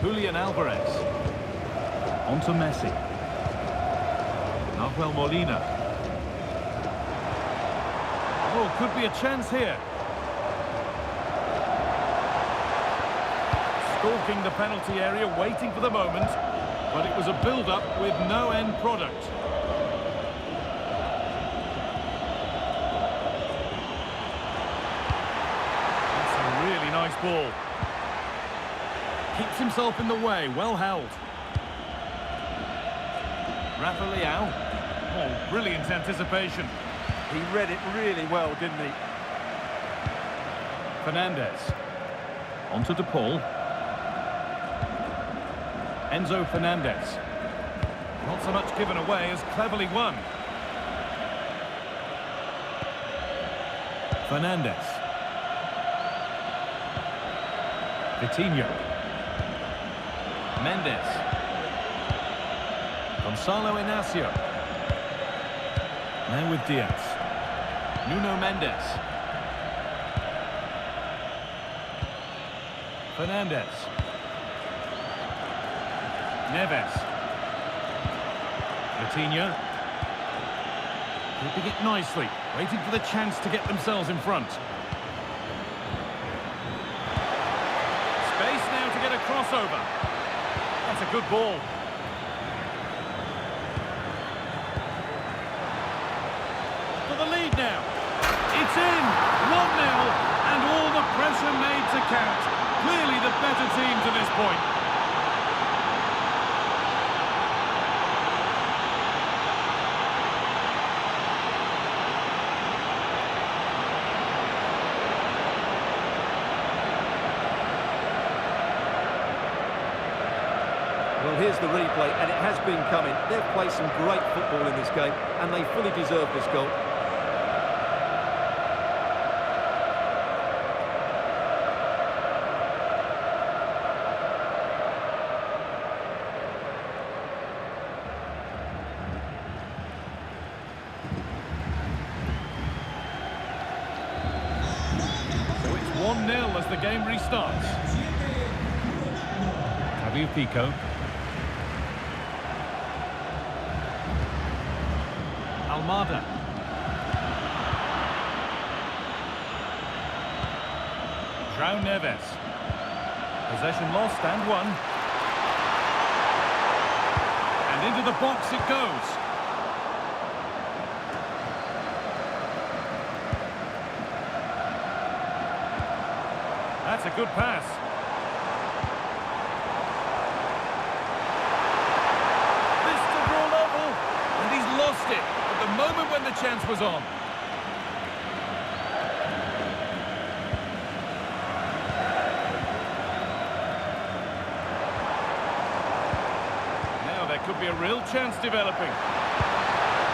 Julian Alvarez. On to Messi. Nahuel Molina. Oh, could be a chance here. Stalking the penalty area, waiting for the moment. But it was a build-up with no end product. That's a really nice ball. Keeps himself in the way, well held. Rafa Leao. Oh, brilliant anticipation. He read it really well, didn't he? Fernandez. On to De Paul. Enzo Fernandez. Not so much given away as cleverly won. Fernandez. Vitinho. Mendes. Gonzalo Inacio. Now with Diaz. Nuno Mendes. Fernandez. Neves. Vitinho. Keeping it nicely, waiting for the chance to get themselves in front. Space now to get a crossover. That's a good ball. For the lead now. It's in! 1-0, and all the pressure made to count. Clearly the better team to this point. Well, here's the replay, and it has been coming. They've played some great football in this game, and they fully deserve this goal. So it's 1-0 as the game restarts. Pico. Almada. João Neves. Possession lost and won. And into the box it goes. That's a good pass. This to draw level, and he's lost it at the moment when the chance was on. Now there could be a real chance developing.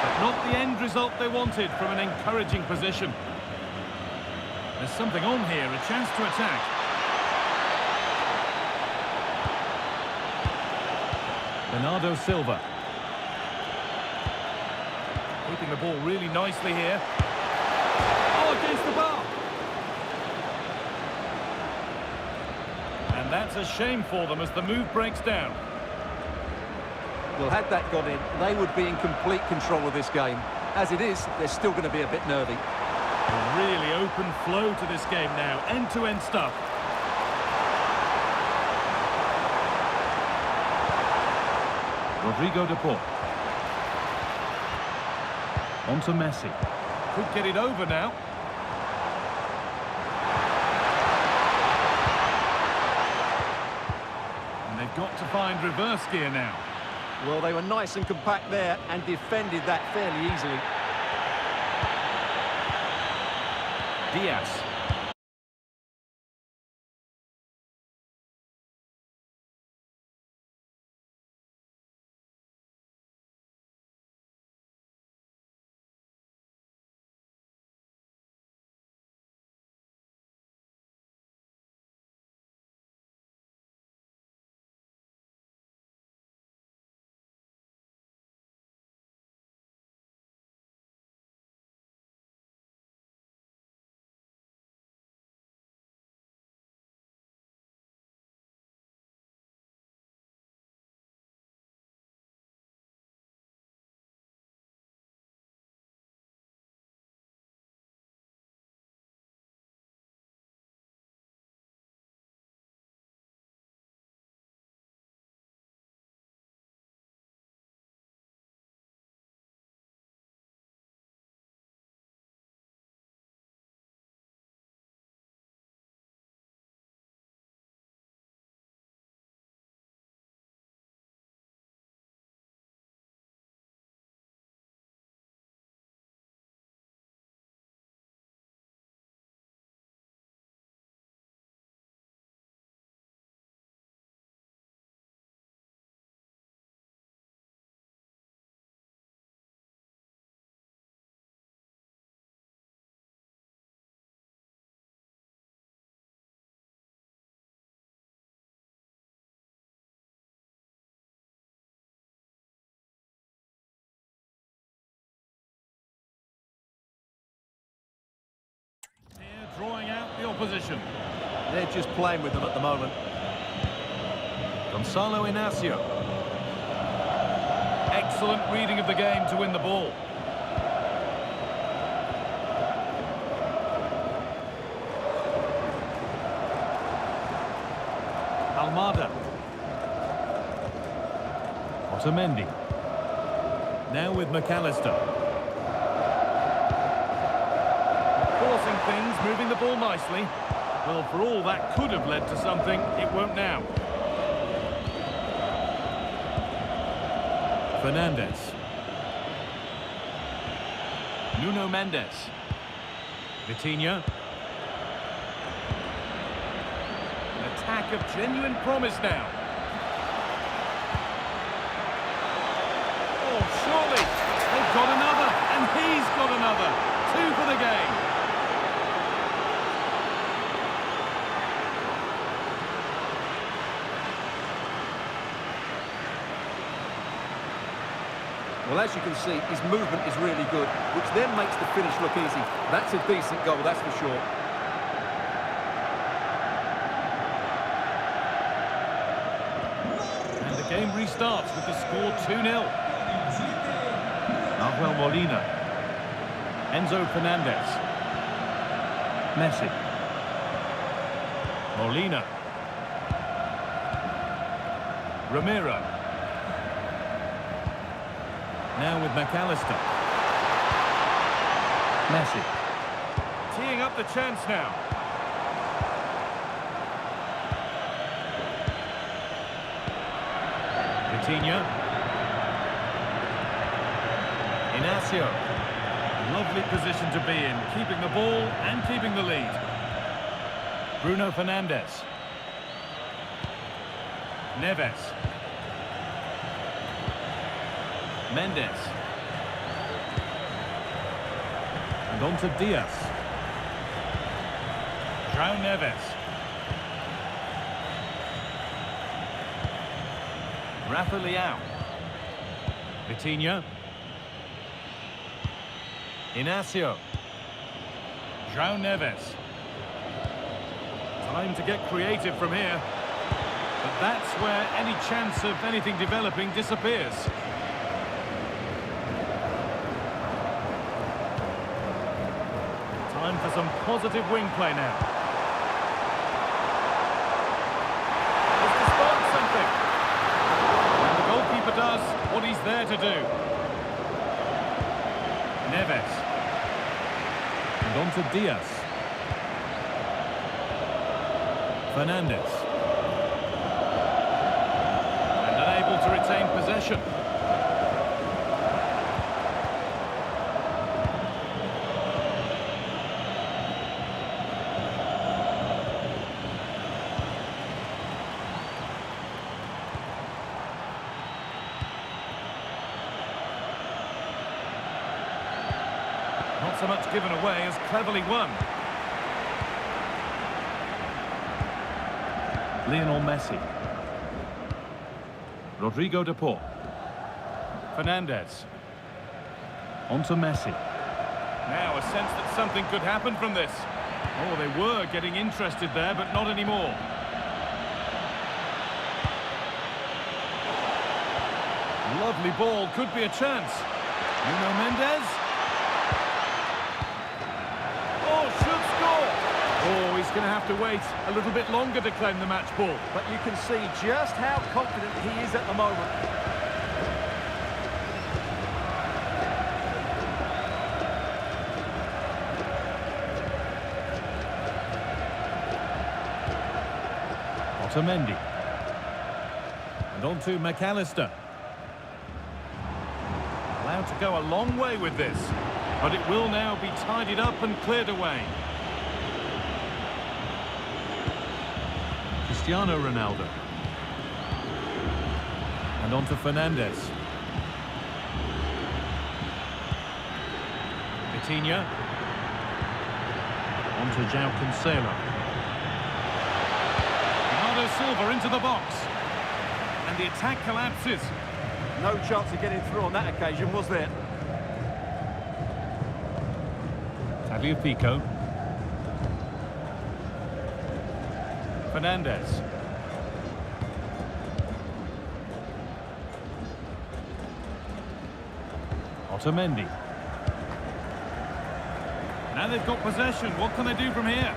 But not the end result they wanted from an encouraging position. There's something on here, a chance to attack. Bernardo Silva. Keeping the ball really nicely here. Oh, against the bar. And that's a shame for them as the move breaks down. Well, had that gone in, they would be in complete control of this game. As it is, they're still going to be a bit nervy. A really open flow to this game now, end-to-end stuff. Rodrigo de Paul. On to Messi. Could get it over now. And they've got to find reverse gear now. Well, they were nice and compact there and defended that fairly easily. Diaz. Drawing out the opposition. They're just playing with them at the moment. Gonzalo Inacio. Excellent reading of the game to win the ball. Almada. Otamendi. Now with McAllister. Forcing things, moving the ball nicely. Well, for all that could have led to something, it won't now. Fernandez. Nuno Mendes. Vitinha. An attack of genuine promise now. Oh, surely. They've got another, and he's got another. 2 for the game. Well, as you can see, his movement is really good, which then makes the finish look easy. That's a decent goal, that's for sure. And the game restarts with the score 2-0. Nahuel Molina. Enzo Fernandez. Messi. Molina. Romero. Now with McAllister. Messi. Teeing up the chance now. Vitinha. Inacio. Lovely position to be in, keeping the ball and keeping the lead. Bruno Fernandes. Neves. Mendes. And on to Diaz. João Neves. Rafa Leão. Vitinha. Inacio. João Neves. Time to get creative from here. But that's where any chance of anything developing disappears. Time for some positive wing play now. Just to spark something. And the goalkeeper does what he's there to do. Neves. And on to Diaz. Fernandes. And unable to retain possession. Not so much given away as cleverly won. Lionel Messi. Rodrigo de Paul. Fernandes. On to Messi. Now a sense that something could happen from this. Oh, they were getting interested there, but not anymore. Lovely ball, could be a chance. Nuno Mendes. Oh, should score. Oh, he's going to have to wait a little bit longer to claim the match ball. But you can see just how confident he is at the moment. Otamendi. And on to McAllister. Allowed to go a long way with this, but it will now be tidied up and cleared away. Cristiano Ronaldo. And on to Fernandes. Vitinha. On to João Cancelo. Bernardo Silva into the box. And the attack collapses. No chance of getting through on that occasion, was there? Tagliafico. Fernandes. Otamendi. Now they've got possession. What can they do from here?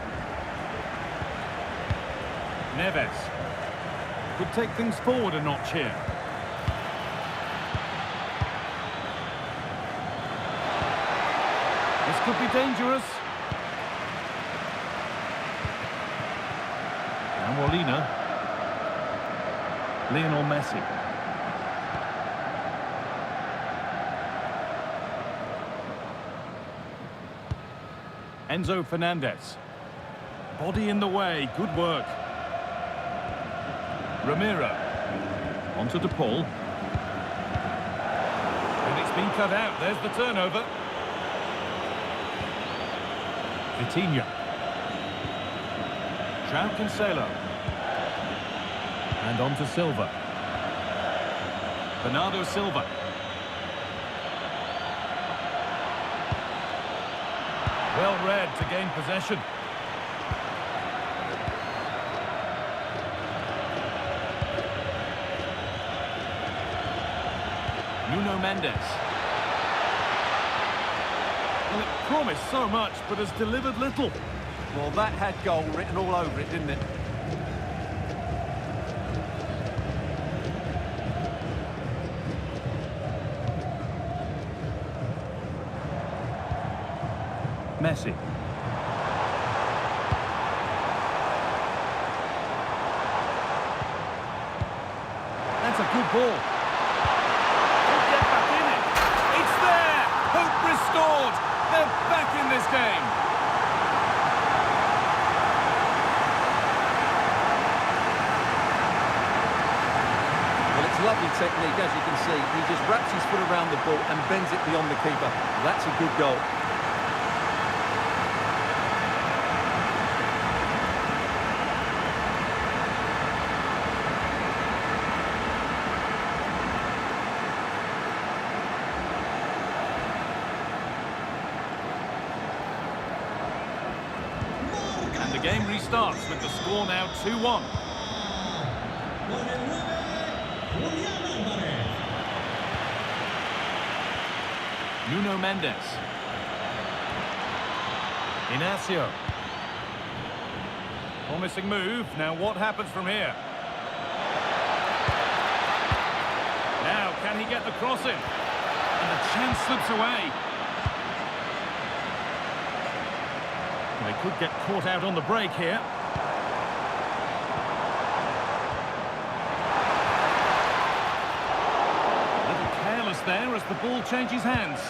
Neves. Could take things forward a notch here. This could be dangerous. And Molina. Lionel Messi. Enzo Fernandez. Body in the way, good work. Ramiro. Onto De Paul. And it's been cut out, there's the turnover. Vitinha. João Cancelo. And on to Silva. Bernardo Silva. Well read to gain possession. Nuno Mendes. Well, it promised so much, but has delivered little. Well, that had goal written all over it, didn't it? Messi. That's a good ball. game. Well, it's lovely technique, as you can see. He just wraps his foot around the ball and bends it beyond the keeper. That's a good goal. And the game restarts with the score now 2-1. Nuno Mendes. Inacio. Promising move. Now what happens from here? Now, can he get the cross in? And the chance slips away. They could get caught out on the break here. A little careless there as the ball changes hands.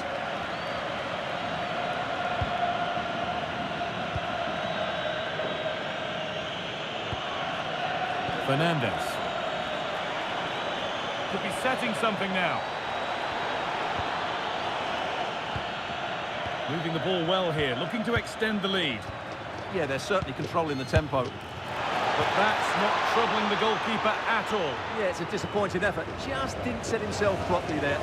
Fernandes. Could be setting something now. Moving the ball well here, looking to extend the lead. Yeah, they're certainly controlling the tempo. But that's not troubling the goalkeeper at all. Yeah, it's a disappointing effort. Just didn't set himself properly there.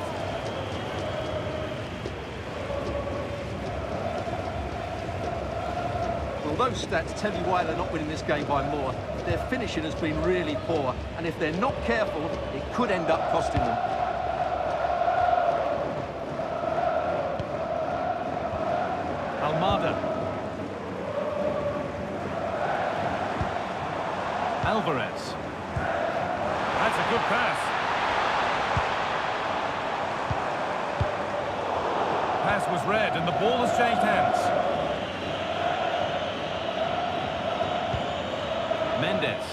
Well, those stats tell you why they're not winning this game by more. Their finishing has been really poor, and if they're not careful, it could end up costing them. Almada. Alvarez. That's a good pass. Pass was read and the ball has changed hands. Mendes.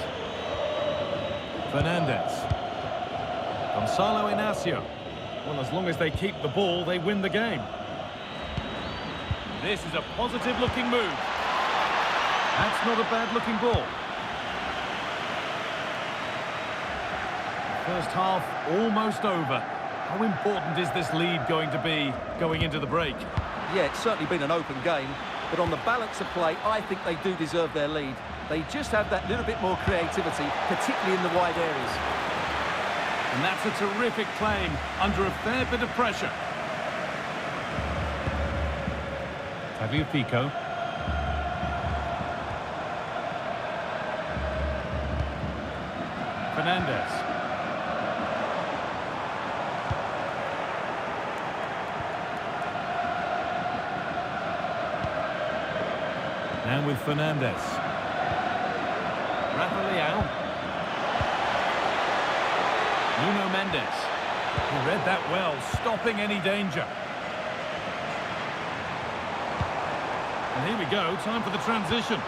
Fernandes. Gonzalo Inacio. Well, as long as they keep the ball, they win the game. This is a positive-looking move. That's not a bad-looking ball. First half almost over. How important is this lead going to be going into the break? Yeah, it's certainly been an open game, but on the balance of play, I think they do deserve their lead. They just have that little bit more creativity, particularly in the wide areas. And that's a terrific claim under a fair bit of pressure. Tagliafico. Fernandes. Now with Fernandes. Rafael. Nuno Mendes. He read that well, stopping any danger. And here we go, time for the transition.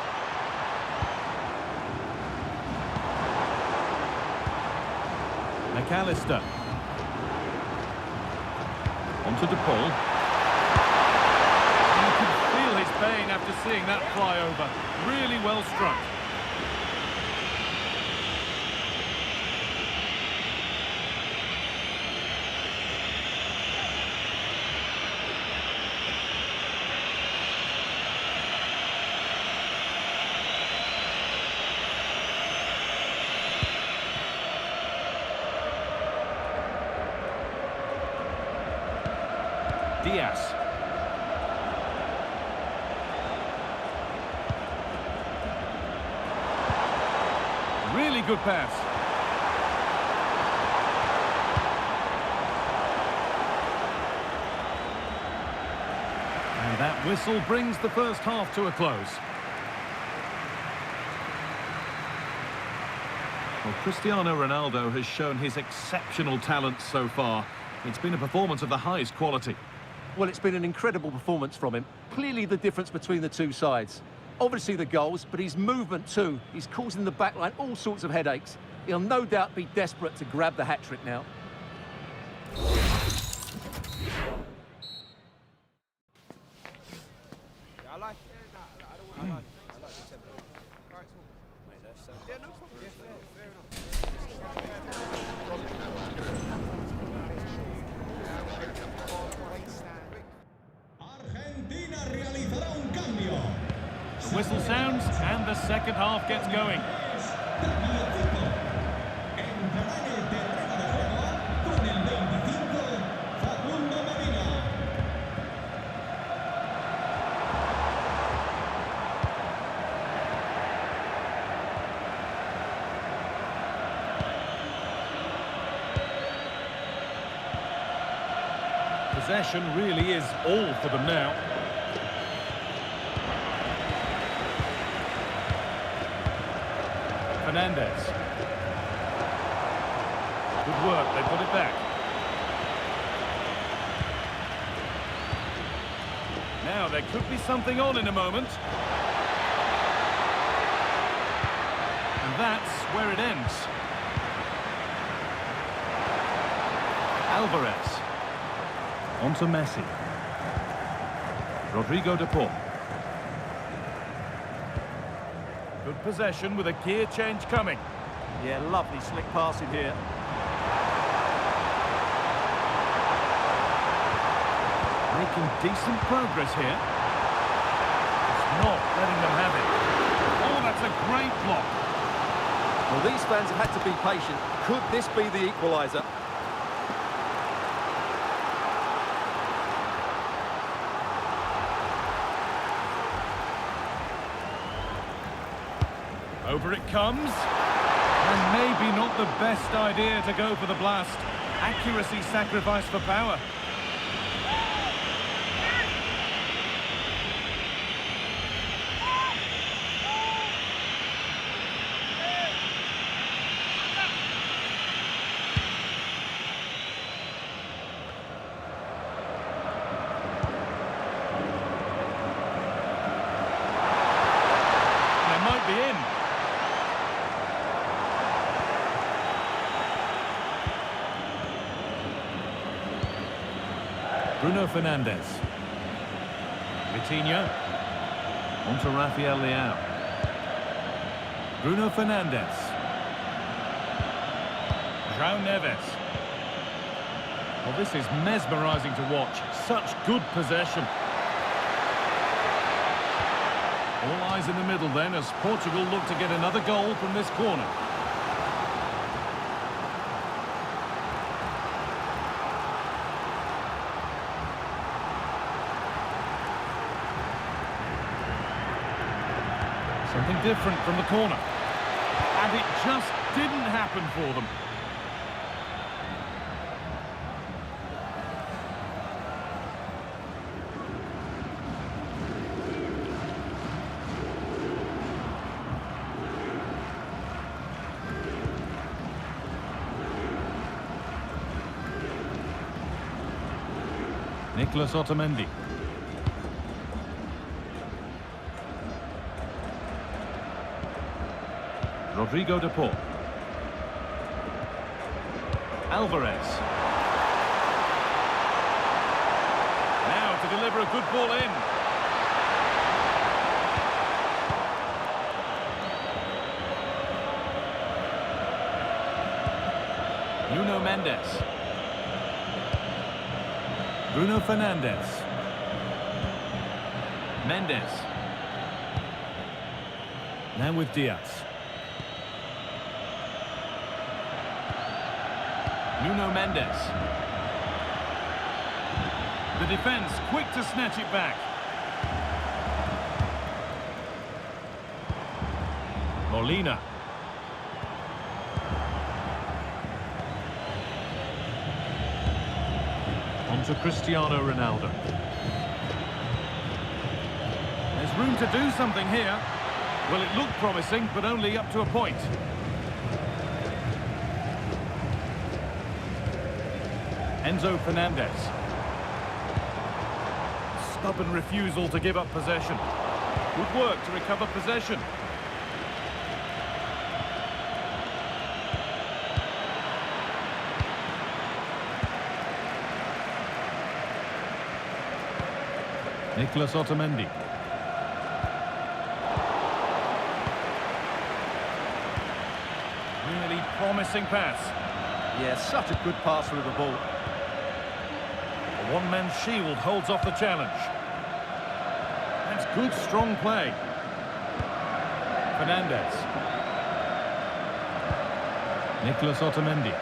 McAllister. Onto De Paul. You can feel his pain after seeing that fly over. Really well struck. Diaz. Really good pass. And that whistle brings the first half to a close. Well, Cristiano Ronaldo has shown his exceptional talent so far. It's been a performance of the highest quality. Well, it's been an incredible performance from him. Clearly the difference between the two sides. Obviously the goals, but his movement too. He's causing the backline all sorts of headaches. He'll no doubt be desperate to grab the hat-trick now. sounds, and the second half gets going. Possession really is all for them now. Fernandez. Good work, they put it back. Now there could be something on in a moment. And that's where it ends. Alvarez. On to Messi. Rodrigo de Paul. Good possession with a gear change coming. Yeah, lovely slick passing here. Making decent progress here. It's not letting them have it. Oh, that's a great block. Well, these fans have had to be patient. Could this be the equaliser? Over it comes. And maybe not the best idea to go for the blast. Accuracy sacrificed for power. They might be in. Bruno Fernandes. Vitinha. On to Rafael Leao. Bruno Fernandes. João Neves. Well, this is mesmerising to watch. Such good possession. All eyes in the middle then as Portugal look to get another goal from this corner. Something different from the corner. And it just didn't happen for them. Nicolas Otamendi. Rodrigo de Paul. Alvarez. Now to deliver a good ball in. Nuno Mendes. Bruno Fernandes. Mendes. Now with Diaz. Nuno Mendes. The defence quick to snatch it back. Molina. On to Cristiano Ronaldo. There's room to do something here. Well, it looked promising, but only up to a point. Enzo Fernandez. Stubborn refusal to give up possession. Good work to recover possession. Nicolas Otamendi. Really promising pass. Yeah, such a good pass through the ball. A one-man shield holds off the challenge. That's good, strong play. Fernandez. Nicolas Otamendi.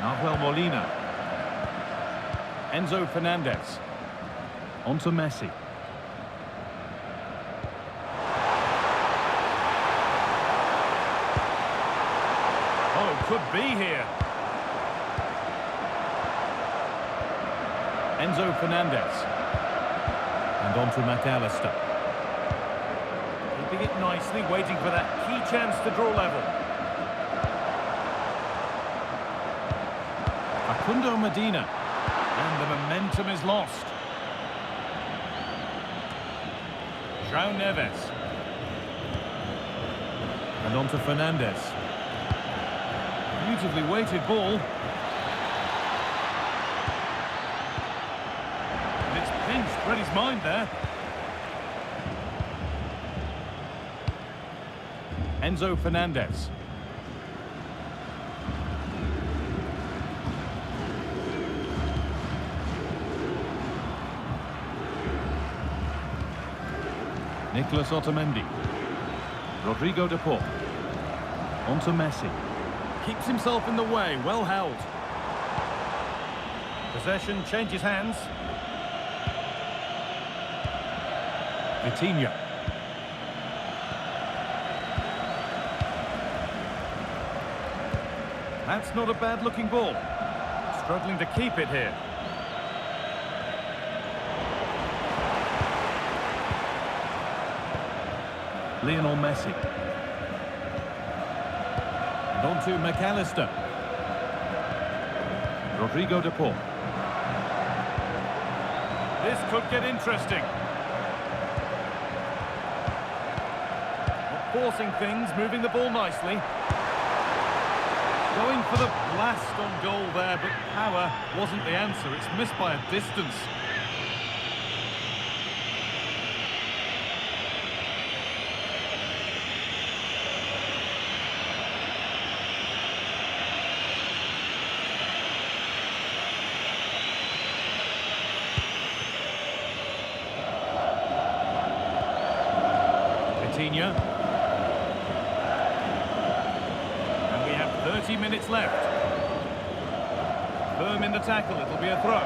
Nahuel Molina. Enzo Fernandez. On to Messi. Oh, could be here. Enzo Fernandez. And on to McAllister. Keeping it nicely, waiting for that key chance to draw level. Facundo Medina. And the momentum is lost. João Neves. And on to Fernandez. Beautifully weighted ball. And it's pinched Reddy's mind there. Enzo Fernandez. Nicolas Otamendi. Rodrigo de Paul. On to Messi. Keeps himself in the way, well held. Possession changes hands. Vitinha. That's not a bad looking ball. Struggling to keep it here. Lionel Messi. And on to McAllister. Rodrigo de Paul. This could get interesting. Not forcing things, moving the ball nicely. Going for the blast on goal there, but power wasn't the answer. It's missed by a distance. Vitinha. And we have 30 minutes left. Firm in the tackle, it'll be a throw.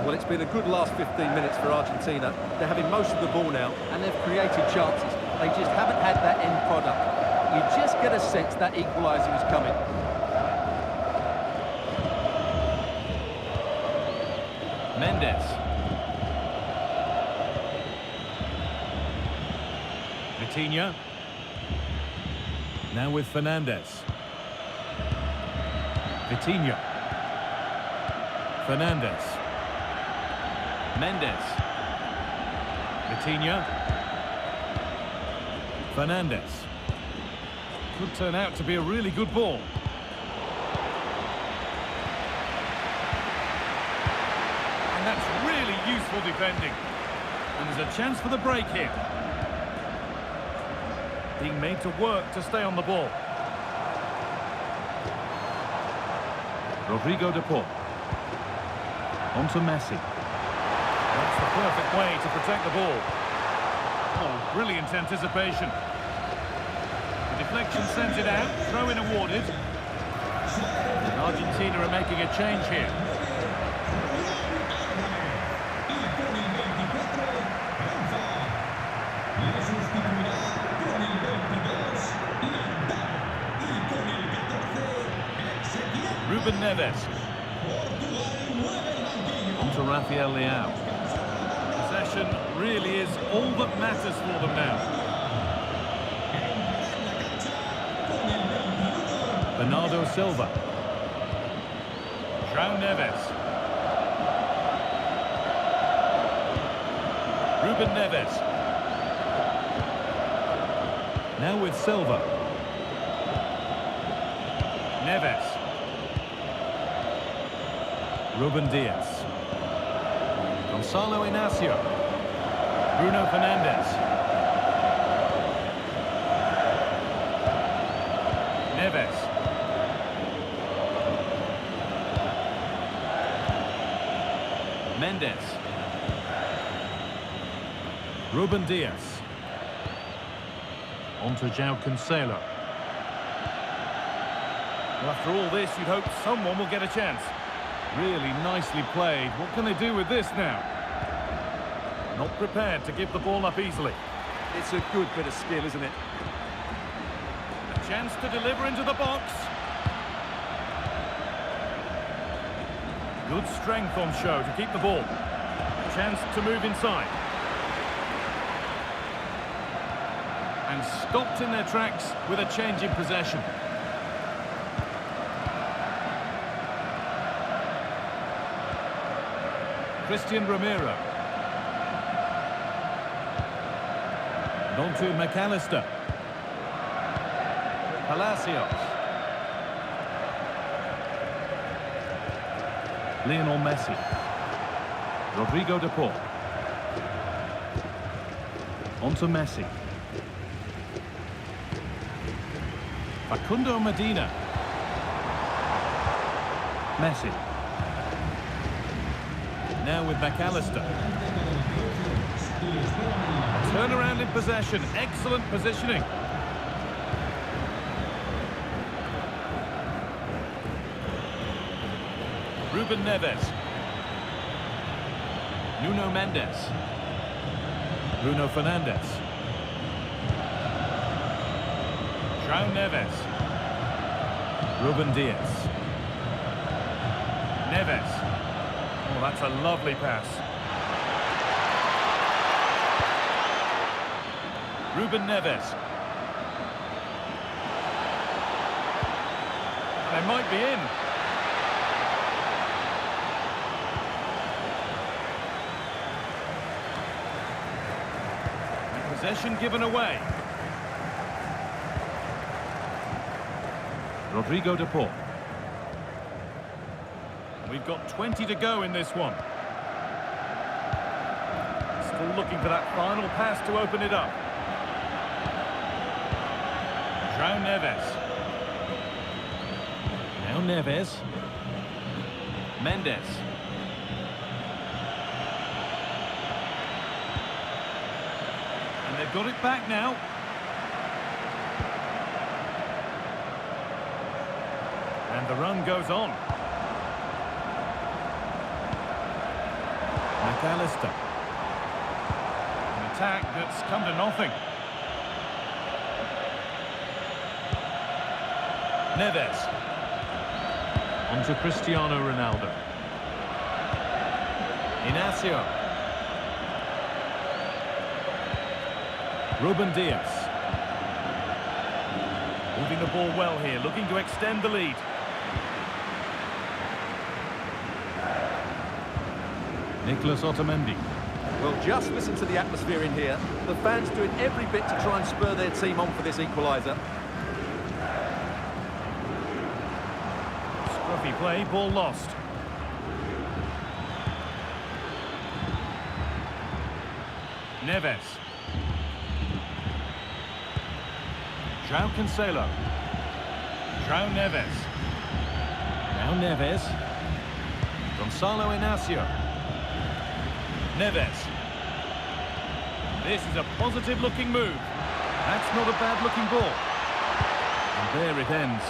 Well, it's been a good last 15 minutes for Argentina. They're having most of the ball now, and they've created chances. They just haven't had that end product. You just get a sense that equaliser is coming. Mendes. Vitinha. Now with Fernandez. Vitinha. Fernandez. Mendes. Vitinha. Fernandez. Could turn out to be a really good ball. And that's really useful defending. And there's a chance for the break here. Being made to work to stay on the ball. Rodrigo de Paul. On to Messi. That's the perfect way to protect the ball. Oh, brilliant anticipation. The deflection sends it out, throw-in awarded. And Argentina are making a change here. Ruben Neves. On to Rafael Leao. Possession really is all that matters for them now. Bernardo Silva. João Neves. Ruben Neves. Now with Silva. Neves. Ruben Diaz. Gonzalo Inacio. Bruno Fernandes. Neves. Mendes. Ruben Diaz. On to João Cancelo. Well, after all this, you'd hope someone will get a chance. Really nicely played. What can they do with this now? Not prepared to give the ball up easily. It's a good bit of skill, isn't it? A chance to deliver into the box. Good strength on show to keep the ball. A chance to move inside. And stopped in their tracks with a change in possession. Christian Romero. And on to McAllister. Palacios. Lionel Messi. Rodrigo de Paul. On to Messi. Facundo Medina. Messi. Now with McAllister. Turnaround in possession. Excellent positioning. Ruben Neves. Nuno Mendes. Bruno Fernandes. João Neves. Ruben Diaz. Neves. Oh, that's a lovely pass. Ruben Neves. They might be in. And possession given away. Rodrigo de Paul. We've got 20 to go in this one. Still looking for that final pass to open it up. João Neves. Now Neves. Mendes. And they've got it back now. And the run goes on. McAllister. An attack that's come to nothing. Neves. On to Cristiano Ronaldo. Inacio. Ruben Diaz. Moving the ball well here, looking to extend the lead. Nicolas Otamendi. Well, just listen to the atmosphere in here. The fans doing every bit to try and spur their team on for this equaliser. Scruffy play, ball lost. Neves. João Cancelo. João Neves. Now Neves. Gonzalo Inacio. Neves. This is a positive-looking move. That's not a bad-looking ball. And there it ends.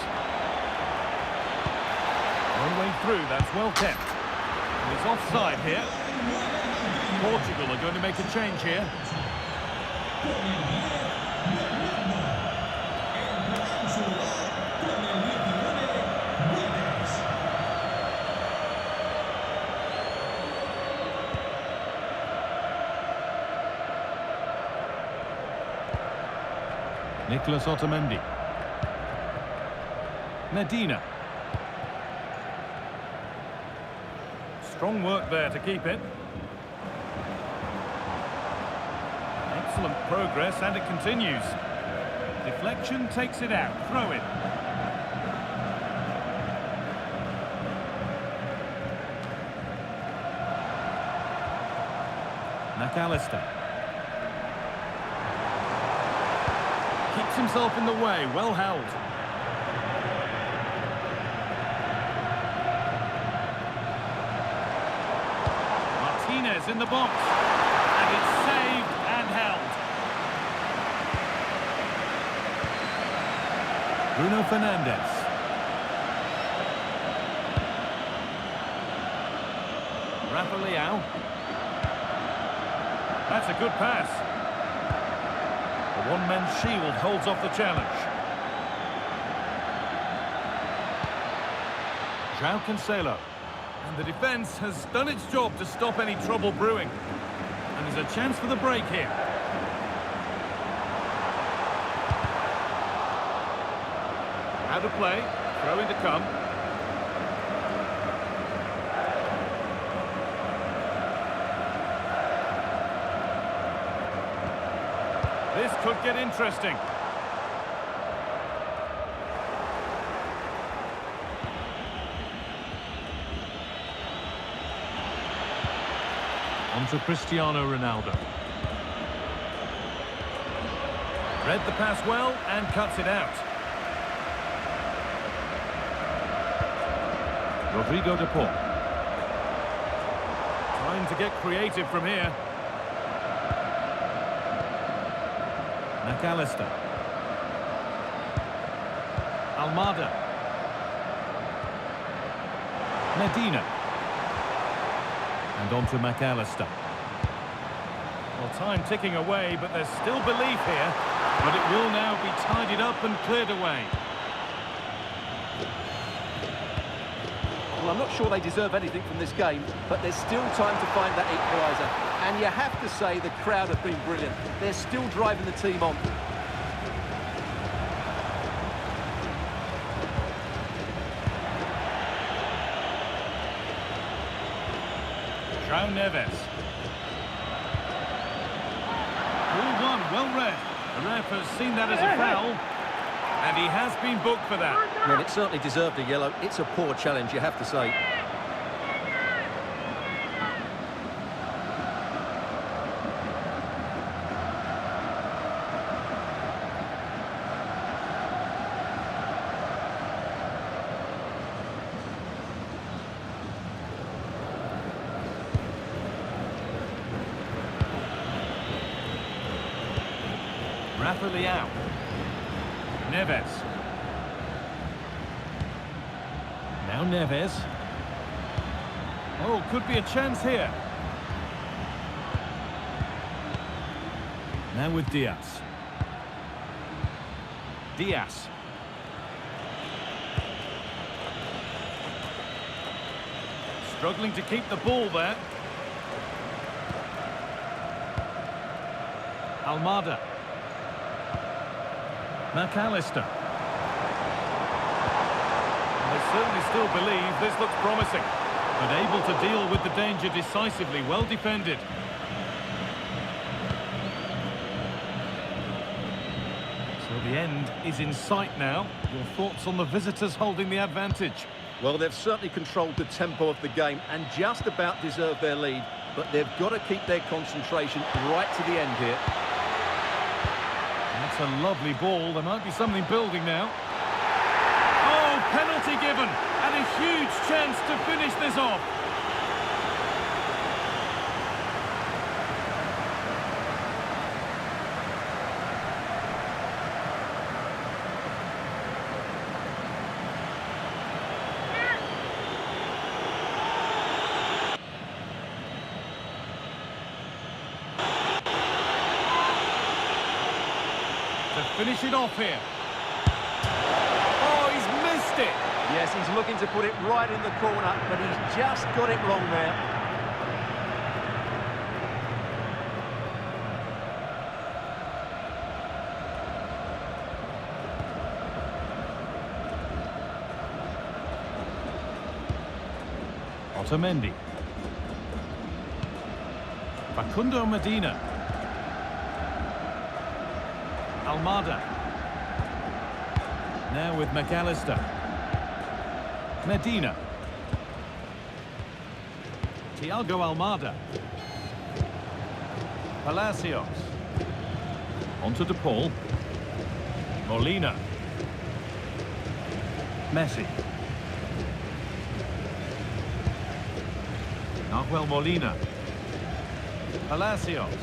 One way through, that's well kept. And it's offside here. Portugal are going to make a change here. Nicolas Otamendi. Medina. Strong work there to keep it. Excellent progress, and it continues. Deflection takes it out. Throw in. McAllister. Keeps himself in the way, well held. Martinez in the box. And it's saved and held. Bruno Fernandes. Rafa Leao. That's a good pass. The one-man shield holds off the challenge. João Cancelo. And the defence has done its job to stop any trouble brewing. And there's a chance for the break here. Out of play. Throw in to come. This could get interesting. On to Cristiano Ronaldo. Read the pass well and cuts it out. Rodrigo de Paul. Trying to get creative from here. McAllister. Almada. Medina. And on to McAllister. Well, time ticking away, but there's still belief here. But it will now be tidied up and cleared away. Well, I'm not sure they deserve anything from this game, but there's still time to find that equaliser. And you have to say the crowd have been brilliant. They're still driving the team on. João Neves. 0-1, well read. The ref has seen that as a foul, and he has been booked for that. Well, it certainly deserved a yellow. It's a poor challenge, you have to say. Rafa Leao. Neves. Now Neves. Oh, could be a chance here. Now with Diaz. Diaz. Struggling to keep the ball there. Almada. McAllister. They certainly still believe this looks promising, but able to deal with the danger decisively. Well defended. So the end is in sight now. Your thoughts on the visitors holding the advantage? Well, they've certainly controlled the tempo of the game and just about deserved their lead, but they've got to keep their concentration right to the end here. That's a lovely ball. There might be something building now. Oh, penalty given, and a huge chance to finish this off. To finish it off here. Oh, he's missed it. Yes, he's looking to put it right in the corner, but he's just got it wrong there. Otamendi. Facundo Medina. Almada. Now with McAllister. Medina. Thiago Almada. Palacios. Onto De Paul. Molina. Messi. Nahuel Molina. Palacios.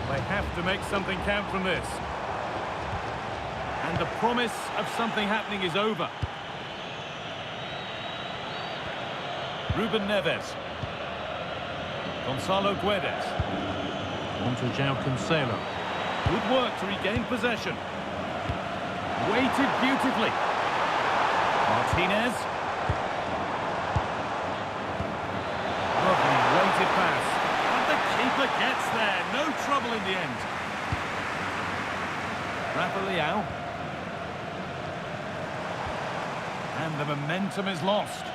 They have to make something count from this. And the promise of something happening is over. Ruben Neves. Gonzalo Guedes. On to João Cancelo. Good work to regain possession. Weighted beautifully. Martinez. Lovely weighted pass. And the keeper gets there. No trouble in the end. Rafa Leão. And the momentum is lost.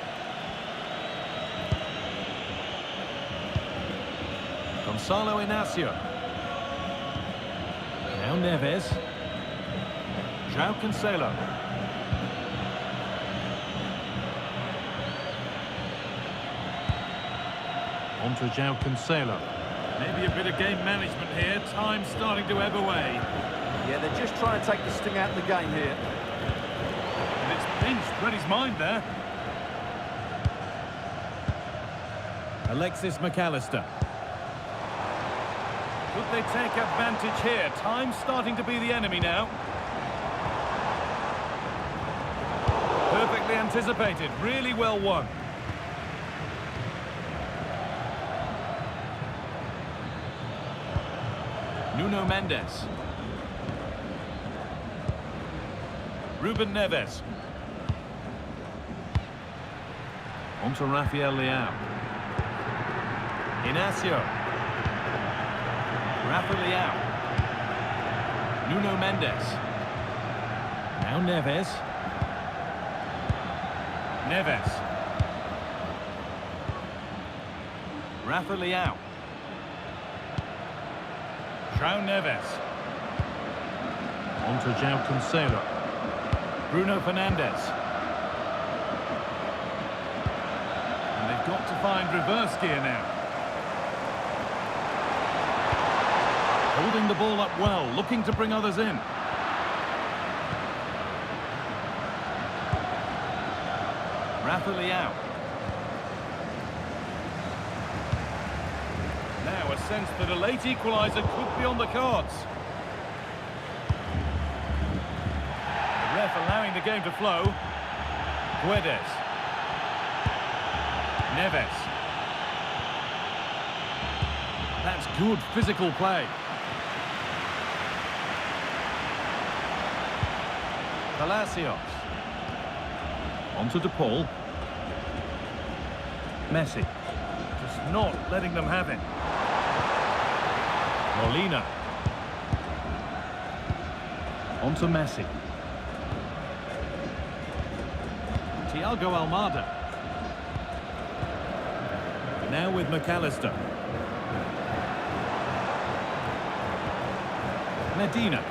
Gonzalo Inacio. Now Neves. João Cancelo. On to João Cancelo. Maybe a bit of game management here. Time starting to ebb away. Yeah, they're just trying to take the sting out of the game here. And it's pinched Reddy's mind there. Alexis McAllister. Could they take advantage here? Time's starting to be the enemy now. Perfectly anticipated. Really well won. Nuno Mendes. Ruben Neves. On to Rafael Leão. Inacio. Rafa Leão. Nuno Mendes. Now Neves. Neves. Rafa Leão. João Neves. On to João Cancelo. Bruno Fernandes. And they've got to find reverse gear now. Holding the ball up well, looking to bring others in. Rafa Leão. Now a sense that a late equaliser could be on the cards. The ref allowing the game to flow. Guedes. Neves. That's good physical play. Palacios. On to De Paul. Messi. Just not letting them have it. Molina. On to Messi. Thiago Almada. Now with McAllister. Medina.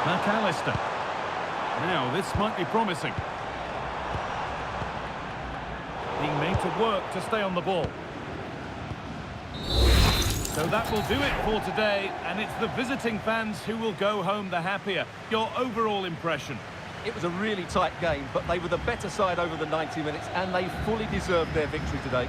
McAllister. Now this might be promising. Being made to work to stay on the ball. So that will do it for today, and it's the visiting fans who will go home the happier. Your overall impression? It was a really tight game, but they were the better side over the 90 minutes, and they fully deserved their victory today.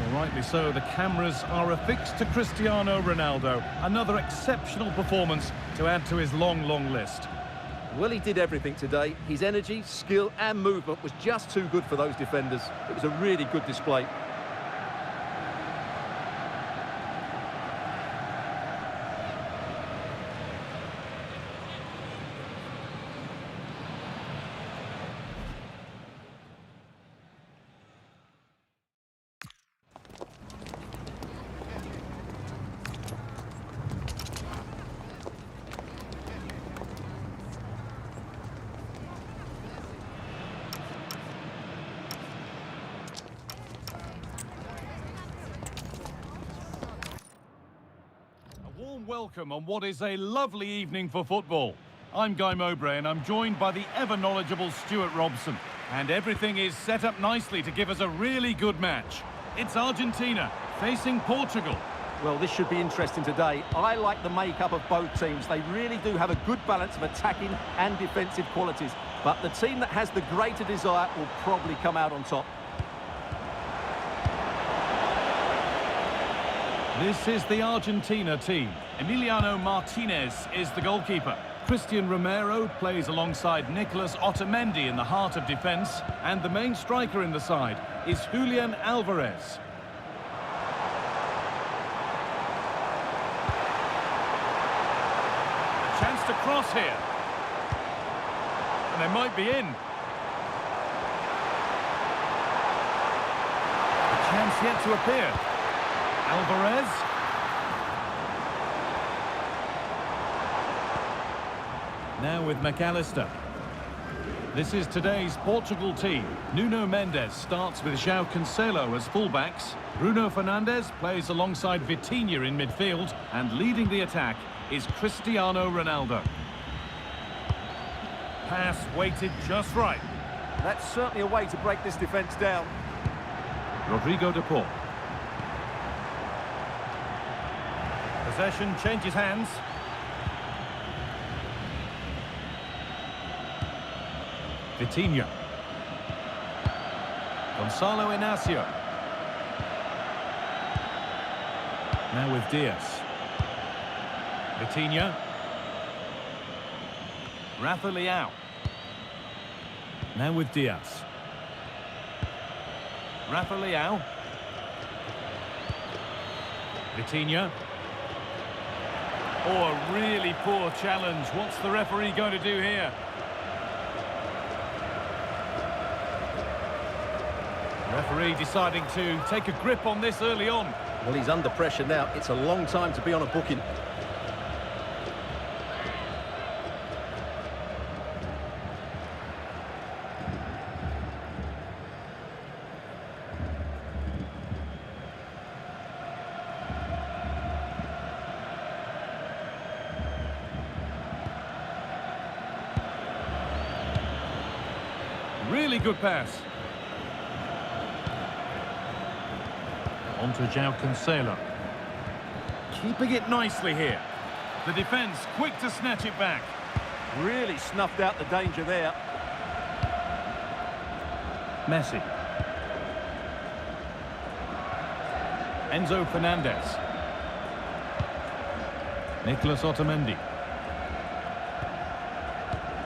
Well, rightly so, the cameras are affixed to Cristiano Ronaldo. Another exceptional performance to add to his long, long list. Well, he did everything today. His energy, skill and movement was just too good for those defenders. It was a really good display. Welcome on what is a lovely evening for football. I'm Guy Mowbray and I'm joined by the ever-knowledgeable Stuart Robson. And everything is set up nicely to give us a really good match. It's Argentina facing Portugal. Well, this should be interesting today. I like the makeup of both teams. They really do have a good balance of attacking and defensive qualities. But the team that has the greater desire will probably come out on top. This is the Argentina team. Emiliano Martinez is the goalkeeper. Christian Romero plays alongside Nicolas Otamendi in the heart of defence, and the main striker in the side is Julian Alvarez. A chance to cross here. And they might be in. A chance yet to appear. Alvarez. Now with McAllister. This is today's Portugal team. Nuno Mendes starts with João Cancelo as fullbacks. Bruno Fernandes plays alongside Vitinha in midfield. And leading the attack is Cristiano Ronaldo. Pass weighted just right. That's certainly a way to break this defence down. Rodrigo de Paul. Possession changes hands. Vitinha. Gonzalo Inacio. Now with Diaz. Vitinha. Rafa Leao. Now with Diaz. Rafa Leao. Vitinha. Oh, a really poor challenge. What's the referee going to do here? Referee deciding to take a grip on this early on. Well, he's under pressure now. It's a long time to be on a booking. Really good pass. On to João Cancelo. Keeping it nicely here. The defence quick to snatch it back. Really snuffed out the danger there. Messi. Enzo Fernandez. Nicolas Otamendi.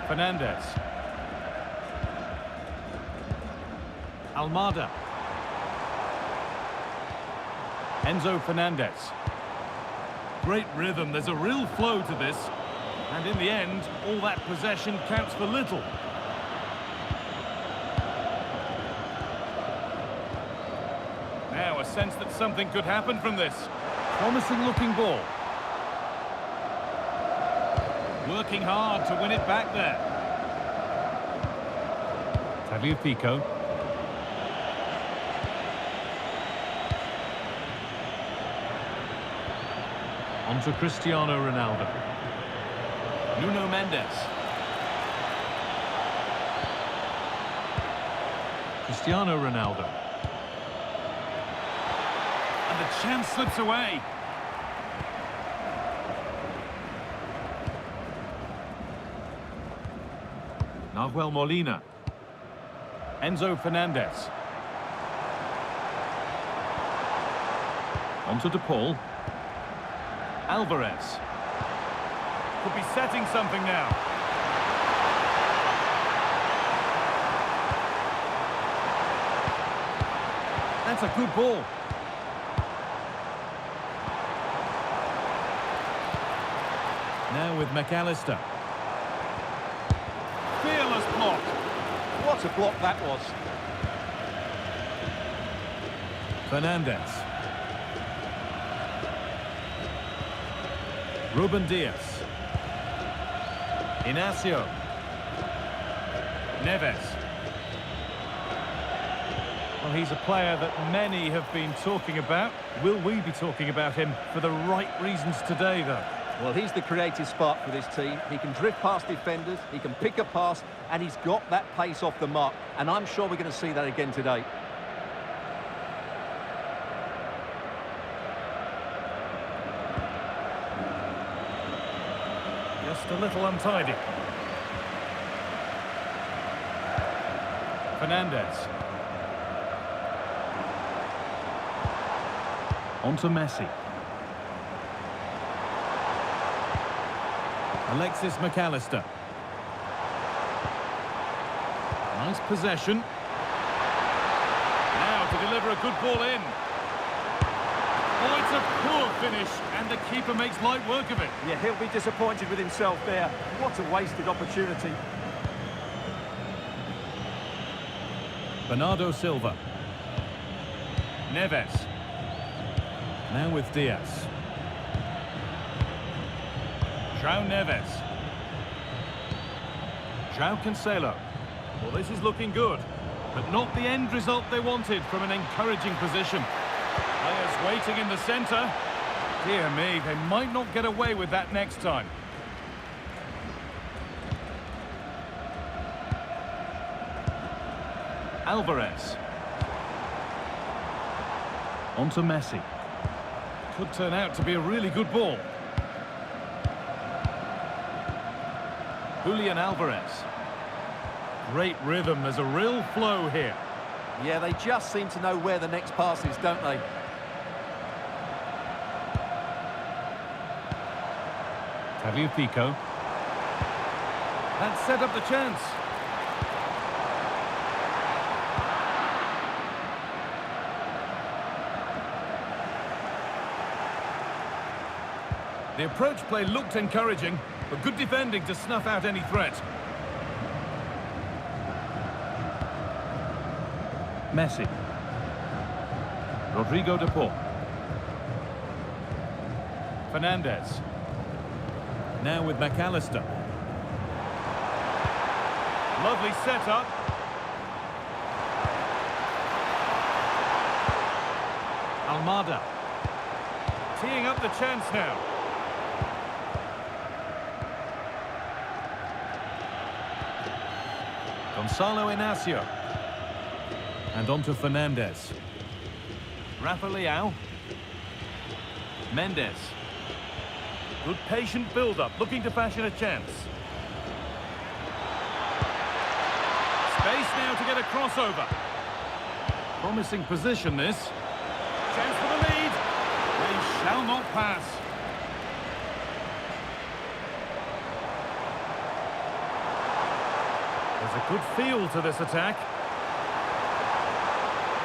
Fernandez. Almada. Enzo Fernandez. Great rhythm, there's a real flow to this. And in the end, all that possession counts for little. Now a sense that something could happen from this. Promising looking ball. Working hard to win it back there. Tagliafico. On to Cristiano Ronaldo. Nuno Mendes. Cristiano Ronaldo. And the chance slips away. Nahuel Molina. Enzo Fernandez. On to De Paul. Alvarez. Could be setting something now. That's a good ball. Now with McAllister. Fearless block. What a block that was. Fernandez. Ruben Diaz. Inacio. Neves. Well, he's a player that many have been talking about. Will we be talking about him for the right reasons today, though? Well, he's the creative spark for this team. He can drift past defenders, he can pick a pass, and he's got that pace off the mark. And I'm sure we're going to see that again today. Just a little untidy. Fernandez. On to Messi. Alexis McAllister. Nice possession. Now to deliver a good ball in. Oh, it's a poor finish, and the keeper makes light work of it. Yeah, he'll be disappointed with himself there. What a wasted opportunity. Bernardo Silva. Neves. Now with Diaz. João Neves. João Cancelo. Well, this is looking good, but not the end result they wanted from an encouraging position. Players waiting in the centre. Dear me, they might not get away with that next time. Alvarez. On to Messi. Could turn out to be a really good ball. Julian Alvarez. Great rhythm, there's a real flow here. Yeah, they just seem to know where the next pass is, don't they? Tagliafico. That set up the chance. The approach play looked encouraging, but good defending to snuff out any threat. Messi. Rodrigo de Paul. Fernandez. Now with McAllister. Lovely setup. Almada. Teeing up the chance now. Gonzalo Inacio. And on to Fernandez. Rafa Leao. Mendes. Good patient build-up, looking to fashion a chance. Space now to get a crossover. Promising position, this. Chance for the lead. They shall not pass. There's a good feel to this attack.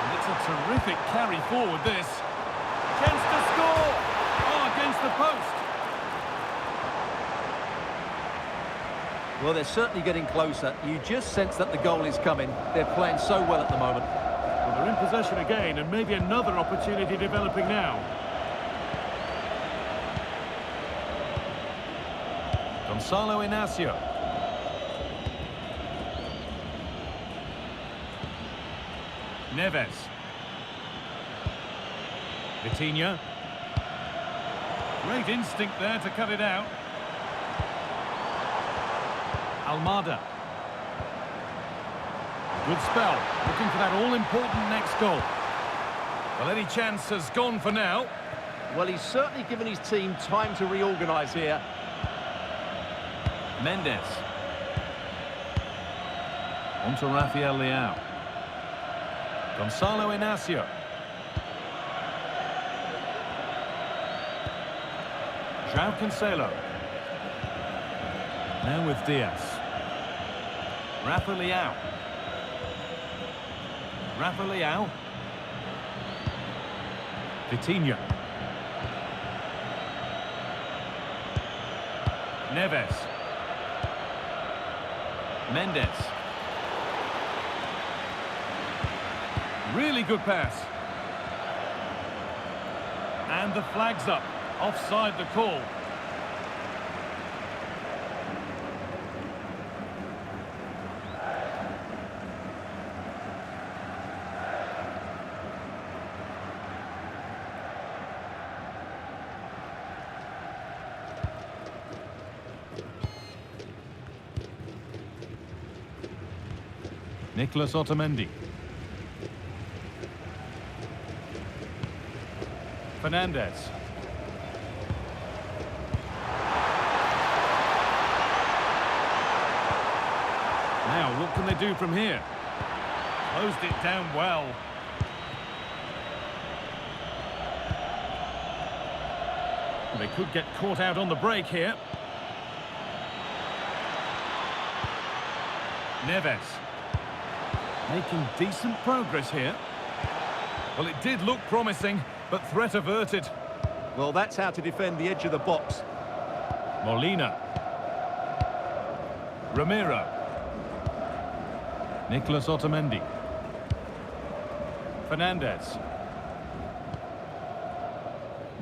And it's a terrific carry forward, this. Chance to score! Oh, against the post. Well, they're certainly getting closer. You just sense that the goal is coming. They're playing so well at the moment. Well, they're in possession again, and maybe another opportunity developing now. Gonzalo Inacio. Neves. Vitinha. Great instinct there to cut it out. Almada. Good spell. Looking for that all-important next goal. Well, any chance has gone for now. Well, he's certainly given his team time to reorganise here. Mendes. On to Rafael Leao. Gonzalo Inacio. João Cancelo. Now with Diaz. Rafa Leao. Rafa Leao. Vitinha. Neves. Mendes. Really good pass. And the flag's up. Offside the call. Nicolas Otamendi. Fernandez. Now, what can they do from here? Closed it down well. They could get caught out on the break here. Neves. Making decent progress here. Well, it did look promising, but threat averted. Well, that's how to defend the edge of the box. Molina. Ramiro. Nicolas Otamendi. Fernandez.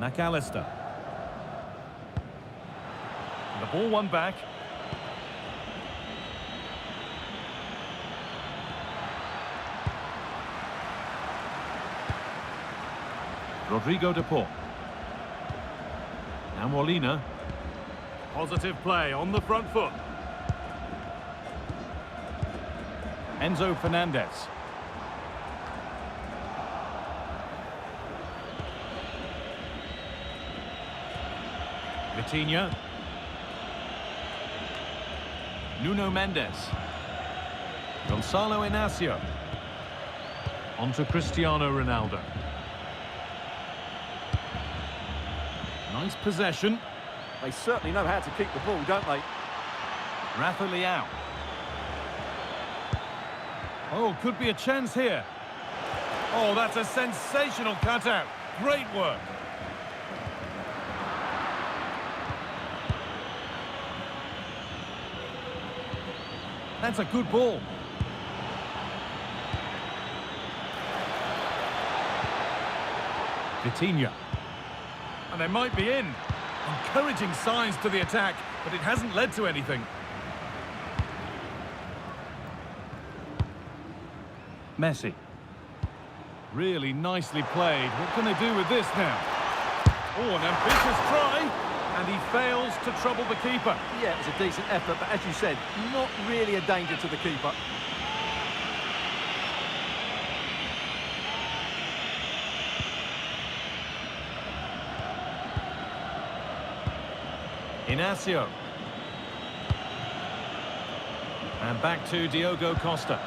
McAllister. The ball won back. Rodrigo de Paul. Now Molina. Positive play on the front foot. Enzo Fernandez. Vitinha. Nuno Mendes. Gonzalo Inacio. On to Cristiano Ronaldo. Nice possession. They certainly know how to keep the ball, don't they? Rafa Leao. Oh, could be a chance here. Oh, that's a sensational cutout. Great work. That's a good ball. Vitinha. And they might be in. Encouraging signs to the attack, but it hasn't led to anything. Messi. Really nicely played. What can they do with this now? Oh, an ambitious try. And he fails to trouble the keeper. Yeah, it was a decent effort, but as you said, not really a danger to the keeper. Inacio. And back to Diogo Costa.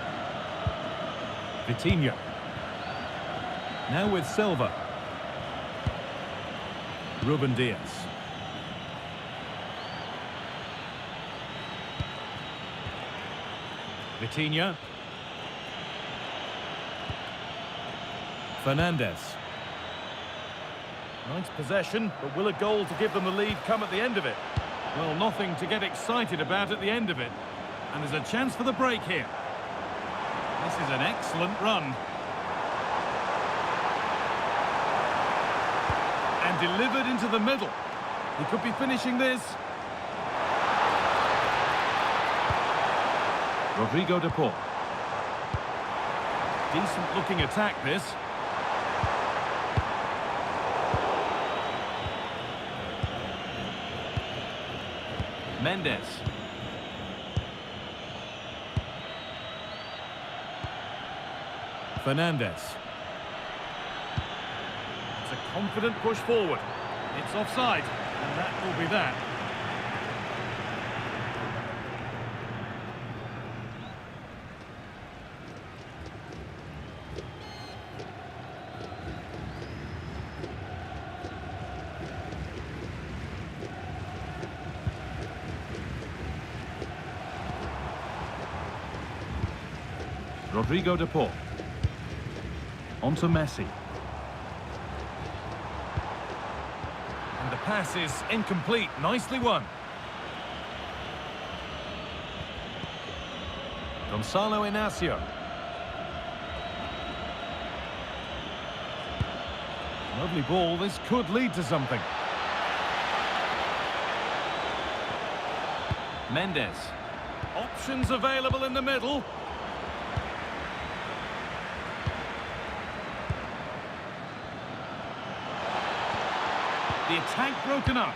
Vitinha. Now with Silva. Ruben Diaz. Vitinha. Fernandez. Nice possession, but will a goal to give them the lead come at the end of it? Well, nothing to get excited about at the end of it. And there's a chance for the break here. This is an excellent run. And delivered into the middle. He could be finishing this. Rodrigo de Paul. Decent looking attack this. Mendes. Fernandez. It's a confident push forward. It's offside, and that will be that. Rodrigo de Paul. On to Messi. And the pass is incomplete. Nicely won. Gonzalo Inacio. Lovely ball. This could lead to something. Mendes. Options available in the middle. The attack broken up.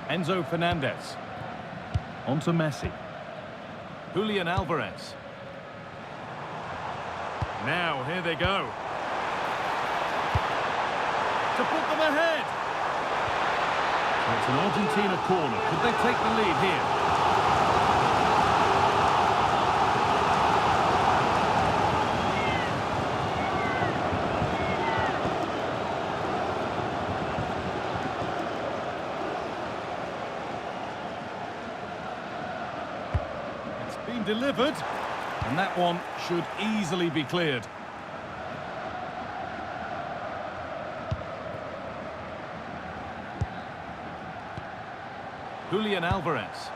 Enzo Fernandez. On to Messi. Julian Alvarez. Now, here they go. To put them ahead. So it's an Argentina corner. Could they take the lead here? Been delivered, and that one should easily be cleared. Julian Alvarez.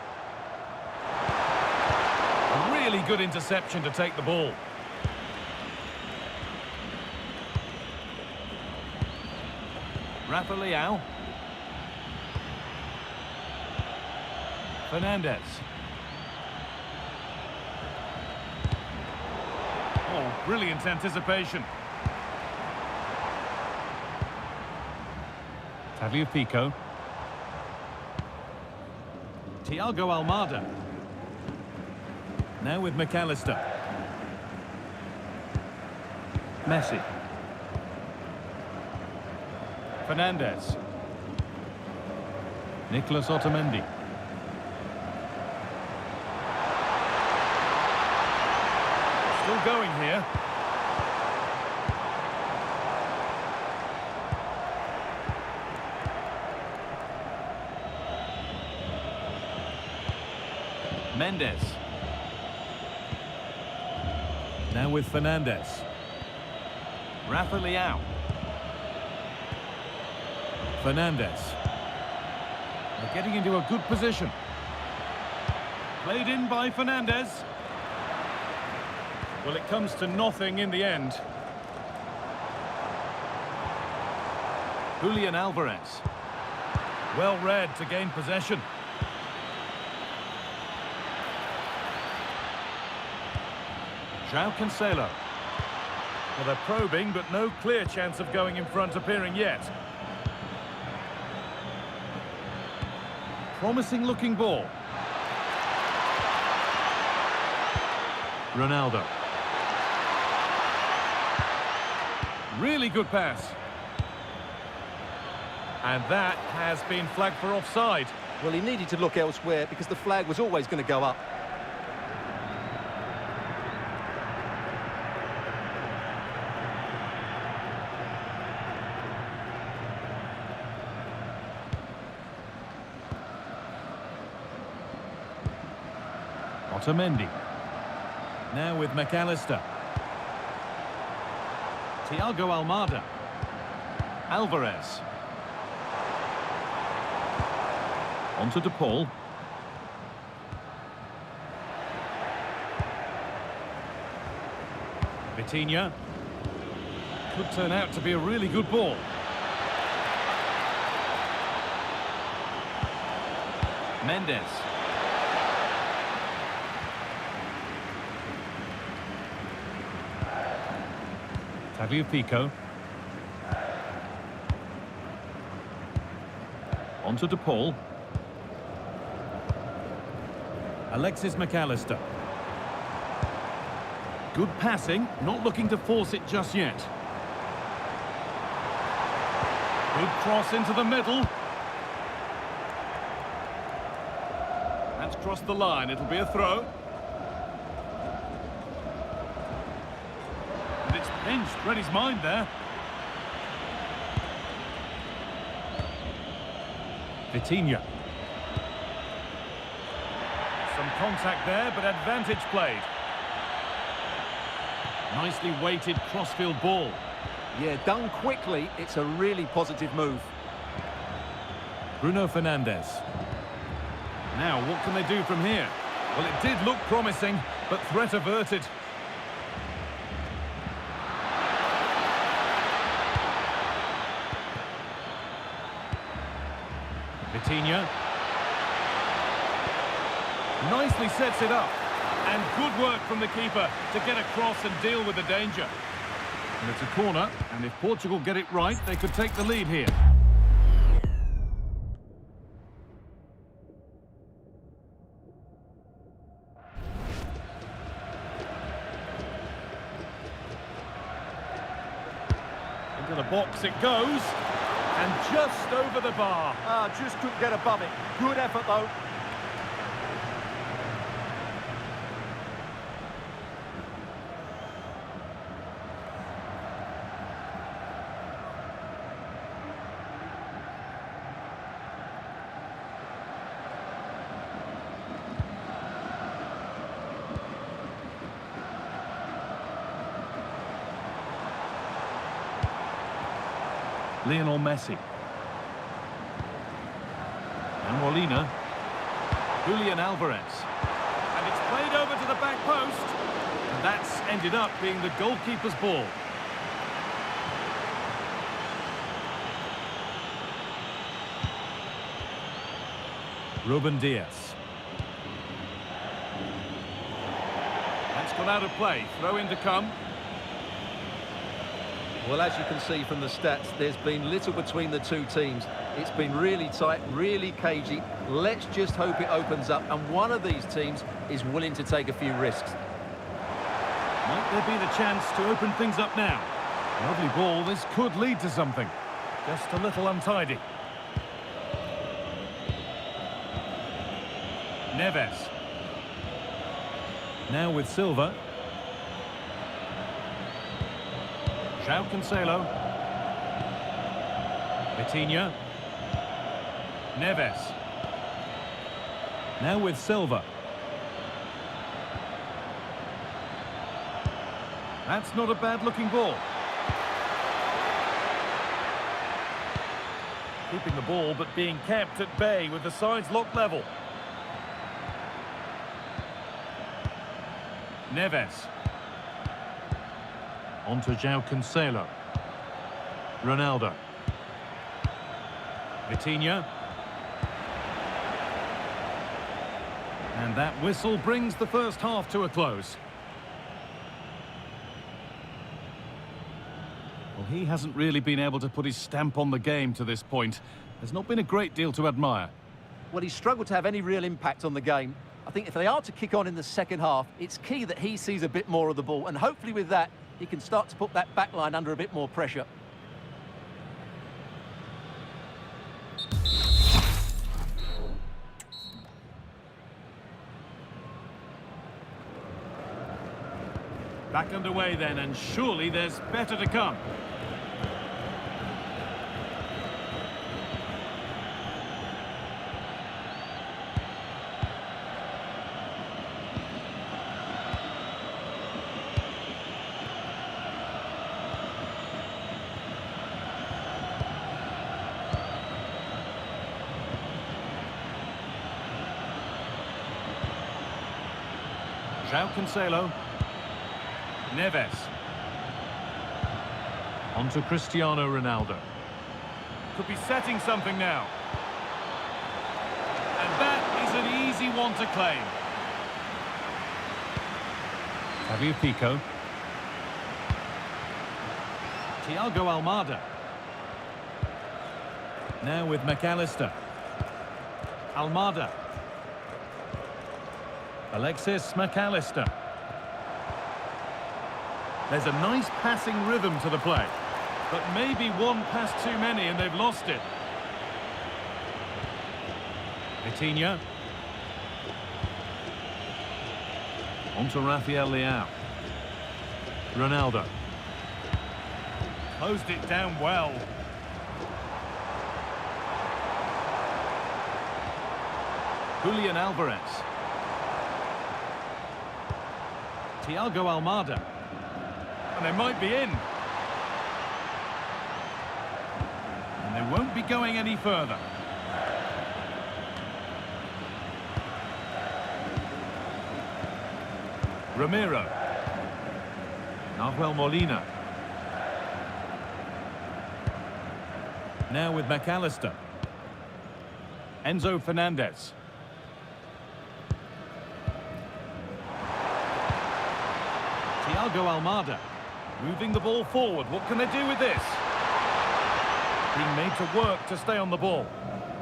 A really good interception to take the ball. Rafa Leao. Fernandez. Oh, brilliant anticipation. Tagliafico. Thiago Almada. Now with McAllister. Messi. Fernandez. Nicolas Otamendi. Still going here. Mendes. Now with Fernandez. Rafa Leao. Fernandez. They're getting into a good position. Played in by Fernandez. Well, it comes to nothing in the end. Julian Alvarez. Well read to gain possession. João Cancelo. Well, they're probing, but no clear chance of going in front appearing yet. Promising looking ball. Ronaldo. Really good pass. And that has been flagged for offside. Well, he needed to look elsewhere because the flag was always going to go up. Otamendi. Now with McAllister. Thiago Almada. Alvarez. Onto De Paul. Vitinha. Could turn out to be a really good ball. Mendes. Tagliafico. Onto De Paul. Alexis McAllister. Good passing, not looking to force it just yet. Good cross into the middle. That's crossed the line, it'll be a throw. And it's pinched, read his mind there. Vitinha. Some contact there, but advantage played. Nicely weighted crossfield ball. Yeah, done quickly, it's a really positive move. Bruno Fernandes. Now, what can they do from here? Well, it did look promising, but threat averted. Vitinha. Nicely sets it up. And good work from the keeper to get across and deal with the danger. And it's a corner, and if Portugal get it right, they could take the lead here. Into the box it goes, and just over the bar. Just couldn't get above it. Good effort, though. Lionel Messi. And Molina. Julian Alvarez. And it's played over to the back post. And that's ended up being the goalkeeper's ball. Ruben Diaz. That's gone out of play. Throw in to come. Well, as you can see from the stats, there's been little between the two teams. It's been really tight, really cagey. Let's just hope it opens up and one of these teams is willing to take a few risks. Might there be the chance to open things up now? Lovely ball. This could lead to something. Just a little untidy. Neves. Now with Silva. João Cancelo. Vitinha. Neves. Now with Silva. That's not a bad-looking ball. Keeping the ball, but being kept at bay with the sides locked level. Neves. On to João Cancelo. Ronaldo. Vitinha. And that whistle brings the first half to a close. Well, he hasn't really been able to put his stamp on the game to this point. There's not been a great deal to admire. Well, he's struggled to have any real impact on the game. I think if they are to kick on in the second half, it's key that he sees a bit more of the ball, and hopefully with that, he can start to put that back line under a bit more pressure. Back underway then, and surely there's better to come. João Cancelo. Neves. On to Cristiano Ronaldo. Could be setting something now. And that is an easy one to claim. Fabio Pico. Thiago Almada. Now with McAllister. Almada. Alexis McAllister. There's a nice passing rhythm to the play, but maybe one pass too many and they've lost it. Vitinha. On to Rafael Leao. Ronaldo. Closed it down well. Julian Alvarez. Thiago Almada. And they might be in. And they won't be going any further. Ramiro. Nahuel Molina. Now with McAllister. Enzo Fernandez. Thiago Almada. Moving the ball forward. What can they do with this? Being made to work to stay on the ball.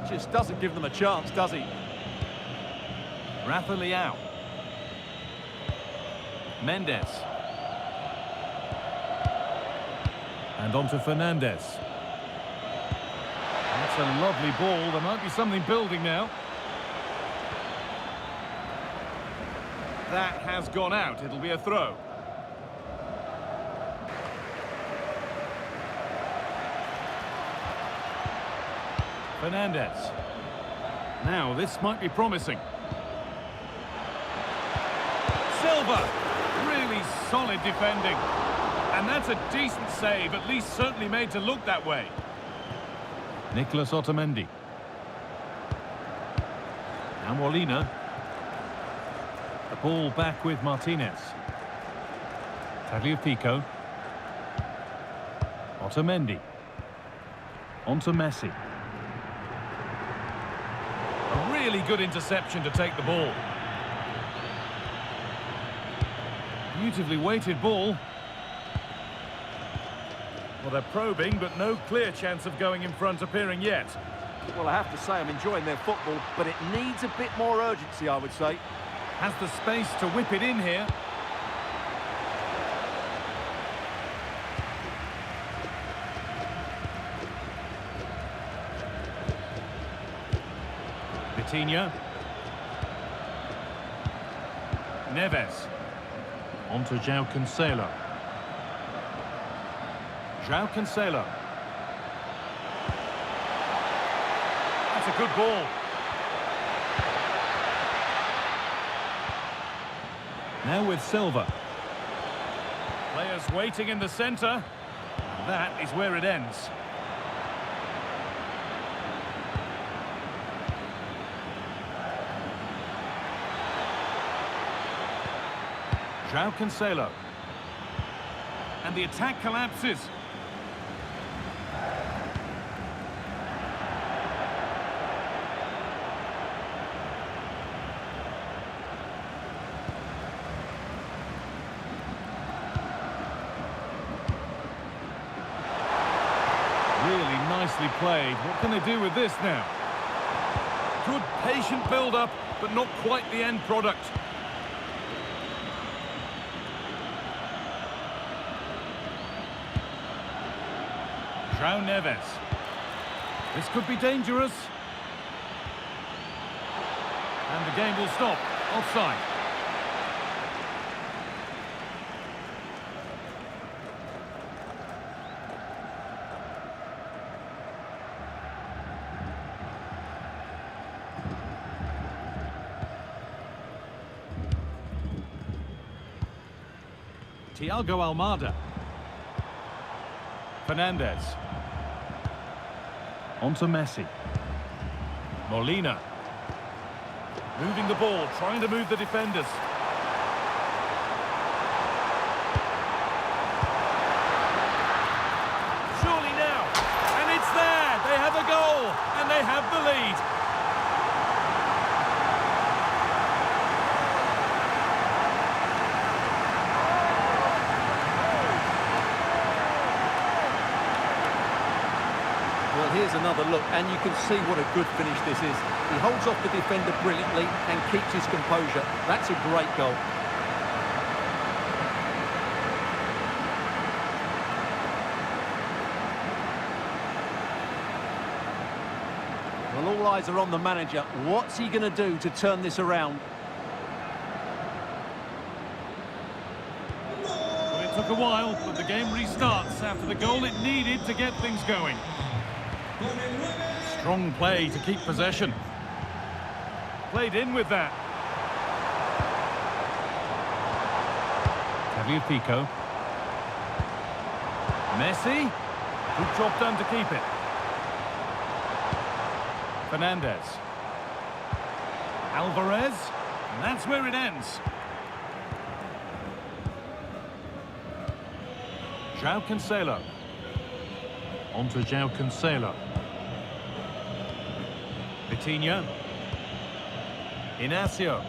Just doesn't give them a chance, does he? Rafa Leao. Mendes. And on to Fernandez. That's a lovely ball. There might be something building now. That has gone out. It'll be a throw. Fernandez. Now, this might be promising. Silva. Really solid defending. And that's a decent save, at least certainly made to look that way. Nicholas Otamendi. And Molina. The ball back with Martinez. Tagliafico. Otamendi. On to Messi. A really good interception to take the ball. Beautifully weighted ball. Well, they're probing, but no clear chance of going in front appearing yet. Well, I have to say I'm enjoying their football, but it needs a bit more urgency, I would say. Has the space to whip it in here. Vitinha. Neves. On to João Cancelo. João Cancelo. That's a good ball. Now with Silva. Players waiting in the centre. That is where it ends. João Cancelo. And the attack collapses. Really nicely played. What can they do with this now? Good patient build-up, but not quite the end product. João Neves. This could be dangerous. And the game will stop. Offside. Thiago Almada. Fernandez. On to Messi. Molina. Moving the ball, trying to move the defenders. Surely now. And it's there. They have a goal. And they have the lead. Well, here's another look, and you can see what a good finish this is. He holds off the defender brilliantly and keeps his composure. That's a great goal. Well, all eyes are on the manager. What's he going to do to turn this around? Well, it took a while, but the game restarts after the goal it needed to get things going. Strong play to keep possession. Played in with that. Tagliafico. Messi. Good job done to keep it. Fernandez. Alvarez. And that's where it ends. João Cancelo. On to João Cancelo. Vitinha. Inacio.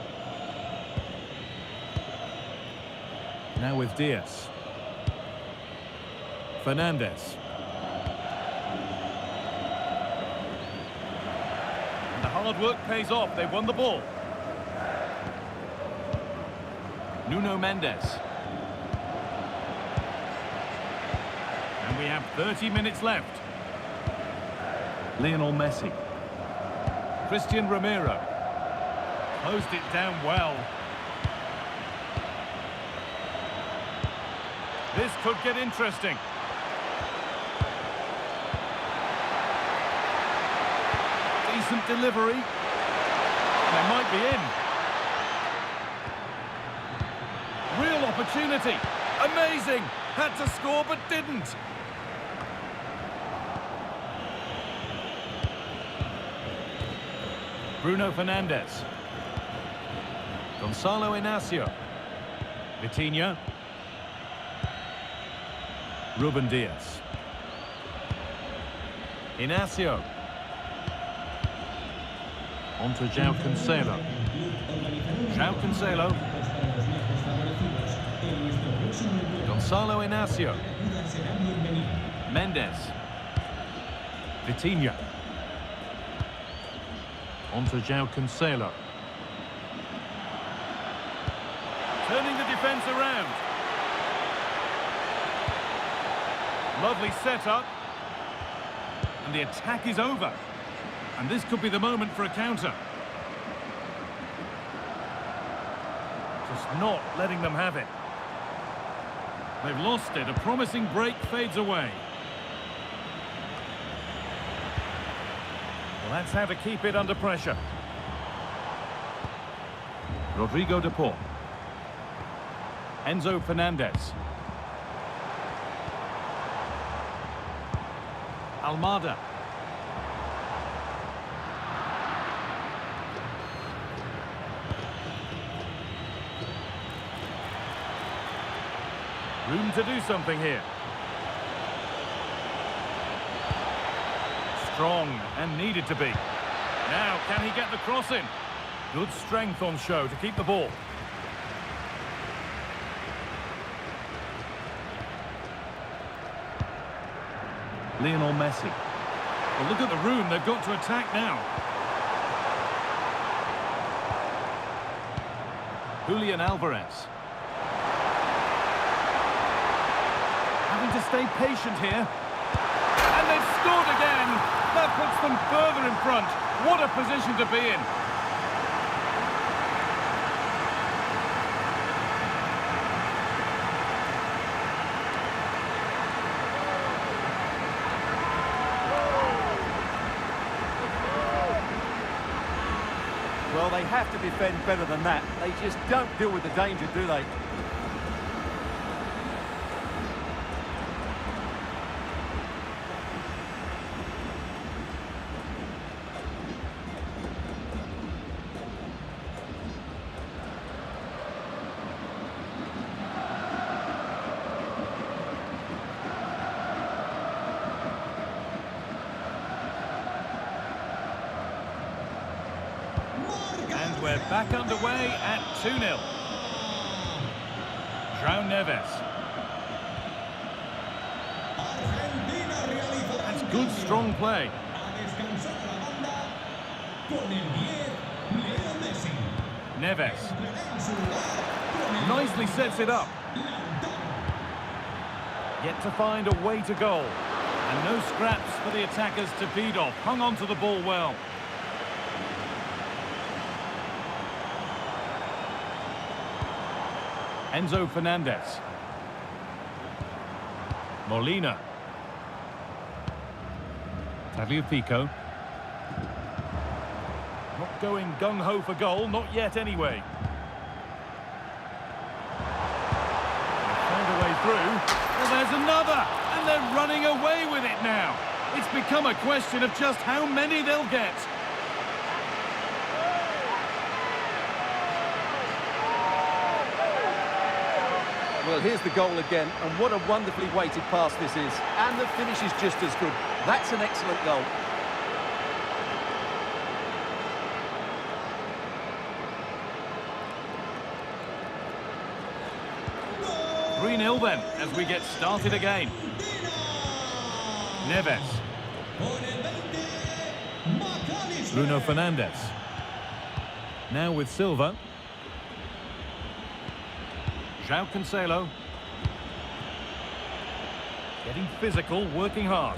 Now with Diaz. Fernandez. And the hard work pays off. They've won the ball. Nuno Mendes. And we have 30 minutes left. Lionel Messi. Christian Romero. Closed it down well. This could get interesting. Decent delivery. They might be in. Real opportunity. Amazing. Had to score but didn't. Bruno Fernandes. Gonzalo Inacio. Vitinha. Ruben Diaz. Inacio. On to João Cancelo. João Cancelo. Gonzalo Inacio. Mendes. Vitinha. On to João Cancelo. Turning the defence around. Lovely setup. And the attack is over. And this could be the moment for a counter. Just not letting them have it. They've lost it. A promising break fades away. Well, that's how to keep it under pressure. Rodrigo de Paul. Enzo Fernandez. Almada. Room to do something here. Strong and needed to be. Now, can he get the cross in? Good strength on show to keep the ball. Lionel Messi. Well, look at the room they've got to attack now. Julian Alvarez. Having to stay patient here. And they've scored again. That puts them further in front. What a position to be in. Well, they have to defend better than that. They just don't deal with the danger, do they? We're back underway at 2-0. João Neves. That's good, strong play. Neves. Nicely sets it up. Yet to find a way to goal. And no scraps for the attackers to feed off. Hung on to the ball well. Enzo Fernandez. Molina. Tagliafico. Not going gung-ho for goal, not yet anyway. Found a way through. Well, there's another! And they're running away with it now. It's become a question of just how many they'll get. Well, here's the goal again, and what a wonderfully weighted pass this is. And the finish is just as good. That's an excellent goal. Goal! 3-0 then, as we get started again. Neves. Bruno Fernandes. Now with Silva. João Cancelo. Getting physical, working hard.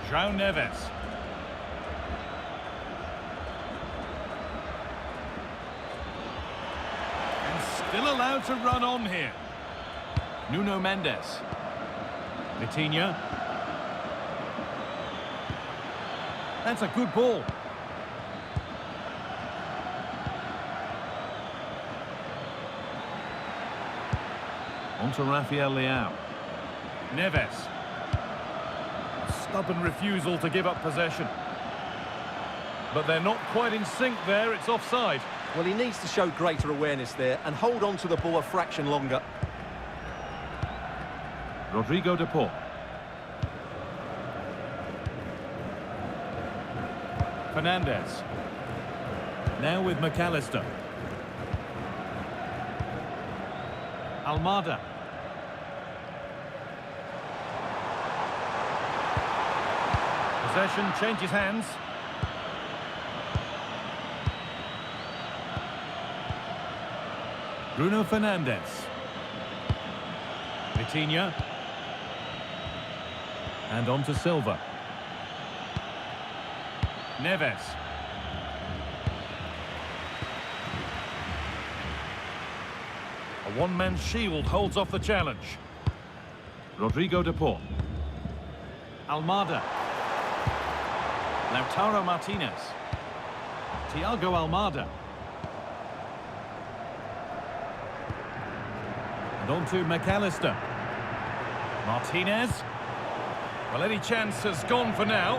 João Neves. And still allowed to run on here. Nuno Mendes. Vitinha. That's a good ball. On to Rafael Leao. Neves. A stubborn refusal to give up possession. But they're not quite in sync there, it's offside. Well, he needs to show greater awareness there and hold on to the ball a fraction longer. Rodrigo de Paul. Fernandez. Now with McAllister. Almada. Possession changes hands. Bruno Fernandes. Vitinha. And on to Silva. Neves. A one-man shield holds off the challenge. Rodrigo de Paul. Almada. Lautaro Martinez. Thiago Almada. And on to McAllister. Martinez. Well, any chance has gone for now.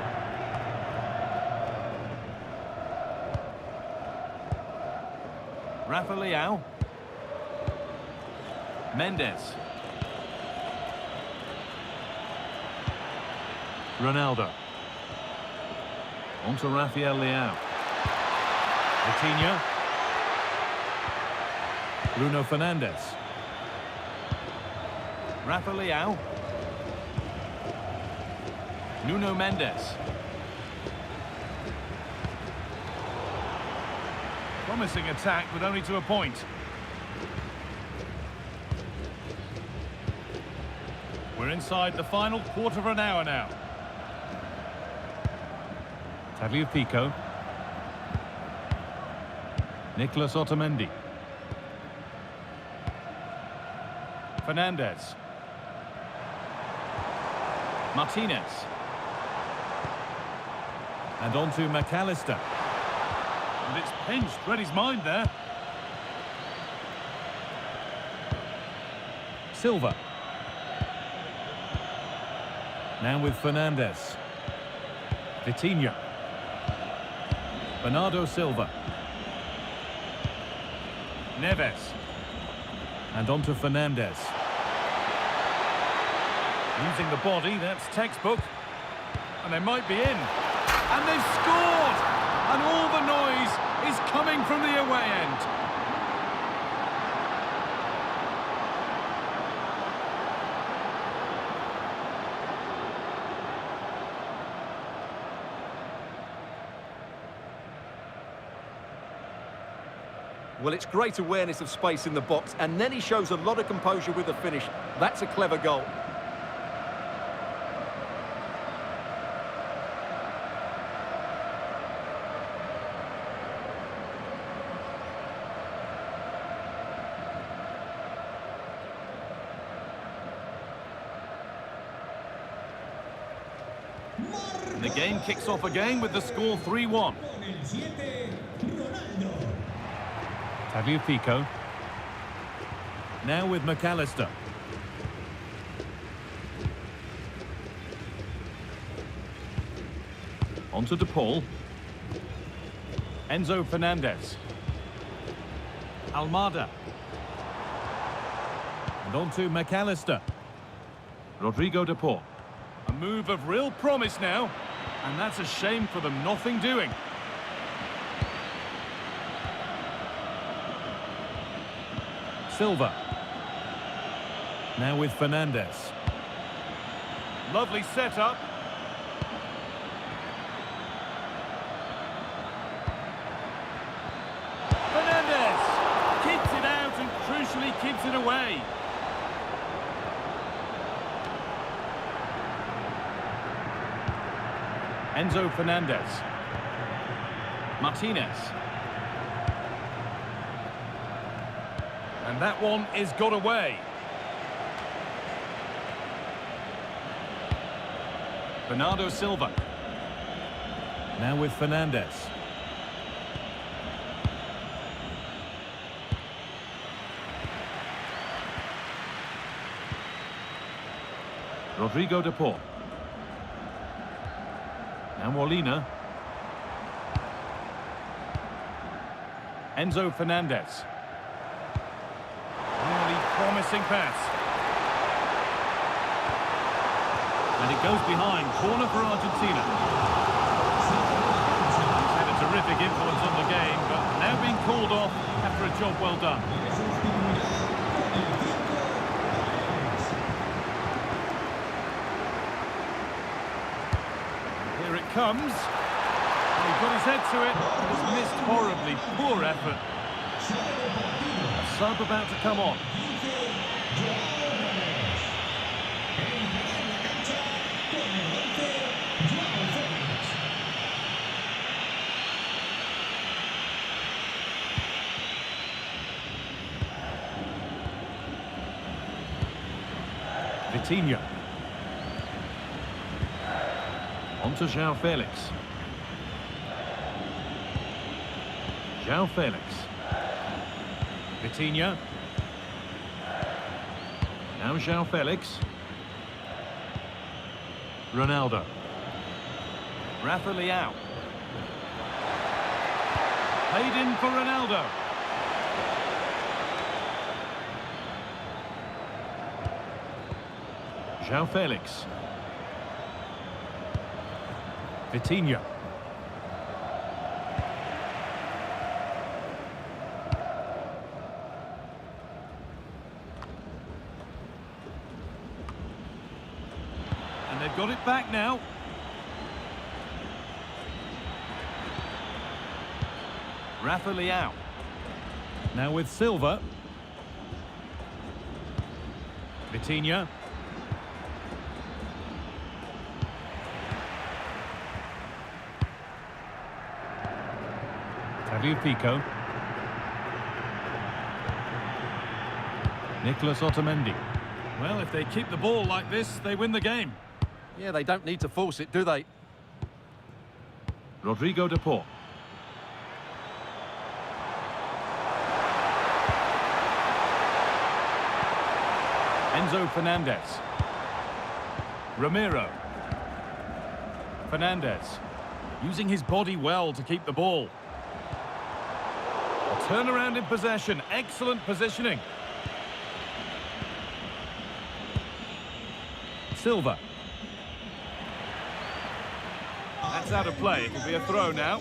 Rafa Leao. Mendes. Ronaldo. On to Rafael Leao. Vitinha. Bruno Fernandes. Rafa Leao. Nuno Mendes. Promising attack, but only to a point. We're inside the final quarter of an hour now. Tagliafico. Nicolas Otamendi. Fernandez. Martinez. And on to McAllister. And it's pinched, read his mind there. Silva. Now with Fernandes. Vitinha. Bernardo Silva. Neves. And on to Fernandes. Using the body, that's textbook. And they might be in. And they've scored! And all the noise is coming from the away end. Well, it's great awareness of space in the box, and then he shows a lot of composure with the finish. That's a clever goal. And the game kicks off again with the score 3-1. Tagliafico. Now with McAllister. On to De Paul. Enzo Fernandez. Almada. And on to McAllister. Rodrigo De Paul. A move of real promise now. And that's a shame for them, nothing doing. Silva. Now with Fernandes. Lovely setup. Fernandes keeps it out and crucially keeps it away. Enzo Fernandez. Martinez. And that one is got away. Bernardo Silva. Now with Fernandes. Rodrigo De Paul. Now Molina. Enzo Fernandez. Really promising pass. And it goes behind. Corner for Argentina. He's had a terrific influence on the game, but now being called off after a job well done. Here it comes. He got his head to it, but has missed horribly. Poor effort. A sub about to come on. Vitinha. On to João Felix. João Felix. Vitinha. Now João Felix. Ronaldo. Rafa Leão. Played in for Ronaldo. João Felix. Vitinha. And they've got it back now. Rafa Leão. Now with Silva. Vitinha. Pico. Nicolas Otamendi. Well, if they keep the ball like this, they win the game. Yeah, they don't need to force it, do they? Rodrigo de Paul. Enzo Fernandez. Ramiro. Fernandez. Using his body well to keep the ball. Turnaround in possession, excellent positioning. Silva. That's out of play, it'll be a throw now.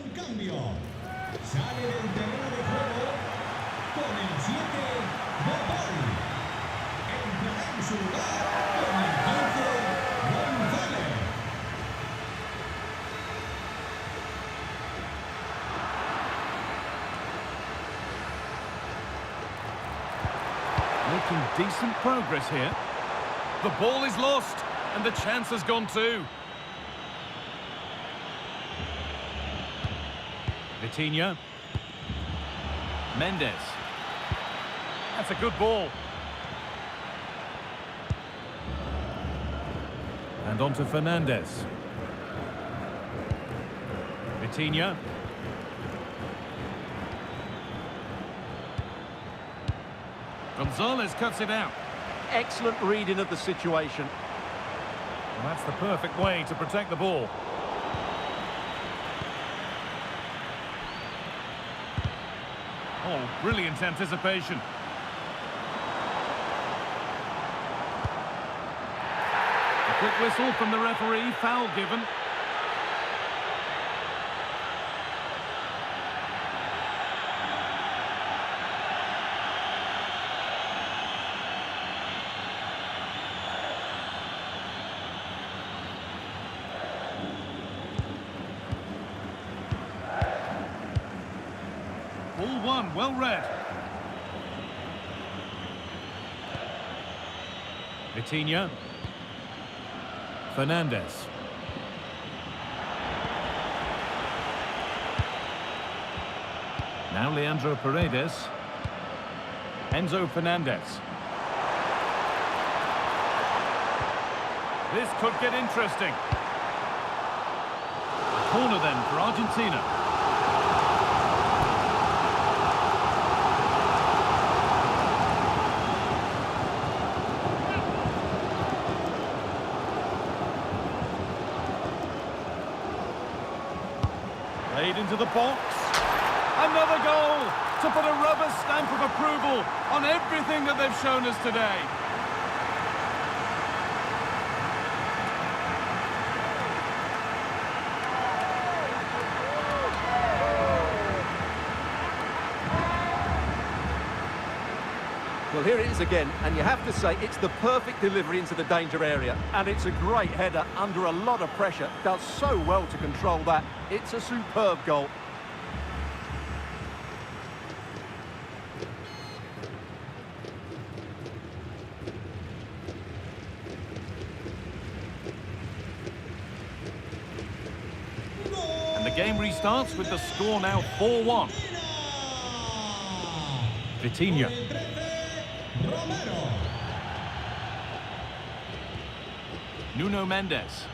Making decent progress here. The ball is lost, and the chance has gone too. Vitinha. Mendes. That's a good ball. And on to Fernandez. Vitinha. Gonzalez cuts it out. Excellent reading of the situation. Well, that's the perfect way to protect the ball. Oh, brilliant anticipation. A quick whistle from the referee, foul given. Ball one, well read. Vitinha. Fernandez. Now Leandro Paredes. Enzo Fernandez. This could get interesting. Corner then for Argentina. Played into the box. Another goal to put a rubber stamp of approval on everything that they've shown us today. Well, here it is again, and you have to say it's the perfect delivery into the danger area. And it's a great header under a lot of pressure. Does so well to control that. It's a superb goal. And the game restarts with the score now 4-1. Vitinha. Nuno Mendes.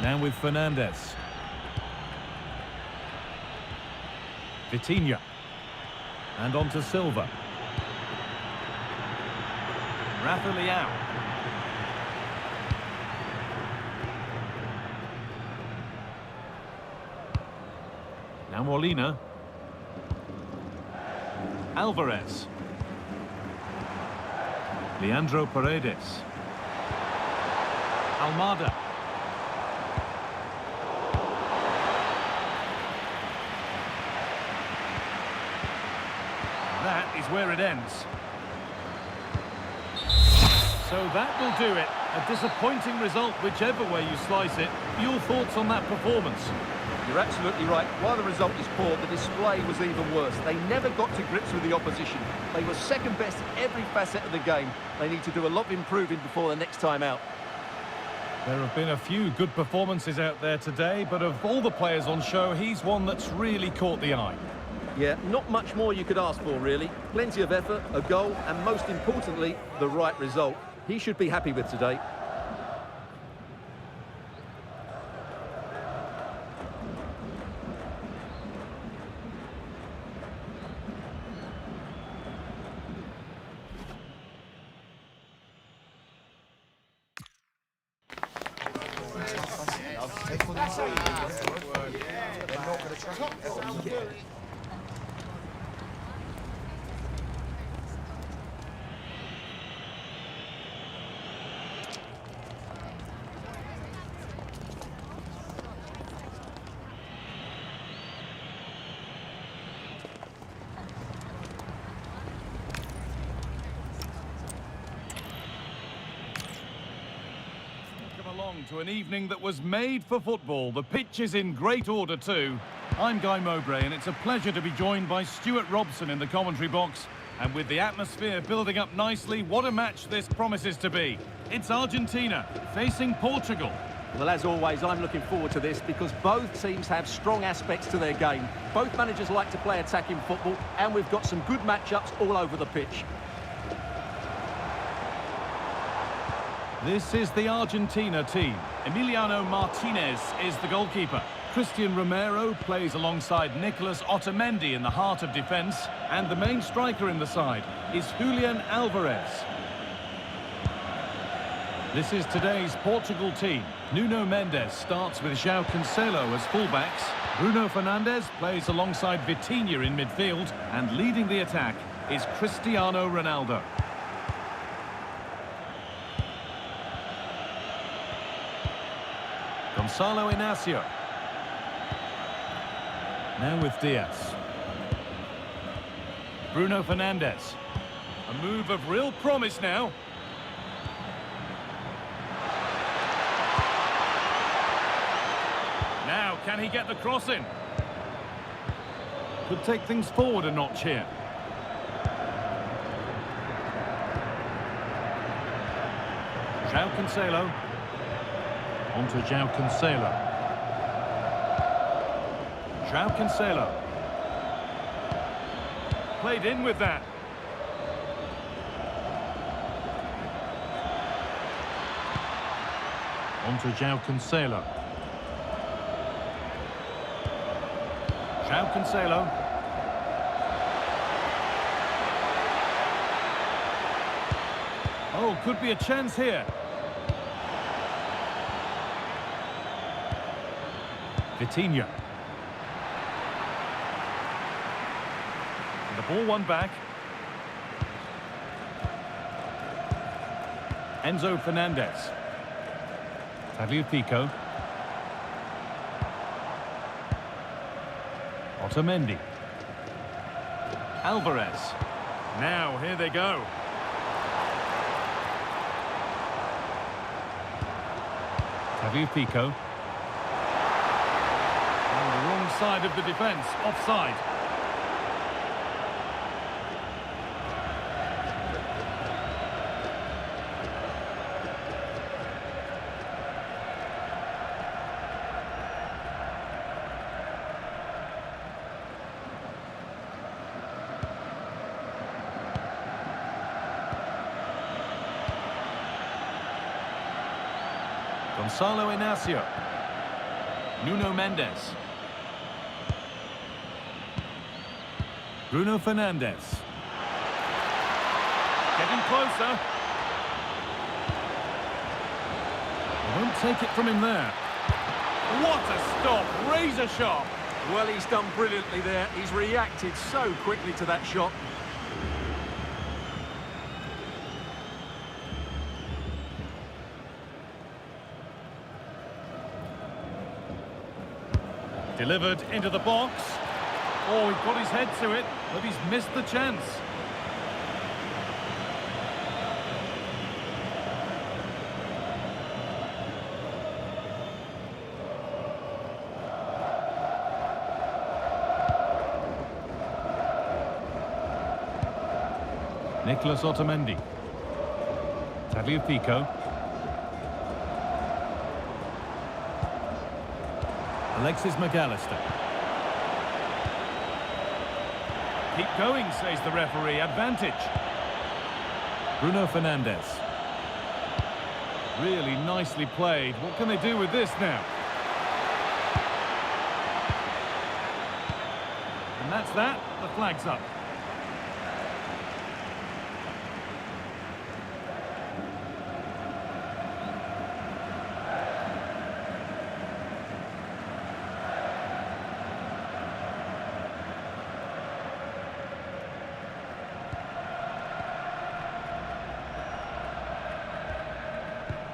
Now with Fernandes. Vitinha. And on to Silva. Rafa Leão. Now Molina. Alvarez. Leandro Paredes. Almada. That is where it ends. So that will do it. A disappointing result, whichever way you slice it. Your thoughts on that performance? You're absolutely right. While the result is poor, the display was even worse. They never got to grips with the opposition. They were second best in every facet of the game. They need to do a lot of improving before the next time out. There have been a few good performances out there today, but of all the players on show, he's one that's really caught the eye. Yeah, not much more you could ask for, really. Plenty of effort, a goal, and most importantly, the right result. He should be happy with today. Along to an evening that was made for football. The pitch is in great order too. I'm Guy Mowbray, and it's a pleasure to be joined by Stuart Robson in the commentary box. And with the atmosphere building up nicely, what a match this promises to be. It's Argentina facing Portugal. Well, as always, I'm looking forward to this because both teams have strong aspects to their game. Both managers like to play attacking football, and we've got some good matchups all over the pitch. This is the Argentina team. Emiliano Martinez is the goalkeeper. Christian Romero plays alongside Nicolas Otamendi in the heart of defence. And the main striker in the side is Julian Alvarez. This is today's Portugal team. Nuno Mendes starts with João Cancelo as fullbacks. Bruno Fernandes plays alongside Vitinha in midfield. And leading the attack is Cristiano Ronaldo. Gonzalo Inacio. Now with Diaz. Bruno Fernandes. A move of real promise now. Now, can he get the cross in? Could take things forward a notch here. João Cancelo. On to João Cancelo. João Cancelo. Played in with that. On to João Cancelo. João Cancelo. Oh, could be a chance here. Vitinha. Ball one back. Enzo Fernandez. Tagliafico. Otamendi. Alvarez. Now, here they go. Tagliafico. On the wrong side of the defence, offside. Gonzalo Inacio. Nuno Mendes. Bruno Fernandes. Getting closer. They won't take it from him there. What a stop! Razor sharp! Well, he's done brilliantly there. He's reacted so quickly to that shot. Delivered into the box. Oh, he got his head to it, but he's missed the chance. Nicolas Otamendi. Tagliafico. Alexis McAllister. Keep going, says the referee. Advantage. Bruno Fernandes. Really nicely played. What can they do with this now? And that's that. The flag's up.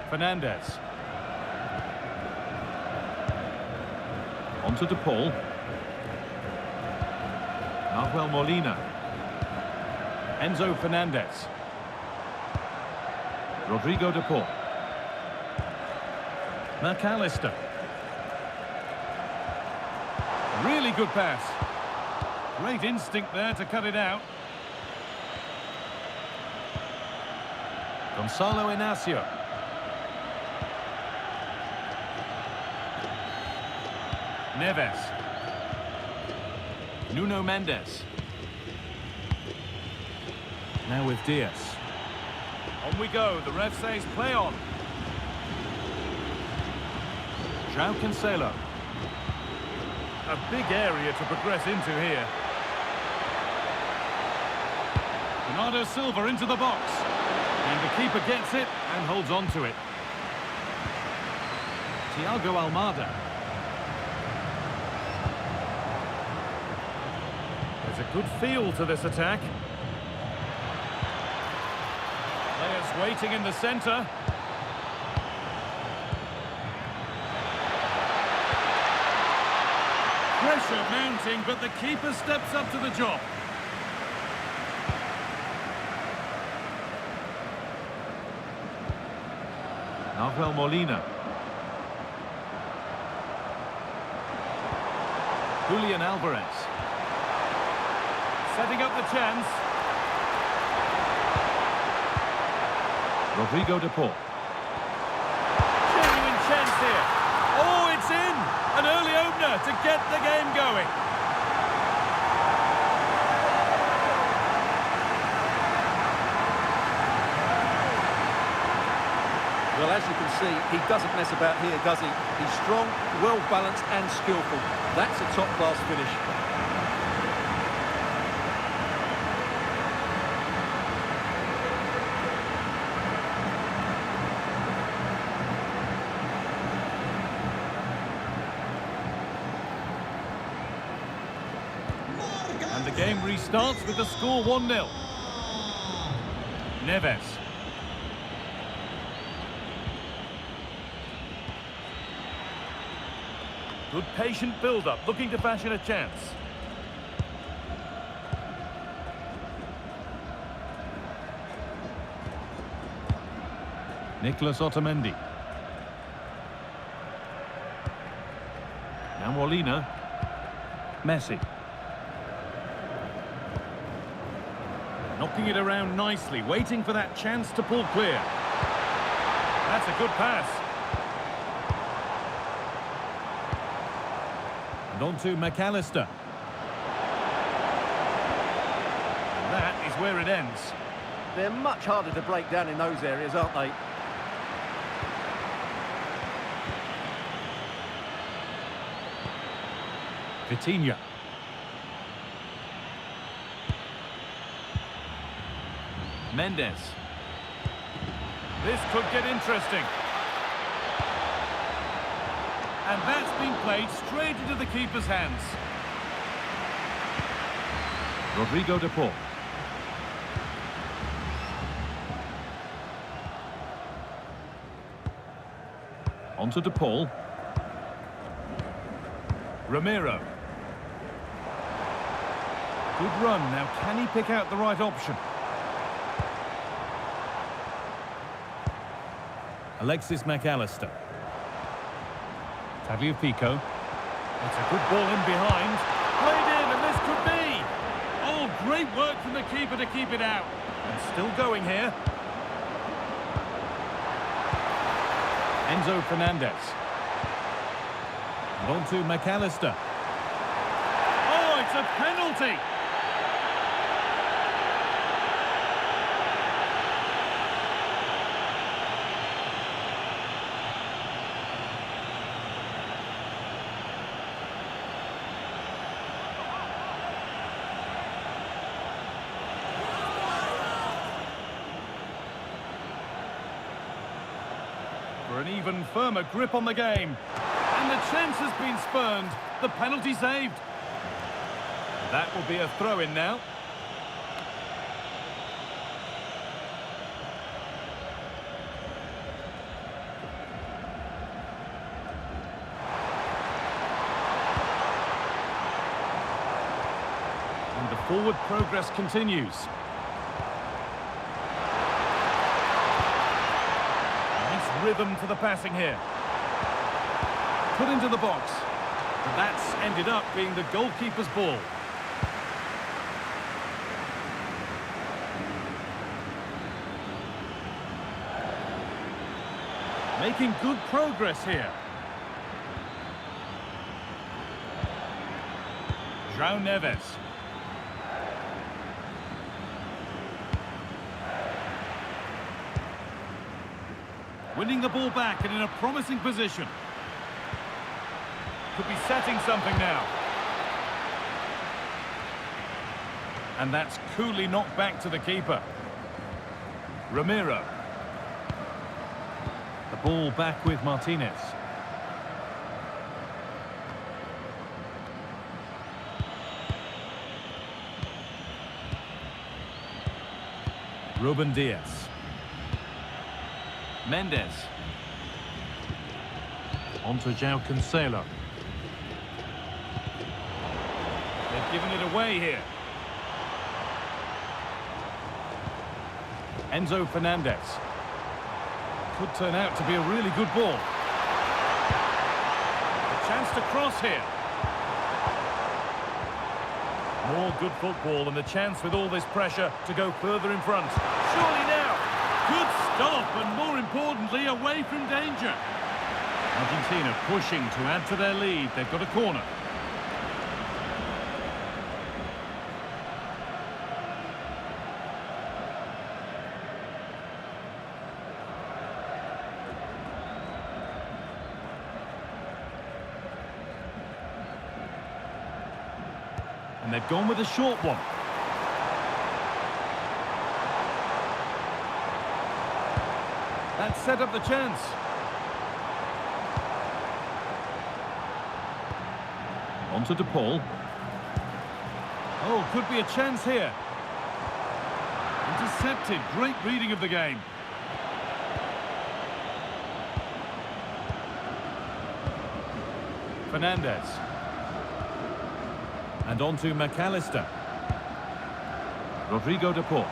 Fernandez. On to DePaul. Nahuel Molina. Enzo Fernandez. Rodrigo DePaul. McAllister. Really good pass. Great instinct there to cut it out. Gonzalo Inacio. Neves. Nuno Mendes. Now with Diaz. On we go. The ref says play on. João Cancelo. A big area to progress into here. Bernardo Silva into the box. And the keeper gets it and holds on to it. Thiago Almada. There's a good feel to this attack. Players waiting in the centre. Pressure mounting, but the keeper steps up to the job. Nahuel Molina. Julian Alvarez. Setting up the chance. Rodrigo DePaul. Genuine chance here. Oh, it's in! An early opener to get the game going. Well, as you can see, he doesn't mess about here, does he? He's strong, well-balanced and skillful. That's a top-class finish. And And the game restarts with the score 1-0. Neves. Good patient build-up, looking to fashion a chance. Nicolas Otamendi. Now Molina. Messi. Knocking it around nicely, waiting for that chance to pull clear. That's a good pass. And on to McAllister. And that is where it ends. They're much harder to break down in those areas, aren't they? Vitinha. Mendes. This could get interesting. And that's been played straight into the keeper's hands. Rodrigo de Paul. On to de Paul. Romero. Good run. Now, can he pick out the right option? Alexis McAllister. Tagliafico. It's a good ball in behind. Played in, and this could be. Oh, great work from the keeper to keep it out. And still going here. Enzo Fernandez. And on to McAllister. Oh, it's a penalty. For an even firmer grip on the game. And the chance has been spurned. The penalty saved. That will be a throw-in now. And the forward progress continues. Rhythm to the passing here. Put into the box. But that's ended up being the goalkeeper's ball. Making good progress here. João Neves. Winning the ball back and in a promising position. Could be setting something now. And that's coolly knocked back to the keeper. Romero. The ball back with Martinez. Ruben Diaz. Mendes. On to João Cancelo. They've given it away here. Enzo Fernandez. Could turn out to be a really good ball. A chance to cross here. More good football and the chance with all this pressure to go further in front. Surely now. Good stop, and more importantly, away from danger. Argentina pushing to add to their lead. They've got a corner. And they've gone with a short one. That set up the chance. On to de Paul. Oh, could be a chance here. Intercepted. Great reading of the game. Fernandez. And on to McAllister. Rodrigo de Paul.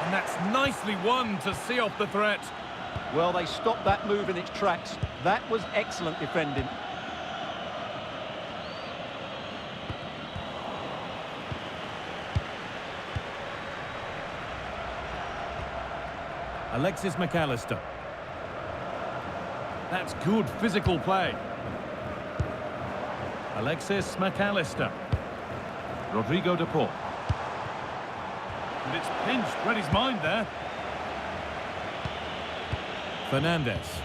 And that's nicely won to see off the threat. Well, they stopped that move in its tracks. That was excellent defending. Alexis McAllister. That's good physical play. Alexis McAllister. Rodrigo de Paul. And it's pinched, read his mind there. Fernandez.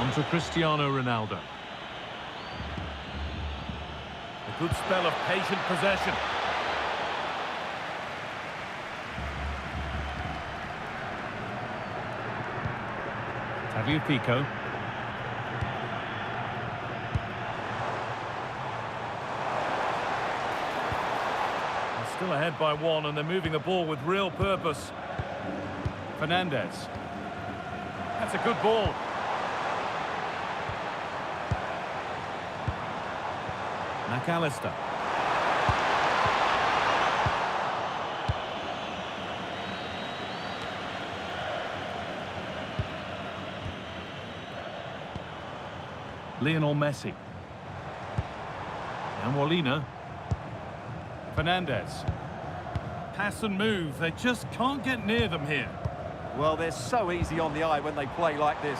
On to Cristiano Ronaldo. A good spell of patient possession. Pico. They're still ahead by one and they're moving the ball with real purpose. Fernandez. That's a good ball. McAllister. Lionel Messi. And Molina. Fernandez. Pass and move. They just can't get near them here. Well, they're so easy on the eye when they play like this.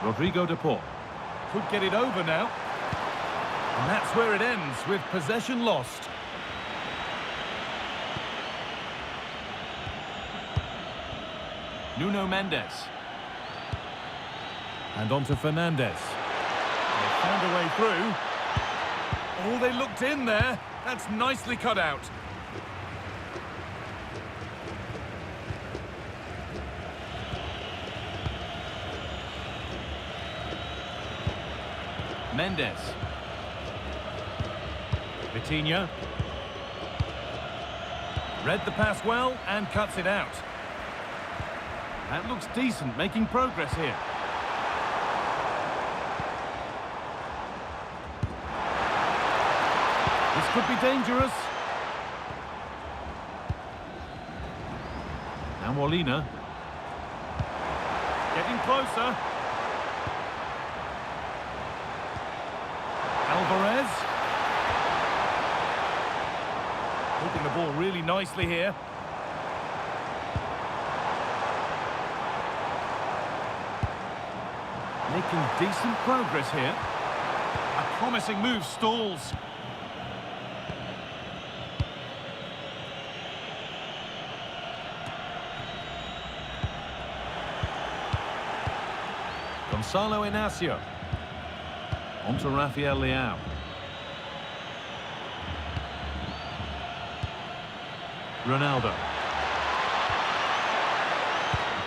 Rodrigo de Paul. Could get it over now. And that's where it ends, with possession lost. Nuno Mendes. And on to Fernandez. They found a way through. Oh, they looked in there. That's nicely cut out. Mendes. Vitinha. Read the pass well and cuts it out. That looks decent, making progress here. This could be dangerous. Now Molina. Getting closer. Alvarez. Holding the ball really nicely here. Making decent progress here. A promising move stalls. Gonzalo Inacio. On to Rafael Leao. Ronaldo.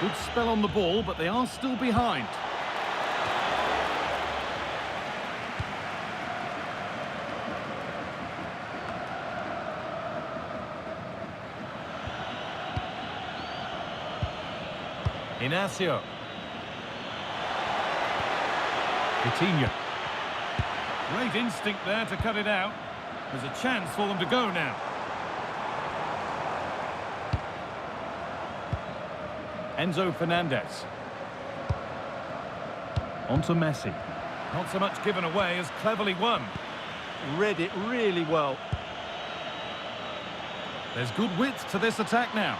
Good spell on the ball, but they are still behind. Inacio. Vitinha. Great instinct there to cut it out. There's a chance for them to go now. Enzo Fernandez. On to Messi. Not so much given away as cleverly won. Read it really well. There's good width to this attack now.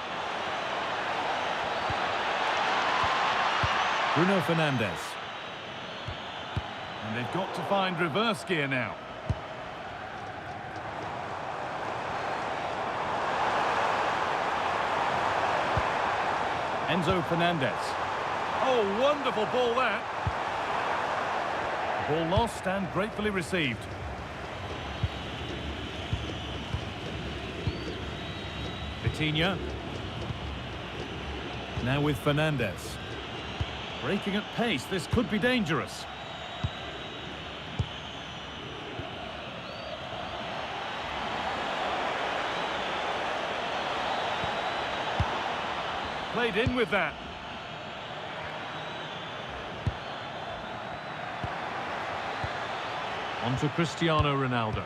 Bruno Fernandes. And they've got to find reverse gear now. Enzo Fernandez. Oh, wonderful ball that. Ball lost and gratefully received. Vitinha. Now with Fernandez. Breaking at pace, this could be dangerous. Played in with that. On to Cristiano Ronaldo.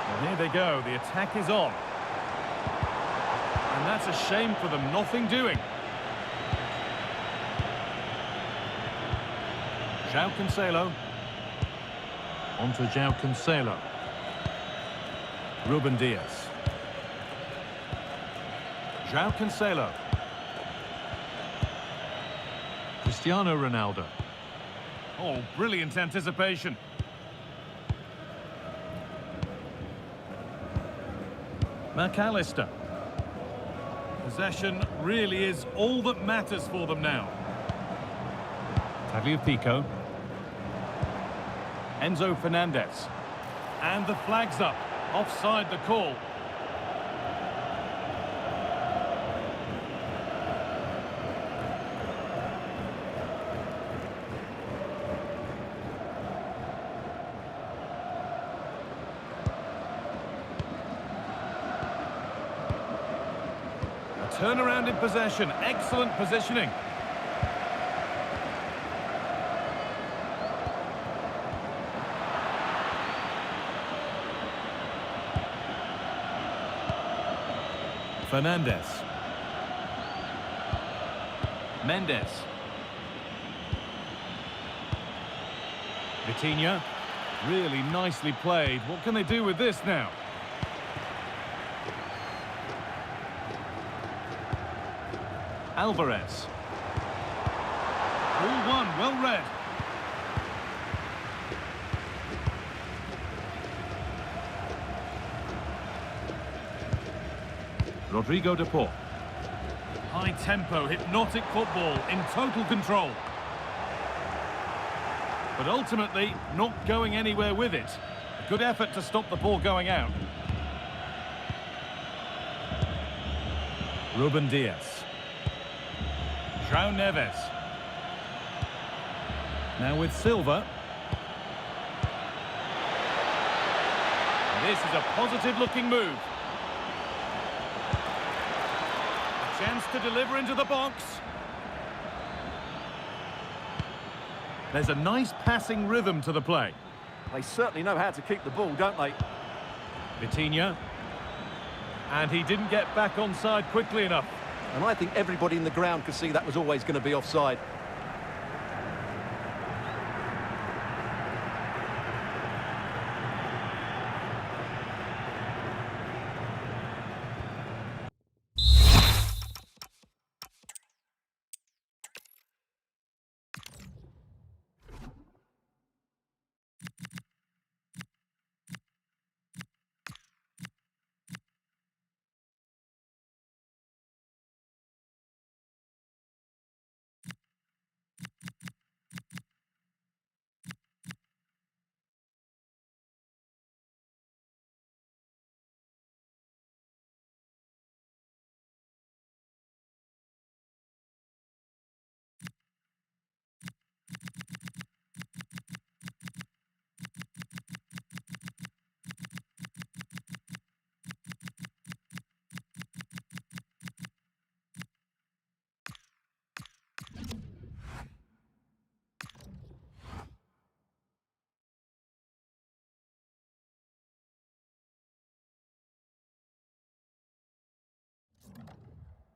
Well, here they go, the attack is on. And that's a shame for them, nothing doing. João Cancelo. On to João Cancelo. Ruben Dias. João Cancelo. Cristiano Ronaldo. Oh, brilliant anticipation. McAllister. Possession really is all that matters for them now. Tagliafico. Enzo Fernandez. And the flag's up. Offside the call. A turnaround in possession. Excellent positioning. Fernandez. Mendes. Vitinha. Really nicely played. What can they do with this now? Alvarez. Ball one, well read. Rodrigo de Paul. High tempo, hypnotic football in total control. But ultimately, not going anywhere with it. A good effort to stop the ball going out. Ruben Dias. João Neves. Now with Silva. This is a positive-looking move. Chance to deliver into the box. There's a nice passing rhythm to the play. They certainly know how to keep the ball, don't they? Vitinha. And he didn't get back onside quickly enough. And I think everybody in the ground could see that was always going to be offside.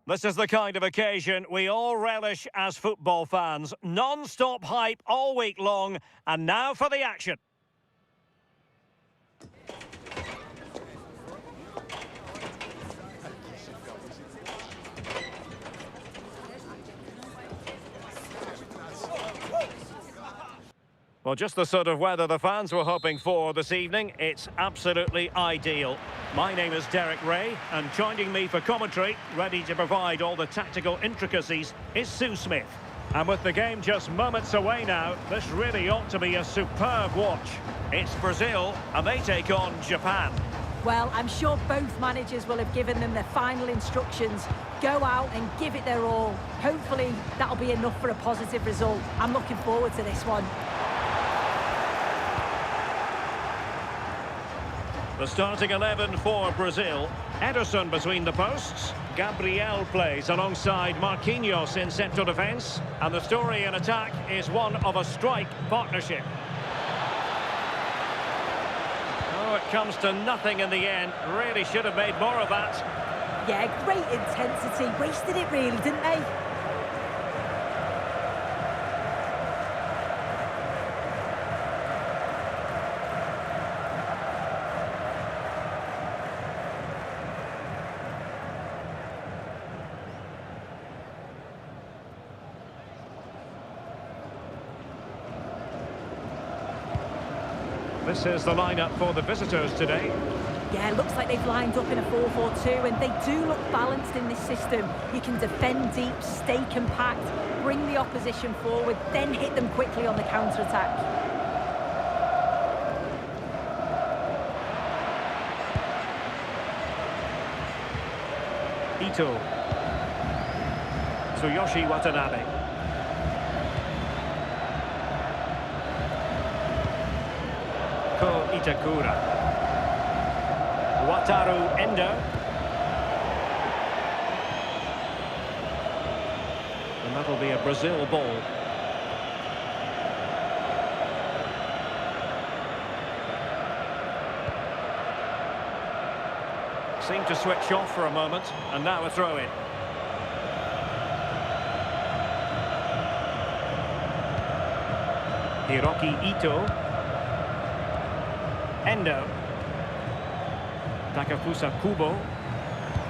This is the kind of occasion we all relish as football fans. Non-stop hype all week long, and now for the action. Well, just the sort of weather the fans were hoping for this evening. It's absolutely ideal. My name is Derek Ray, and joining me for commentary, ready to provide all the tactical intricacies, is Sue Smith. And with the game just moments away now, this really ought to be a superb watch. It's Brazil, and they take on Japan. Well, I'm sure both managers will have given them their final instructions. Go out and give it their all. Hopefully, that'll be enough for a positive result. I'm looking forward to this one. The starting 11 for Brazil. Ederson between the posts. Gabriel plays alongside Marquinhos in central defence. And the story in attack is one of a strike partnership. Oh, it comes to nothing in the end. Really should have made more of that. Yeah, great intensity. Wasted it really, didn't they? This is the lineup for the visitors today. Yeah, looks like they've lined up in a 4-4-2, and they do look balanced in this system. You can defend deep, stay compact, bring the opposition forward, then hit them quickly on the counter-attack. Ito. Tsuyoshi Watanabe. Ko Itakura. Wataru Endo. And that'll be a Brazil ball. Seemed to switch off for a moment, and now a throw-in. Hiroki Ito. Endo. Takafusa Kubo.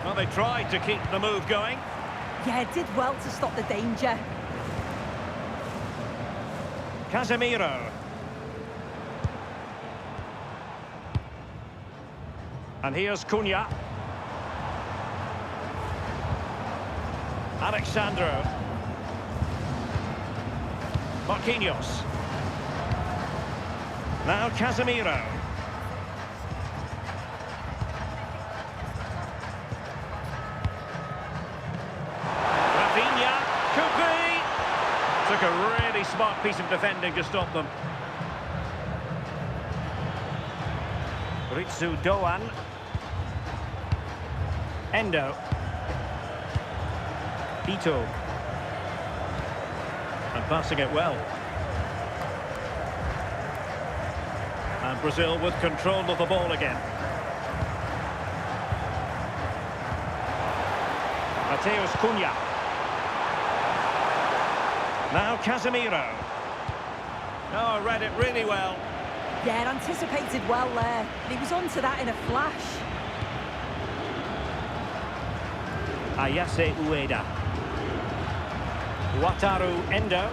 Well, they tried to keep the move going. Yeah, did well to stop the danger. Casemiro. And here's Cunha. Alexandro. Marquinhos. Now Casemiro. Rafinha. Could be. Took a really smart piece of defending to stop them. Ritsu Doan. Endo. Ito. And passing it well. And Brazil with control of the ball again. Mateus Cunha. Now Casemiro. Oh, read it really well. Yeah, anticipated well there. He was onto that in a flash. Ayase Ueda. Wataru Endo.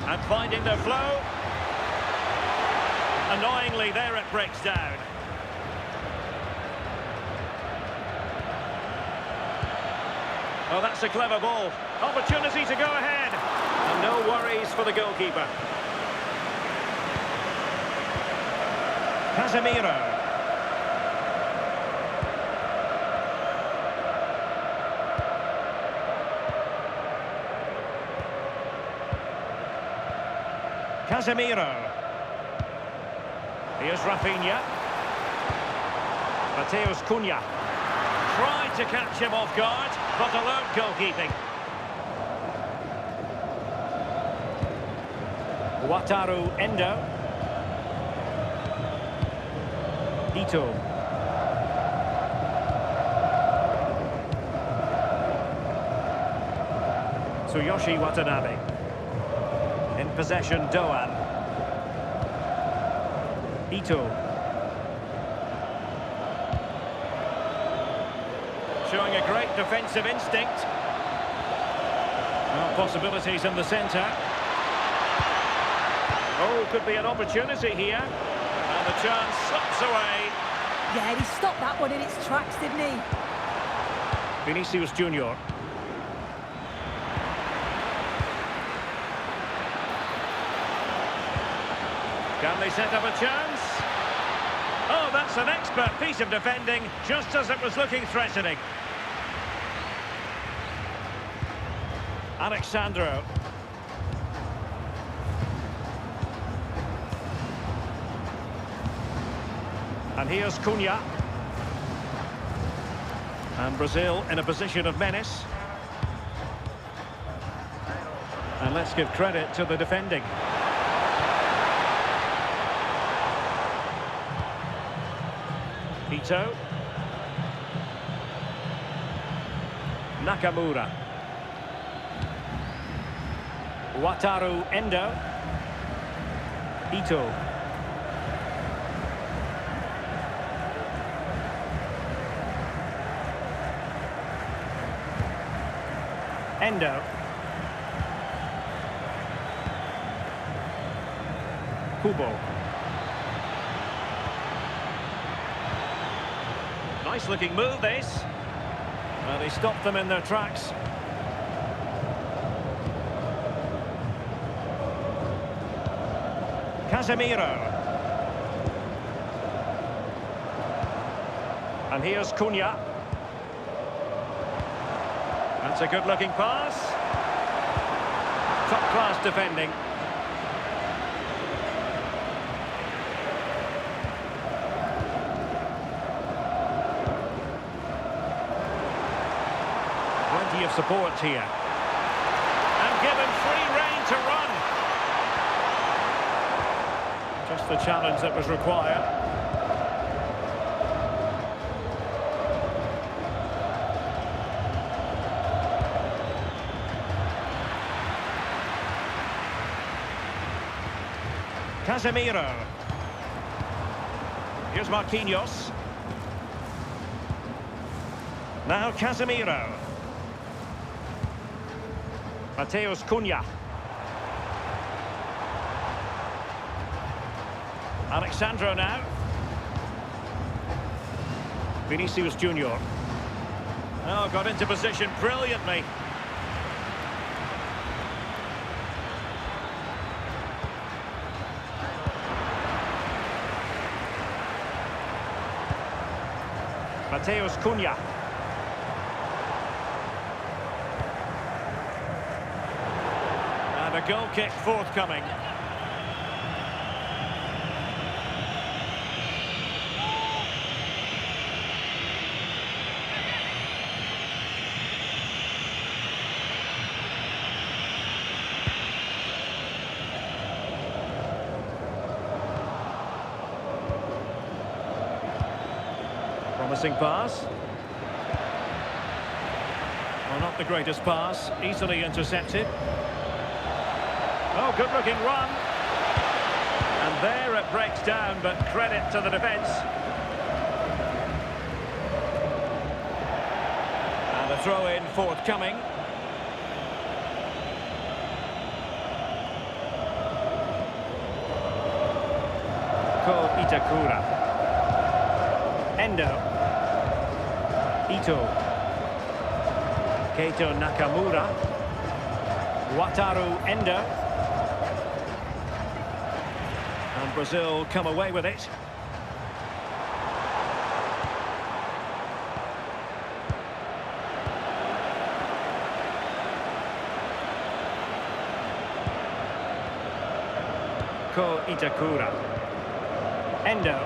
And finding the flow. Annoyingly, there it breaks down. Oh, that's a clever ball. Opportunity to go ahead. And no worries for the goalkeeper. Casemiro. Casemiro. Here's Rafinha. Mateus Cunha. Tried to catch him off guard, but alert goalkeeping. Wataru Endo. Ito. Tsuyoshi Watanabe. In possession, Doan. Ito. Showing a great defensive instinct. Well, possibilities in the centre. Oh, could be an opportunity here. And the chance slips away. Yeah, he stopped that one in its tracks, didn't he? Vinicius Junior. Can they set up a chance? Oh, that's an expert piece of defending, just as it was looking threatening. Alexandro. And here's Cunha. And Brazil in a position of menace. And let's give credit to the defending. Ito. Nakamura. Wataru Endo. Ito. Endo. Kubo. Nice looking move this. Well, they stopped them in their tracks. Casemiro. And here's Cunha. That's a good looking pass. Top class defending. Plenty of support here. And given free rein to run. Just the challenge that was required. Casemiro. Here's Marquinhos. Now Casemiro. Mateus Cunha. Alexandro now. Vinicius Junior. Oh, got into position brilliantly. Mateus Cunha. And a goal kick forthcoming. Promising pass. Well, not the greatest pass, easily intercepted. Oh, good looking run. And there it breaks down, but credit to the defence. And a throw-in forthcoming. Ko Itakura. Endo. Ito. Keito Nakamura. Wataru Endo. And Brazil come away with it. Ko Itakura. Endo.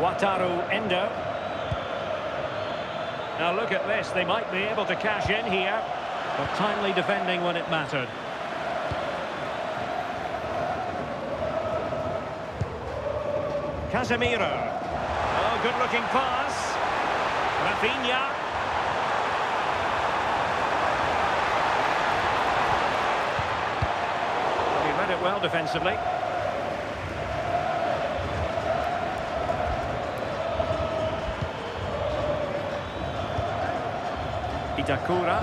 Wataru Endo. Now look at this, they might be able to cash in here, but timely defending when it mattered. Casemiro. Oh, good looking pass. Rafinha. He read it well defensively. Itakura.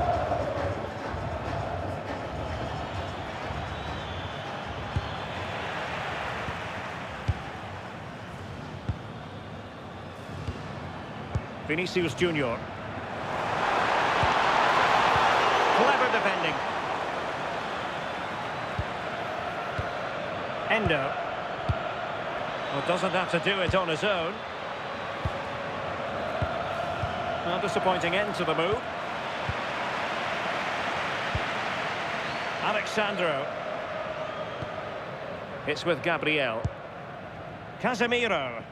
Vinicius Junior. Clever defending. Endo. Well, doesn't have to do it on his own. Well, disappointing end to the move. Alexandro. It's with Gabriel. Casemiro.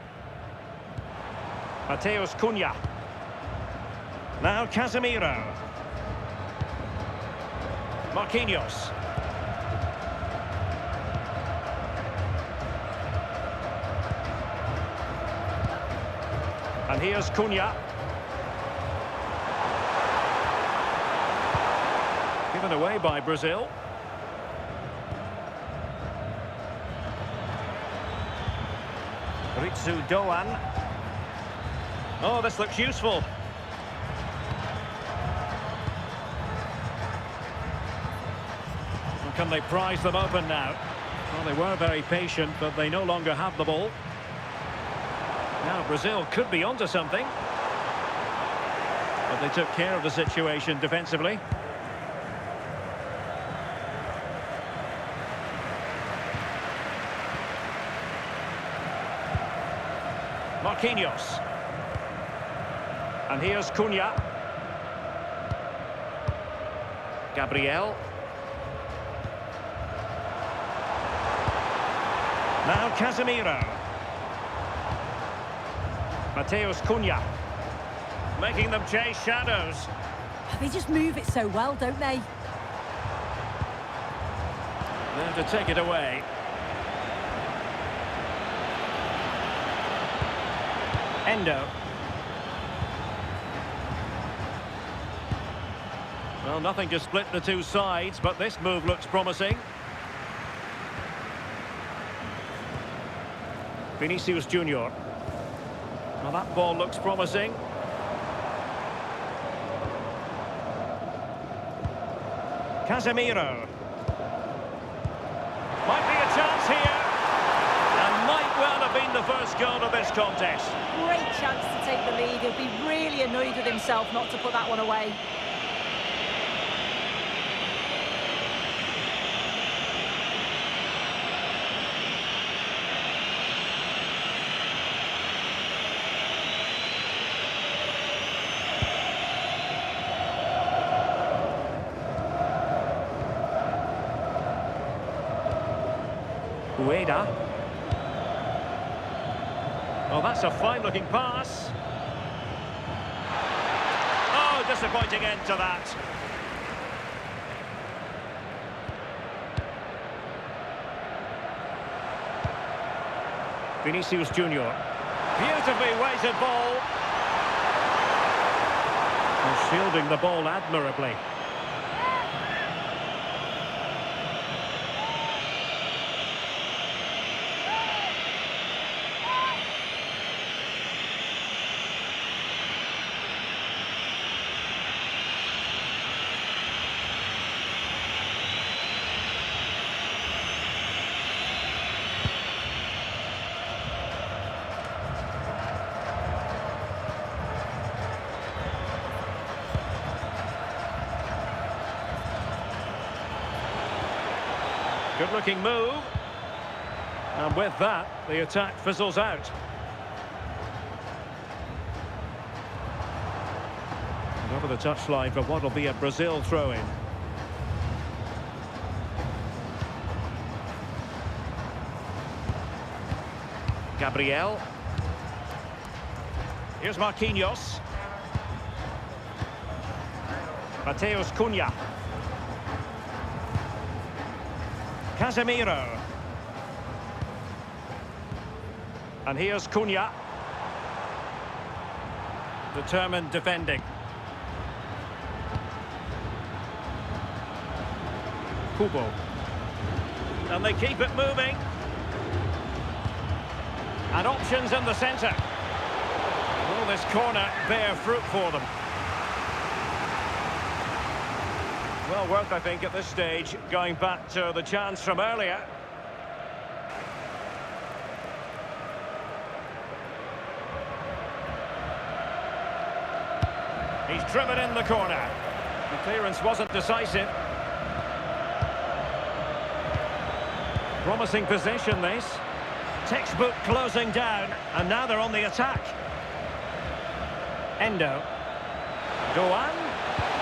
Mateus Cunha. Now Casemiro. Marquinhos. And here's Cunha. Given away by Brazil. Ritsu Doan. Oh, this looks useful. Well, can they prize them open now? Well, they were very patient, but they no longer have the ball. Now Brazil could be onto something. But they took care of the situation defensively. Marquinhos. And here's Cunha. Gabriel. Now Casemiro. Mateus Cunha. Making them chase shadows. They just move it so well, don't they? There to take it away. Endo. Well, nothing to split the two sides, but this move looks promising. Vinicius Junior. Well, that ball looks promising. Casemiro. Might be a chance here. And might well have been the first goal of this contest. Great chance to take the lead. He'll be really annoyed with himself not to put that one away. Ueda. Oh, that's a fine-looking pass. Oh, disappointing end to that. Vinicius Junior. Beautifully weighted ball. And shielding the ball admirably. Good-looking move. And with that, the attack fizzles out. And over the touchline for what will be a Brazil throw-in. Gabriel. Here's Marquinhos. Mateus Cunha. Casemiro. And here's Cunha. Determined defending. Kubo. And they keep it moving. And options in the centre. Will this corner bear fruit for them? Well worth, I think, at this stage, going back to the chance from earlier. He's driven in the corner. The clearance wasn't decisive. Promising possession, this. Textbook closing down, and now they're on the attack. Endo. Doan.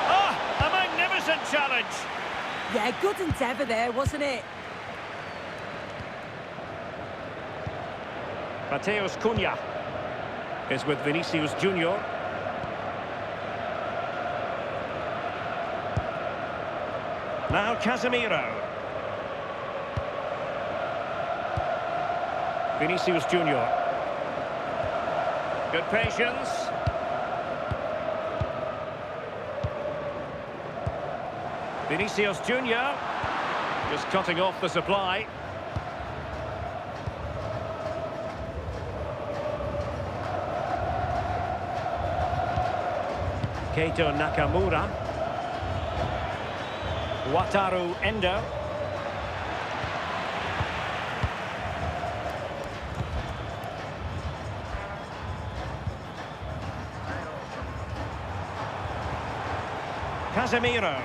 Oh, a magnificent challenge. Yeah, good endeavour there, wasn't it? Mateus Cunha is with Vinicius Junior. Now Casemiro. Vinicius Junior. Good patience. Vinicius Junior just cutting off the supply. Keito Nakamura. Wataru Endo. Casemiro.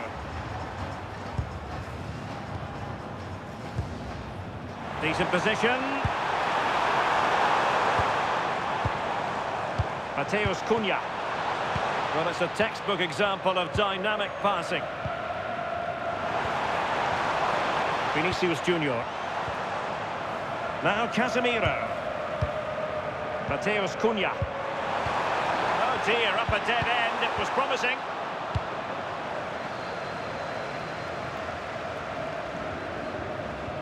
Decent position. Mateus Cunha. Well, it's a textbook example of dynamic passing. Vinicius Junior. Now Casemiro. Mateus Cunha. Oh dear, up a dead end. It was promising.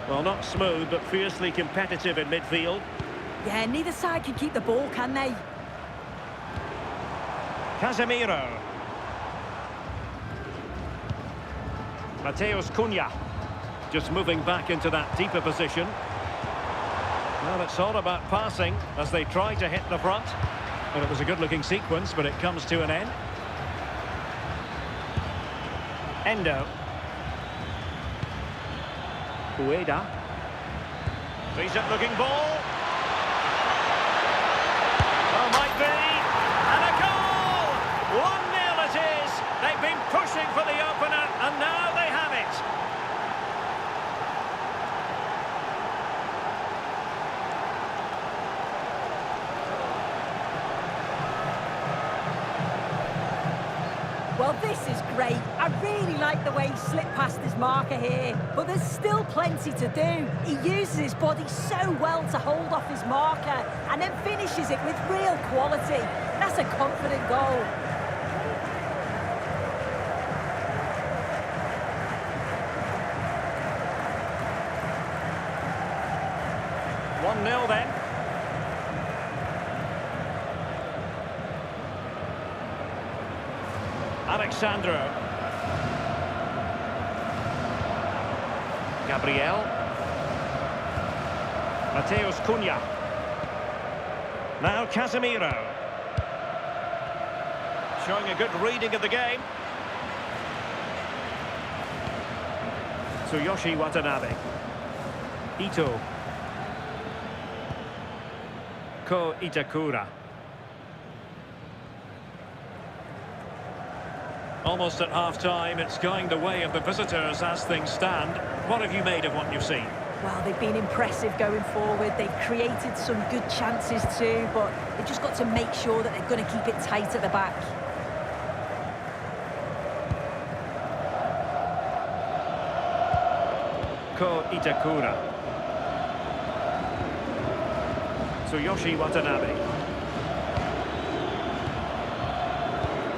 Well, not smooth, but fiercely competitive in midfield. Yeah, neither side can keep the ball, can they? Casemiro. Mateus Cunha. Just moving back into that deeper position. Well, it's all about passing as they try to hit the front. And it was a good-looking sequence, but it comes to an end. Endo. Ueda. Decent-looking ball. Oh, might be. And a goal! 1-0 it is. They've been pushing for the opener, and now they have it. Well, this is great. I really like the way he slipped past his marker here. But there's still plenty to do. He uses his body so well to hold off his marker and then finishes it with real quality. That's a confident goal. One 1-0 then. Alexandro. Gabriel. Mateus Cunha. Now Casemiro. Showing a good reading of the game. Tsuyoshi Watanabe. Ito. Ko Itakura. Almost at half-time, it's going the way of the visitors as things stand. What have you made of what you've seen? Well, they've been impressive going forward. They've created some good chances too, but they've just got to make sure that they're going to keep it tight at the back. Ko Itakura. Tsuyoshi Watanabe.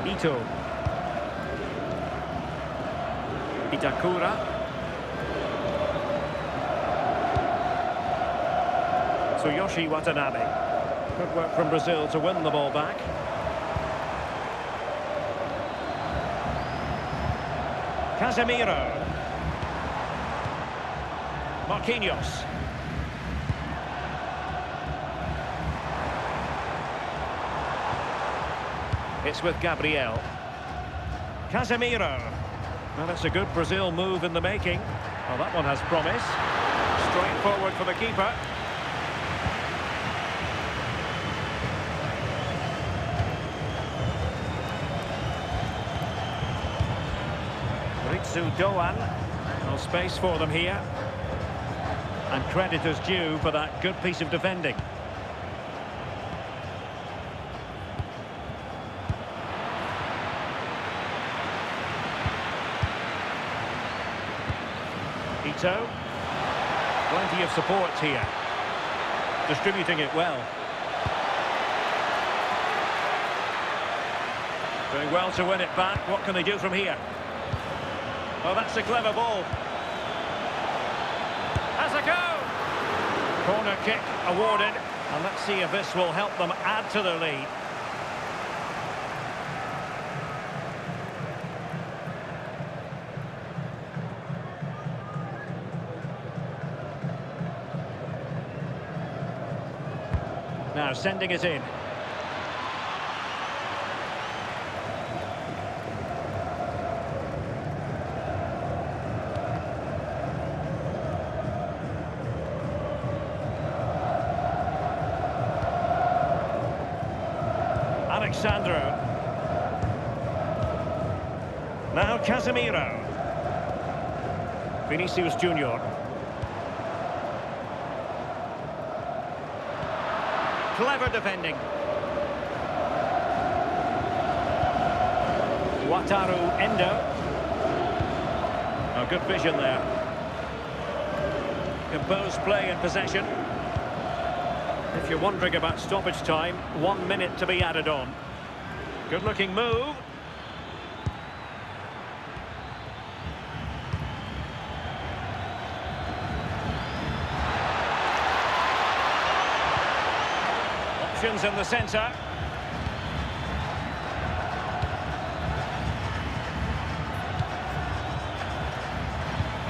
Ito. Itakura. Tsuyoshi Watanabe. Good work from Brazil to win the ball back. Casemiro. Marquinhos. It's with Gabriel. Casemiro. Well, that's a good Brazil move in the making. Well, that one has promise. Straight forward for the keeper. Ritsu Doan. No space for them here. And credit is due for that good piece of defending. Ito. Plenty of support here. Distributing it well. Doing well to win it back. What can they do from here? Oh, that's a clever ball. Has a go! Corner kick awarded. And let's see if this will help them add to their lead. Now sending it in. Alexandro. Now Casemiro. Vinicius Junior. Clever defending. Wataru Endo. Oh, good vision there. Composed play in possession. If you're wondering about stoppage time, 1 minute to be added on. Good looking move. Options in the centre.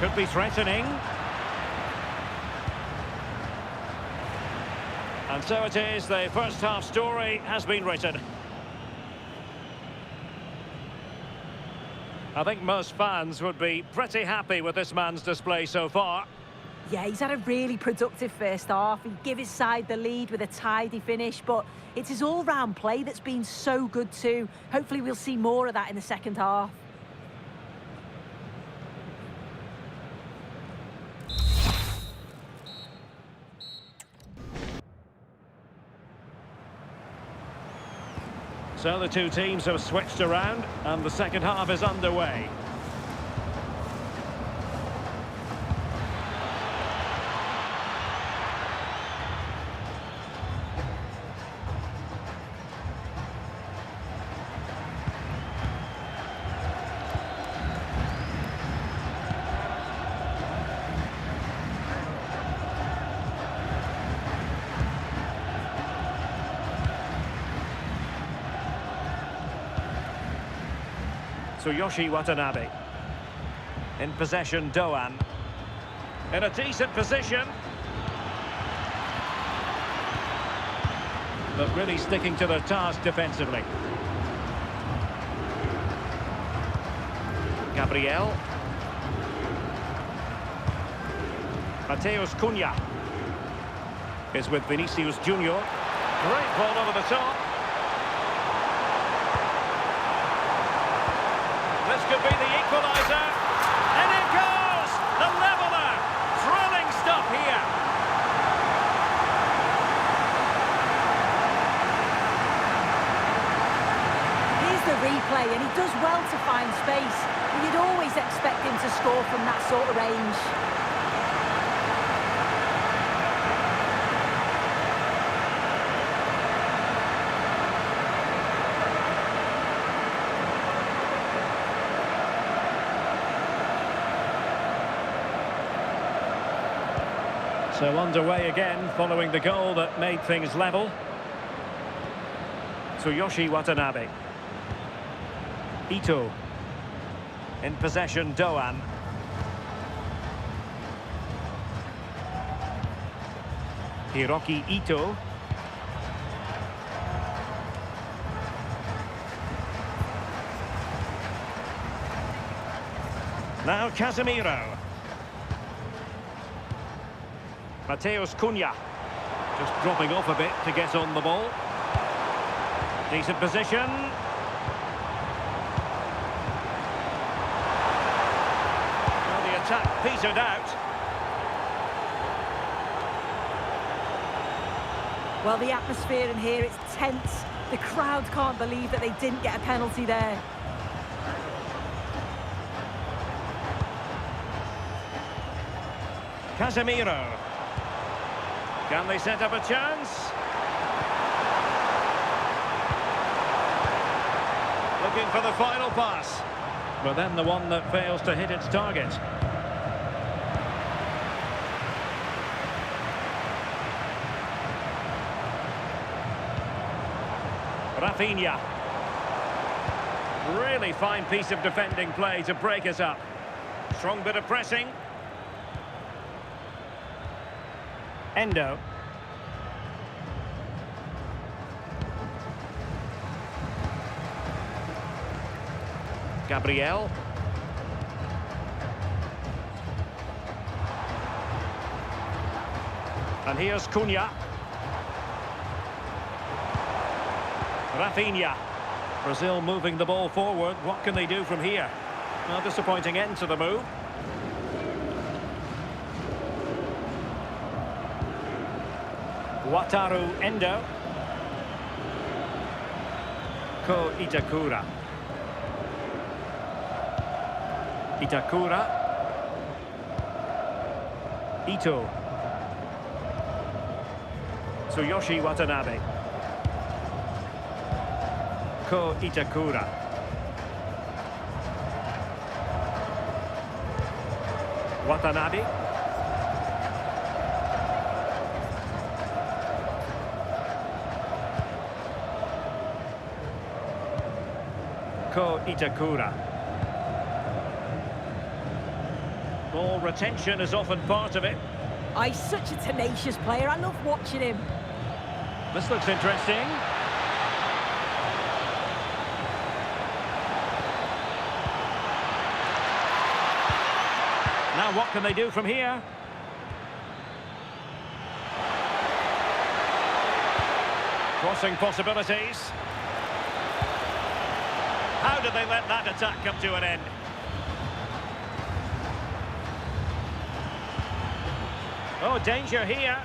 Could be threatening. And so it is, the first half story has been written. I think most fans would be pretty happy with this man's display so far. Yeah, he's had a really productive first half. He gave his side the lead with a tidy finish, but it's his all-round play that's been so good too. Hopefully we'll see more of that in the second half. So the two teams have switched around and the second half is underway. Tsuyoshi Watanabe. In possession, Doan. In a decent position. But really sticking to their task defensively. Gabriel. Mateus Cunha is with Vinicius Junior. Great ball over the top. This could be the equaliser. And it goes! The leveller! Thrilling stuff here. Here's the replay, and he does well to find space. But you'd always expect him to score from that sort of range. So underway again, following the goal that made things level. Tsuyoshi Watanabe. Ito. In possession, Doan. Hiroki Ito. Now Casemiro. Mateus Cunha, just dropping off a bit to get on the ball. Decent position. Well, the attack petered out. Well, the atmosphere in here, it's tense. The crowd can't believe that they didn't get a penalty there. Casemiro. Can they set up a chance? Looking for the final pass. But then the one that fails to hit its target. Rafinha. Really fine piece of defending play to break us up. Strong bit of pressing. Endo. Gabriel. And here's Cunha. Rafinha. Brazil moving the ball forward. What can they do from here? Well, disappointing end to the move. Wataru Endo. Ko Itakura. Itakura. Ito. Tsuyoshi Watanabe. Ko Itakura. Watanabe. Ko Itakura. Ball retention is often part of it. Oh, he's such a tenacious player. I love watching him. This looks interesting. Now what can they do from here? Crossing possibilities. How did they let that attack come to an end? Oh, danger here.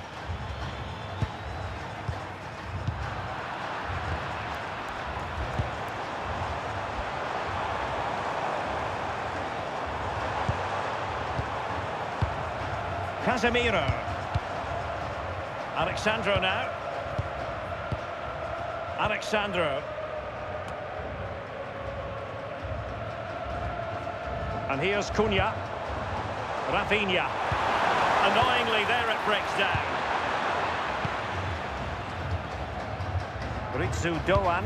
Casemiro. Alexandro now. Alexandro. And here's Cunha. Rafinha. Annoyingly, there it breaks down. Ritsu Doan.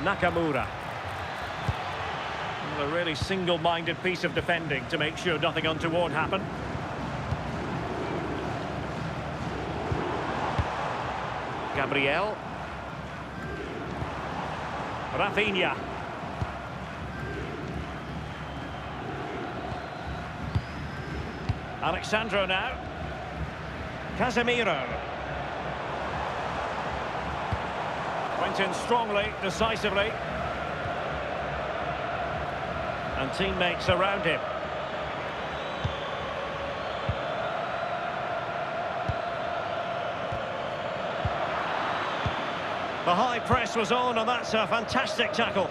Nakamura. A really single-minded piece of defending to make sure nothing untoward happened. Gabriel. Rafinha. Alexandro now. Casemiro. Went in strongly, decisively. And teammates around him. The high press was on, and that's a fantastic tackle.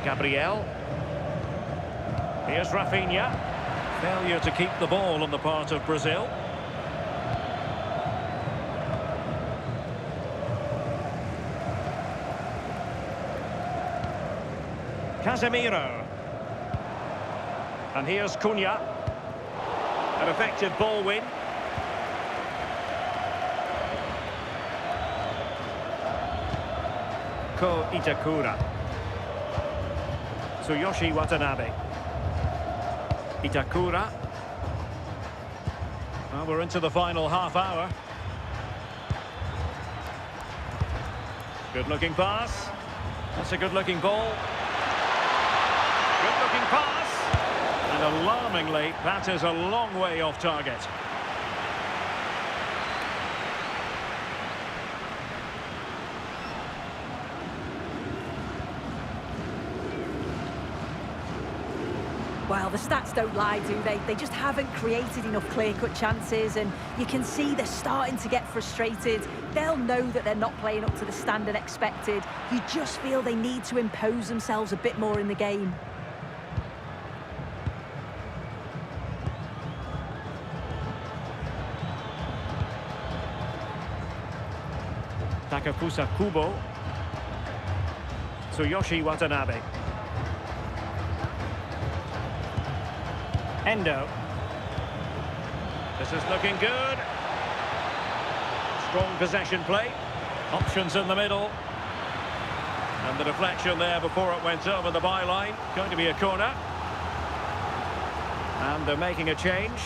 Gabriel. Here's Rafinha. Failure to keep the ball on the part of Brazil. Casemiro. And here's Cunha. An effective ball win. Ko Itakura. Tsuyoshi Watanabe. Itakura. Well, we're into the final half hour. Good-looking pass. That's a good-looking ball. Good-looking pass. And alarmingly, that is a long way off target. Well, the stats don't lie, do they? They just haven't created enough clear-cut chances, and you can see they're starting to get frustrated. They'll know that they're not playing up to the standard expected. You just feel they need to impose themselves a bit more in the game. Takafusa Kubo. Tsuyoshi Watanabe. Endo. This is looking good. Strong possession play. Options in the middle. And the deflection there before it went over the byline. Going to be a corner. And they're making a change.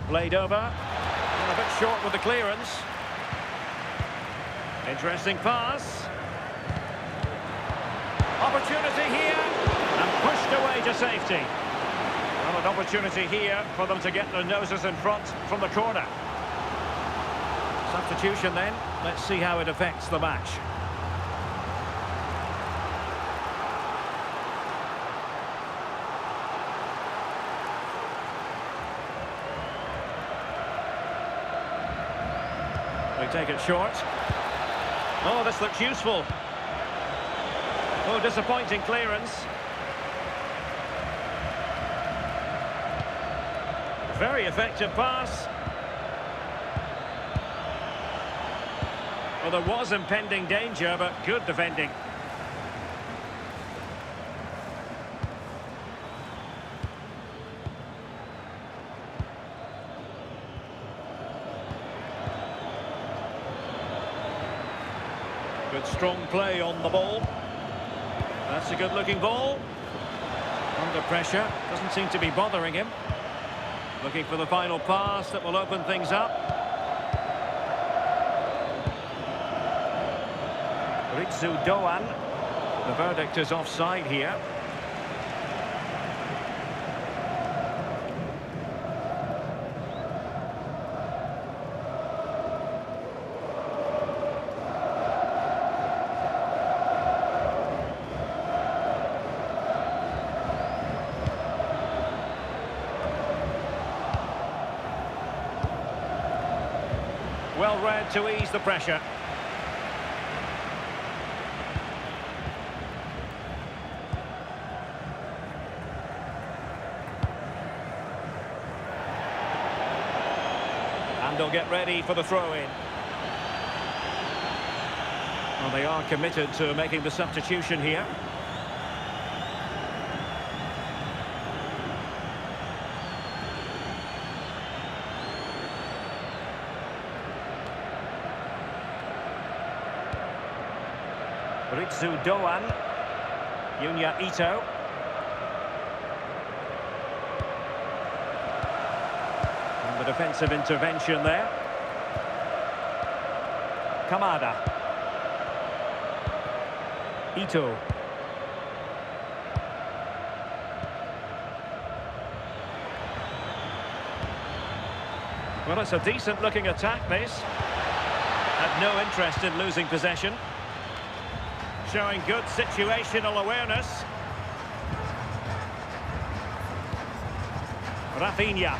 Played over. And a bit short with the clearance. Interesting pass. Opportunity here. And pushed away to safety. Well, an opportunity here for them to get their noses in front from the corner. Substitution then. Let's see how it affects the match. They take it short. Oh, this looks useful. Oh, disappointing clearance. Very effective pass. Well, there was impending danger, but good defending. Good strong play on the ball. That's a good-looking ball. Under pressure. Doesn't seem to be bothering him. Looking for the final pass that will open things up. Ritsu Doan. The verdict is offside here. Well read to ease the pressure. And they'll get ready for the throw-in. Well, they are committed to making the substitution here. Ritsu Doan, Yunya Ito. And the defensive intervention there. Kamada. Ito. Well, it's a decent looking attack, this. Had no interest in losing possession. Showing good situational awareness. Rafinha.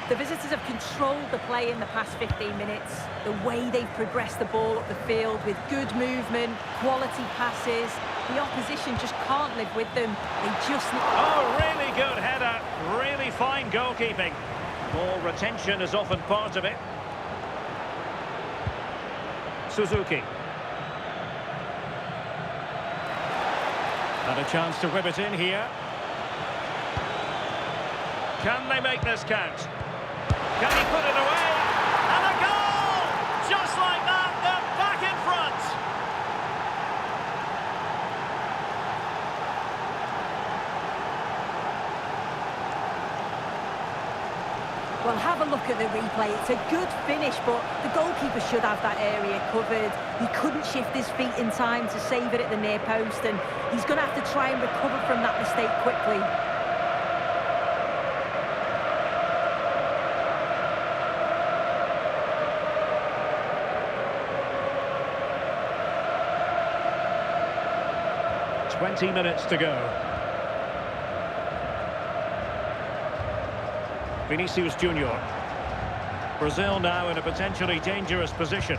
The visitors have controlled the play in the past 15 minutes. The way they've progressed the ball up the field with good movement, quality passes. The opposition just can't live with them. They just... Oh, really good header. Really fine goalkeeping. Ball retention is often part of it. Suzuki. And a chance to whip it in here. Can they make this count? Can he put it away? And a goal! Just like that, they're back in front. Well, have a look at the replay. It's a good finish, but the goalkeeper should have that area covered. He couldn't shift his feet in time to save it at the near post, and he's going to have to try and recover from that mistake quickly. "20 minutes to go. Vinicius Junior. Brazil now in a potentially dangerous position.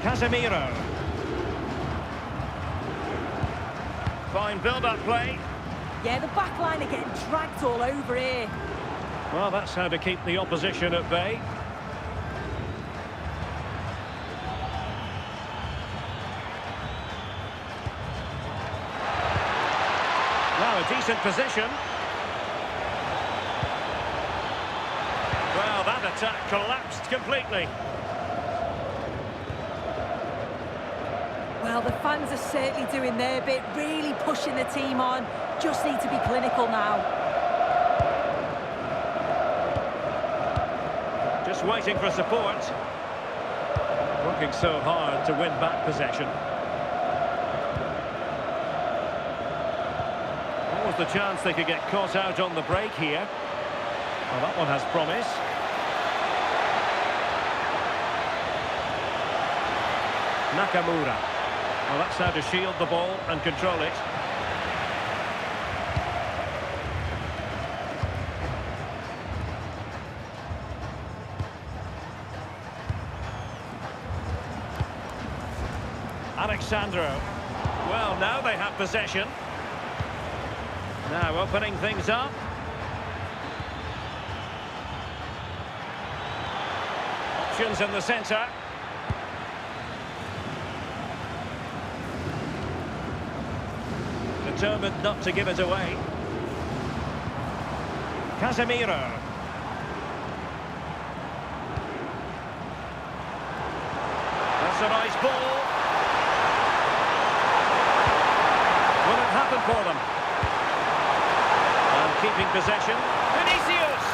Casemiro. Fine build-up play. Yeah, the back line are getting dragged all over here. Well, that's how to keep the opposition at bay. Now a decent position. Well, that attack collapsed completely. Well, the fans are certainly doing their bit, really pushing the team on. Just need to be clinical now. Just waiting for support. Working so hard to win back possession. What was the chance they could get caught out on the break here? Well, that one has promise. Nakamura. Well, that's how to shield the ball and control it. Alexandro. Well, now they have possession. Now opening things up. Options in the centre. Determined not to give it away. Casemiro. That's a nice ball. Will it happen for them? And keeping possession. Vinicius!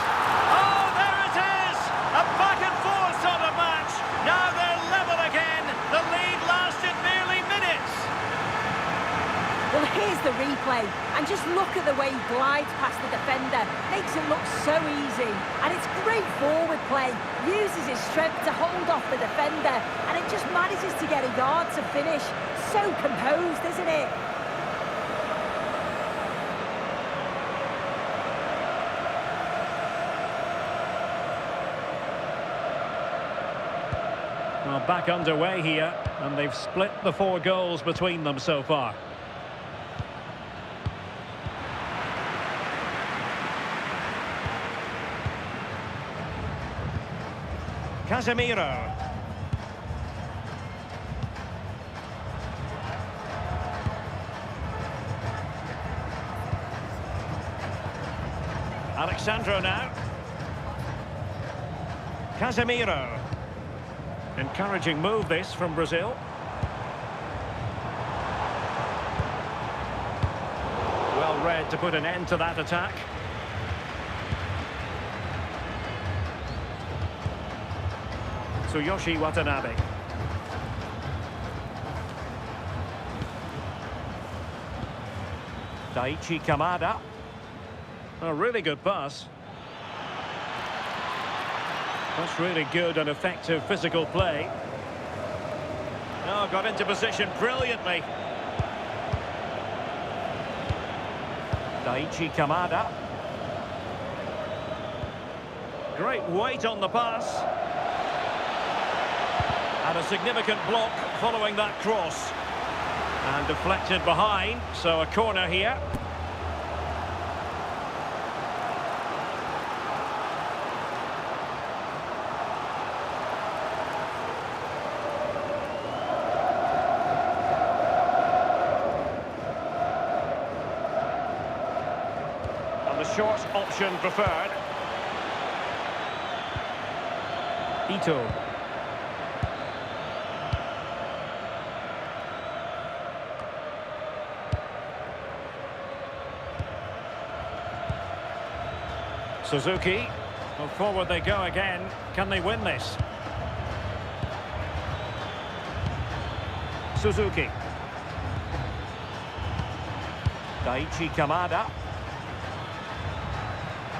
Oh, there it is! A back and forth sort of match. Now they're level again. The lead lasted merely minutes. Well, here's the replay, and just look at the way he glides past the defender. Makes it look so easy, and it's great forward play. Uses his strength to hold off the defender, and it just manages to get a yard to finish. So composed, isn't it? Well, back underway here, and they've split the 4 goals between them so far. Casemiro. Alexandro now. Casemiro. Encouraging move this from Brazil. Well read to put an end to that attack. Tsuyoshi Watanabe. Daichi Kamada. A really good pass. That's really good and effective physical play. Oh, got into position brilliantly. Daichi Kamada. Great weight on the pass. And a significant block following that cross. And deflected behind, so a corner here. And the short option preferred. Ito. Suzuki. Well, forward they go again. Can they win this? Suzuki. Daichi Kamada.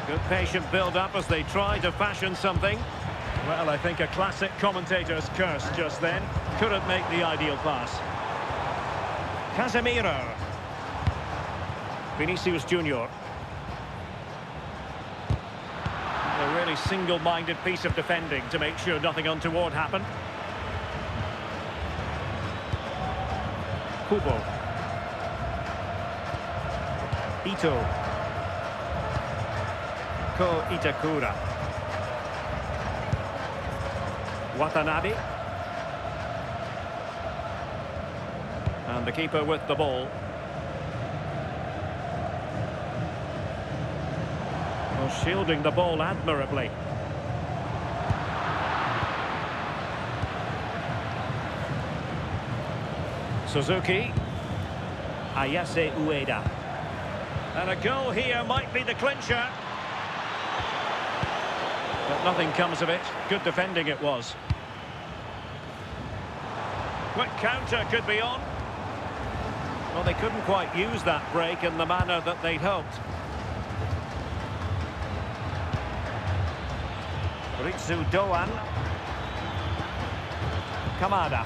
Good patient build-up as they try to fashion something. Well, I think a classic commentator's curse just then. Couldn't make the ideal pass. Casemiro. Vinicius Junior. A really single-minded piece of defending to make sure nothing untoward happened. Kubo. Ito. Ko Itakura. Watanabe. And the keeper with the ball. Well, shielding the ball admirably. Suzuki. Ayase Ueda. And a goal here might be the clincher. But nothing comes of it. Good defending it was. Quick counter could be on. Well, they couldn't quite use that break in the manner that they'd hoped. Ritsu Doan. Kamada.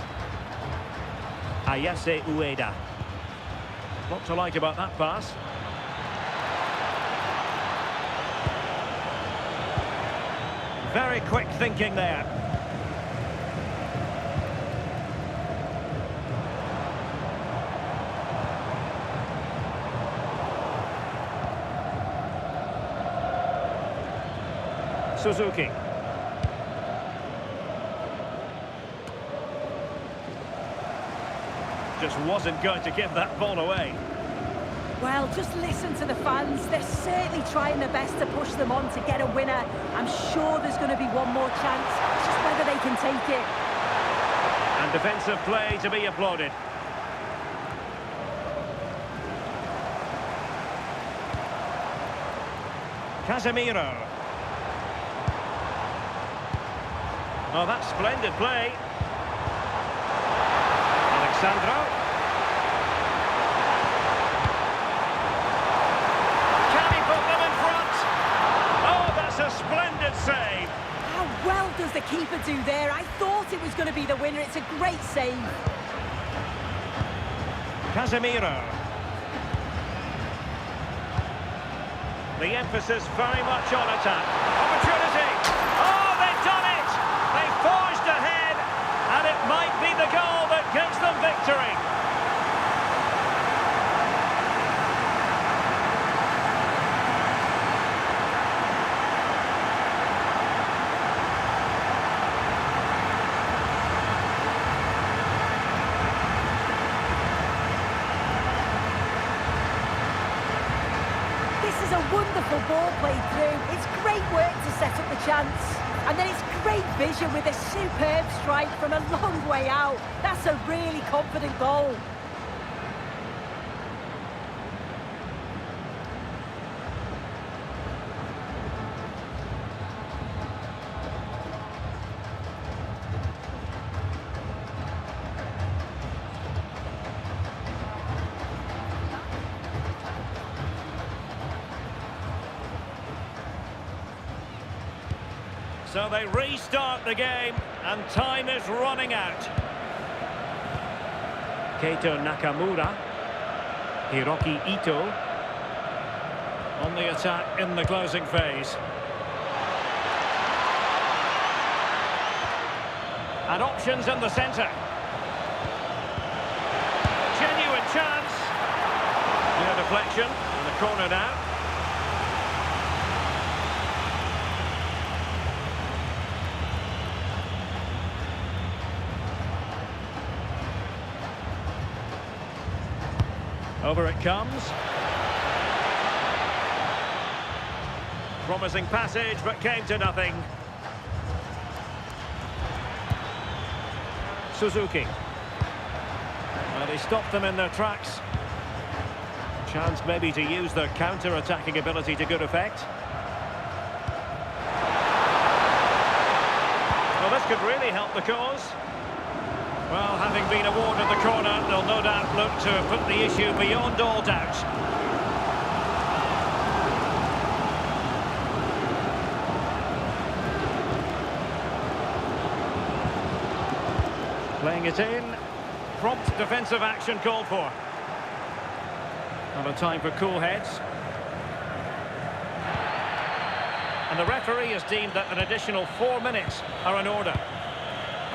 Ayase Ueda. What to like about that pass? Very quick thinking there. Suzuki. Just wasn't going to give that ball away. Well, just listen to the fans. They're certainly trying their best to push them on to get a winner. I'm sure there's going to be one more chance. It's just whether they can take it. And defensive play to be applauded. Casemiro. Oh, that's splendid play. Alexandro. Can he put them in front? Oh, that's a splendid save. How well does the keeper do there? I thought it was going to be the winner. It's a great save. Casemiro. The emphasis very much on attack. Opportunity. Oh, they've done it! They forged ahead, and it might be the goal that gives them victory. This is a wonderful ball played through. It's great work to set up the chance. And then it's great vision with a superb strike from a long way out. That's a really confident goal. So they restart the game, and time is running out. Keito Nakamura. Hiroki Ito. On the attack in the closing phase. And options in the centre. Genuine chance. Near deflection in the corner now. Over it comes. Promising passage, but came to nothing. Suzuki. Well, he stopped them in their tracks. Chance maybe to use their counter-attacking ability to good effect. could really help the cause. Well, having been awarded the corner, they'll no doubt look to put the issue beyond all doubt. Playing it in. Prompt defensive action called for. Not a time for cool heads. And the referee has deemed that an additional 4 minutes are in order.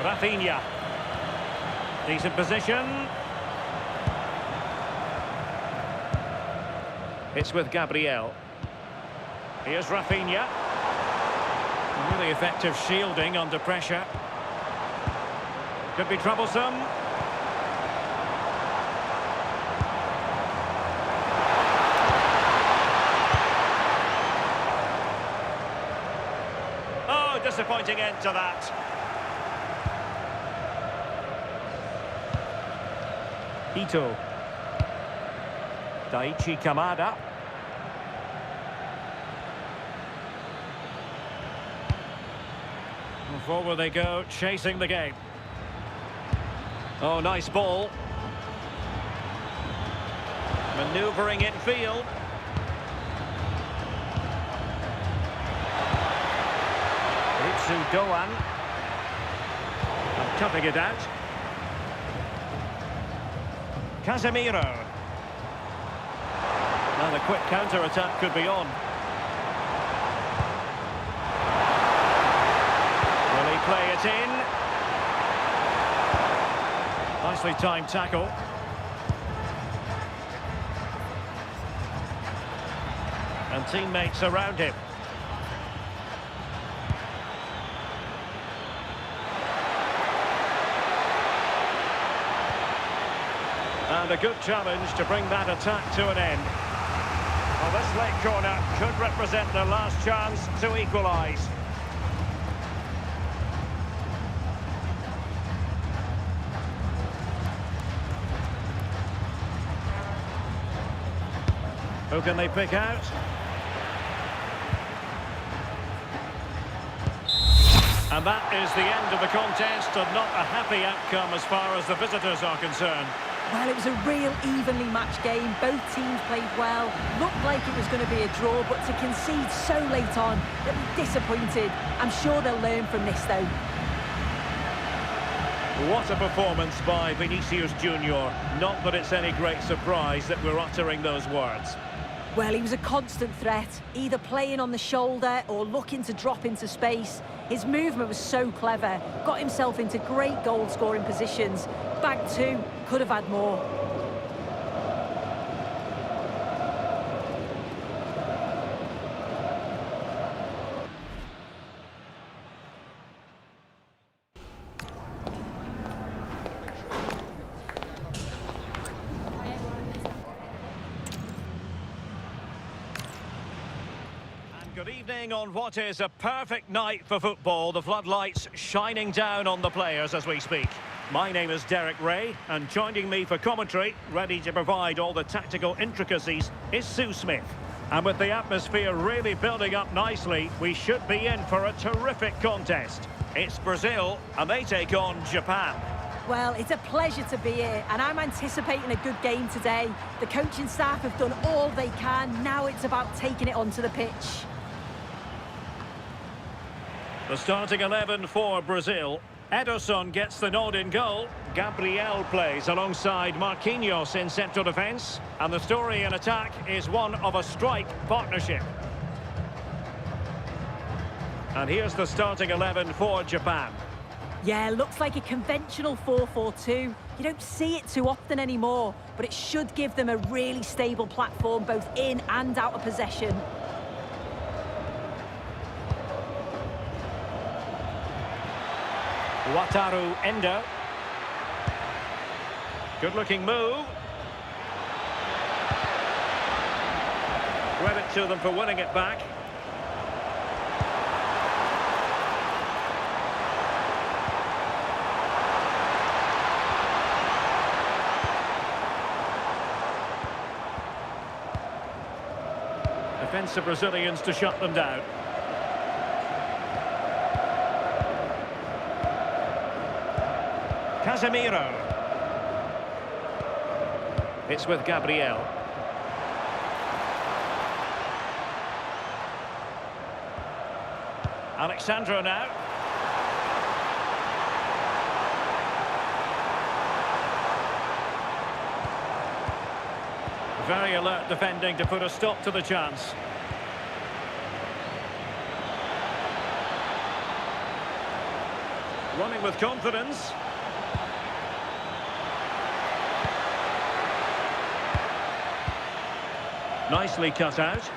Rafinha. Decent position. It's with Gabriel. Here's Rafinha. Really effective shielding under pressure. Could be troublesome. Oh, disappointing end to that. Ito. Daichi Kamada. And forward they go, chasing the game. Oh, nice ball. Manoeuvring in field. Ritsu Doan. And cutting it out. Casemiro. Now the quick counter-attack could be on. Will he play it in? Nicely timed tackle. And teammates around him. And a good challenge to bring that attack to an end. Well, this late corner could represent the last chance to equalise. Who can they pick out? And that is the end of the contest, and not a happy outcome as far as the visitors are concerned. Well, it was a real evenly matched game. Both teams played well. Looked like it was going to be a draw, but to concede so late on, they'll be disappointed. I'm sure they'll learn from this, though. What a performance by Vinicius Junior. Not that it's any great surprise that we're uttering those words. Well, he was a constant threat, either playing on the shoulder or looking to drop into space. His movement was so clever, got himself into great goal-scoring positions. Back two, could have had more. Good evening on what is a perfect night for football. The floodlights shining down on the players as we speak. My name is Derek Ray, and joining me for commentary, ready to provide all the tactical intricacies, is Sue Smith. And with the atmosphere really building up nicely, we should be in for a terrific contest. It's Brazil, and they take on Japan. Well, it's a pleasure to be here, and I'm anticipating a good game today. The coaching staff have done all they can. Now it's about taking it onto the pitch. The starting 11 for Brazil. Ederson gets the nod in goal. Gabriel plays alongside Marquinhos in central defence. And the story in attack is one of a strike partnership. And here's the starting 11 for Japan. Yeah, looks like a conventional 4-4-2. You don't see it too often anymore, but it should give them a really stable platform both in and out of possession. Wataru Endo. Good looking move. Credit to them for winning it back. Defensive Brazilians to shut them down. Casemiro. It's with Gabriel. Alexandro now. Very alert defending to put a stop to the chance. Running with confidence. Nicely cut out.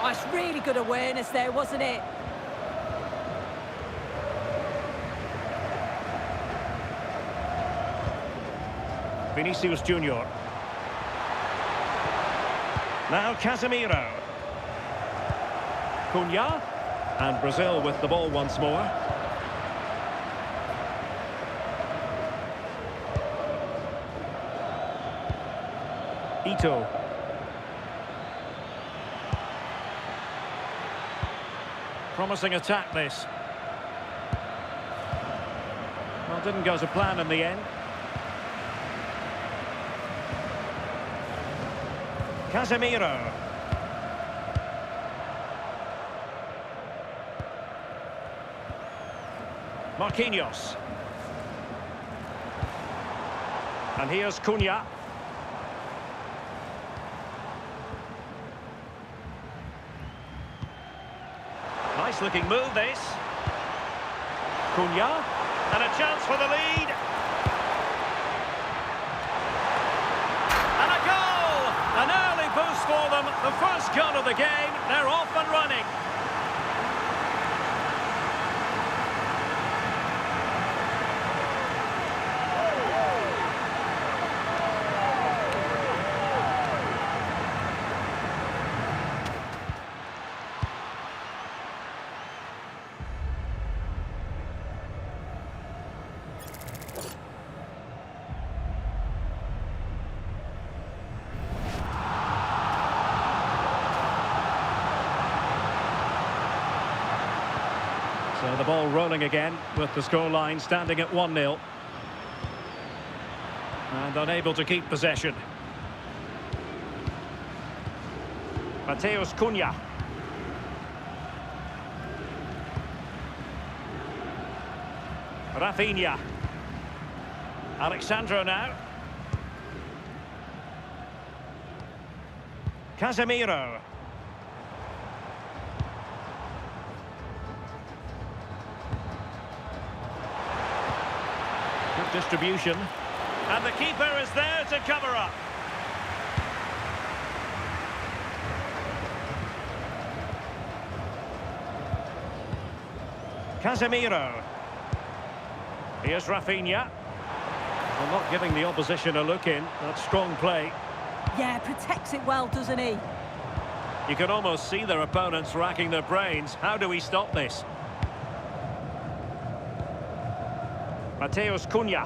Oh, it's really good awareness there, wasn't it? Vinicius Junior. Now Casemiro. Cunha. And Brazil with the ball once more. Ito. Promising attack, this. Well, didn't go to plan in the end. Casemiro. Marquinhos. And here's Cunha. Nice looking move, this. Cunha. And a chance for the lead. And a goal! An early boost for them. The first goal of the game. They're off and running. So the ball rolling again with the scoreline standing at 1-0. And unable to keep possession. Matheus Cunha. Rafinha. Alexandro now. Casemiro. Good distribution. And the keeper is there to cover up. Casemiro. Here's Rafinha. Well, not giving the opposition a look in. That's strong play. Yeah, protects it well, doesn't he? You can almost see their opponents racking their brains. How do we stop this? Matheus Cunha.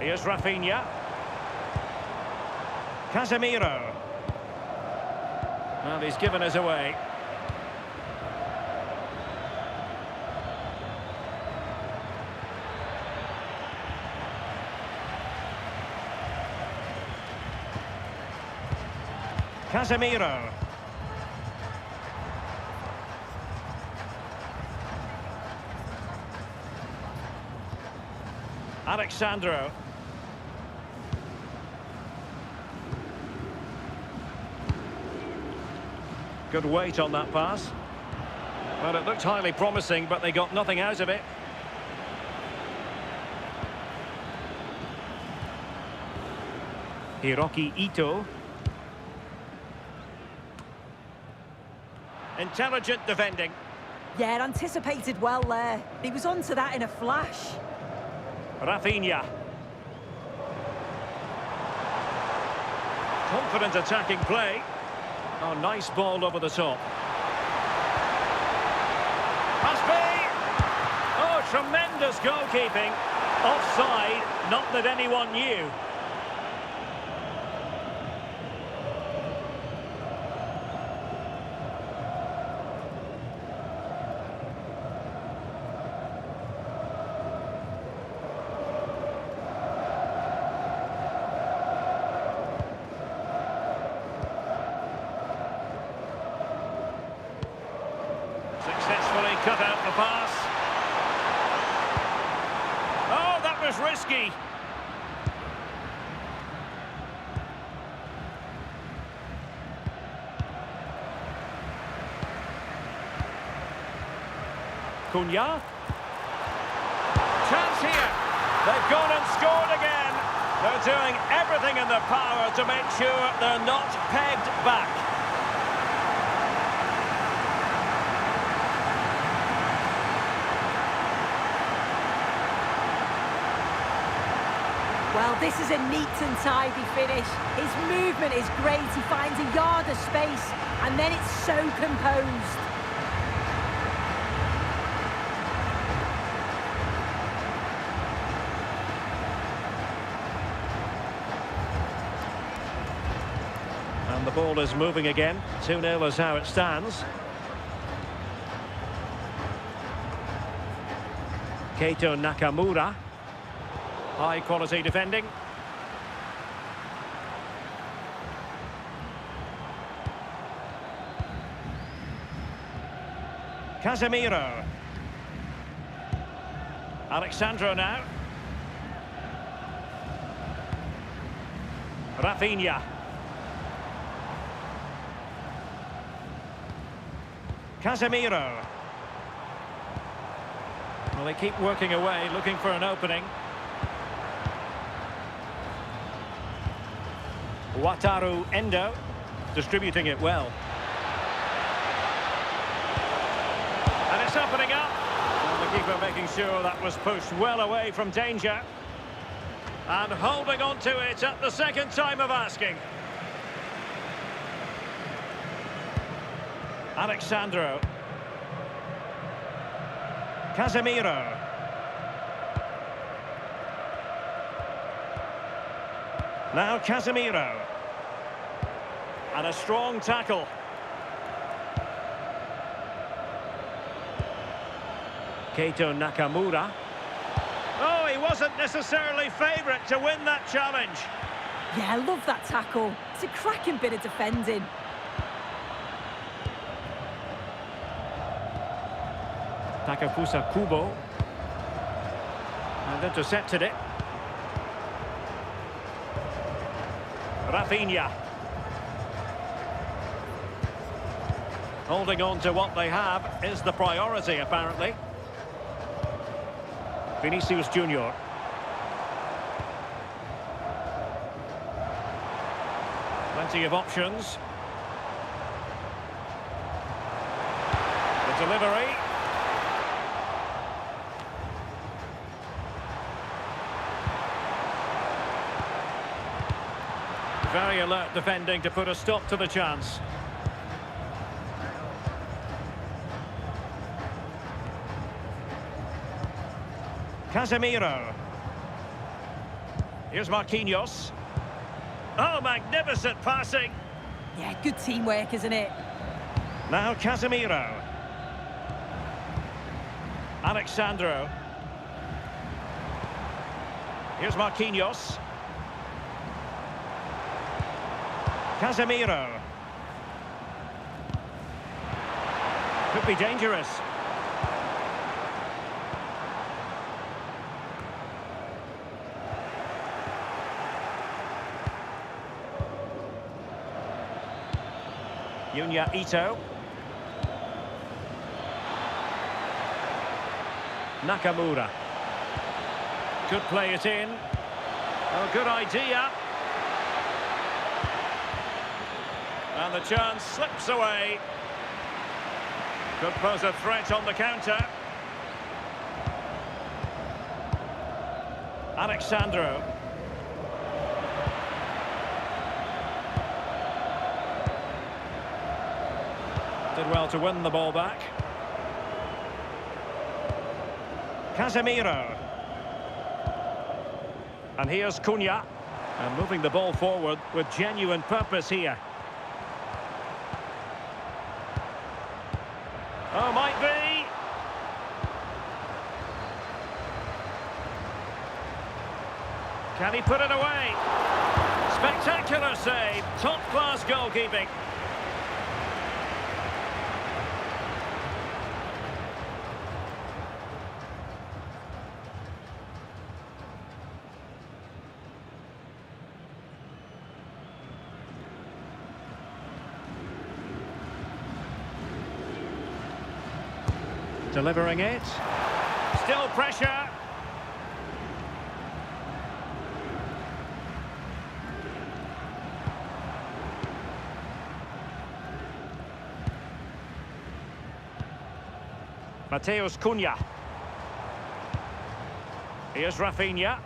Here's Rafinha. Casemiro. Well, he's given us away. Casemiro. Alexandro. Good weight on that pass. Well, it looked highly promising, but they got nothing out of it. Hiroki Ito. Intelligent defending. Yeah, anticipated well there. He was onto that in a flash. Rafinha. Confident attacking play. Oh, nice ball over the top. Must be! Oh, tremendous goalkeeping. Offside, not that anyone knew. cut out the pass. Oh, that was risky. Cunha. Chance here. They've gone and scored again. They're doing everything in their power to make sure they're not pegged back. Well, this is a neat and tidy finish. His movement is great. He finds a yard of space, and then it's so composed. And the ball is moving again. 2-0 is how it stands. Keito Nakamura. High quality defending. Casemiro. Alexandro now. Rafinha. Casemiro. Well, they keep working away, looking for an opening. Wataru Endo, distributing it well. And it's opening up. And the keeper making sure that was pushed well away from danger. And holding on to it at the second time of asking. Alexandro. Casemiro. Now Casemiro. And a strong tackle. Keito Nakamura. Oh, he wasn't necessarily favourite to win that challenge. Yeah, I love that tackle. It's a cracking bit of defending. Takafusa Kubo. And intercepted it. Rafinha. Holding on to what they have is the priority, apparently. Vinicius Junior. Plenty of options. The delivery. Very alert defending to put a stop to the chance. Casemiro. Here's Marquinhos. Oh, magnificent passing. Yeah, good teamwork, isn't it? Now Casemiro. Alexandro. Here's Marquinhos. Casemiro. Could be dangerous. Yunya Ito. Nakamura. Could play it in. Oh, good idea. And the chance slips away. Could pose a threat on the counter. Alexandro. Did well to win the ball back. Casemiro. And here's Cunha. And moving the ball forward with genuine purpose here. Oh, might be. Can he put it away? Spectacular save. Top-class goalkeeping. Delivering it. Still pressure. Mateus Cunha. Here's Rafinha.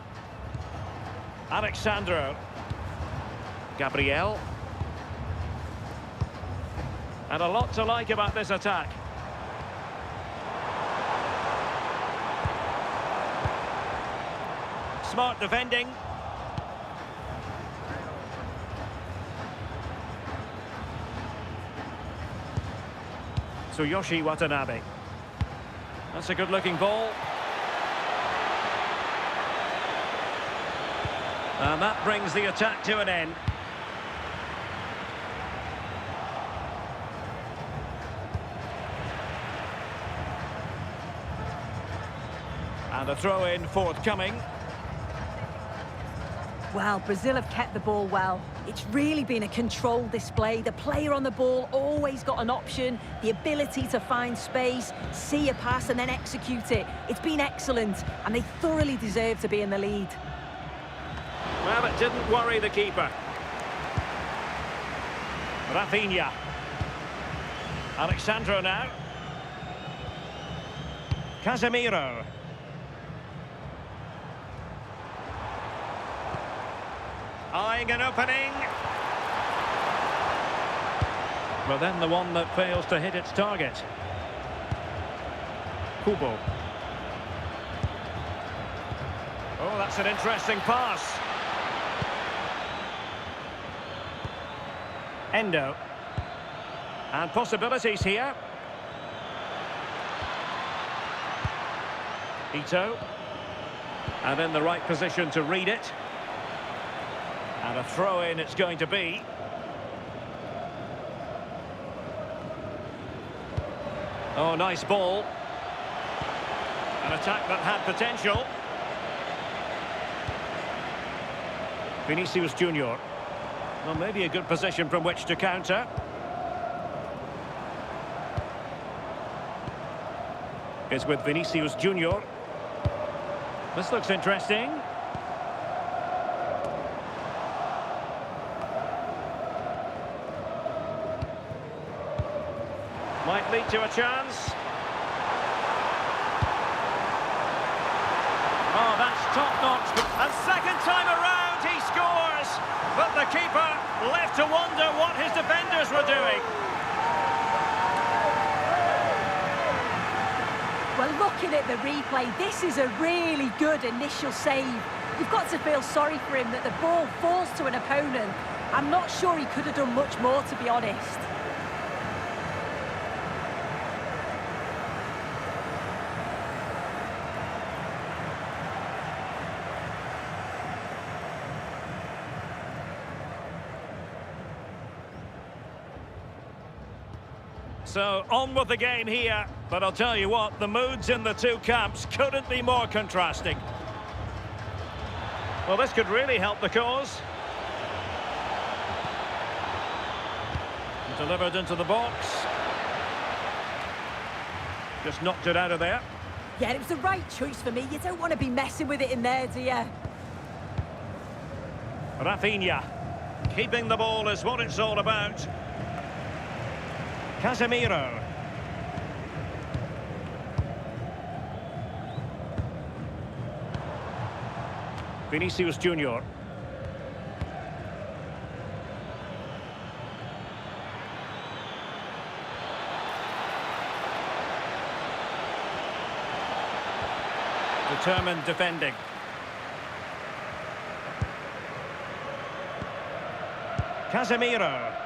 Alexandro. Gabriel. And a lot to like about this attack. Smart defending. Tsuyoshi Watanabe. That's a good-looking ball. And that brings the attack to an end. And a throw-in forthcoming. Well, Brazil have kept the ball well. It's really been a controlled display. The player on the ball always got an option, the ability to find space, see a pass and then execute it. It's been excellent, and they thoroughly deserve to be in the lead. Well, it didn't worry the keeper. Rafinha. Alexandro now. Casemiro. Eyeing an opening. Well, then the one that fails to hit its target. Kubo. Oh, that's an interesting pass. Endo. And possibilities here. Ito. And in the right position to read it. And a throw-in it's going to be. Oh, nice ball. An attack that had potential. Vinicius Junior. Well, maybe a good position from which to counter. It's with Vinicius Junior. This looks interesting. Might lead to a chance. Oh, that's top-notch. And second time around, he scores. But the keeper left to wonder what his defenders were doing. Well, looking at the replay, this is a really good initial save. You've got to feel sorry for him that the ball falls to an opponent. I'm not sure he could have done much more, to be honest. So, on with the game here. But I'll tell you what, the moods in the two camps couldn't be more contrasting. Well, this could really help the cause. Delivered into the box. Just knocked it out of there. Yeah, it was the right choice for me. You don't want to be messing with it in there, do you? Rafinha. Keeping the ball is what it's all about. Casemiro. Vinicius Junior. Determined defending. Casemiro.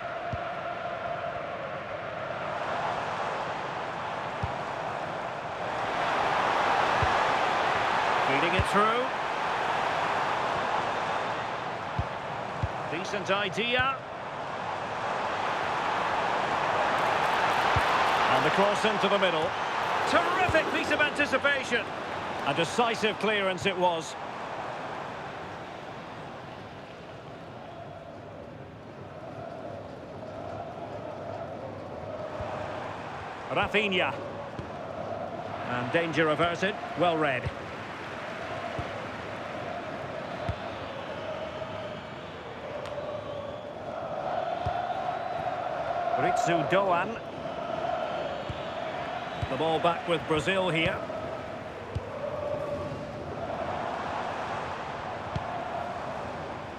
Feeding it through. Decent idea. And the cross into the middle. Terrific piece of anticipation. A decisive clearance it was. Rafinha. And danger averted. Well read. Ritsu Doan. The ball back with Brazil here.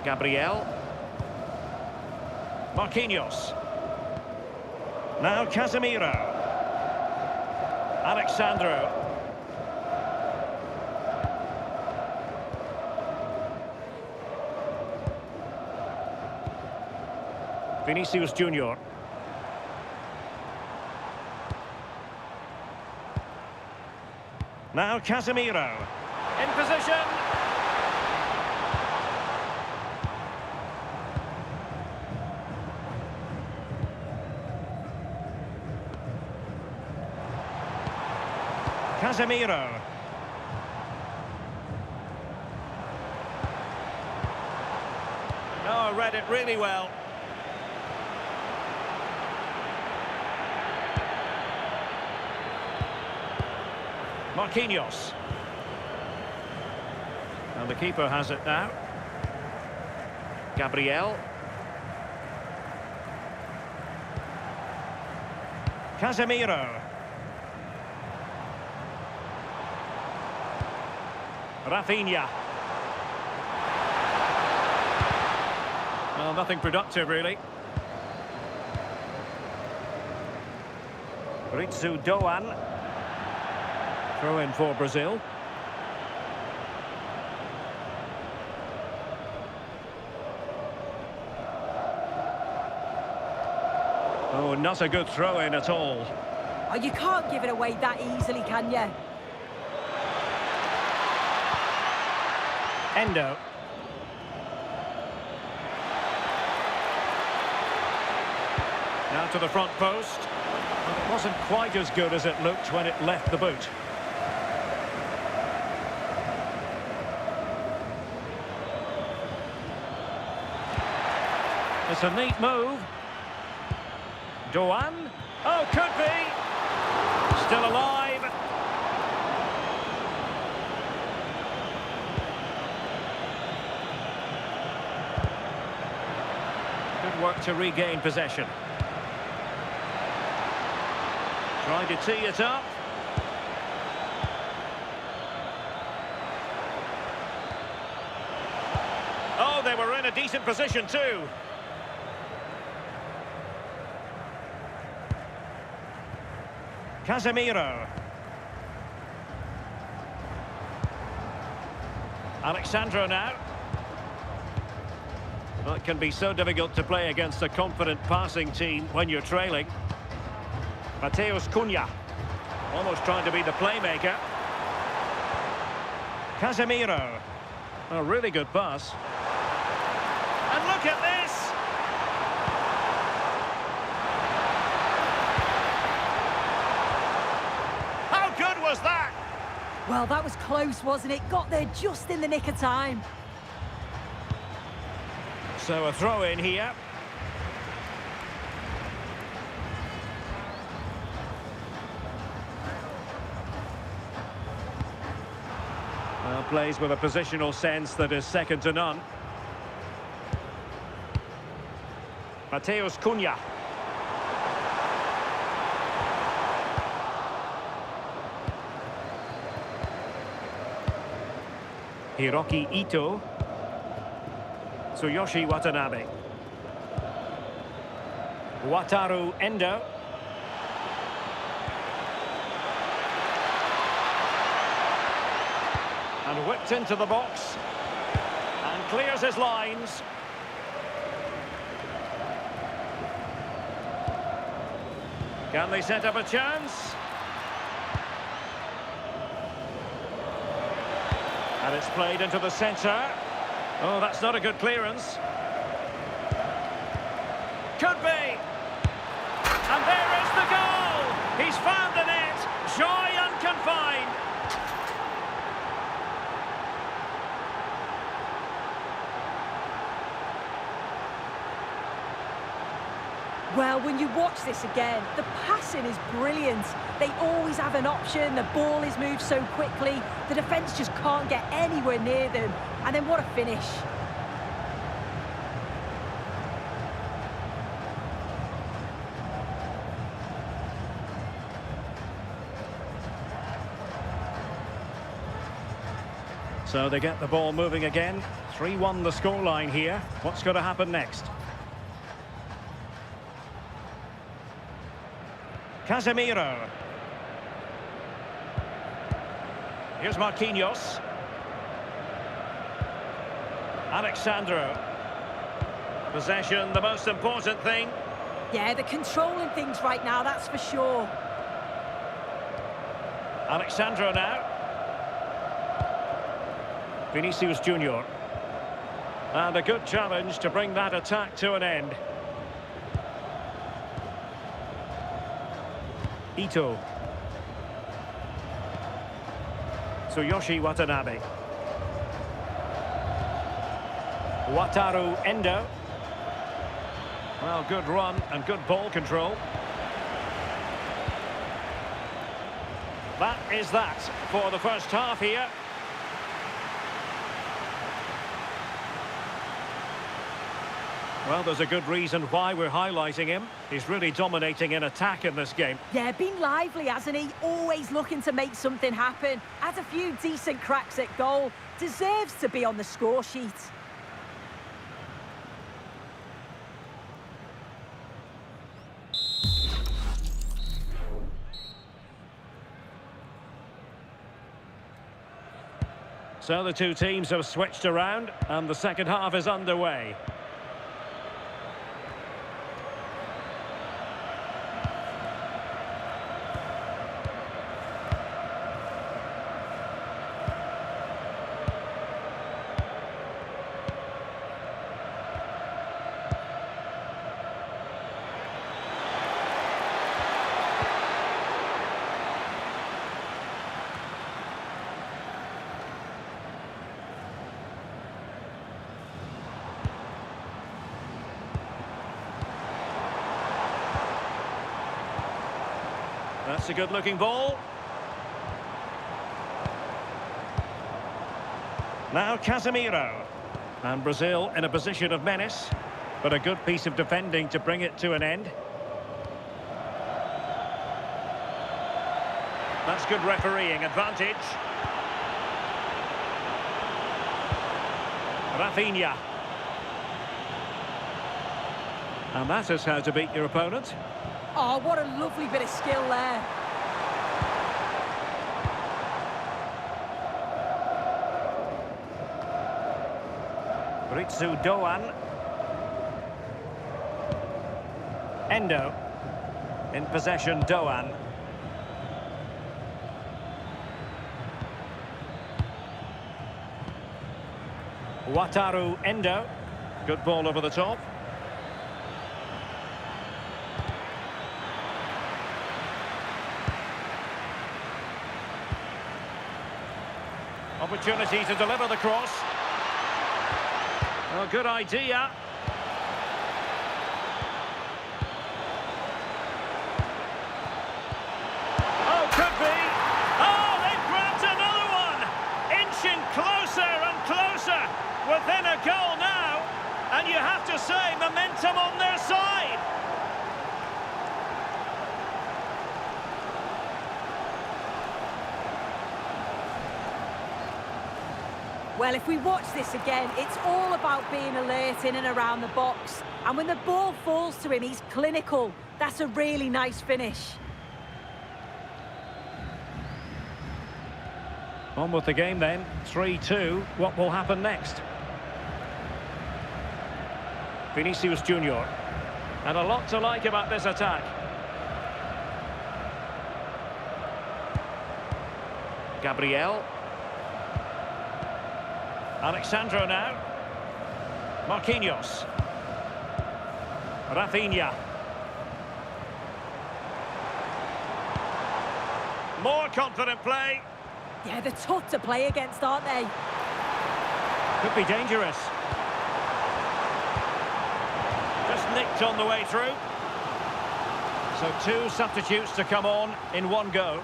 Gabriel. Marquinhos. Now Casemiro. Alexandro. Vinicius Junior. Now Casemiro. In position. Casemiro. Oh, read it really well. Marquinhos. And the keeper has it now. Gabriel. Casemiro. Rafinha. Well, nothing productive, really. Ritsu Doan. Throw in for Brazil. Oh, not a good throw-in at all. Oh, you can't give it away that easily, can you? Endo. Now to the front post. Well, it wasn't quite as good as it looked when it left the boot. It's a neat move. Doan. Oh, could be. Still alive. Good work to regain possession. Trying to tee it up. Oh, they were in a decent position too. Casemiro. Alexandro now. Well, it can be so difficult to play against a confident passing team when you're trailing. Mateus Cunha. Almost trying to be the playmaker. Casemiro. A really good pass. And look at this! How good was that? Well, that was close, wasn't it? Got there just in the nick of time. So a throw in here. Well, plays with a positional sense that is second to none. Mateus Cunha. Hiroki Ito. Tsuyoshi Watanabe. Wataru Endo. And whipped into the box. And clears his lines. Can they set up a chance? And it's played into the centre. Oh, that's not a good clearance. Could be. And there is the goal! He's found the net. Joy unconfined. Well, when you watch this again, the passing is brilliant. They always have an option, the ball is moved so quickly, the defence just can't get anywhere near them. And then what a finish. So they get the ball moving again. 3-1 the scoreline here. What's going to happen next? Casemiro. Here's Marquinhos. Alexandro. Possession, the most important thing. Yeah, they're controlling things right now, that's for sure. Alexandro now. Vinicius Junior. And a good challenge to bring that attack to an end. Ito. Tsuyoshi Watanabe. Wataru Endo. Well, good run and good ball control. That is that for the first half here. Well, there's a good reason why we're highlighting him. He's really dominating in attack in this game. Yeah, been lively, hasn't he? Always looking to make something happen. Had a few decent cracks at goal. Deserves to be on the score sheet. So the two teams have switched around and the second half is underway. That's a good-looking ball. Now Casemiro. And Brazil in a position of menace, but a good piece of defending to bring it to an end. That's good refereeing advantage. Rafinha. And that is how to beat your opponent. Oh, what a lovely bit of skill there. Ritsu Doan. Endo. In possession, Doan. Wataru Endo. Good ball over the top. Opportunity to deliver the cross. Oh, good idea. Oh, could be. Oh, they've grabbed another one. Inching closer and closer within a goal now. And you have to say, momentum on their side. Well, if we watch this again, it's all about being alert in and around the box. And when the ball falls to him, he's clinical. That's a really nice finish. On with the game then, 3-2. What will happen next? Vinicius Junior. And a lot to like about this attack. Gabriel. Alexandro now. Marquinhos. Rafinha. More confident play. Yeah, they're tough to play against, aren't they? Could be dangerous. Just nicked on the way through. So two substitutes to come on in one go.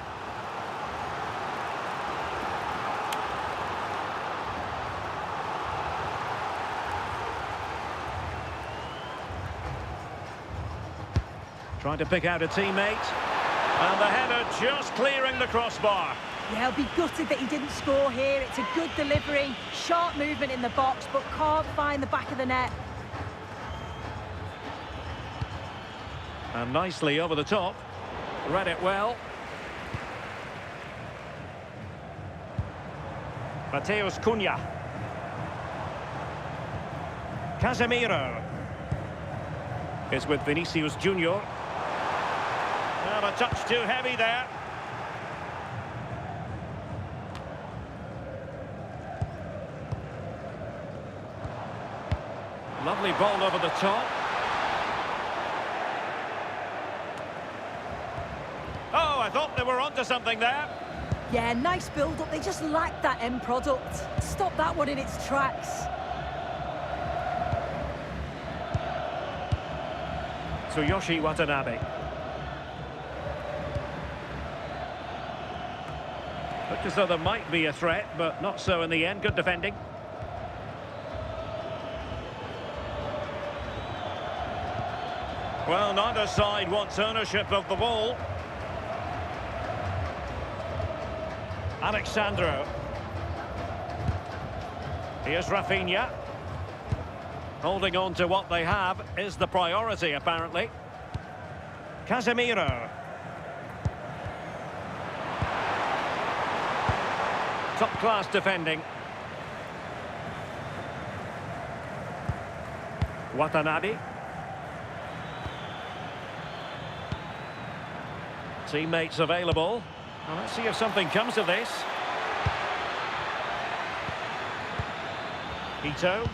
Trying to pick out a teammate. And the header just clearing the crossbar. Yeah, he'll be gutted that he didn't score here. It's a good delivery, sharp movement in the box, but can't find the back of the net. And nicely over the top. Read it well. Mateus Cunha. Casemiro is with Vinicius Junior. Well, a touch too heavy there. Lovely ball over the top. Oh, I thought they were onto something there. Yeah, nice build-up. They just lacked that end product. Stop that one in its tracks. Tsuyoshi Watanabe. Looked as though there might be a threat, but not so in the end. Good defending. Well, neither side wants ownership of the ball. Alexandro. Here's Rafinha. Holding on to what they have is the priority, apparently. Casemiro. Top-class defending. Watanabe. Teammates available. Well, let's see if something comes of this. Ito.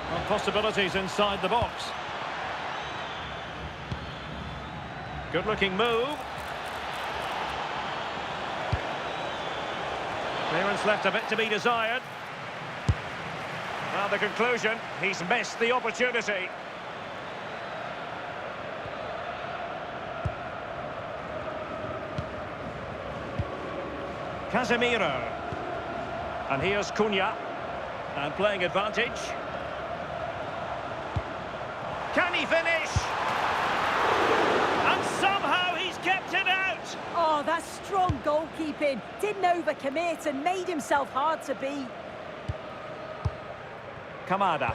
Well, possibilities inside the box. Good-looking move. Clearance left a bit to be desired. Now the conclusion, he's missed the opportunity. Casemiro. And here's Cunha. And playing advantage. Can he finish? And somehow he's kept it out. Oh, that's strong goalkeeping. Didn't overcommit and made himself hard to beat. Kamada.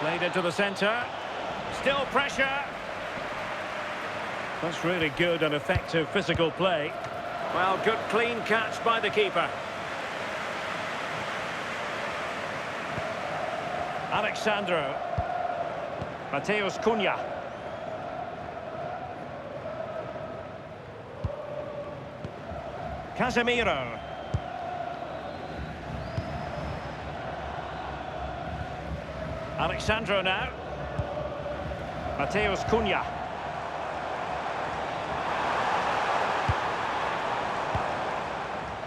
Played into the centre. Still pressure. That's really good and effective physical play. Well, good clean catch by the keeper. Alexandro. Mateus Cunha. Casemiro. Alexandro now. Mateus Cunha.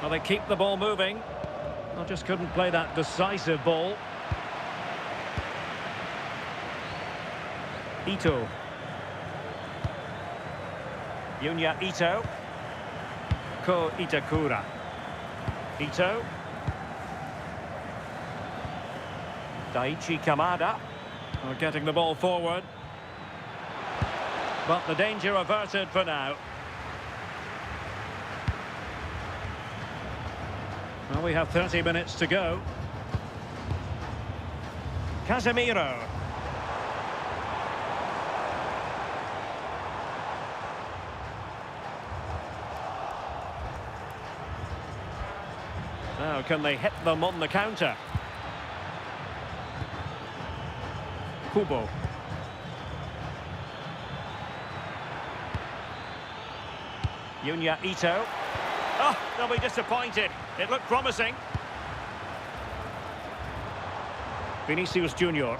Well, they keep the ball moving. Well, just couldn't play that decisive ball. Ito. Yunya Ito. Ko Itakura. Ito. Daichi Kamada. Well, getting the ball forward. But the danger averted for now. Well, we have 30 minutes to go. Casemiro. Now, can they hit them on the counter? Kubo. Yunya Ito. Oh, they'll be disappointed. It looked promising. Vinicius Junior.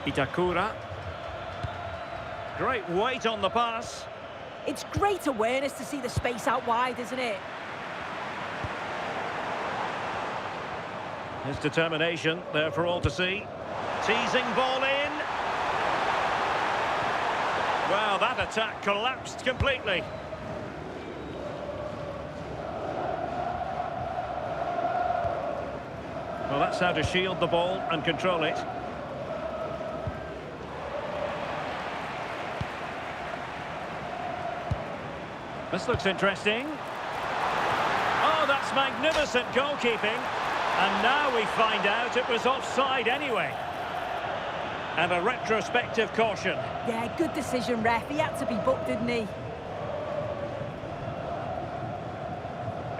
Itakura. Great weight on the pass. It's great awareness to see the space out wide, isn't it? His determination there for all to see. Teasing ball in. Well, that attack collapsed completely. Well, that's how to shield the ball and control it. This looks interesting. Oh, that's magnificent goalkeeping. And now we find out it was offside anyway. And a retrospective caution. Yeah, good decision, ref. He had to be booked, didn't he?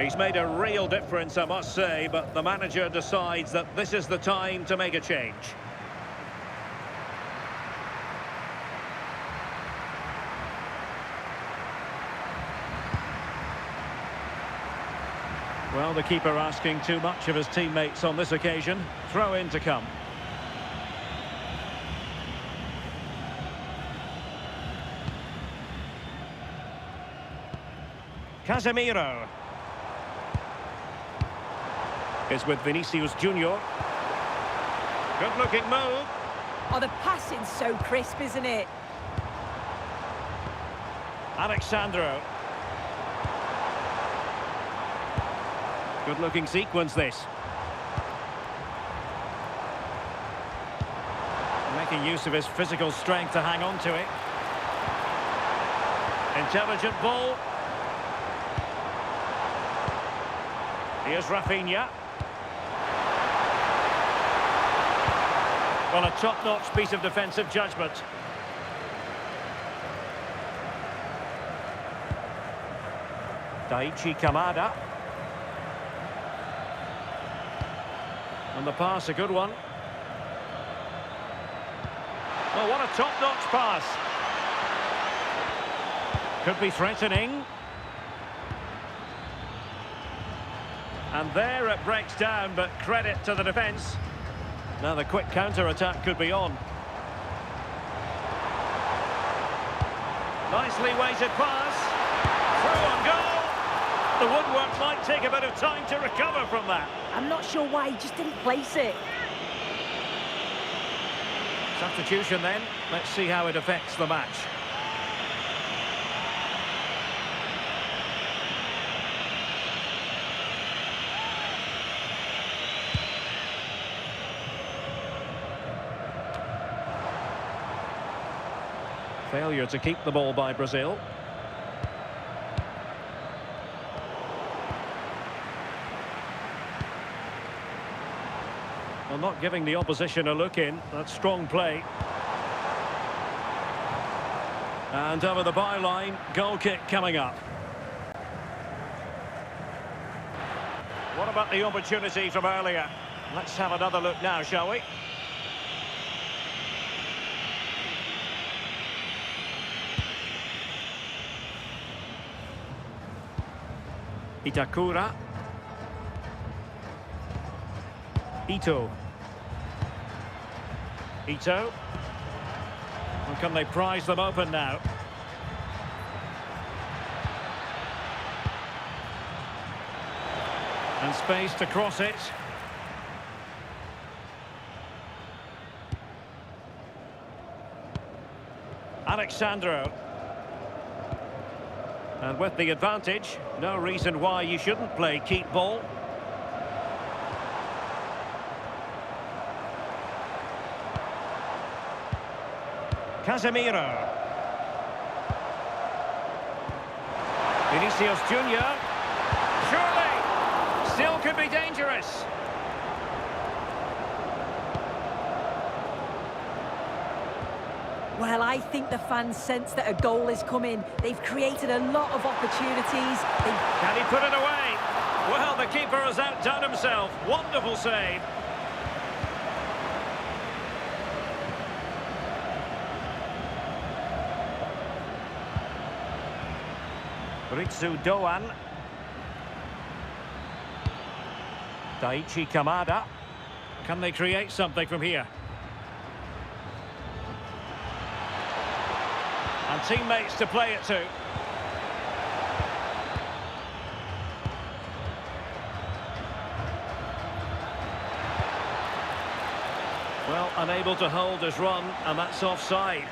He's made a real difference, I must say, but the manager decides that this is the time to make a change. Well, the keeper asking too much of his teammates on this occasion. Throw in to come. Casemiro is with Vinicius Junior. Good-looking move. Oh, the passing's so crisp, isn't it? Alexandro. Good-looking sequence, this. Making use of his physical strength to hang on to it. Intelligent ball. Here's Rafinha. Well, a top-notch piece of defensive judgment. Daichi Kamada. And the pass, a good one. Oh, what a top-notch pass. Could be threatening. And there it breaks down, but credit to the defence. Now the quick counter-attack could be on. Nicely weighted pass. Through on goal. The woodwork might take a bit of time to recover from that. I'm not sure why he just didn't place it. Substitution then. Let's see how it affects the match. Failure to keep the ball by Brazil. Well, not giving the opposition a look in. That's strong play. And over the byline, goal kick coming up. What about the opportunity from earlier? Let's have another look now, shall we? Itakura. Ito. Ito. Well, can they prise them open now? And space to cross it. Alexandro. And with the advantage, no reason why you shouldn't play keep ball. Casemiro. Vinicius Junior. Surely! Still could be dangerous. Well, I think the fans sense that a goal is coming. They've created a lot of opportunities. Can he put it away? Well, the keeper has outdone himself. Wonderful save. Ritsu Doan. Daichi Kamada. Can they create something from here? And teammates to play it to. Well, unable to hold his run, and that's offside.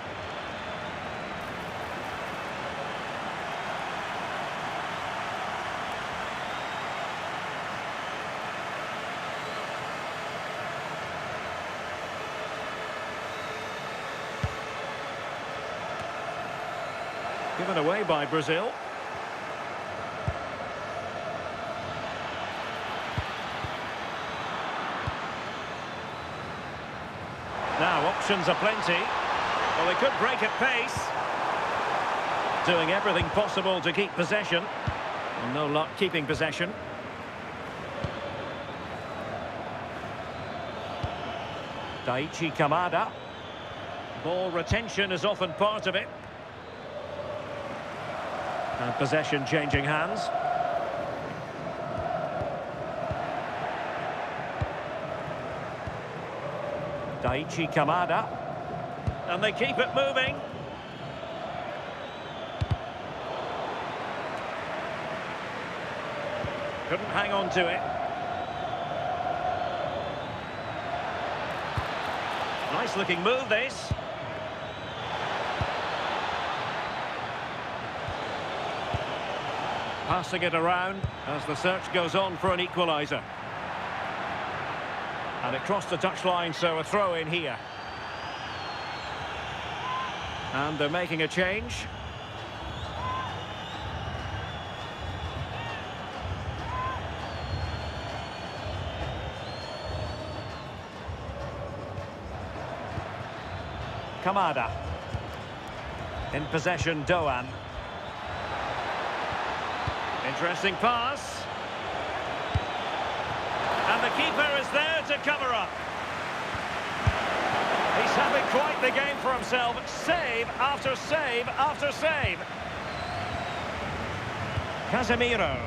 Given away by Brazil. Now options are plenty. Well, they could break at pace. Doing everything possible to keep possession. And no luck keeping possession. Daichi Kamada. Ball retention is often part of it. And possession changing hands. Daichi Kamada. And they keep it moving. Couldn't hang on to it. Nice looking move, this. Passing it around as the search goes on for an equaliser. And it crossed the touchline, so a throw in here. And they're making a change. Kamada. In possession, Doan. Interesting pass. And the keeper is there to cover up. He's having quite the game for himself. Save after save after save. Casemiro.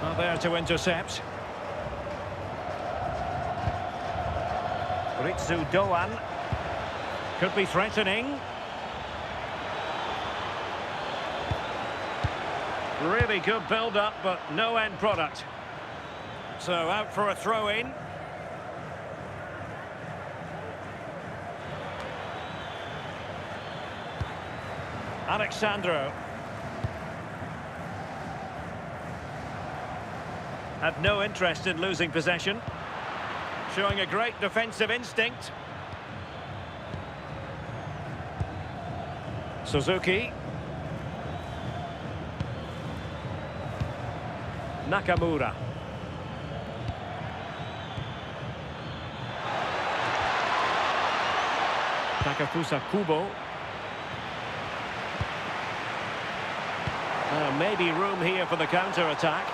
Not there to intercept. Ritsu Doan. Could be threatening. Really good build-up, but no end product. So out for a throw-in. Alexandro. Had no interest in losing possession. Showing a great defensive instinct. Suzuki. Nakamura. Takafusa Kubo. Maybe room here for the counter-attack.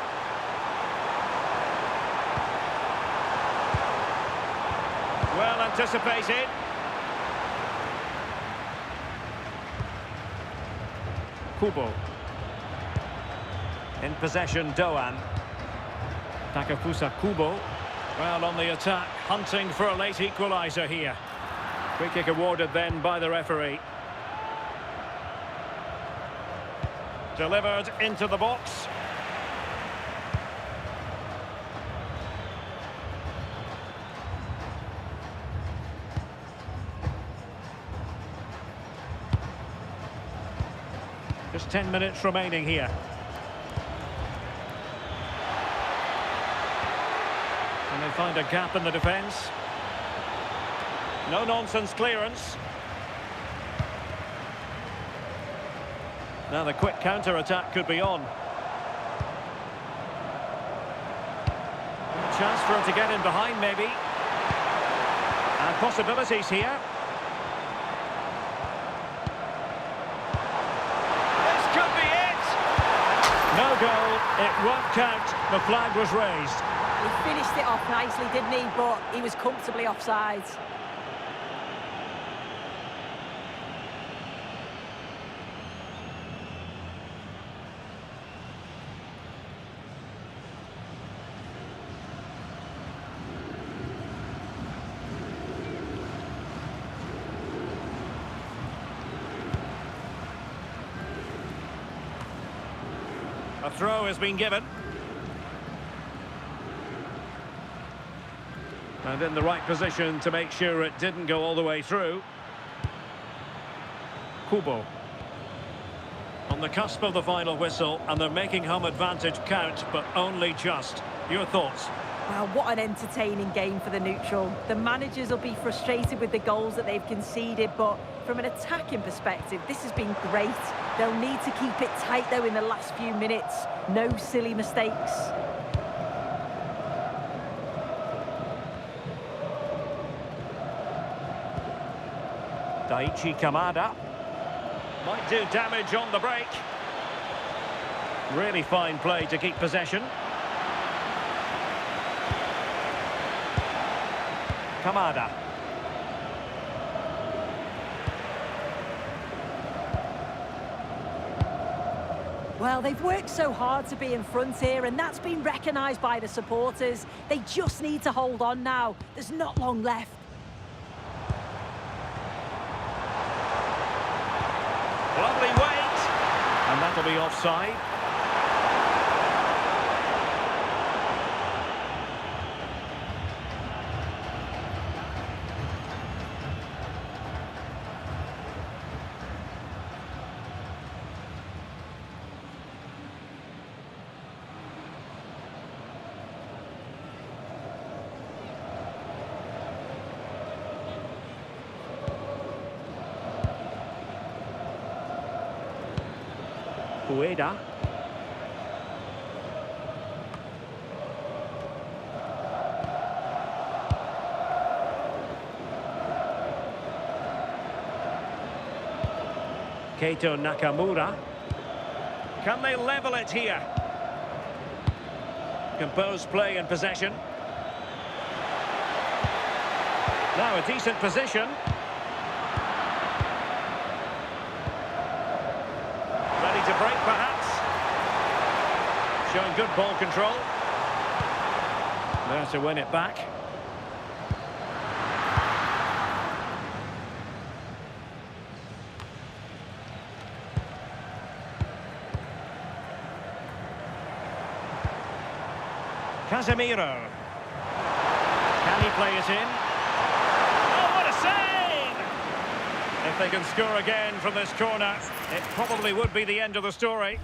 Well anticipated. Kubo. In possession, Doan. Takafusa Kubo. Well, on the attack, hunting for a late equaliser here. Free kick awarded then by the referee. Delivered into the box. Just 10 minutes remaining here. And they find a gap in the defence. No-nonsense clearance. Now the quick counter-attack could be on. Chance for him to get in behind, maybe. And possibilities here. This could be it! No goal, it won't count. The flag was raised. He finished it off nicely, didn't he? But he was comfortably offside. A throw has been given. And in the right position to make sure it didn't go all the way through. Kubo. On the cusp of the final whistle, and they're making home advantage count, but only just. Your thoughts? Wow, what an entertaining game for the neutral. The managers will be frustrated with the goals that they've conceded, but from an attacking perspective, this has been great. They'll need to keep it tight, though, in the last few minutes. No silly mistakes. Daichi Kamada. Might do damage on the break. Really fine play to keep possession. Kamada. Well, they've worked so hard to be in front here, and that's been recognised by the supporters. They just need to hold on now. There's not long left. Lovely weight. And that'll be offside. Ueda. Keito Nakamura. Can they level it here? Composed play and possession. Now a decent position. To break, perhaps. Showing good ball control. There to win it back. Casemiro. Can he play it in? Oh, what a save! If they can score again from this corner, it probably would be the end of the story.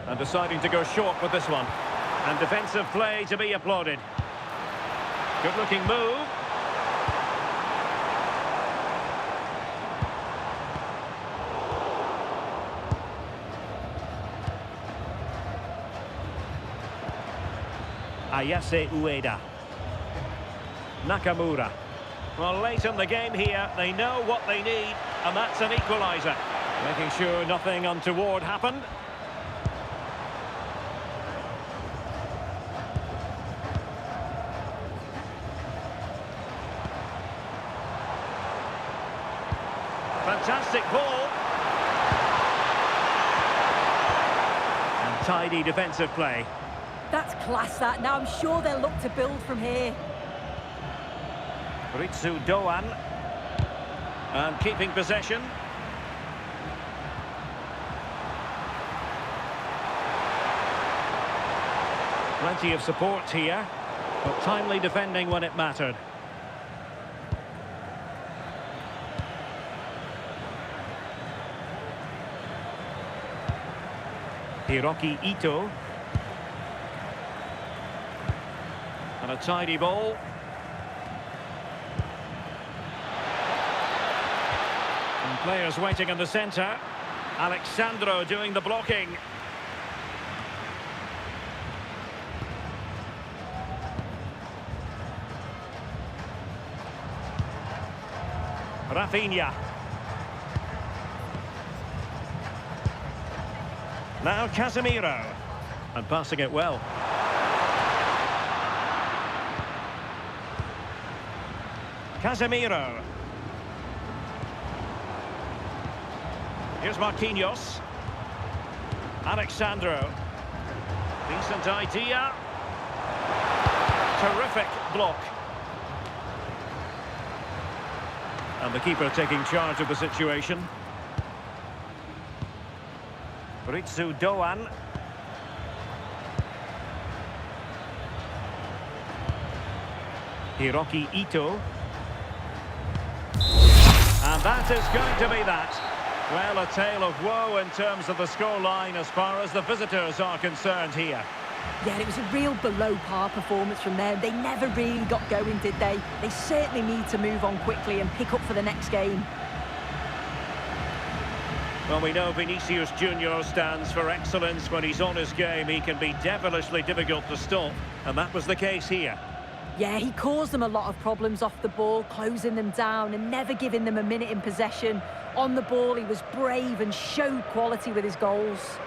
And deciding to go short with this one. And defensive play to be applauded. Good-looking move. Ayase Ueda. Nakamura. Well, late in the game here, they know what they need, and that's an equaliser. Making sure nothing untoward happened. Fantastic ball. And tidy defensive play. That's class, that. Now I'm sure they'll look to build from here. Ritsu Doan. And keeping possession. Plenty of support here, but timely defending when it mattered. Hiroki Ito. And a tidy ball. And players waiting in the centre. Alexandro doing the blocking. Rafinha. Now Casemiro. And passing it well. Casemiro. Here's Marquinhos. Alexandro. Decent idea. Terrific block. And the keeper taking charge of the situation. Ritsu Doan. Hiroki Ito. And that is going to be that. Well, a tale of woe in terms of the scoreline as far as the visitors are concerned here. Yeah, it was a real below-par performance from them. They never really got going, did they? They certainly need to move on quickly and pick up for the next game. Well, we know Vinicius Junior stands for excellence. When he's on his game, he can be devilishly difficult to stop. And that was the case here. Yeah, he caused them a lot of problems off the ball, closing them down and never giving them a minute in possession. On the ball, he was brave and showed quality with his goals.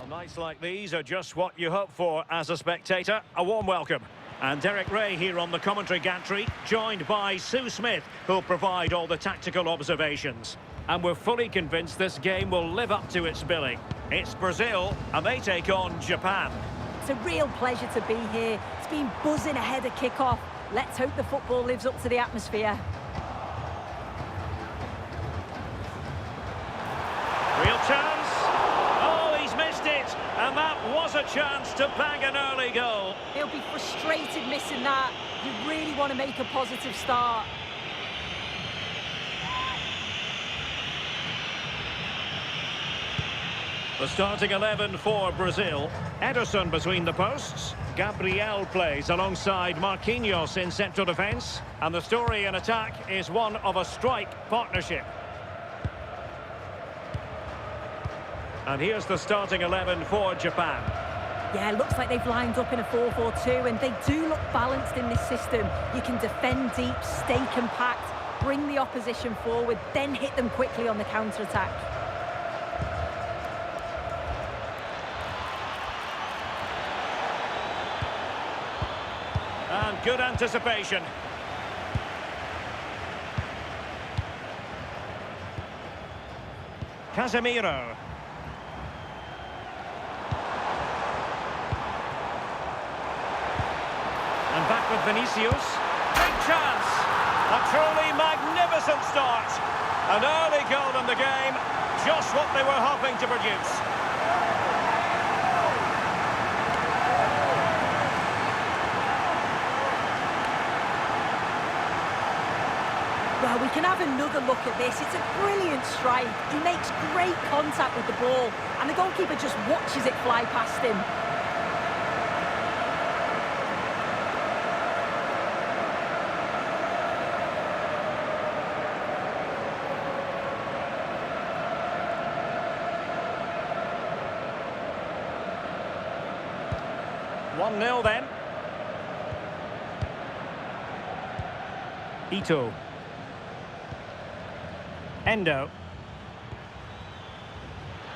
Nights like these are just what you hope for as a spectator. A warm welcome. And Derek Ray here on the commentary gantry, joined by Sue Smith, who'll provide all the tactical observations. And we're fully convinced this game will live up to its billing. It's Brazil, and they take on Japan. It's a real pleasure to be here. It's been buzzing ahead of kick-off. Let's hope the football lives up to the atmosphere. Real chance. Oh, he's missed it. And that was a chance to bang an early goal. He'll be frustrated missing that. You really want to make a positive start. The starting 11 for Brazil. Ederson between the posts. Gabriel plays alongside Marquinhos in central defence. And the story in attack is one of a strike partnership. And here's the starting 11 for Japan. Yeah, looks like they've lined up in a 4-4-2, and they do look balanced in this system. You can defend deep, stay compact, bring the opposition forward, then hit them quickly on the counter-attack. And good anticipation. Casemiro. And back with Vinicius. Big chance. A truly magnificent start. An early goal in the game. Just what they were hoping to produce. Well, we can have another look at this. It's a brilliant strike. He makes great contact with the ball, and the goalkeeper just watches it fly past him. One 0 then. Ito. Endo.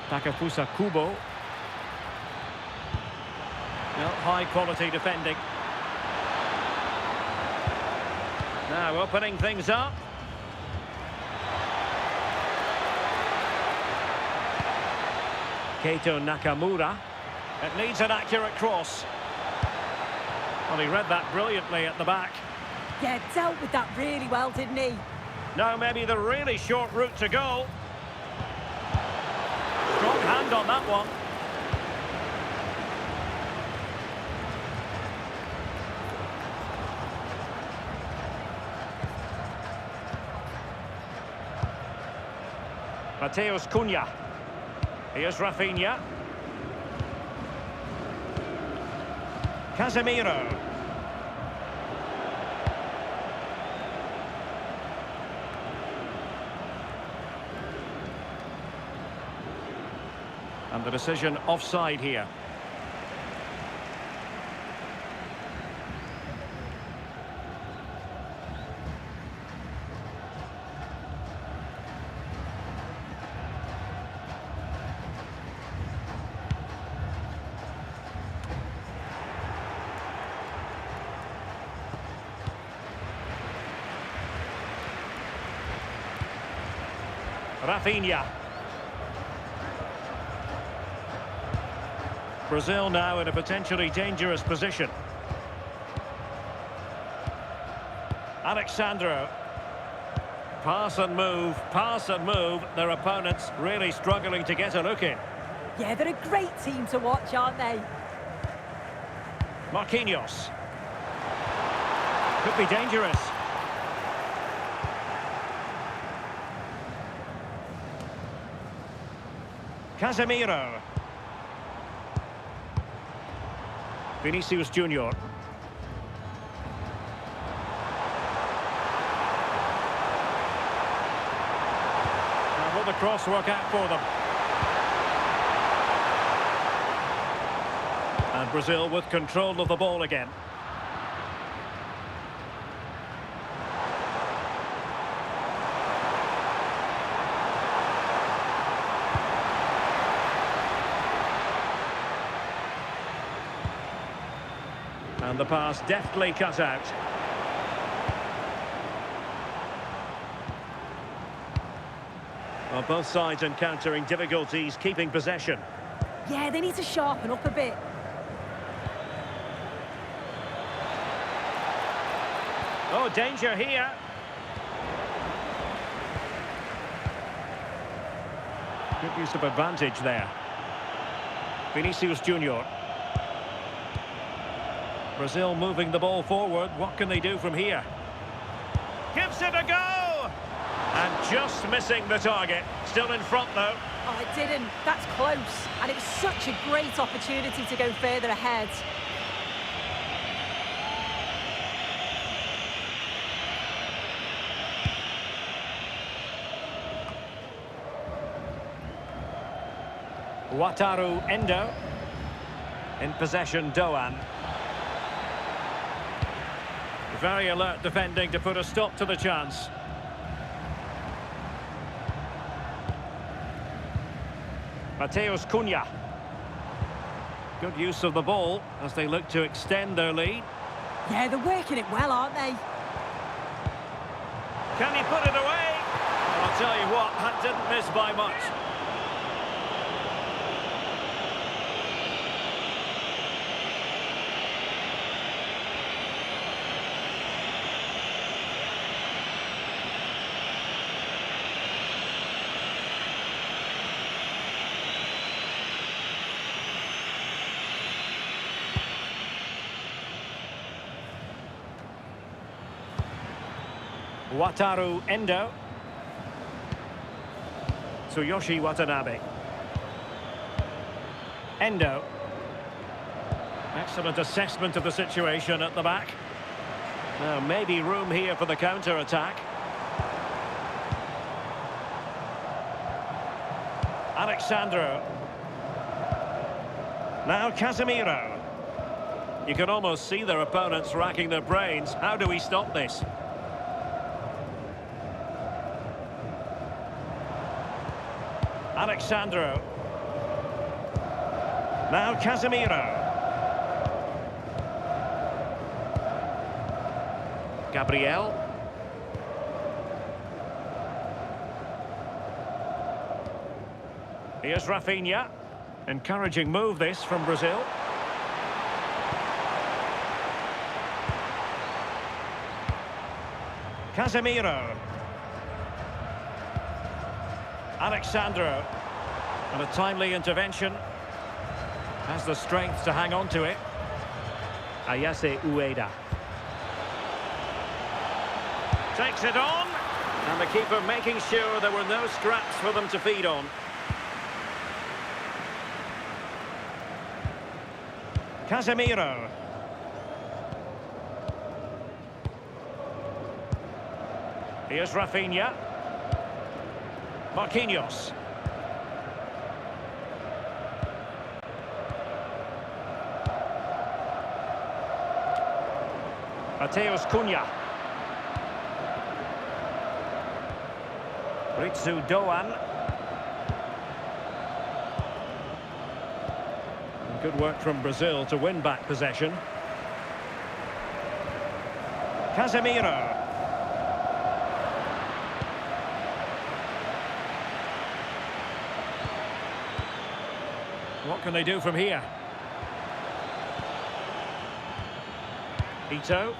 Takafusa Kubo. Well, high quality defending. Now opening things up. Keito Nakamura. It needs an accurate cross. Well, he read that brilliantly at the back. Yeah, dealt with that really well, didn't he? Now maybe the really short route to goal. hand on that one. Mateus Cunha. Here's Rafinha. Casemiro. And the decision offside here. Rafinha. Brazil now in a potentially dangerous position. Alexandro. Pass and move, pass and move. Their opponents really struggling to get a look in. Yeah, they're a great team to watch, aren't they? Marquinhos. Could be dangerous. Casemiro. Vinicius Junior. Now will the cross work out for them? And Brazil with control of the ball again. And the pass deftly cut out. Well, both sides encountering difficulties keeping possession. Yeah, they need to sharpen up a bit. Oh, danger here. Good use of advantage there. Vinicius Junior. Brazil moving the ball forward. What can they do from here? Gives it a go! And just missing the target. Still in front, though. Oh, it didn't. That's close. And it was such a great opportunity to go further ahead. Wataru Endo. In possession, Doan. Very alert defending to put a stop to the chance. Mateus Cunha. Good use of the ball as they look to extend their lead. Yeah, they're working it well, aren't they? Can he put it away? Well, I'll tell you what, that didn't miss by much. Wataru Endo. Tsuyoshi Watanabe. Endo. Excellent assessment of the situation at the back. Now maybe room here for the counter-attack. Alexandro. Now Casemiro. You can almost see their opponents racking their brains. How do we stop this? Alexandro. Now Casemiro. Gabriel. Here's Rafinha. Encouraging move this from Brazil. Casemiro. Alexandro. And a timely intervention. Has the strength to hang on to it. Ayase Ueda. Takes it on. And the keeper making sure there were no scraps for them to feed on. Casemiro. Here's Rafinha. Marquinhos. Mateus Cunha. Ritsu Doan. Good work from Brazil to win back possession. Casemiro. What can they do from here? Ito.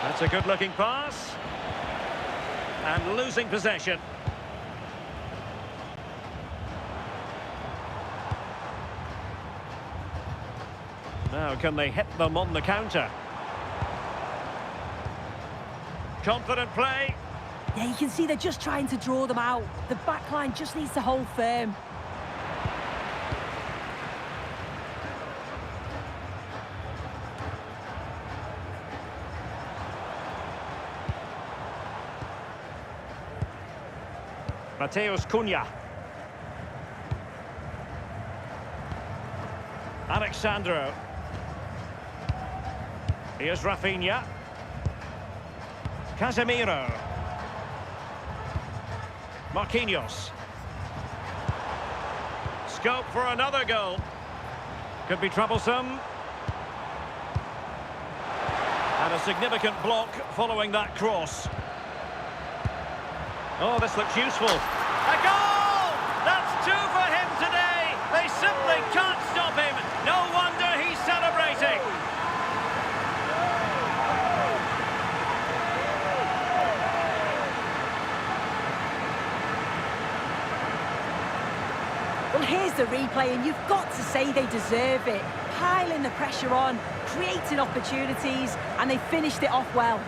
That's a good-looking pass. And losing possession. Now, can they hit them on the counter? Confident play. Yeah, you can see they're just trying to draw them out. The back line just needs to hold firm. Mateus Cunha. Alexandro. Here's Rafinha. Casemiro. Marquinhos. Scope for another goal. Could be troublesome. And a significant block following that cross. Oh, this looks useful. A goal! That's two for him today. They simply can't stop him. No wonder he's celebrating. Well, here's the replay, and you've got to say they deserve it. Piling the pressure on, creating opportunities, and they finished it off well.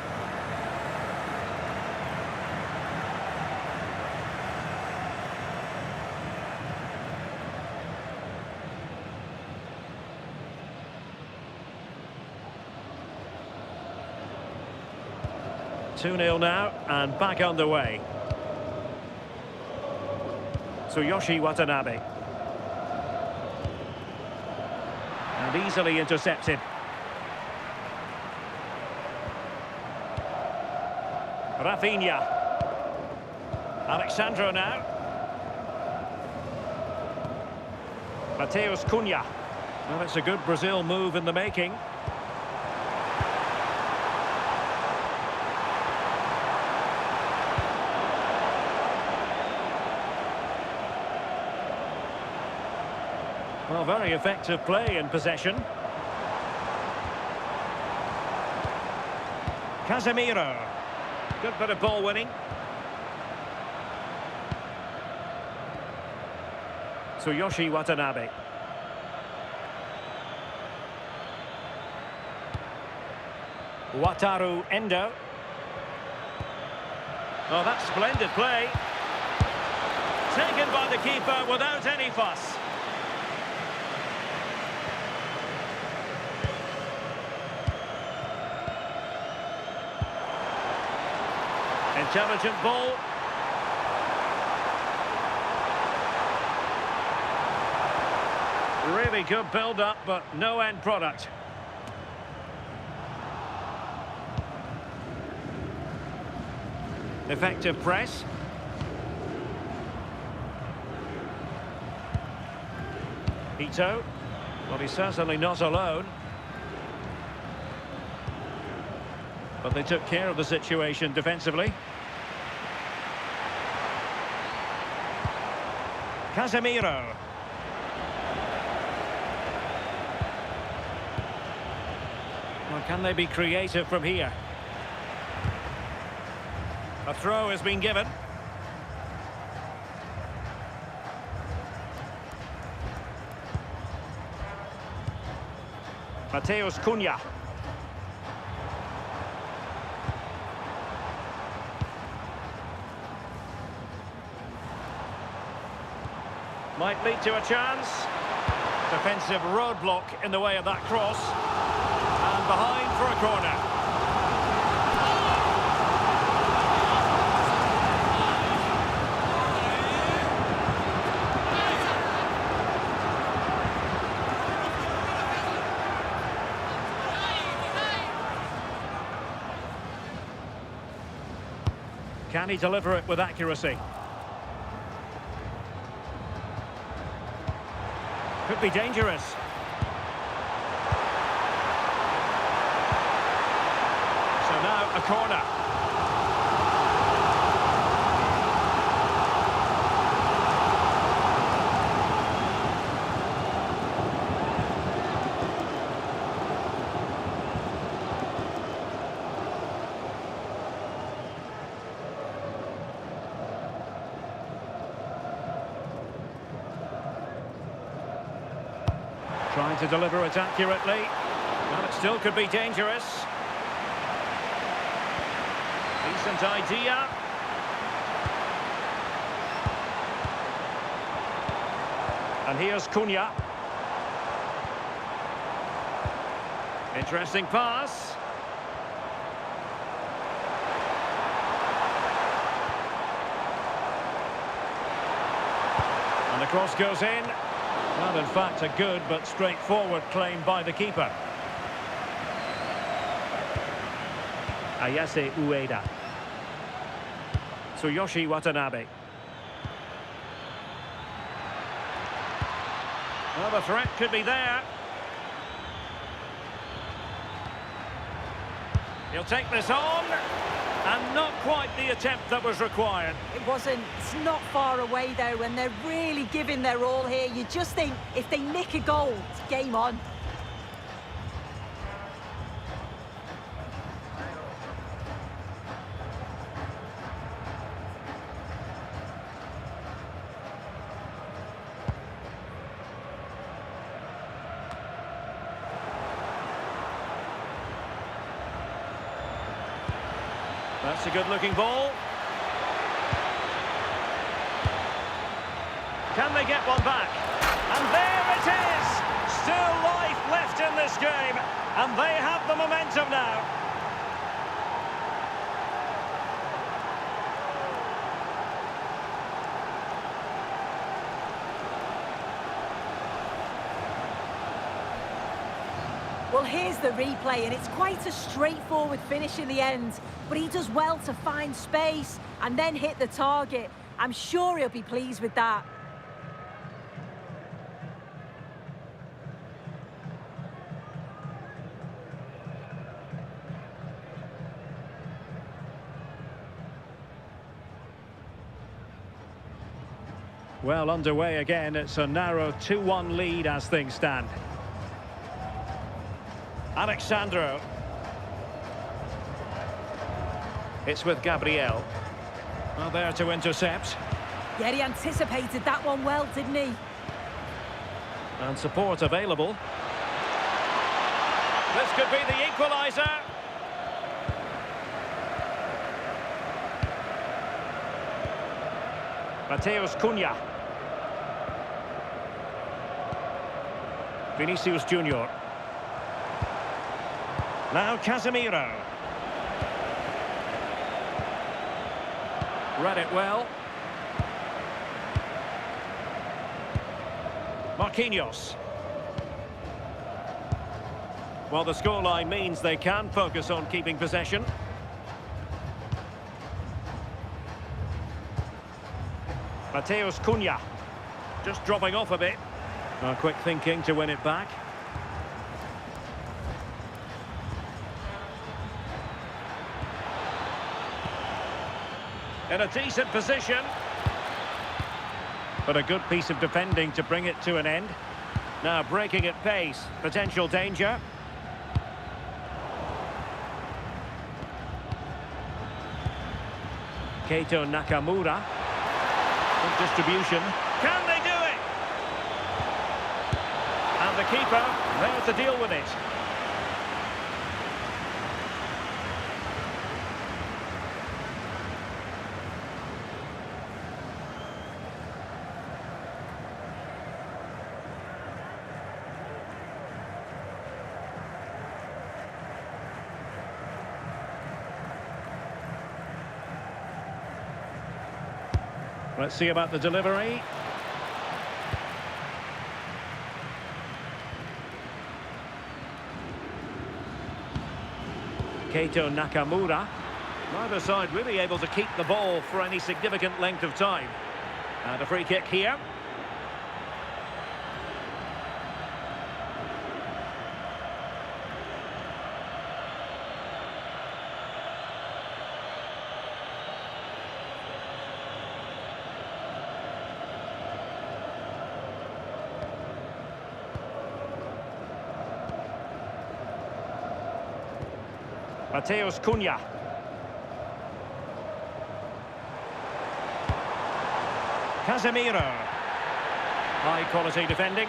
Two-nil now, and back underway. Tsuyoshi Watanabe. And easily intercepted. Rafinha. Alexandro now. Mateus Cunha. Well, it's a good Brazil move in the making. Well, very effective play in possession. Casemiro. Good bit of ball winning. Tsuyoshi Watanabe. Wataru Endo. Oh, that's splendid play. Taken by the keeper without any fuss. Intelligent ball. Really good build-up, but no end product. Effective press. Ito. Well, he's certainly not alone. But they took care of the situation defensively. Casemiro. Well, can they be creative from here? A throw has been given. Mateus Cunha. Might lead to a chance. Defensive roadblock in the way of that cross. And behind for a corner. Can he deliver it with accuracy? Could be dangerous. So now a corner. Trying to deliver it accurately. Well, it still could be dangerous. Decent idea. And here's Cunha. Interesting pass. And the cross goes in. Well, in fact, a good but straightforward claim by the keeper. Ayase Ueda. Tsuyoshi Watanabe. Well, the threat could be there. He'll take this on. And not quite the attempt that was required. It wasn't. It's not far away, though, and they're really giving their all here. You just think, if they nick a goal, it's game on. That's a good-looking ball. Can they get one back? And there it is! Still life left in this game. And they have the momentum now. Well, here's the replay, and it's quite a straightforward finish in the end. But he does well to find space and then hit the target. I'm sure he'll be pleased with that. Well, underway again. It's a narrow 2-1 lead as things stand. Alexandro. It's with Gabriel. Well, there to intercept. Yeah, he anticipated that one well, didn't he? And support available. This could be the equaliser. Mateus Cunha. Vinicius Junior. Now Casemiro. Read it well. Marquinhos. Well, the scoreline means they can focus on keeping possession. Mateus Cunha. Just dropping off a bit. Quick thinking to win it back. In a decent position. But a good piece of defending to bring it to an end. Now breaking at pace. Potential danger. Keito Nakamura. Good distribution. Can they do it? And the keeper there to deal with it. Let's see about the delivery. Keito Nakamura. Neither side really able to keep the ball for any significant length of time. And a free kick here. Mateus Cunha. Casemiro. High quality defending.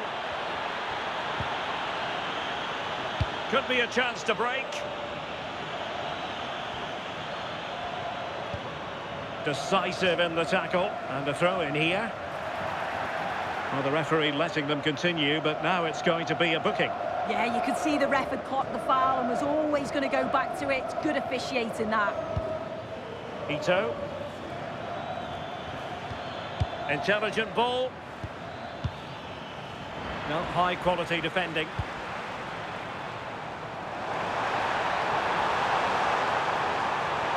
Could be a chance to break. Decisive in the tackle. And a throw in here. Well, the referee letting them continue, but now it's going to be a booking. Yeah, you could see the ref had clocked the foul and was always going to go back to it. Good officiating that. Ito. Intelligent ball. No, high quality defending.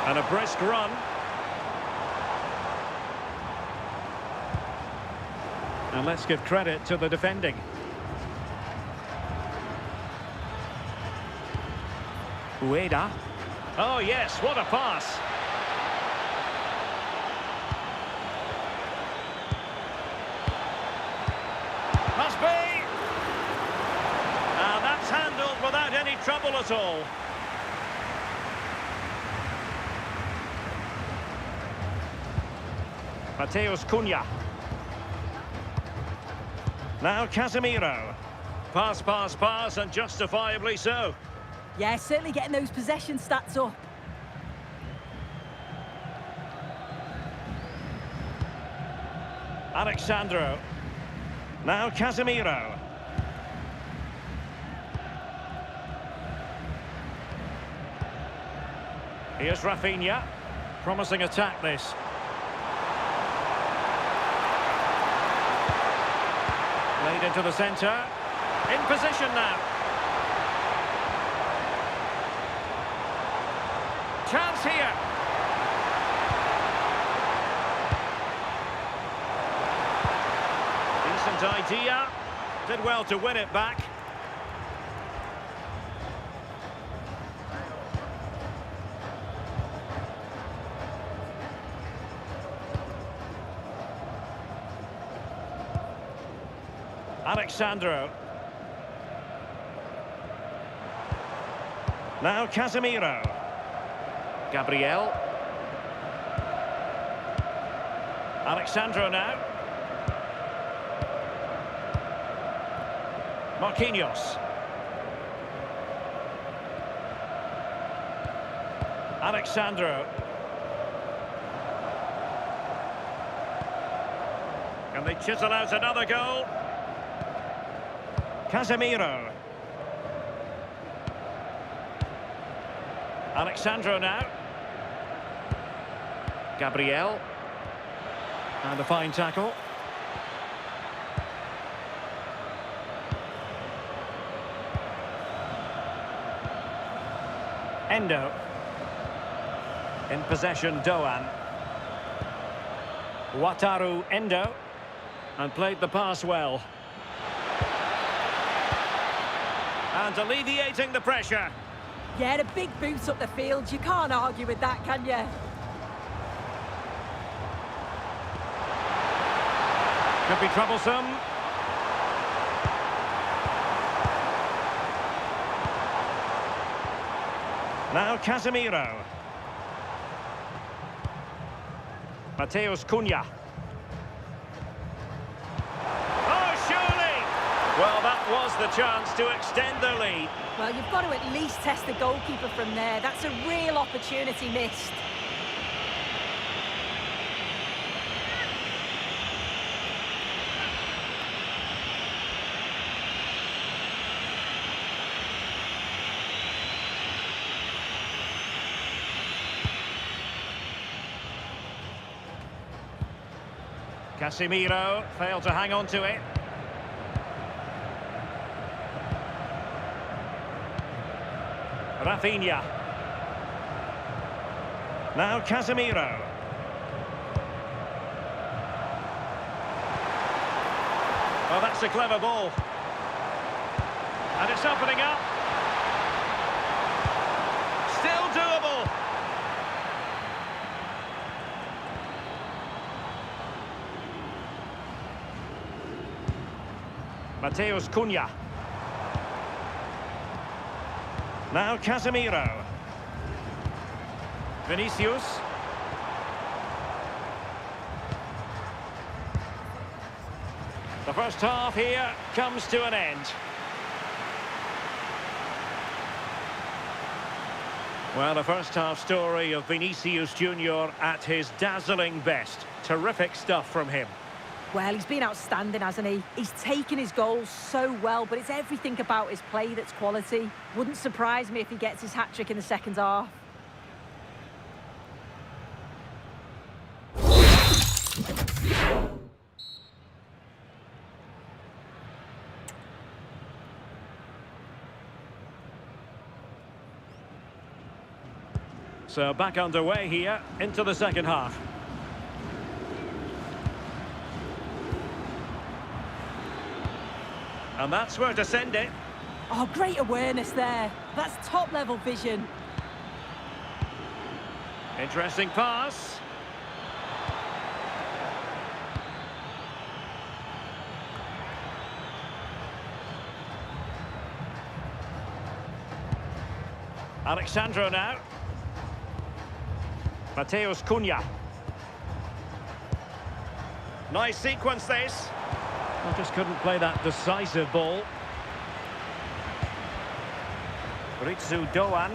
And a brisk run. And let's give credit to the defending. Ueda. Oh yes, what a pass. Must be. And that's handled without any trouble at all. Mateus Cunha. Now Casemiro. Pass, pass, pass, and justifiably so. Yeah, certainly getting those possession stats up. Alexandro. Now Casemiro. Here's Rafinha. Promising attack this. Played into the centre. In position now. Chance here. Decent idea. Did well to win it back. Alexandro. Now Casemiro. Gabriel. Alexandro now. Marquinhos. Alexandro. Can they chisel out another goal? Casemiro. Alexandro now. Gabriel. And a fine tackle. Endo. In possession, Doan. Wataru Endo. And played the pass well. And alleviating the pressure. Yeah, the big boots up the field. You can't argue with that, can you? Could be troublesome. Now Casemiro. Mateus Cunha. Oh, surely! Well, that was the chance to extend the lead. Well, you've got to at least test the goalkeeper from there. That's a real opportunity missed. Casemiro failed to hang on to it. Rafinha. Now Casemiro. Oh, that's a clever ball. And it's opening up. Still doable. Mateus Cunha. Now Casemiro. Vinicius. The first half here comes to an end. Well, the first half story of Vinicius Junior at his dazzling best. Terrific stuff from him. Well, he's been outstanding, hasn't he? He's taken his goals so well, but it's everything about his play that's quality. Wouldn't surprise me if he gets his hat-trick in the second half. So back underway here into the second half. And that's where to send it. Oh, great awareness there. That's top-level vision. Interesting pass. Alexandro now. Mateus Cunha. Nice sequence this. Well, just couldn't play that decisive ball. Ritsu Doan.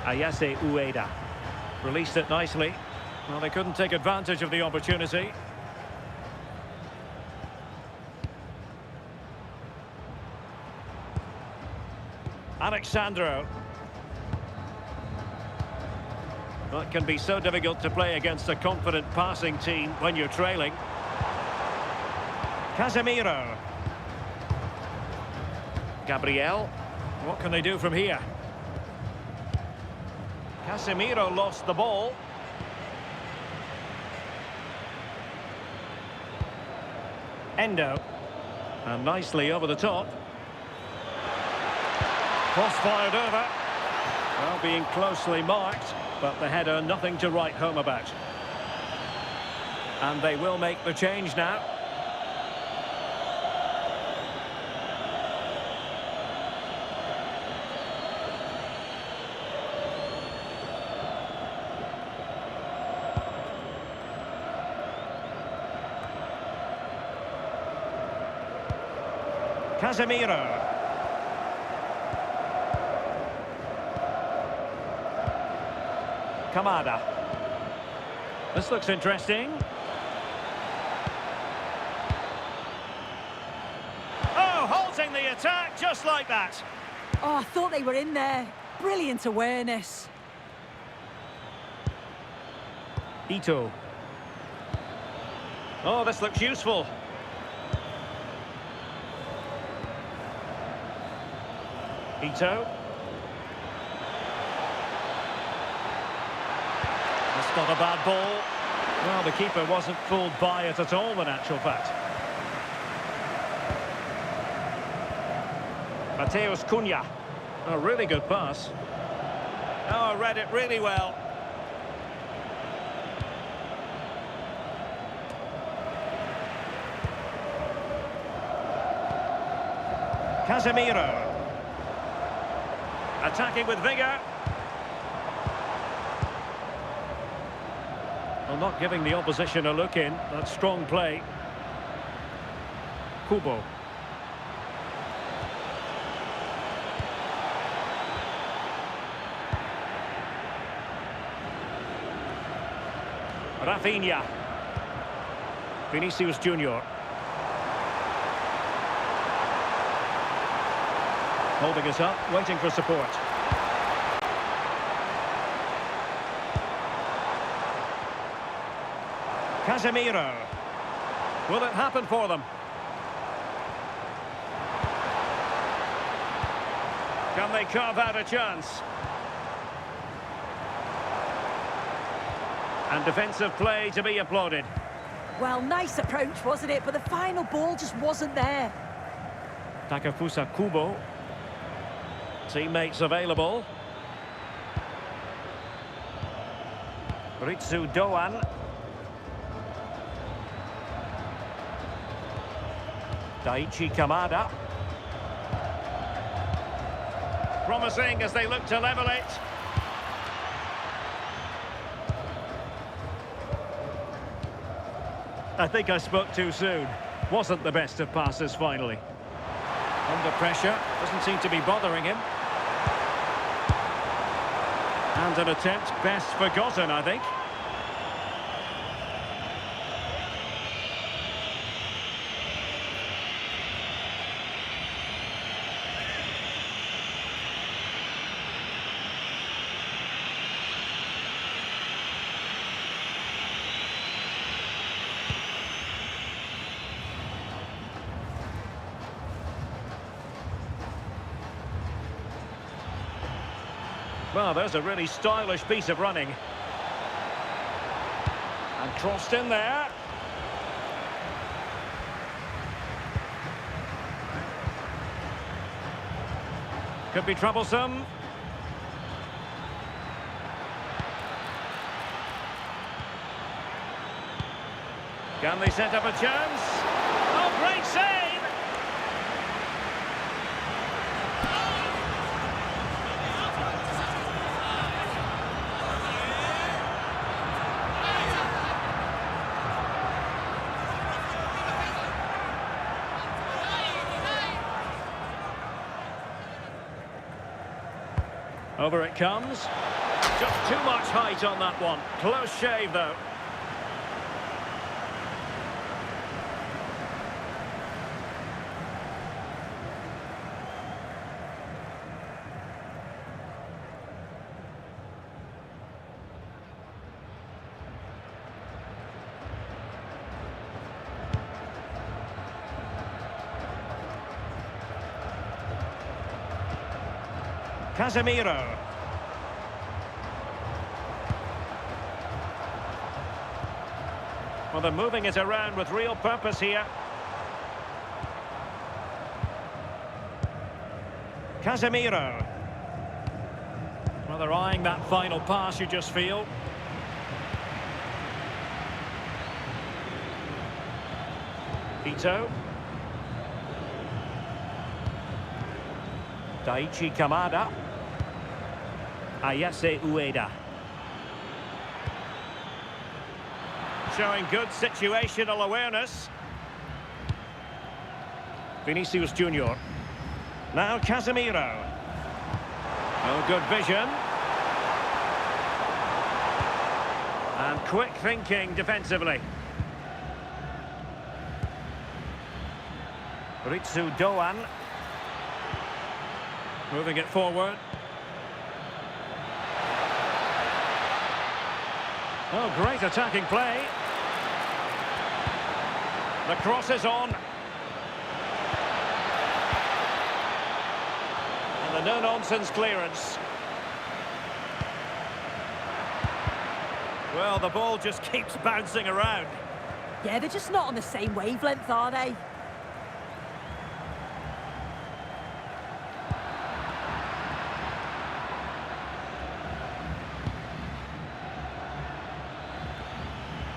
Ayase Ueda. Released it nicely. Well, they couldn't take advantage of the opportunity. Alexandro. Well, it can be so difficult to play against a confident passing team when you're trailing. Casemiro. Gabriel. What can they do from here? Casemiro lost the ball. Endo. And nicely over the top. Cross fired over. Well, being closely marked, but the header nothing to write home about. And they will make the change now. Casemiro. Kamada. This looks interesting. Oh, halting the attack just like that. Oh, I thought they were in there. Brilliant awareness. Ito. Oh, this looks useful. Ito. That's not a bad ball. Well, the keeper wasn't fooled by it at all, in actual fact. Mateus Cunha. A really good pass. Oh, I read it really well. Casemiro. Attacking with vigour. Well, not giving the opposition a look in. That's strong play. Kubo. Rafinha. Vinicius Junior. Holding us up, waiting for support. Casemiro. Will it happen for them? Can they carve out a chance? And defensive play to be applauded. Well, nice approach, wasn't it? But the final ball just wasn't there. Takefusa Kubo. Teammates available. Ritsu Doan. Daichi Kamada. Promising as they look to level it. I think I spoke too soon. Wasn't the best of passes finally. Under pressure, doesn't seem to be bothering him. And an attempt best forgotten, I think. Well, there's a really stylish piece of running. And crossed in there. Could be troublesome. Can they set up a chance? Oh, great save! Over it comes. Just too much height on that one. Close shave, though. Casemiro. Well, they're moving it around with real purpose here. Casemiro. Well, they're eyeing that final pass, you just feel. Ito. Daichi Kamada. Ayase Ueda. Showing good situational awareness. Vinicius Junior. Now Casemiro. Oh, good vision. And quick thinking defensively. Ritsu Doan. Moving it forward. Oh, great attacking play. The cross is on. And the no-nonsense clearance. Well, the ball just keeps bouncing around. Yeah, they're just not on the same wavelength, are they?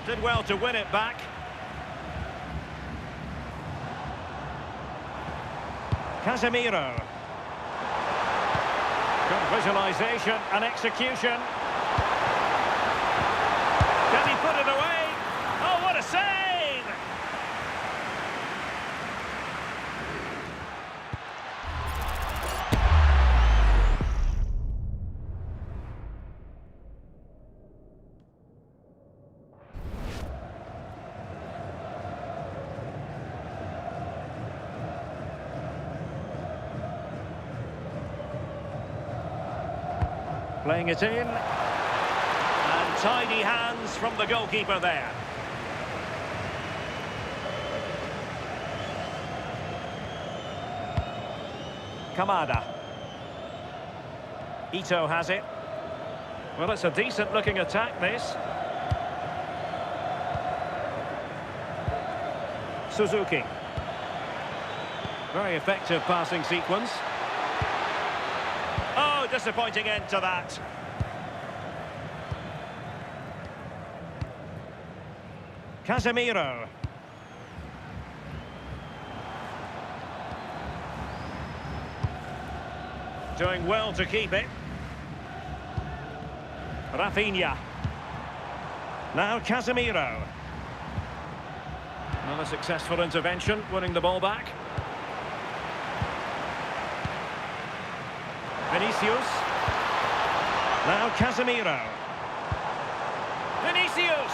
Did well to win it back. Casemiro. Good visualisation and execution. Can he put it away? Oh, what a save! Playing it in. And tidy hands from the goalkeeper there. Kamada. Ito has it. Well, it's a decent-looking attack, this. Suzuki. Very effective passing sequence. Oh, disappointing end to that. Casemiro. Doing well to keep it. Rafinha. Now Casemiro. Another successful intervention, winning the ball back. Vinicius. Now Casemiro. Vinicius!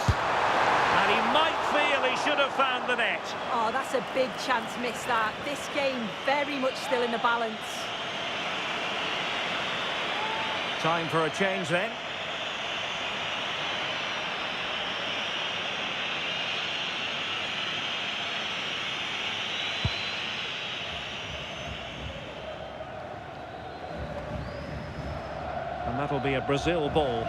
And he might feel he should have found the net. Oh, that's a big chance missed that. This game very much still in the balance. Time for a change then. And that'll be a Brazil ball.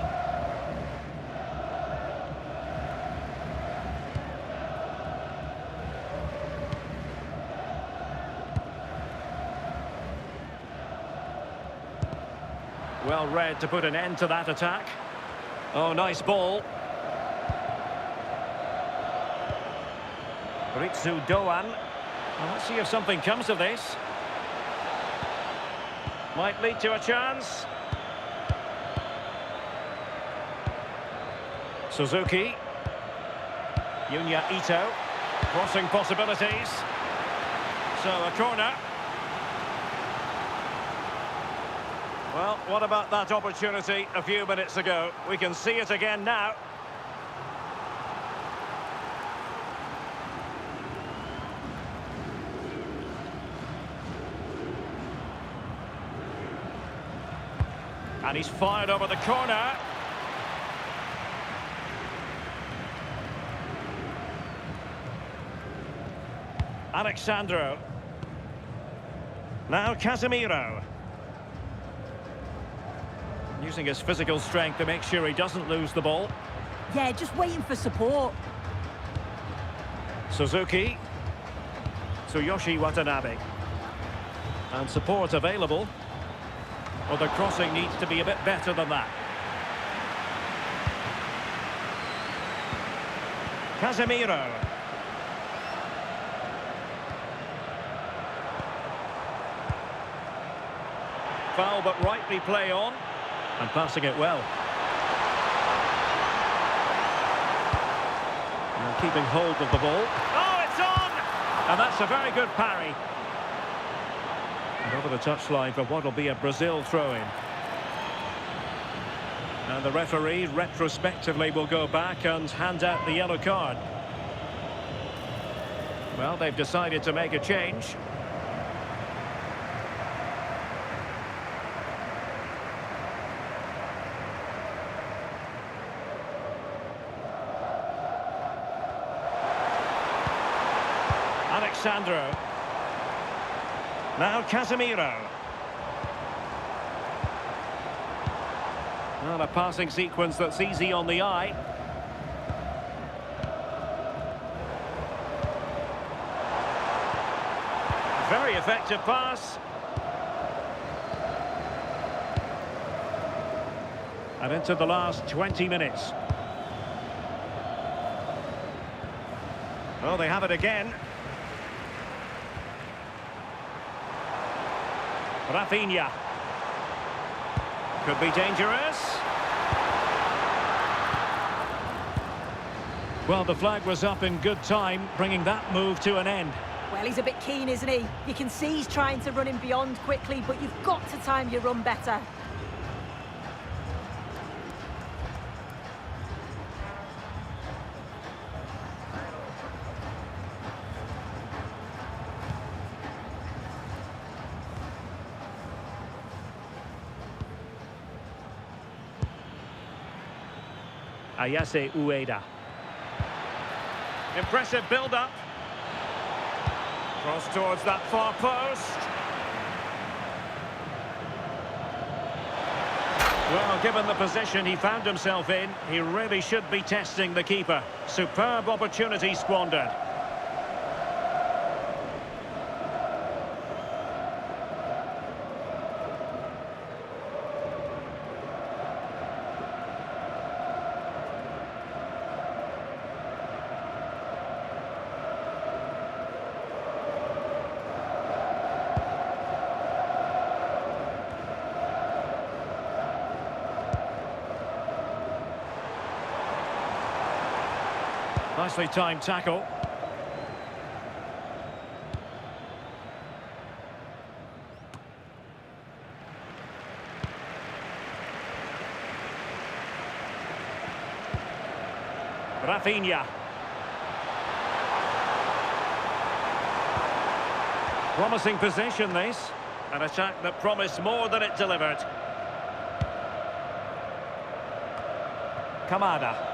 Well read to put an end to that attack. Oh, nice ball. Ritsu Doan. Well, let's see if something comes of this. Might lead to a chance. Suzuki. Yunya Ito. Crossing possibilities. So, a corner. Well, what about that opportunity a few minutes ago? We can see it again now. And he's fired over the corner. Alexandro. Now Casemiro. Using his physical strength to make sure he doesn't lose the ball. Yeah, just waiting for support. Suzuki. Tsuyoshi Watanabe. And support available. Well, the crossing needs to be a bit better than that. Casemiro. Foul, but rightly play on. And passing it well. And keeping hold of the ball. Oh, it's on! And that's a very good parry. And over the touchline for what will be a Brazil throw-in. And the referee retrospectively will go back and hand out the yellow card. Well, they've decided to make a change. Alexandro. Now Casemiro. Well, a passing sequence that's easy on the eye. Very effective pass. And into the last 20 minutes. Well, they have it again. Rafinha. Could be dangerous. Well, the flag was up in good time, bringing that move to an end. Well, he's a bit keen, isn't he? You can see he's trying to run him beyond quickly, but you've got to time your run better. Ayase Ueda. Impressive build-up. Cross towards that far post. Well, given the position he found himself in, he really should be testing the keeper. Superb opportunity squandered. Nicely timed tackle. Rafinha. Promising possession, this. An attack that promised more than it delivered. Kamada.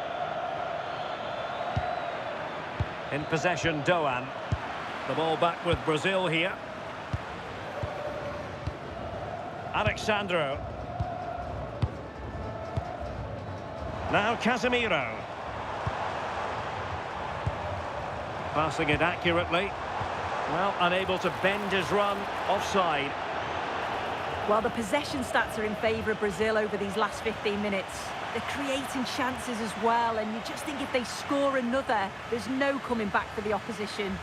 In possession, Doan. The ball back with Brazil here. Alexandro. Now Casemiro. Passing it accurately. Well, unable to bend his run. Offside. Well, the possession stats are in favour of Brazil over these last 15 minutes. They're creating chances as well, and you just think if they score another, there's no coming back for the opposition.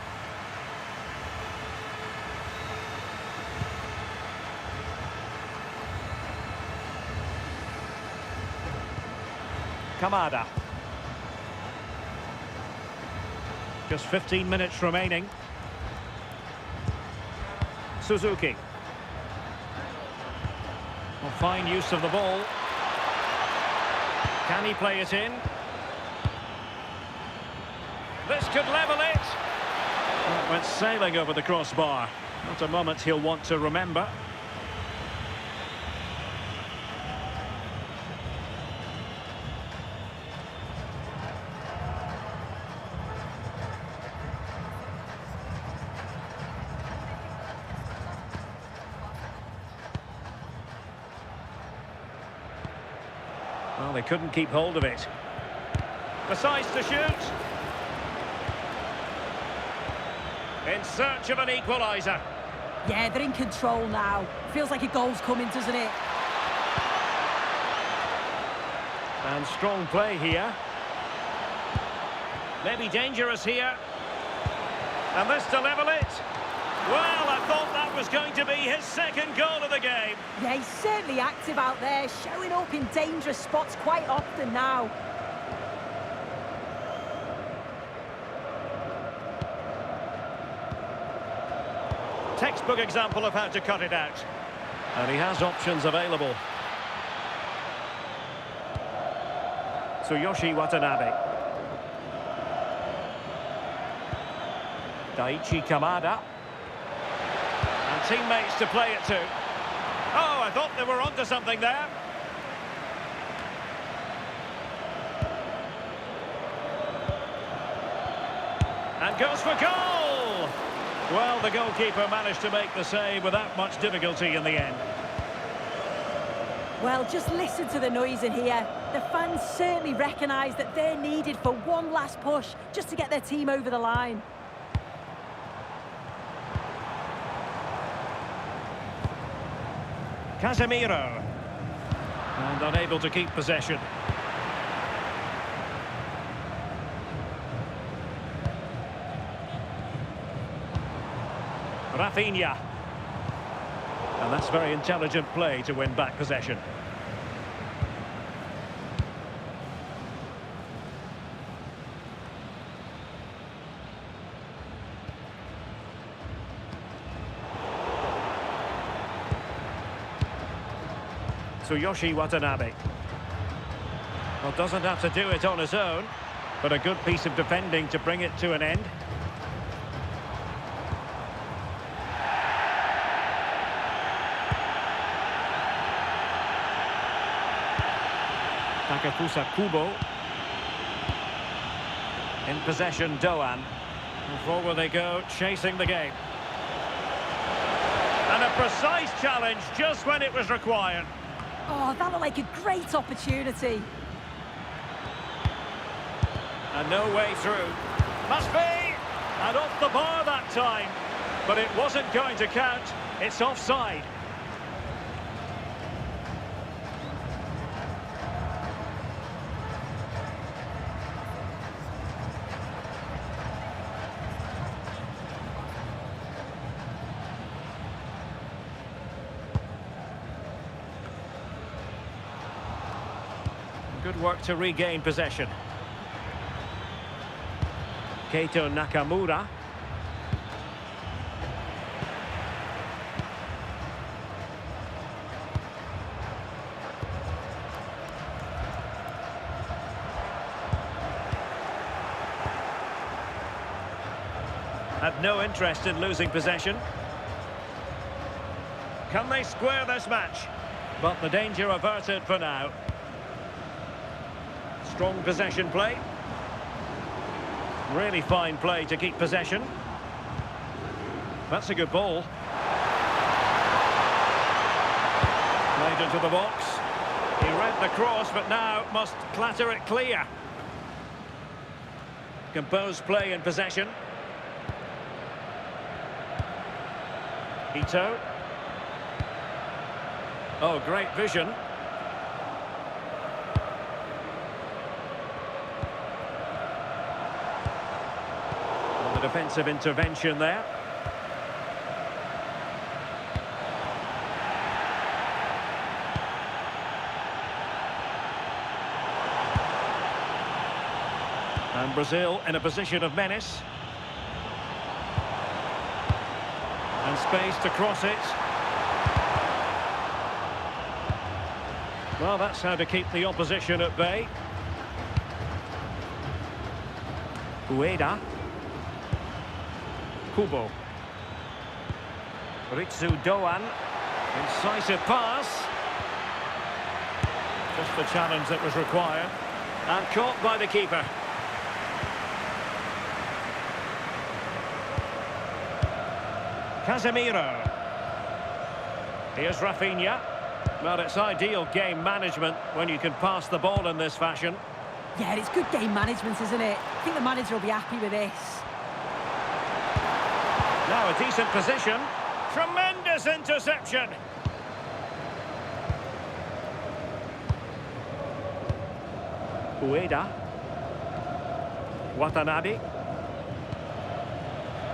Kamada. Just 15 minutes remaining. Suzuki. Well, fine use of the ball. Can he play it in? This could level it. Well, it went sailing over the crossbar. Not a moment he'll want to remember. Well, they couldn't keep hold of it. Decides to shoot. In search of an equaliser. Yeah, they're in control now. Feels like a goal's coming, doesn't it? And strong play here. Maybe dangerous here. And this to level it. Well, I thought that was going to be his second goal of the game. Yeah, he's certainly active out there, showing up in dangerous spots quite often now. Textbook example of how to cut it out. And he has options available. Tsuyoshi Watanabe. Daichi Kamada. And teammates to play it to. Oh, I thought they were onto something there. And goes for goal! Well, the goalkeeper managed to make the save without much difficulty in the end. Well, just listen to the noise in here. The fans certainly recognise that they're needed for one last push just to get their team over the line. Casemiro. And unable to keep possession. Rafinha. And that's very intelligent play to win back possession. Tsuyoshi Watanabe. Well, doesn't have to do it on his own, but a good piece of defending to bring it to an end. Takafusa Kubo. In possession, Doan. And forward they go, chasing the game. And a precise challenge just when it was required. Oh, that looked like a great opportunity. And no way through. Must be! And off the bar that time. But it wasn't going to count. It's offside. Good work to regain possession. Keito Nakamura. Have no interest in losing possession. Can they square this match? But the danger averted for now. Strong possession play. Really fine play to keep possession. That's a good ball. Played into the box. He read the cross, but now must clatter it clear. Composed play in possession. Ito. Oh, great vision. The defensive intervention there. And Brazil in a position of menace. And space to cross it. Well, that's how to keep the opposition at bay. Ueda. Kubo. Ritsu Doan. Incisive pass. Just the challenge that was required. And caught by the keeper. Casemiro. Here's Rafinha. Well, it's ideal game management when you can pass the ball in this fashion. Yeah, it's good game management, isn't it? I think the manager will be happy with this. Now a decent position. Tremendous interception. Ueda. Watanabe.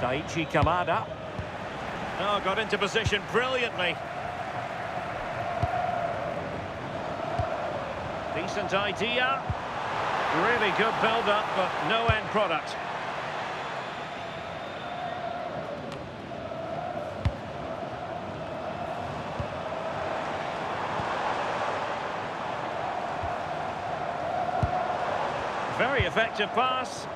Daichi Kamada. Oh, got into position brilliantly. Decent idea. Really good build-up, but no end product. Very effective pass.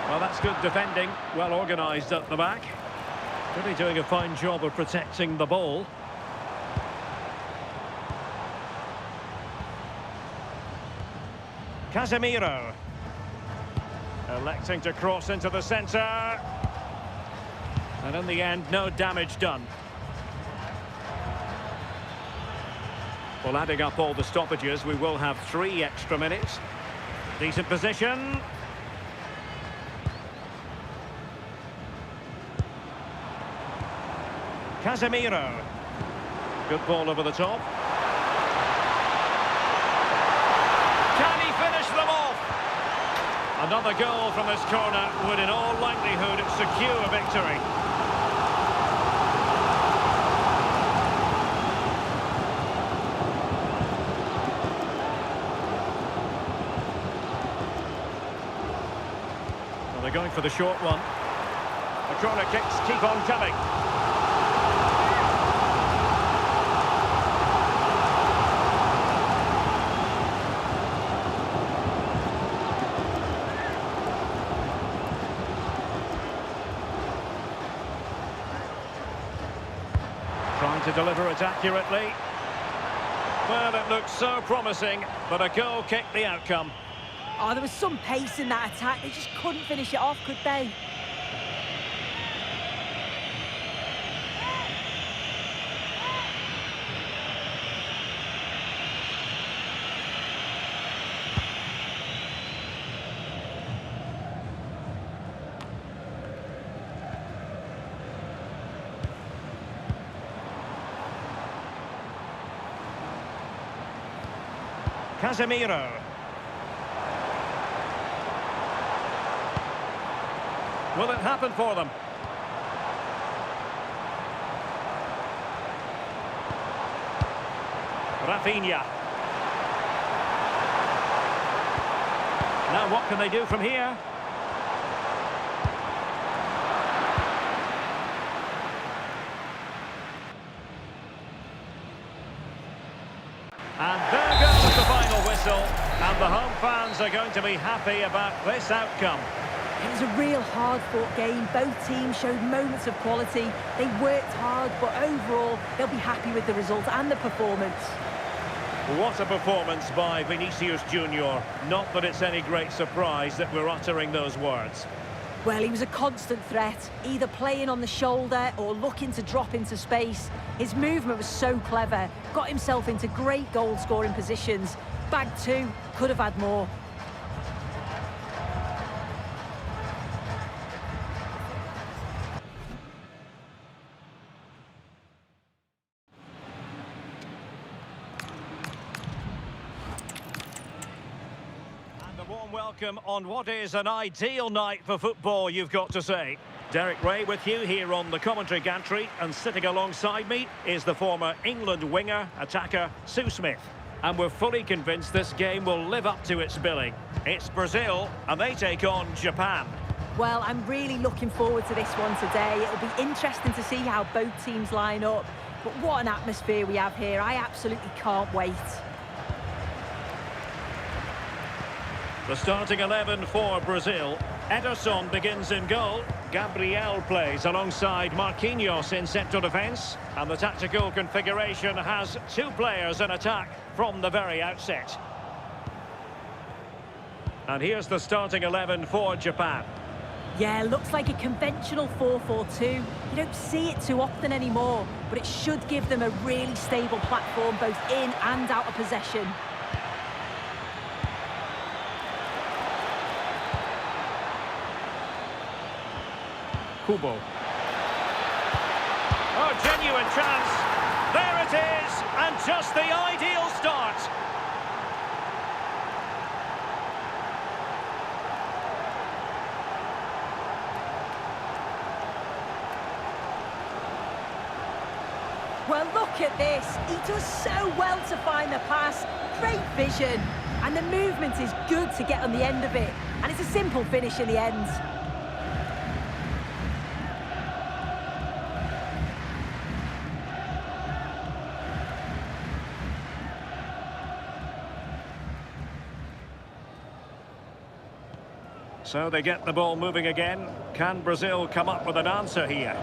Well, that's good defending. Well organised at the back. Really doing a fine job of protecting the ball. Casemiro. Electing to cross into the centre. And in the end, no damage done. Well, adding up all the stoppages, we will have 3 extra minutes. Decent position. Casemiro. Good ball over the top. Can he finish them off? Another goal from this corner would in all likelihood secure a victory. Well, they're going for the short one. The corner kicks keep on coming. Trying to deliver it accurately. Well, it looked so promising, but a goal kicked the outcome. Oh, there was some pace in that attack. They just couldn't finish it off, could they? Casemiro. Will it happen for them? Rafinha. Now what can they do from here? And there goes the final whistle, and the home fans are going to be happy about this outcome. It was a real hard-fought game. Both teams showed moments of quality. They worked hard, but overall, they'll be happy with the result and the performance. What a performance by Vinicius Junior. Not that it's any great surprise that we're uttering those words. Well, he was a constant threat, either playing on the shoulder or looking to drop into space. His movement was so clever, got himself into great goal-scoring positions. Bagged two, could have had more. Warm welcome on what is an ideal night for football, you've got to say. Derek Ray with you here on the commentary gantry, and sitting alongside me is the former England winger, attacker, Sue Smith. And we're fully convinced this game will live up to its billing. It's Brazil, and they take on Japan. Well, I'm really looking forward to this one today. It'll be interesting to see how both teams line up. But what an atmosphere we have here. I absolutely can't wait. The starting 11 for Brazil. Ederson begins in goal. Gabriel plays alongside Marquinhos in central defence. And the tactical configuration has two players in attack from the very outset. And here's the starting 11 for Japan. Yeah, looks like a conventional 4-4-2. You don't see it too often anymore, but it should give them a really stable platform both in and out of possession. Kubo. Oh, genuine chance. There it is, and just the ideal start. Well, look at this. He does so well to find the pass. Great vision. And the movement is good to get on the end of it. And it's a simple finish in the end. So they get the ball moving again. Can Brazil come up with an answer here?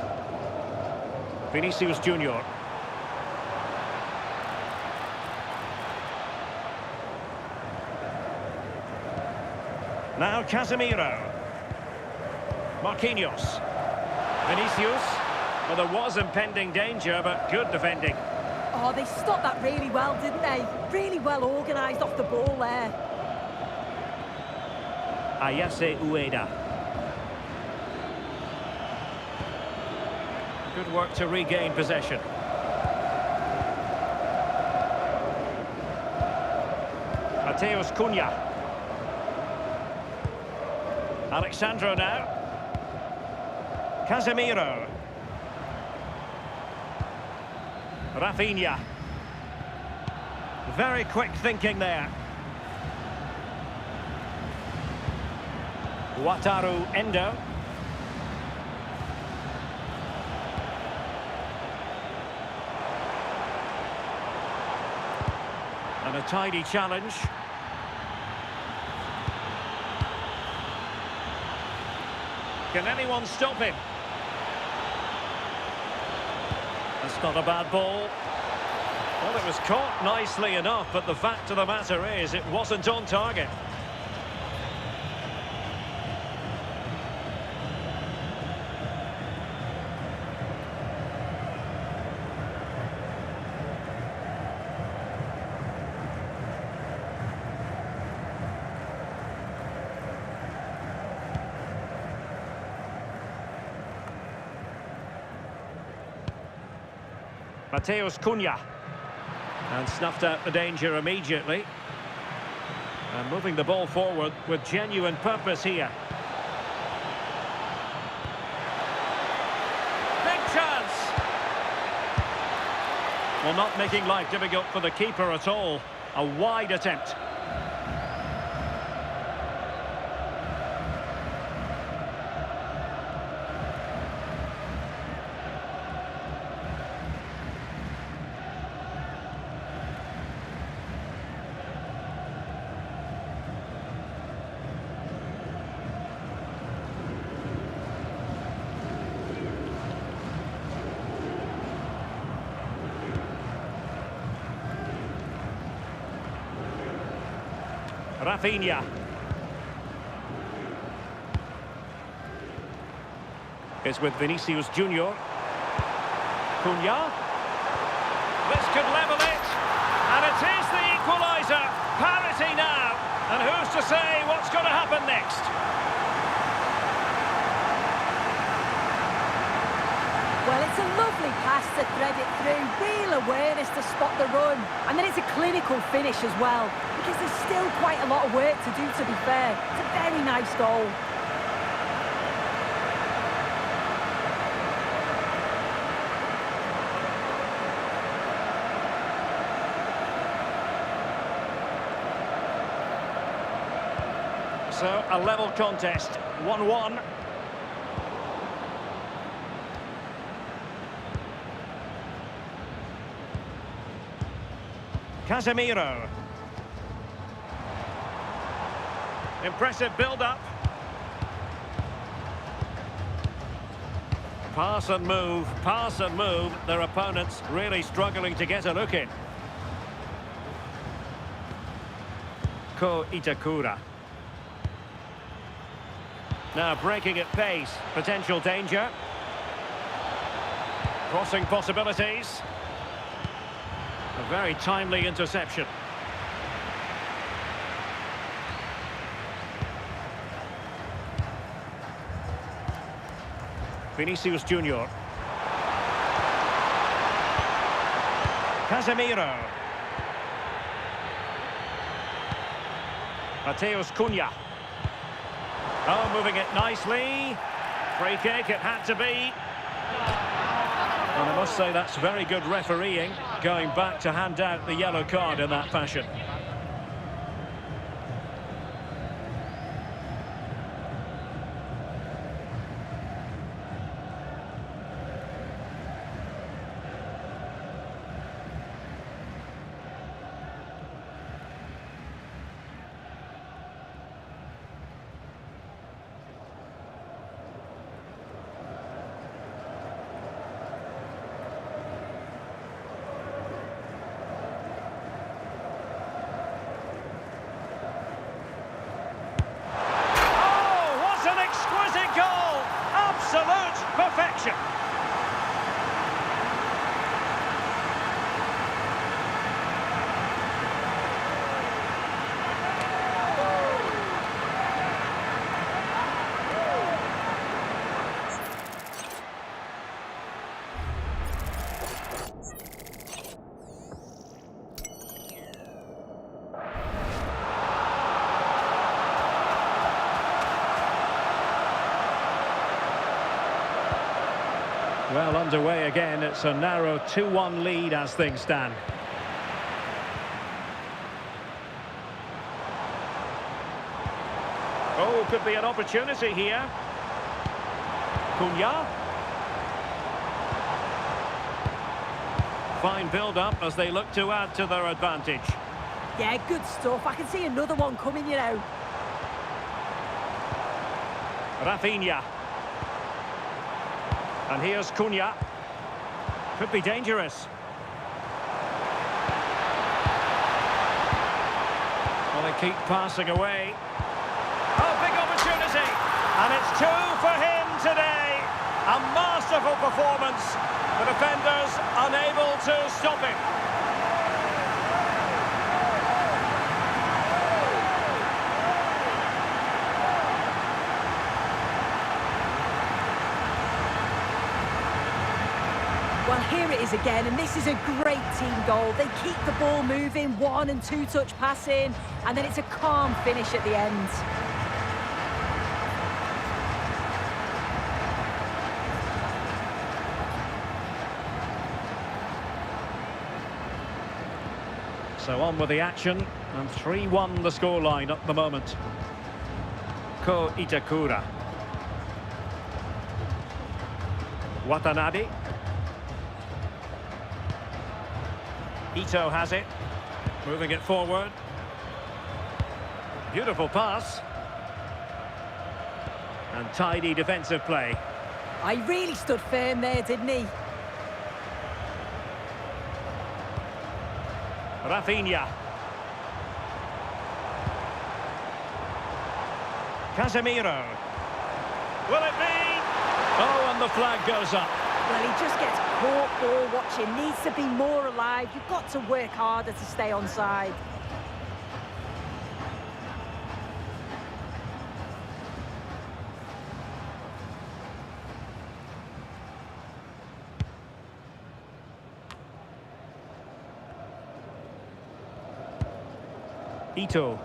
Vinicius Junior. Now Casemiro. Marquinhos. Vinicius. Well, there was impending danger, but good defending. Oh, they stopped that really well, didn't they? Really well organised off the ball there. Ayase Ueda. Good work to regain possession. Matheus Cunha. Alexandro now. Casemiro. Rafinha. Very quick thinking there. Wataru Endo. And a tidy challenge. Can anyone stop him? That's not a bad ball. Well, it was caught nicely enough, but the fact of the matter is it wasn't on target. Matheus Cunha. And snuffed out the danger immediately. And moving the ball forward with genuine purpose here. Big chance! Well, not making life difficult for the keeper at all. A wide attempt. Rafinha. It's with Vinicius Junior. Cunha. This could level it. And it is the equaliser. Parity now. And who's to say what's going to happen next? Well, it's a lovely pass to thread it through. Real awareness to spot the run. And then it's a clinical finish as well. Because there's still quite a lot of work to do, to be fair. It's a very nice goal. So, a level contest, 1-1. Casemiro. Impressive build-up. Pass and move, pass and move. Their opponents really struggling to get a look in. Ko Itakura. Now breaking at pace, potential danger. Crossing possibilities. A very timely interception. Vinicius Junior. Casemiro. Mateus Cunha. Oh, moving it nicely. Free kick, it had to be. And I must say that's very good refereeing, going back to hand out the yellow card in that fashion. Absolute perfection. Well, underway again. It's a narrow 2-1 lead as things stand. Oh, could be an opportunity here. Cunha. Fine build-up as they look to add to their advantage. Yeah, good stuff. I can see another one coming, you know. Rafinha. And here's Cunha. Could be dangerous. Well, they keep passing away. Oh, big opportunity. And it's 2 for him today. A masterful performance. The defenders unable to stop him. Well, here it is again, and this is a great team goal. They keep the ball moving, 1- and 2-touch passing, and then it's a calm finish at the end. So on with the action, and 3-1 the scoreline at the moment. Ko Itakura. Watanabe. Ito has it, moving it forward. Beautiful pass. And tidy defensive play. He really stood firm there, didn't he? Rafinha. Casemiro. Will it be? Oh, and the flag goes up. Well, he just gets caught ball watching. Needs to be more alive. You've got to work harder to stay onside. Ito.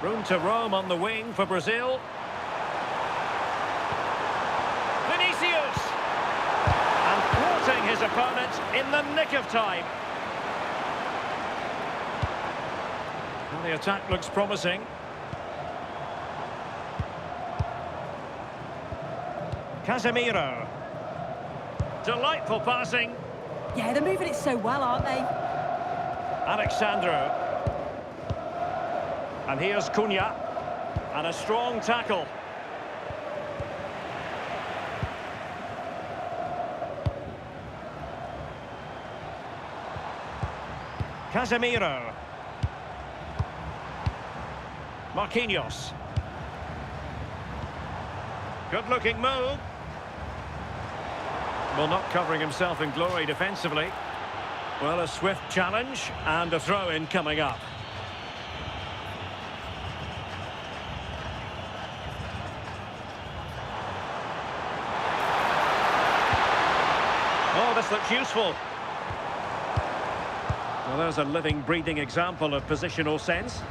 Room to roam on the wing for Brazil. Vinicius! And thwarting his opponent in the nick of time. Well, the attack looks promising. Casemiro. Delightful passing. Yeah, they're moving it so well, aren't they? Alexandro. And here's Cunha. And a strong tackle. Casemiro. Marquinhos. Good-looking move. Well, not covering himself in glory defensively. Well, a swift challenge and a throw-in coming up. Oh, this looks useful. Well, there's a living, breathing example of positional sense.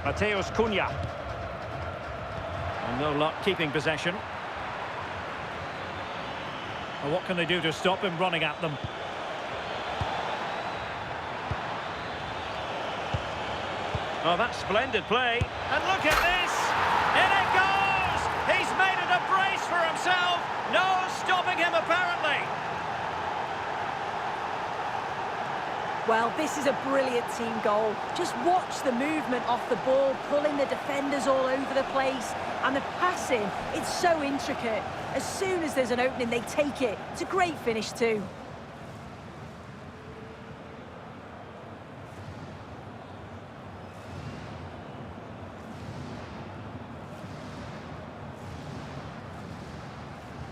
Matheus Cunha. And no luck keeping possession. Well, what can they do to stop him running at them? Oh, that's splendid play. And look at this! In it goes! He's made it a brace for himself. No stopping him, apparently. Well, this is a brilliant team goal. Just watch the movement off the ball, pulling the defenders all over the place. And the passing, it's so intricate. As soon as there's an opening, they take it. It's a great finish too.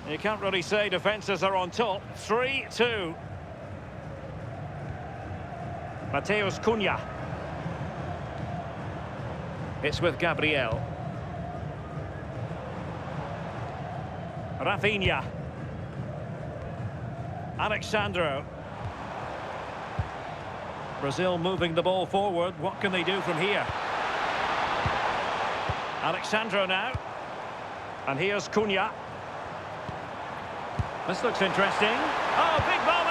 You can't really say defences are on top. 3-2. Matheus Cunha. It's with Gabriel. Rafinha. Alexandro. Brazil moving the ball forward. What can they do from here? Alexandro now. And here's Cunha. This looks interesting. Oh, big moment!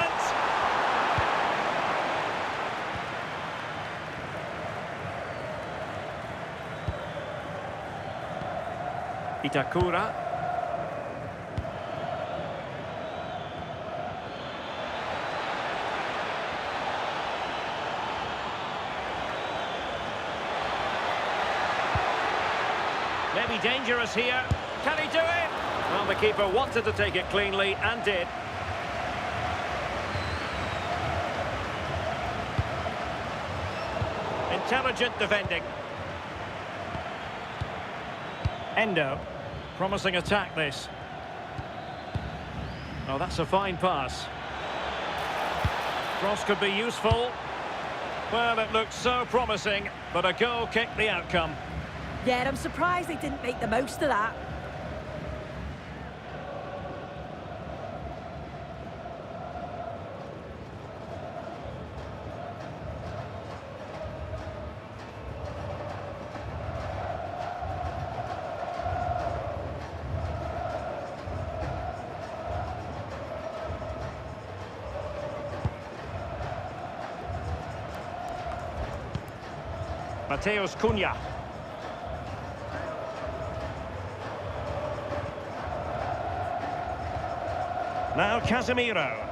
Itakura. Maybe dangerous here. Can he do it? Well, the keeper wanted to take it cleanly and did. Intelligent defending. Endo. Promising attack, this. Oh, that's a fine pass. Cross could be useful. Well, it looked so promising, but a goal kicked the outcome. Yeah, I'm surprised they didn't make the most of that. Mateus Cunha. Now Casemiro.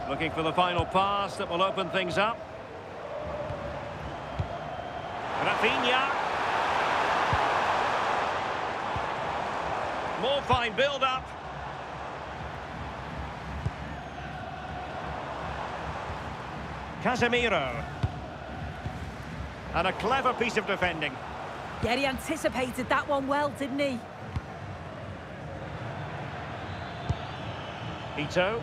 Looking for the final pass that will open things up. Rafinha. More fine build-up. Casemiro. And a clever piece of defending. Yeah, he anticipated that one well, didn't he? Ito.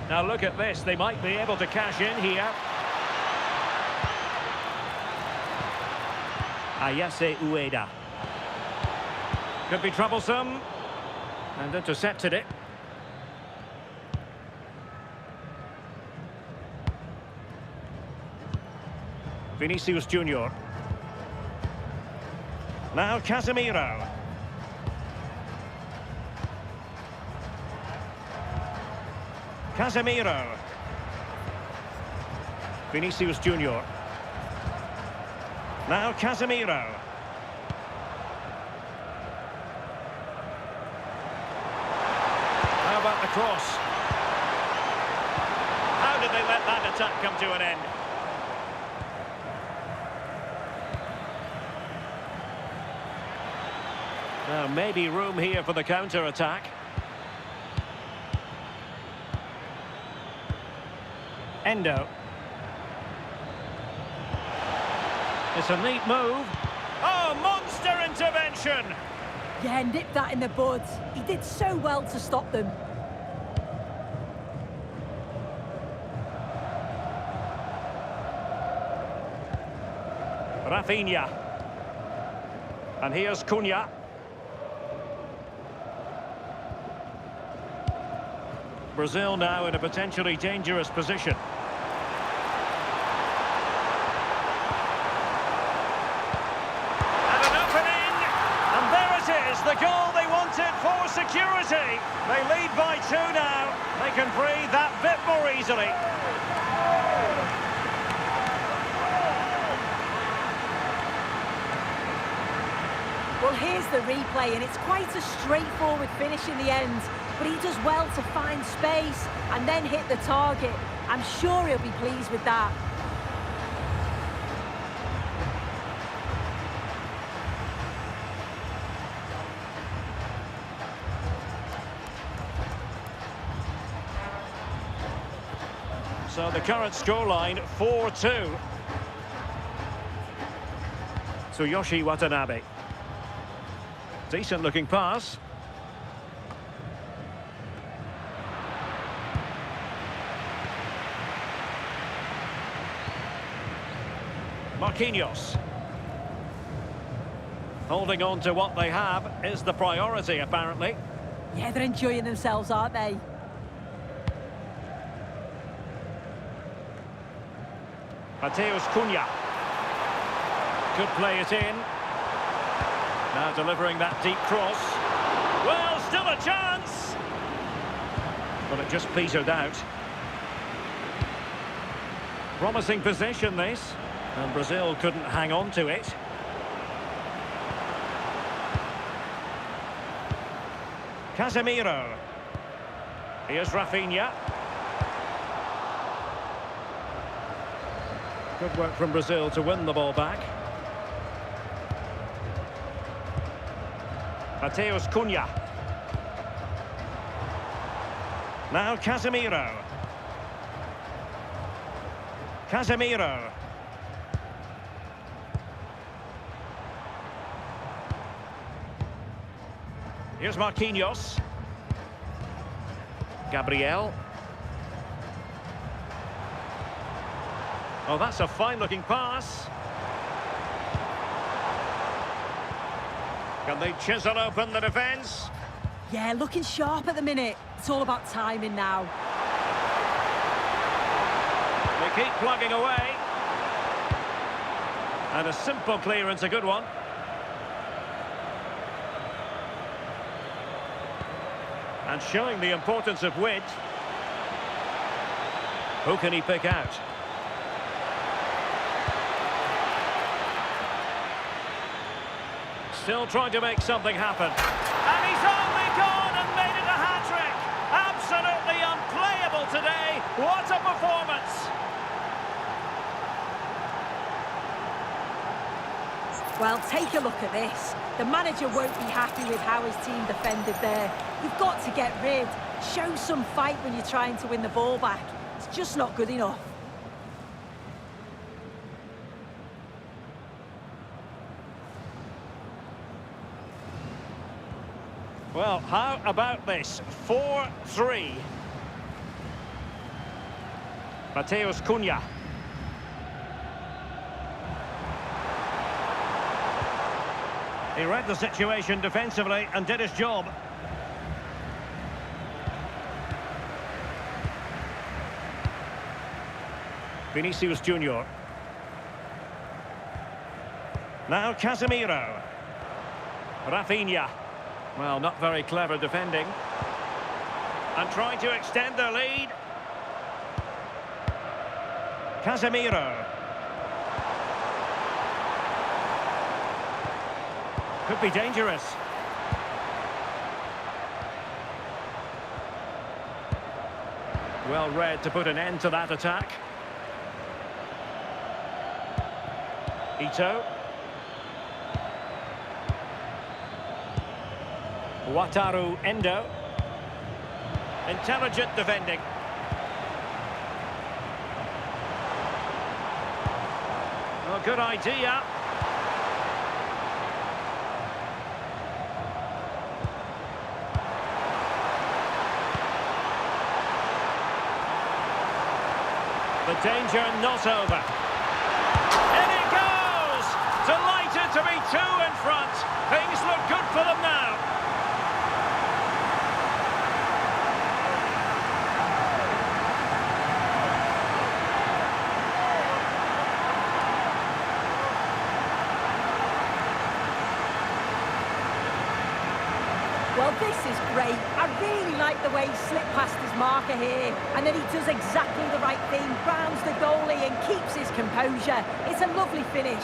Now look at this, they might be able to cash in here. Ayase Ueda. Could be troublesome. And intercepted it. Vinicius Junior. Now Casemiro. Casemiro. Vinicius Junior. Now Casemiro. How about the cross? How did they let that attack come to an end? Now maybe room here for the counter-attack. Endo. It's a neat move. Oh, monster intervention! Yeah, nipped that in the bud. He did so well to stop them. Rafinha. And here's Cunha. Brazil now in a potentially dangerous position. And an opening! And there it is, the goal they wanted for security. They lead by 2 now. They can breathe that bit more easily. Well, here's the replay, and it's quite a straightforward finish in the end. But he does well to find space and then hit the target. I'm sure he'll be pleased with that. So the current scoreline, 4-2. Tsuyoshi Watanabe. Decent looking pass. Marquinhos. Holding on to what they have is the priority, apparently. Yeah, they're enjoying themselves, aren't they? Mateus Cunha. Could play it in. Now delivering that deep cross. Well, still a chance! But it just petered out. Promising position, this. And Brazil couldn't hang on to it. Casemiro. Here's Rafinha. Good work from Brazil to win the ball back. Mateus Cunha. Now Casemiro. Casemiro. Here's Marquinhos. Gabriel. Oh, that's a fine-looking pass. Can they chisel open the defence? Yeah, looking sharp at the minute. It's all about timing now. They keep plugging away. And a simple clearance, a good one. And showing the importance of width. Who can he pick out? Still trying to make something happen. And he's only gone and made it a hat-trick. Absolutely unplayable today. What a performance. Well, take a look at this. The manager won't be happy with how his team defended there. You've got to get rid. Show some fight when you're trying to win the ball back. It's just not good enough. Well, how about this? 4-3. Mateus Cunha. He read the situation defensively and did his job. Vinicius Junior. Now Casemiro. Rafinha. Well, not very clever defending. And trying to extend their lead. Casemiro. Could be dangerous. Well read to put an end to that attack. Ito. Wataru Endo. Intelligent defending. Well, good idea. The danger not over. In it goes! Delighted to be two in front. Things look good for them now. Well, this is great. I really like the way he slipped past his marker here. And then he does exactly the right thing, grounds the goalie and keeps his composure. It's a lovely finish.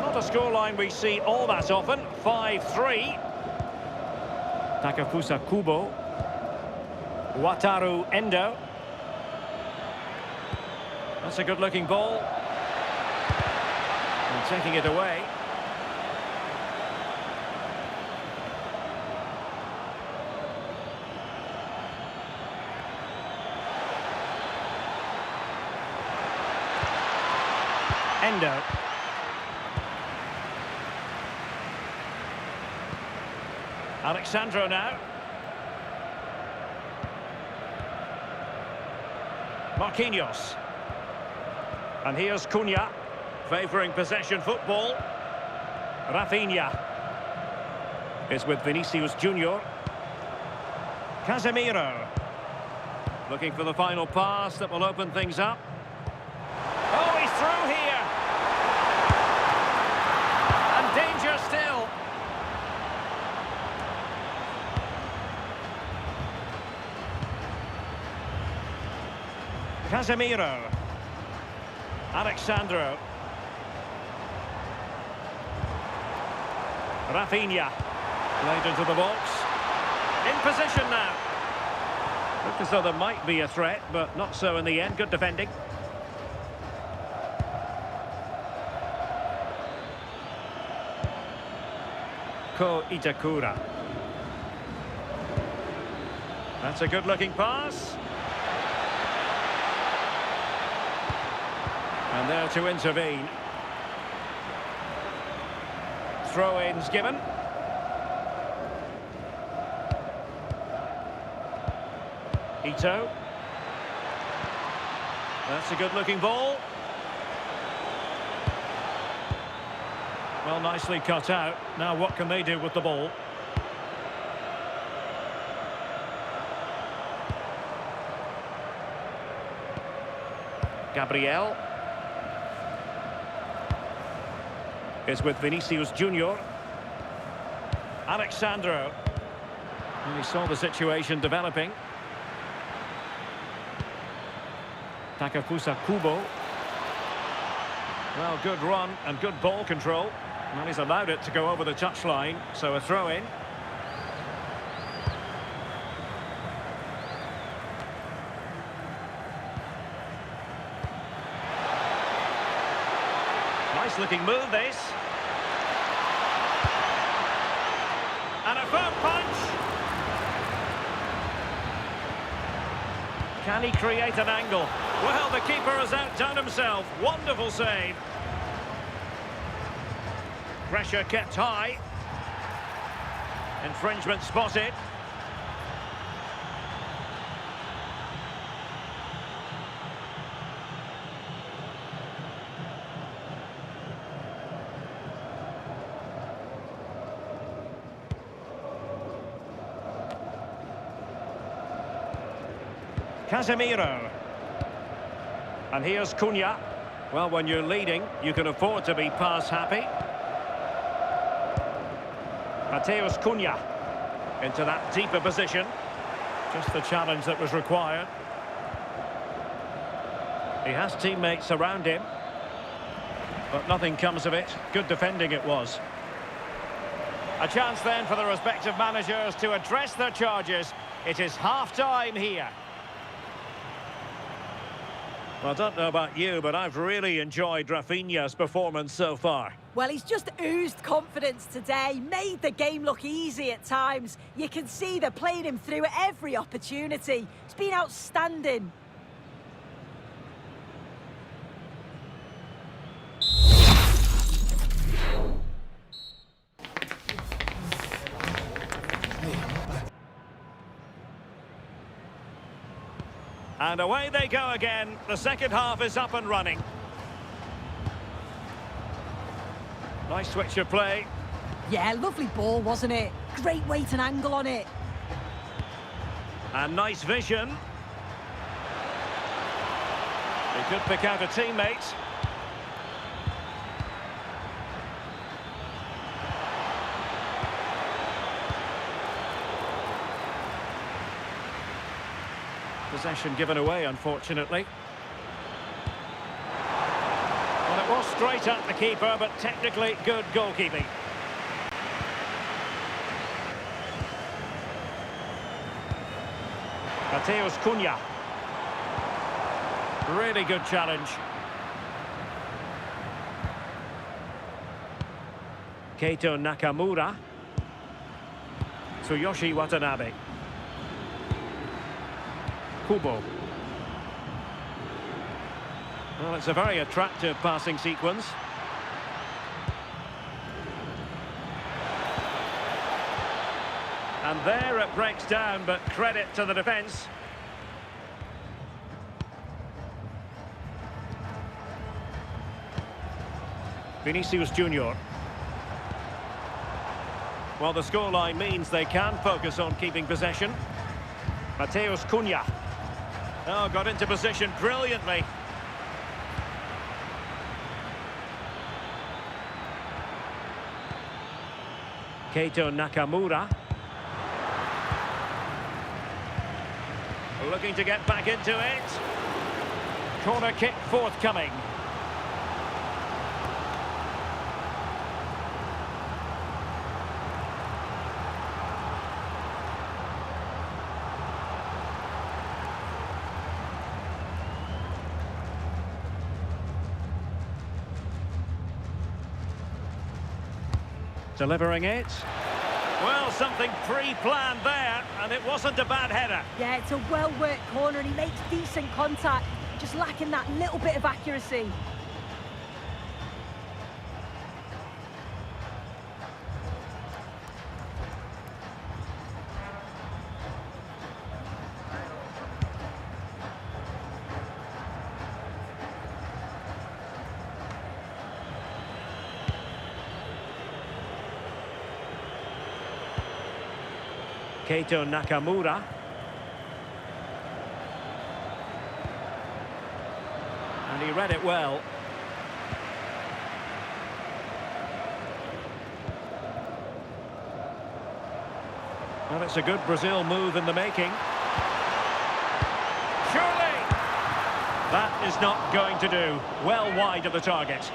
Not a scoreline we see all that often. 5-3. Takefusa Kubo. Wataru Endo. That's a good-looking ball. And taking it away. Endo. Alexandro now. Marquinhos. And here's Cunha, favouring possession football. Rafinha is with Vinicius Junior. Casemiro. Looking for the final pass that will open things up. Oh, he's through here. And danger still. Casemiro. Alexandro. Rafinha. Laid into the box. In position now. Looked as though there might be a threat, but not so in the end. Good defending. Ko Itakura. That's a good-looking pass. And there to intervene. Throw-ins given. Ito. That's a good-looking ball. Well, nicely cut out. Now what can they do with the ball? Gabriel is with Vinicius Junior. Alexandro. And he saw the situation developing. Takafusa Kubo. Well, good run and good ball control. And he's allowed it to go over the touchline, so a throw-in. Nice-looking move, this. And a firm punch. Can he create an angle? Well, the keeper has outdone himself. Wonderful save. Pressure kept high. Infringement spotted. Casemiro. And here's Cunha. Well, when you're leading, you can afford to be pass happy. Mateus Cunha into that deeper position. Just the challenge that was required. He has teammates around him, but nothing comes of it. Good defending it was. A chance then for the respective managers to address their charges. It is half-time here. Well, I don't know about you, but I've really enjoyed Rafinha's performance so far. Well, he's just oozed confidence today, made the game look easy at times. You can see they're playing him through at every opportunity. It's been outstanding. And away they go again. The second half is up and running. Nice switch of play. Yeah, lovely ball, wasn't it? Great weight and angle on it. And nice vision. He could pick out a teammate. Possession given away, unfortunately. Well, it was straight at the keeper, but technically good goalkeeping. Mateus Cunha. Really good challenge. Keito Nakamura. Tsuyoshi Watanabe. Kubo. Well, it's a very attractive passing sequence. And there it breaks down, but credit to the defence. Vinicius Junior. Well, the scoreline means they can focus on keeping possession. Mateus Cunha. Oh, got into position brilliantly. Keito Nakamura. Looking to get back into it. Corner kick forthcoming. Delivering it. Well, something pre-planned there, and it wasn't a bad header. Yeah, it's a well-worked corner and he makes decent contact, just lacking that little bit of accuracy. Keito Nakamura. And he read it well. Well, it's a good Brazil move in the making. Surely! That is not going to do. Well wide of the target.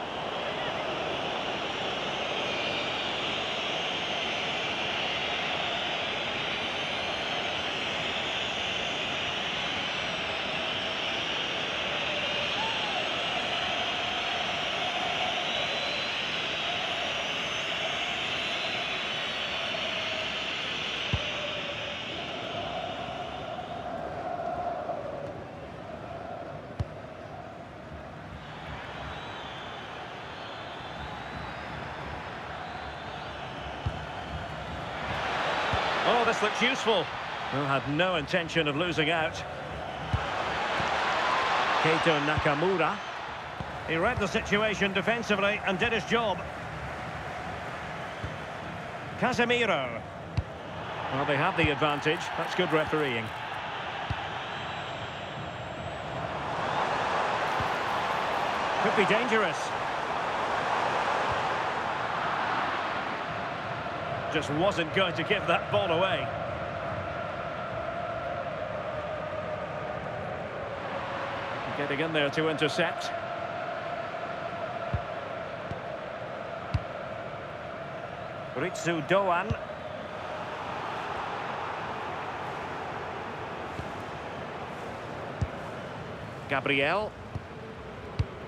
Oh, this looks useful. Well, had no intention of losing out. Keito Nakamura. He read the situation defensively and did his job. Casemiro. Well, they have the advantage. That's good refereeing. Could be dangerous. Just wasn't going to give that ball away. Getting in there to intercept. Ritsu Doan. Gabriel.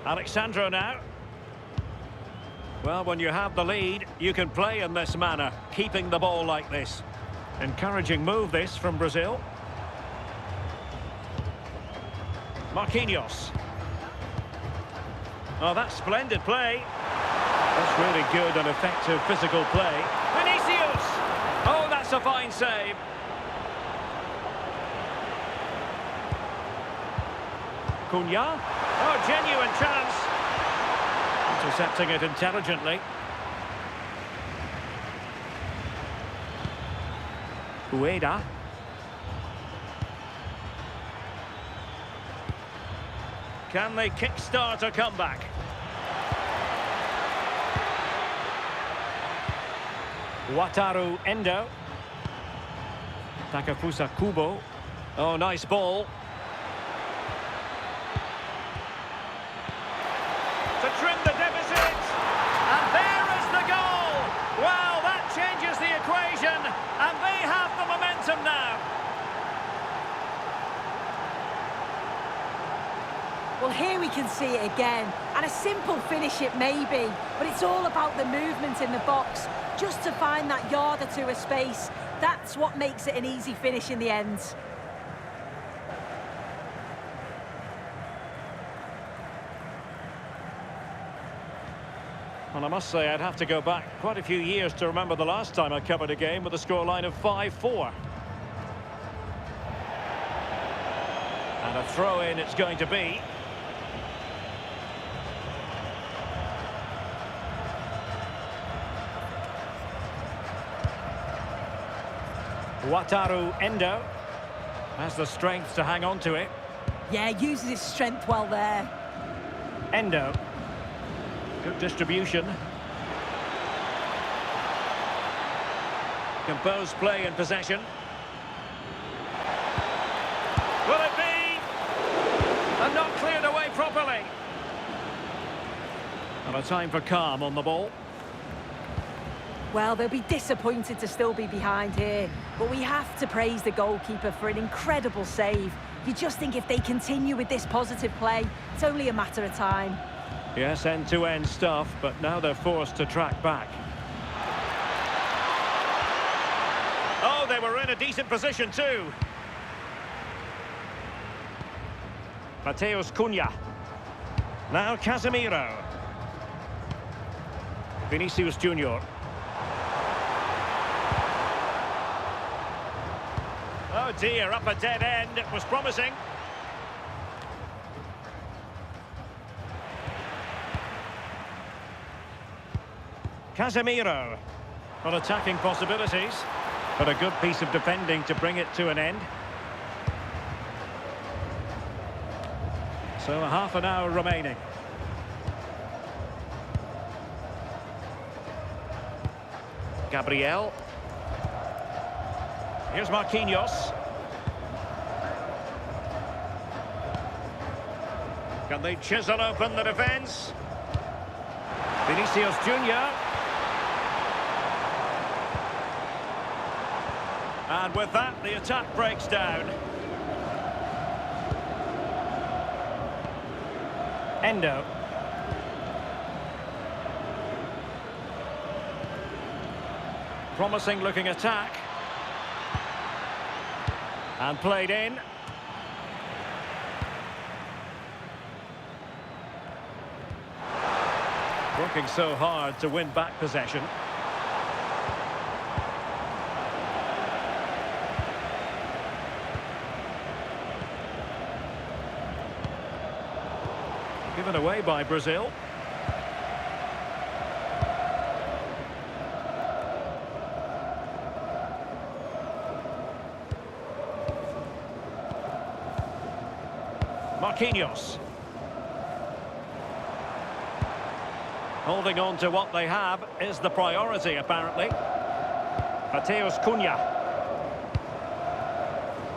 Alexandro now. Well, when you have the lead, you can play in this manner, keeping the ball like this. Encouraging move this from Brazil. Marquinhos. Oh, that's splendid play. That's really good and effective physical play. Vinicius! Oh, that's a fine save. Cunha. Oh, genuine chance. Intercepting it intelligently. Ueda. Can they kickstart a comeback? Wataru Endo. Takafusa Kubo. Oh, nice ball. To trim the deficit. And there is the goal. Well, that changes the equation. And they have the momentum now. Well, here we can see it again. And a simple finish it may be. But it's all about the movement in the box. Just to find that yard or two of space. That's what makes it an easy finish in the end. Well, I must say I'd have to go back quite a few years to remember the last time I covered a game with a scoreline of 5-4. And a throw-in it's going to be. Wataru Endo has the strength to hang on to it. Yeah, uses his strength well there. Endo. Good distribution. Composed play in possession. Will it be? And not cleared away properly. And a time for calm on the ball. Well, they'll be disappointed to still be behind here. But we have to praise the goalkeeper for an incredible save. You just think if they continue with this positive play, it's only a matter of time. Yes, end-to-end stuff, but now they're forced to track back. Oh, they were in a decent position too. Mateus Cunha. Now Casemiro. Vinicius Junior. Oh dear, up a dead end. It was promising. Casemiro. On attacking possibilities. But a good piece of defending to bring it to an end. So a half an hour remaining. Gabriel. Here's Marquinhos. Can they chisel open the defence? Vinicius Junior. And with that, the attack breaks down. Endo. Promising looking attack. And played in. Working so hard to win back possession. Given away by Brazil. Marquinhos. Holding on to what they have is the priority, apparently. Mateus Cunha.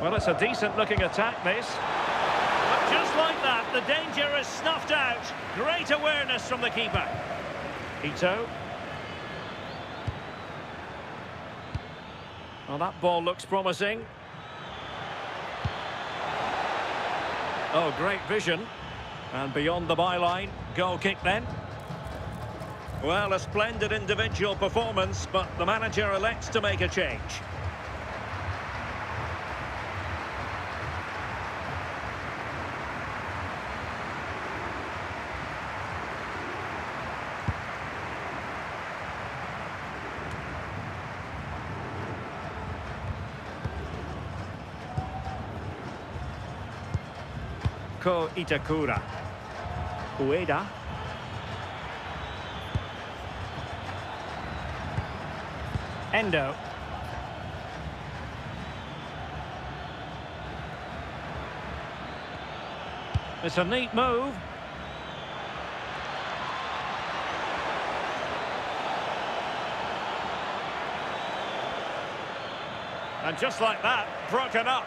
Well, it's a decent-looking attack, this. But just like that, the danger is snuffed out. Great awareness from the keeper. Ito. Well, that ball looks promising. Oh, great vision. And beyond the byline, goal kick then. Well, a splendid individual performance, but the manager elects to make a change. Ko Itakura. Ueda. Endo. It's a neat move. And just like that, broken up.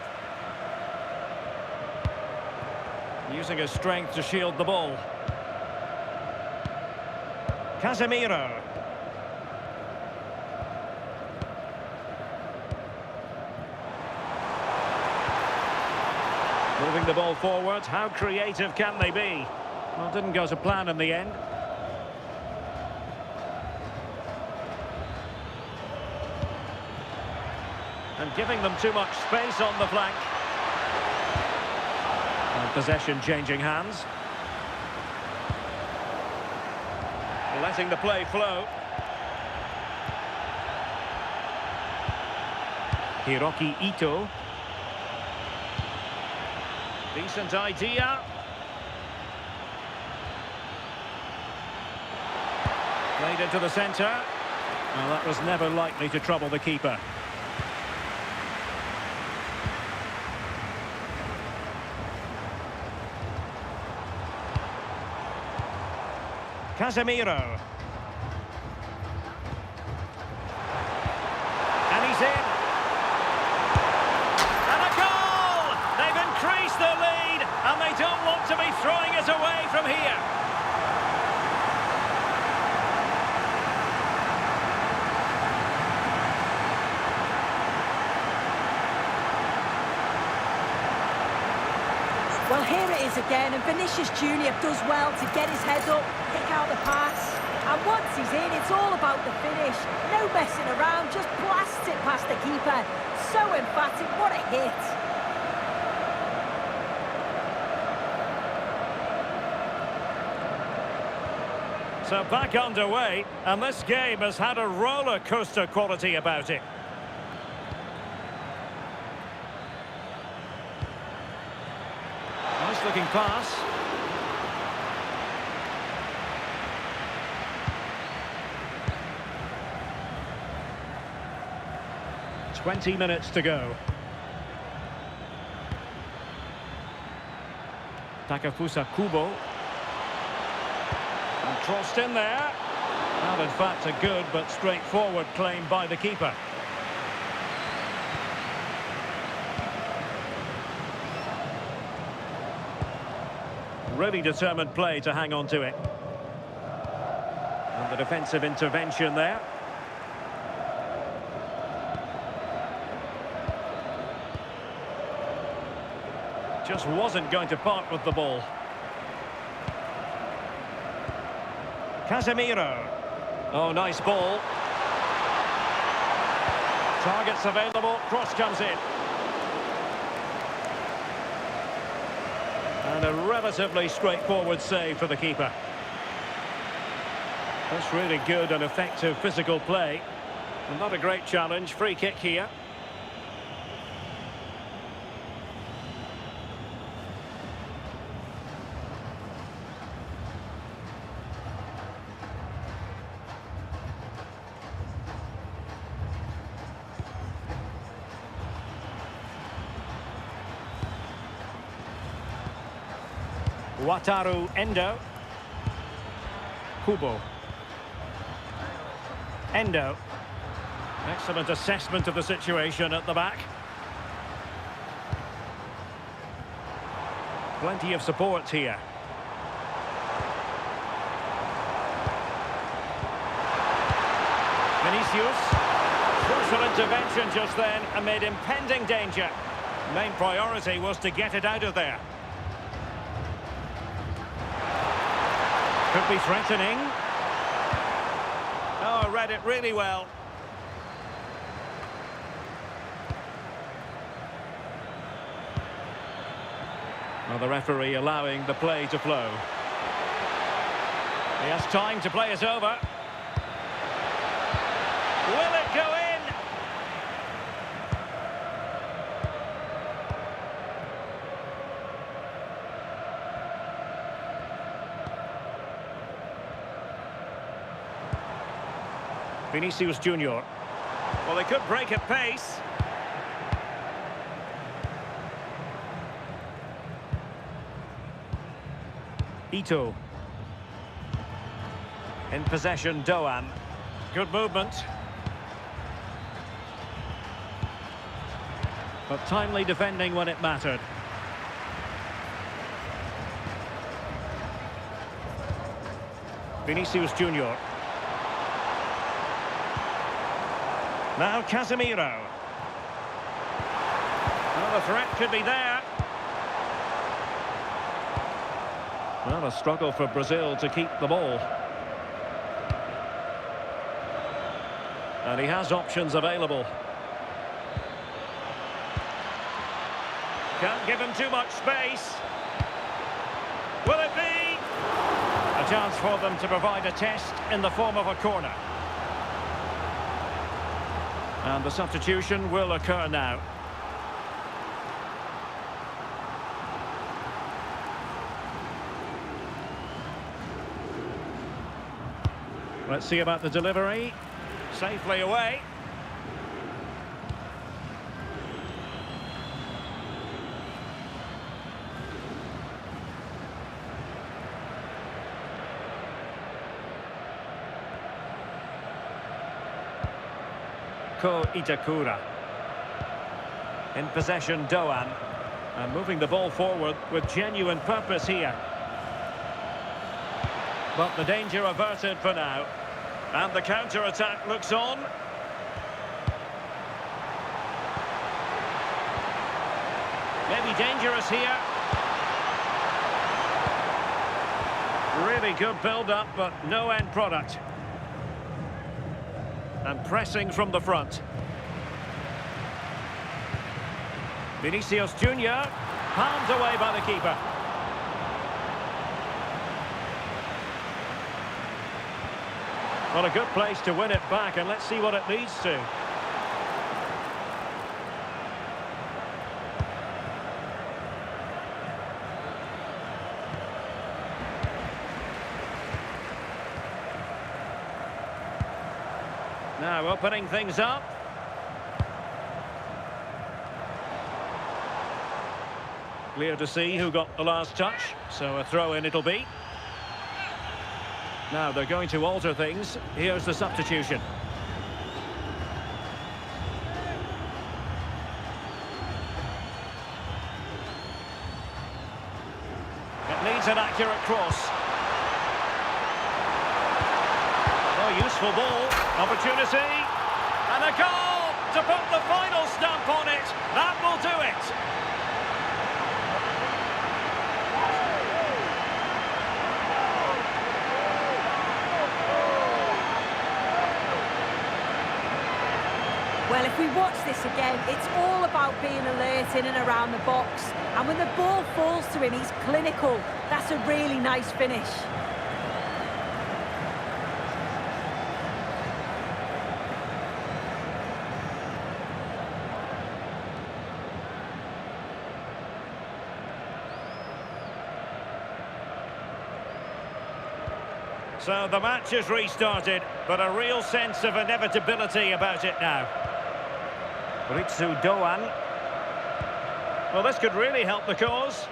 Using his strength to shield the ball. Casemiro. Moving the ball forward, how creative can they be? Well, didn't go to plan in the end. And giving them too much space on the flank. And possession changing hands. Letting the play flow. Hiroki Ito. Decent idea. Played into the centre. Well, that was never likely to trouble the keeper. Casemiro. And he's in. And a goal! They've increased their lead, and they don't want to be throwing it away from here. Well, here it is again, and Vinicius Junior does well to get his head up, pick out the pass. And once he's in, it's all about the finish. No messing around, just blasts it past the keeper. So emphatic, what a hit. So back underway, and this game has had a roller coaster quality about it. Nice looking pass. 20 minutes to go. Takafusa Kubo. And crossed in there. And in fact, a good but straightforward claim by the keeper. Really determined play to hang on to it. And the defensive intervention there. Just wasn't going to part with the ball. Casemiro. Oh, nice ball. Targets available. Cross comes in. And a relatively straightforward save for the keeper. That's really good and effective physical play. And not a great challenge. Free kick here. Wataru Endo. Kubo. Endo. Excellent assessment of the situation at the back. Plenty of support here. Vinicius. Crucial intervention just then amid impending danger. Main priority was to get it out of there. Could be threatening. Oh, read it really well. Well, the referee allowing the play to flow. He has time to play it over. Will it go in? Vinicius Junior. Well, they could break at pace. Ito. In possession, Doan. Good movement. But timely defending when it mattered. Vinicius Junior. Now Casemiro. Well, the threat could be there. Well, a struggle for Brazil to keep the ball. And he has options available. Can't give him too much space. Will it be? A chance for them to provide a test in the form of a corner. And the substitution will occur now. Let's see about the delivery. Safely away. Ko Itakura. In possession, Doan. And moving the ball forward with genuine purpose here. But the danger averted for now. And the counter-attack looks on. Maybe dangerous here. Really good build-up, but no end product. And pressing from the front. Vinicius Junior, palmed away by the keeper. Well, a good place to win it back, and let's see what it leads to. Now opening things up. Clear to see who got the last touch, so a throw-in it'll be. Now they're going to alter things. Here's the substitution. It needs an accurate cross. Oh, useful ball. Opportunity. And a goal to put the final stamp on it. That will do it. Well, if we watch this again, it's all about being alert in and around the box. And when the ball falls to him, he's clinical. That's a really nice finish. So the match has restarted, but a real sense of inevitability about it now. Ritsu Doan. Well, this could really help the cause.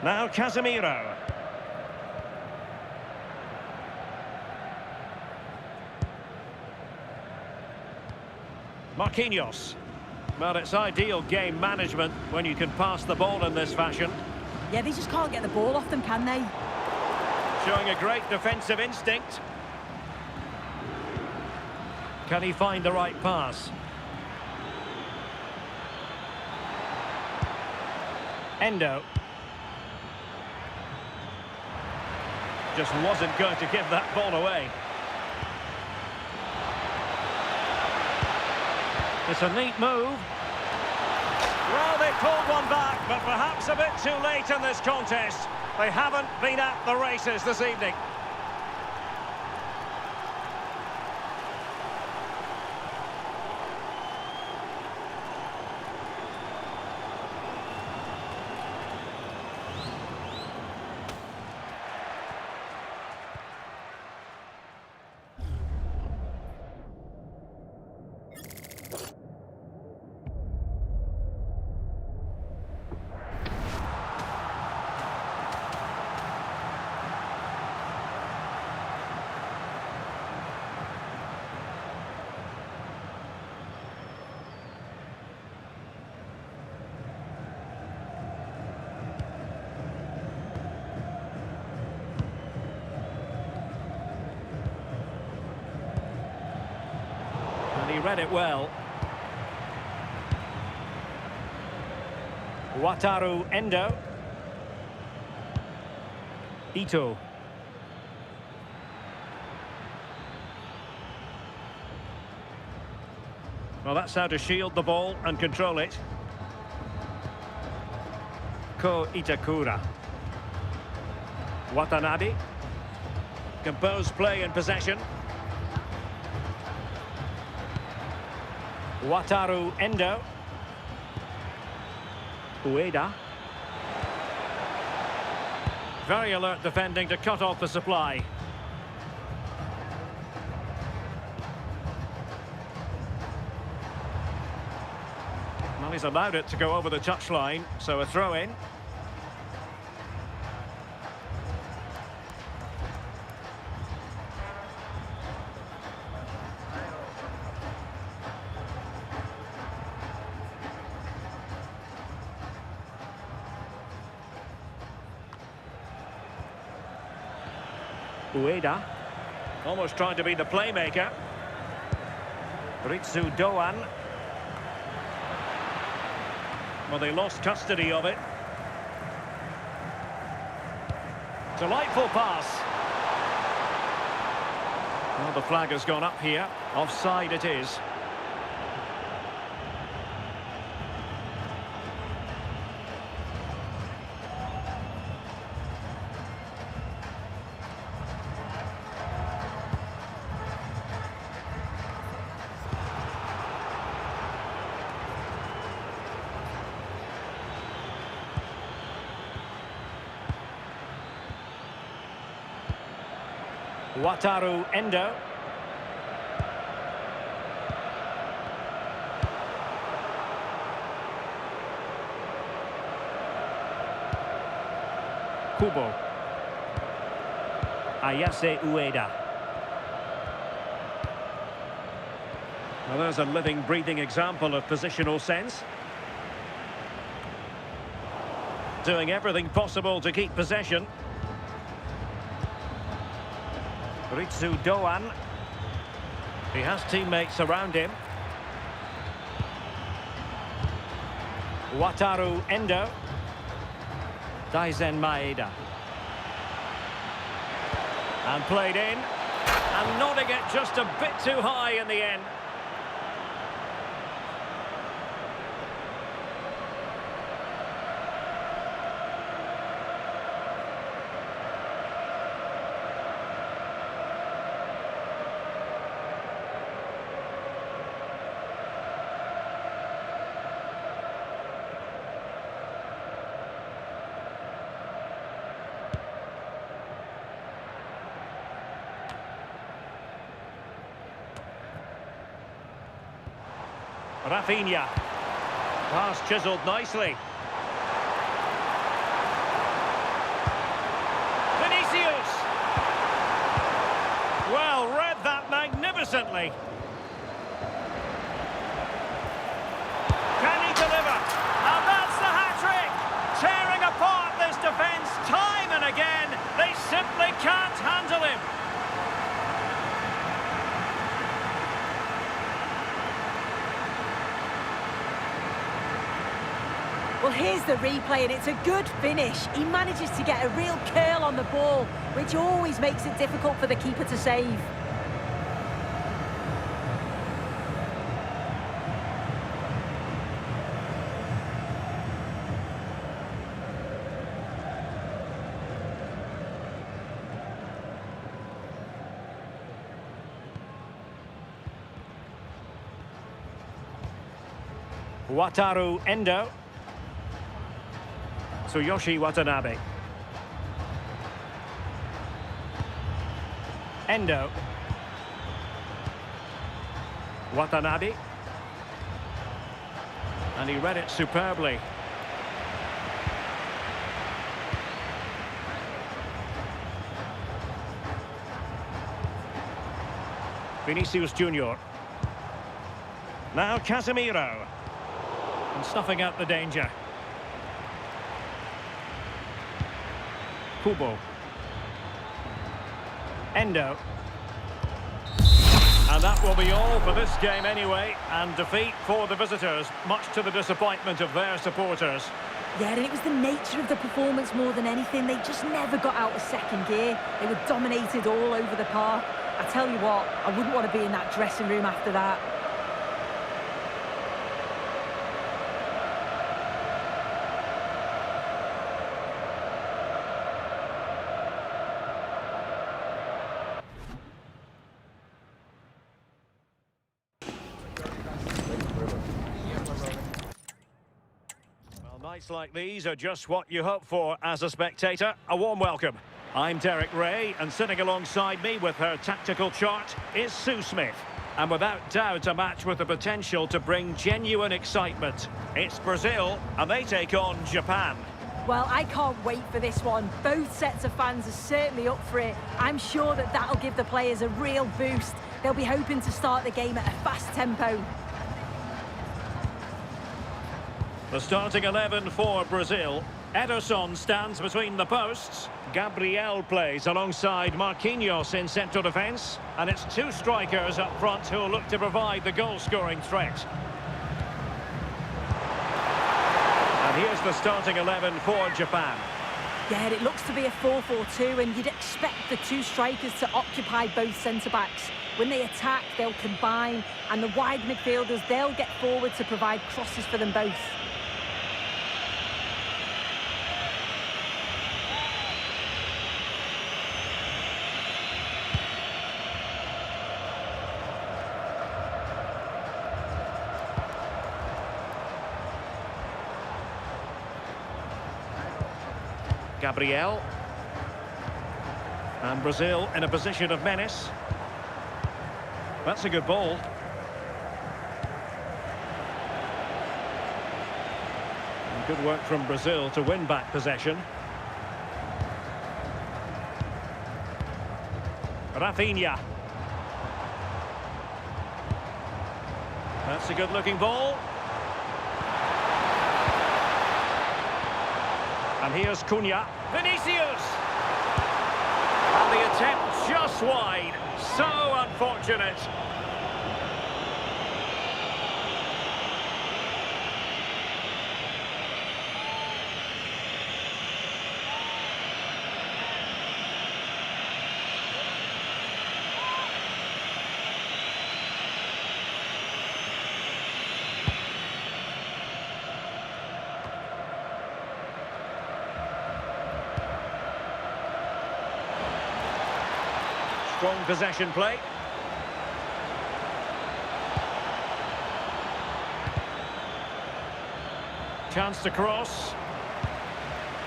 Now Casemiro. Marquinhos. Well, it's ideal game management when you can pass the ball in this fashion. Yeah, they just can't get the ball off them, can they? Showing a great defensive instinct. Can he find the right pass? Endo. Just wasn't going to give that ball away. It's a neat move. Well, they pulled one back, but perhaps a bit too late in this contest. They haven't been at the races this evening. He read it well. Wataru Endo. Ito. Well, that's how to shield the ball and control it. Ko Itakura. Watanabe. Composed play in possession. Wataru Endo. Ueda. Very alert defending to cut off the supply. Well, he's allowed it to go over the touchline, so a throw-in. Ueda, almost trying to be the playmaker. Ritsu Doan. Well, they lost custody of it. Delightful pass. Well, the flag has gone up here. Offside it is. Wataru Endo. Kubo. Ayase Ueda. Well, there's a living, breathing example of positional sense. Doing everything possible to keep possession. Ritsu Doan. He has teammates around him. Wataru Endo. Daizen Maeda. And played in. And nodding it just a bit too high in the end. Rafinha. Pass chiselled nicely. Vinicius! Well, read that magnificently. Can he deliver? And that's the hat-trick! Tearing apart this defence time and again. They simply can't handle him. Well, here's the replay, and it's a good finish. He manages to get a real curl on the ball, which always makes it difficult for the keeper to save. Wataru Endo. Tsuyoshi Watanabe. Endo. Watanabe. And he read it superbly. Vinicius Junior. Now Casemiro. And snuffing out the danger. Kubo. Endo. And that will be all for this game anyway, and defeat for the visitors, much to the disappointment of their supporters. Yeah, and it was the nature of the performance more than anything. They just never got out of second gear. They were dominated all over the park. I tell you what, I wouldn't want to be in that dressing room after that. Nights like these are just what you hope for as a spectator. A warm welcome. I'm Derek Ray, and sitting alongside me with her tactical chart is Sue Smith. And without doubt, a match with the potential to bring genuine excitement. It's Brazil, and they take on Japan. Well, I can't wait for this one. Both sets of fans are certainly up for it. I'm sure that that'll give the players a real boost. They'll be hoping to start the game at a fast tempo. The starting 11 for Brazil. Ederson stands between the posts. Gabriel plays alongside Marquinhos in central defence. And it's two strikers up front who will look to provide the goal-scoring threat. And here's the starting 11 for Japan. Yeah, it looks to be a 4-4-2, and you'd expect the two strikers to occupy both centre-backs. When they attack, they'll combine, and the wide midfielders, they'll get forward to provide crosses for them both. Gabriel. And Brazil in a position of menace. That's a good ball. And good work from Brazil to win back possession. Rafinha. That's a good-looking ball. And here's Cunha. Vinicius! And the attempt just wide. So unfortunate. Strong possession play. Chance to cross.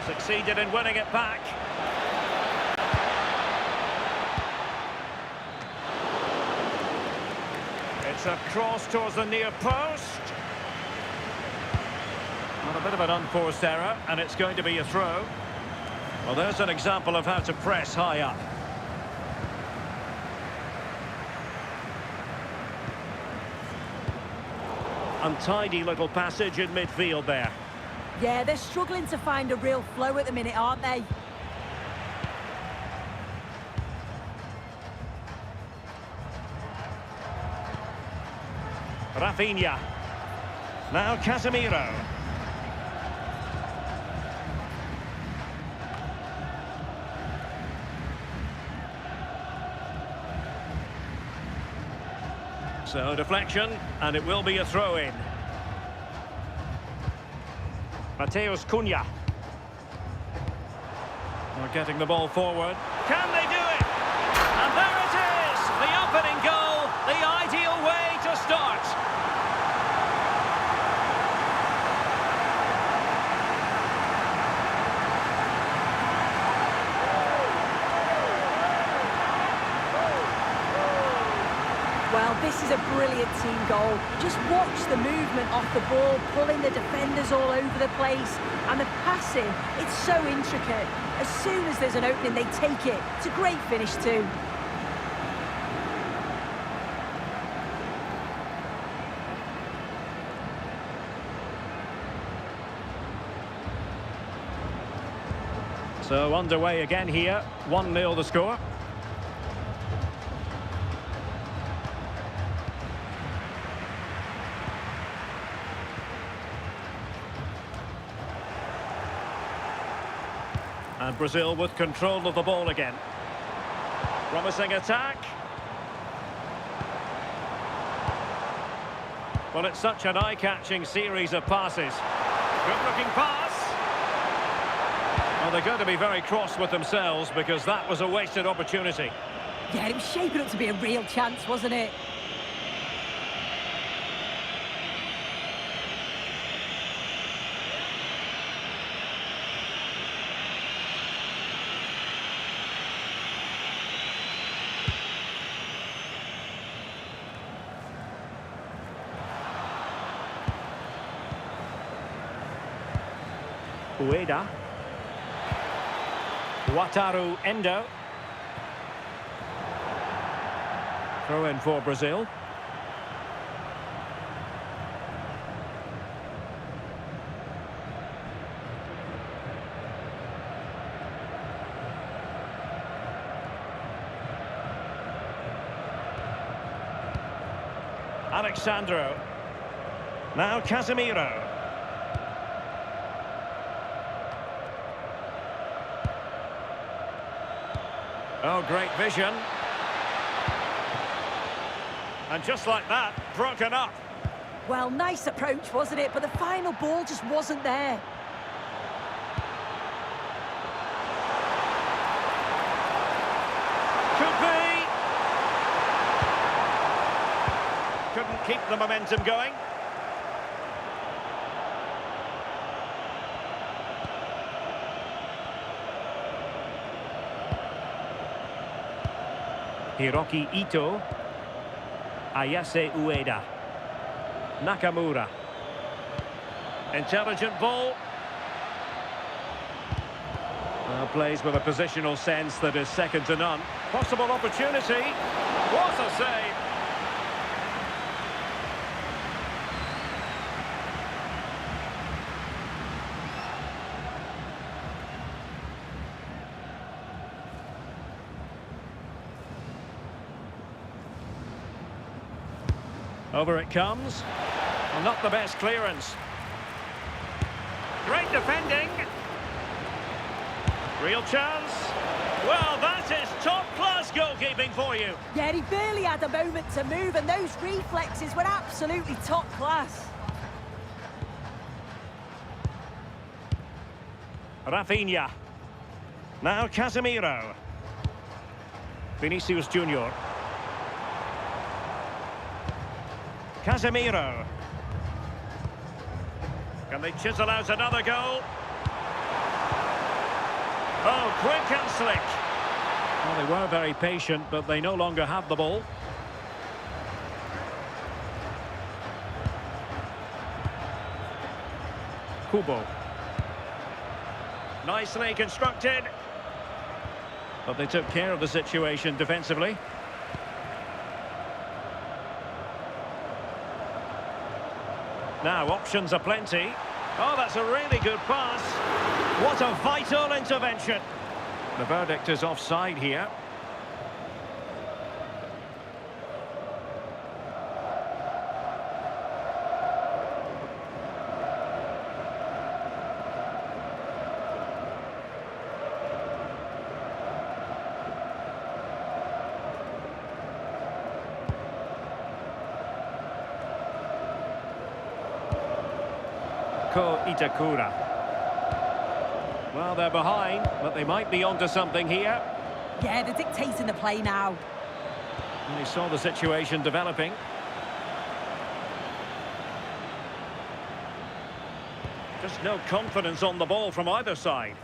Succeeded in winning it back. It's a cross towards the near post. Well, a bit of an unforced error, and it's going to be a throw. Well, there's an example of how to press high up. Untidy little passage in midfield there. Yeah, they're struggling to find a real flow at the minute, aren't they? Rafinha. Now Casemiro. So deflection, and it will be a throw-in. Mateus Cunha. We're getting the ball forward. Can they do it? And there it is! The opening goal, the ideal way to start. Well, this is a brilliant team goal. Just watch the movement off the ball, pulling the defenders all over the place. And the passing, it's so intricate. As soon as there's an opening, they take it. It's a great finish too. So underway again here, 1-0 the score. And Brazil with control of the ball again. Promising attack. Well, it's such an eye-catching series of passes. Good-looking pass. Well, they're going to be very cross with themselves because that was a wasted opportunity. Yeah, it was shaping up to be a real chance, wasn't it? Ueda. Wataru Endo. Throw in for Brazil. Alexandro. Now Casemiro. Oh, great vision. And just like that, broken up. Well, nice approach, wasn't it? But the final ball just wasn't there. Could be. Couldn't keep the momentum going. Hiroki Ito. Ayase Ueda. Nakamura. Intelligent ball. plays with a positional sense that is second to none. Possible opportunity. What a save! Over it comes. Well, not the best clearance. Great defending. Real chance. Well, that is top-class goalkeeping for you. Yeah, he barely had a moment to move, and those reflexes were absolutely top class. Rafinha. Now Casemiro. Vinicius Junior. Casemiro. Can they chisel out another goal? Oh, quick and slick. Well, they were very patient, but they no longer have the ball. Kubo. Nicely constructed. But they took care of the situation defensively. Now, options are plenty. Oh, that's a really good pass. What a vital intervention. The verdict is offside here. Ko Itakura. Well, they're behind, but they might be onto something here. Yeah, they're dictating the play now. And he saw the situation developing. Just no confidence on the ball from either side.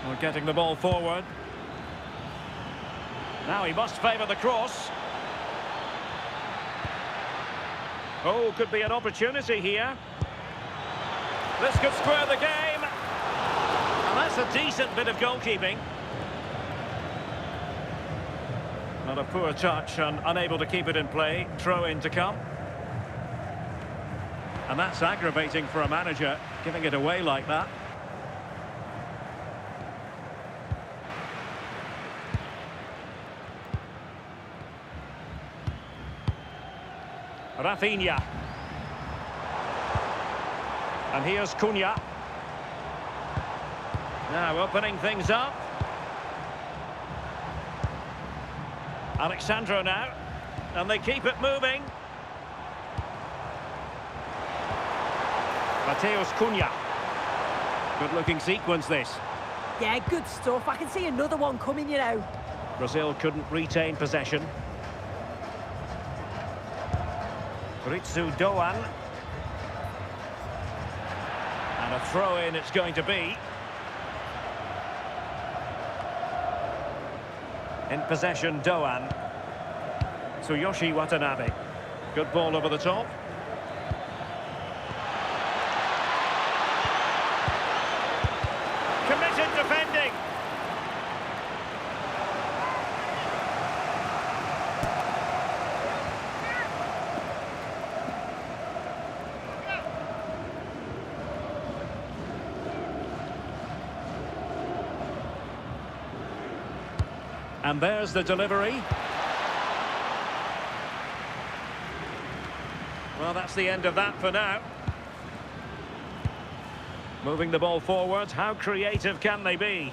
We're getting the ball forward. Now he must favour the cross. Oh, could be an opportunity here. This could square the game. And that's a decent bit of goalkeeping. Not a poor touch and unable to keep it in play. Throw in to come. And that's aggravating for a manager, giving it away like that. Rafinha. And here's Cunha. Now opening things up. Alexandro now. And they keep it moving. Mateus Cunha. Good looking sequence this. Yeah, good stuff. I can see another one coming, you know. Brazil couldn't retain possession. Ritsu Doan. And a throw-in it's going to be. In possession, Doan. Tsuyoshi Watanabe. Good ball over the top. Committed defending. And there's the delivery. Well, that's the end of that for now. Moving the ball forward. How creative can they be?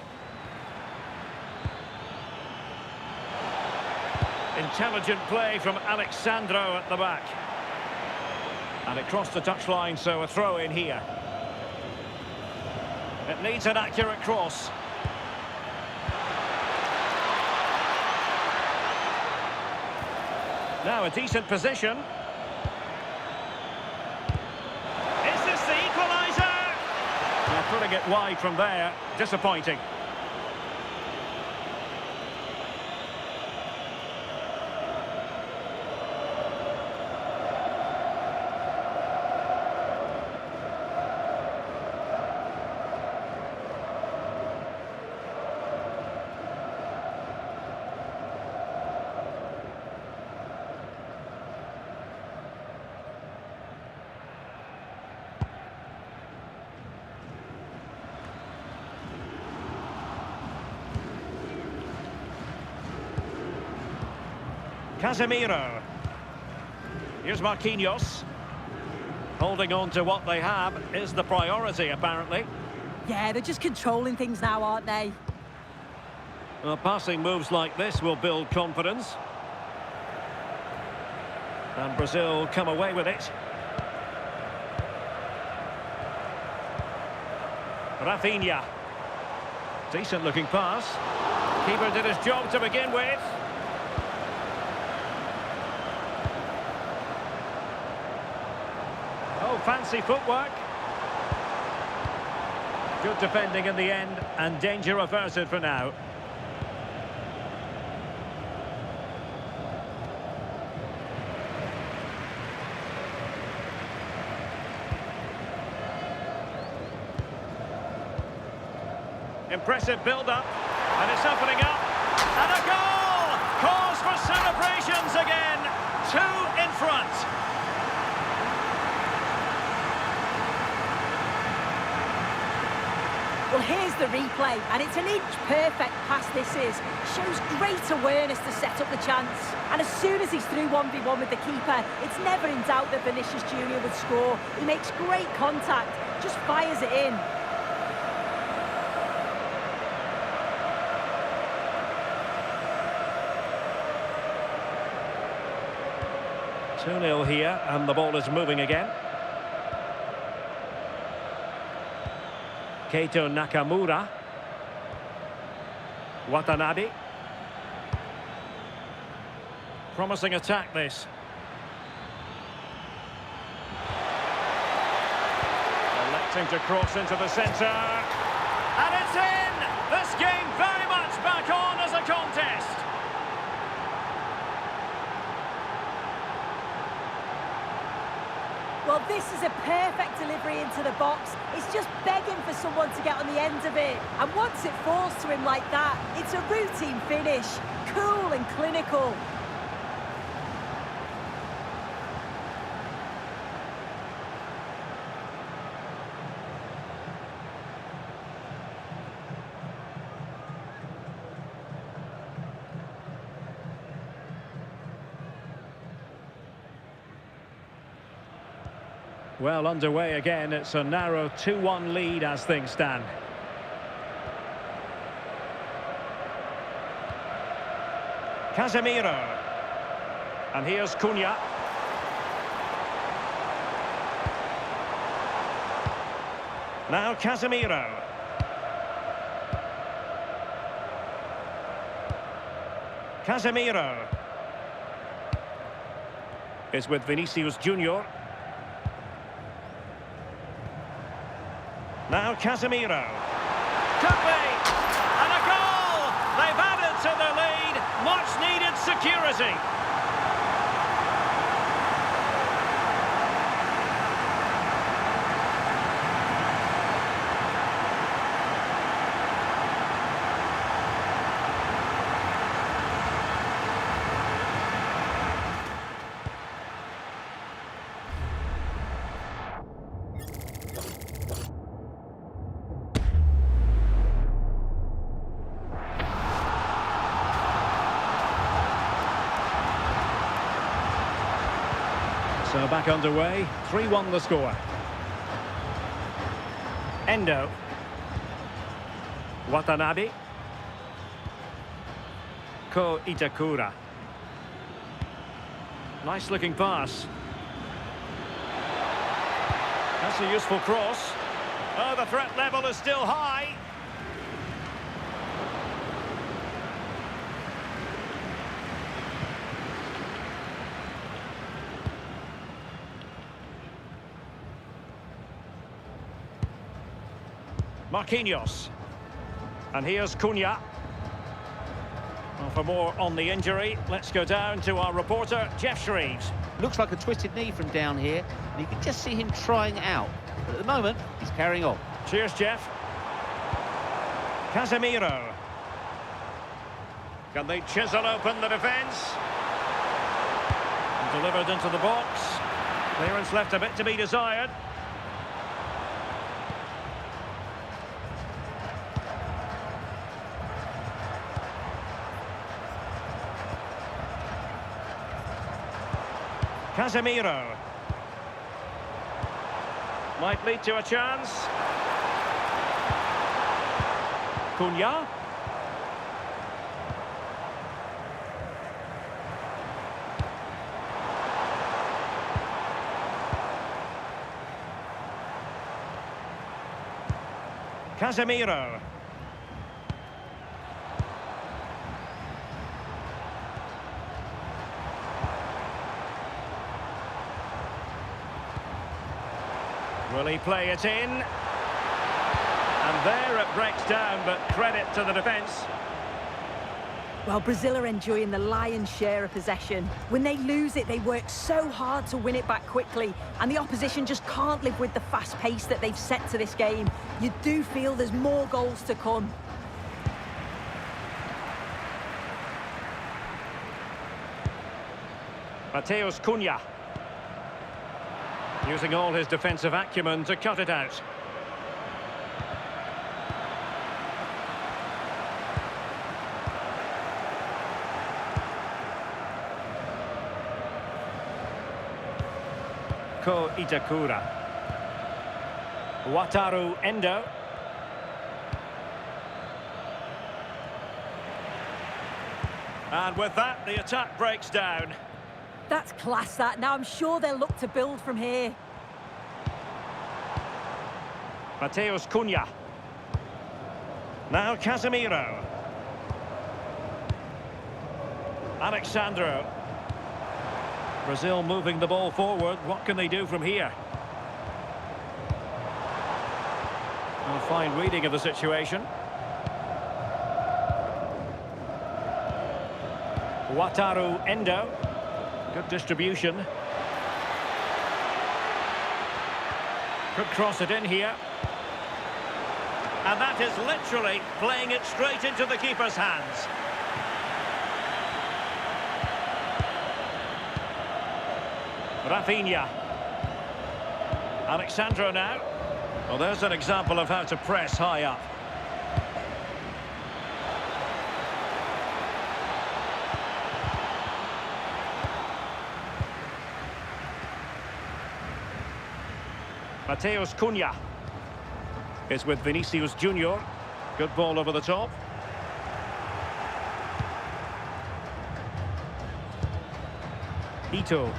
Intelligent play from Alexandro at the back. And it crossed the touchline, so a throw in here. It needs an accurate cross. Now a decent position. Is this the equaliser? They're putting it wide from there. Disappointing. Casemiro. Here's Marquinhos. Holding on to what they have is the priority, apparently. Yeah, they're just controlling things now, aren't they? Well, passing moves like this will build confidence. And Brazil come away with it. Rafinha. Decent looking pass. Keeper did his job to begin with. Oh, fancy footwork. Good defending in the end, and danger averted for now. Impressive build-up, and it's opening up, and a goal! Cause for celebrations again, 2 in front. Well, here's the replay, and it's an inch-perfect pass this is. Shows great awareness to set up the chance. And as soon as he's through 1v1 with the keeper, it's never in doubt that Vinicius Junior would score. He makes great contact, just fires it in. 2-0 here, and the ball is moving again. Keito Nakamura. Watanabe. Promising attack, this. Electing to cross into the centre. And it's in! This game very much back on as a contest. Well, this is a perfect delivery into the box. It's just begging for someone to get on the end of it. And once it falls to him like that, it's a routine finish. Cool and clinical. Well, underway again. It's a narrow 2-1 lead as things stand. Casemiro. And here's Cunha. Now Casemiro. Casemiro is with Vinicius Junior. Now Casemiro. Could be! And a goal! They've added to the lead. Much needed security. So back underway, 3-1 the score. Endo. Watanabe. Ko Itakura. Nice looking pass. That's a useful cross. Oh, the threat level is still high. Marquinhos. And here's Cunha. Well, for more on the injury, let's go down to our reporter, Jeff Shreves. Looks like a twisted knee from down here, and you can just see him trying it out. But at the moment, he's carrying on. Cheers, Jeff. Casemiro. Can they chisel open the defence? Delivered into the box. Clearance left a bit to be desired. Casemiro. Might lead to a chance. Cunha. Casemiro. Will he play it in? And there it breaks down, but credit to the defence. Well, Brazil are enjoying the lion's share of possession. When they lose it, they work so hard to win it back quickly, and the opposition just can't live with the fast pace that they've set to this game. You do feel there's more goals to come. Matheus Cunha. Using all his defensive acumen to cut it out. Ko Itakura. Wataru Endo. And with that, the attack breaks down. That's class, that. Now I'm sure they'll look to build from here. Matheus Cunha. Now Casemiro. Alexandro. Brazil moving the ball forward. What can they do from here? A fine reading of the situation. Wataru Endo. Good distribution. Could cross it in here. And that is literally playing it straight into the keeper's hands. Rafinha. Alexandro now. Well, there's an example of how to press high up. Matheus Cunha is with Vinicius Junior. Good ball over the top. Ito.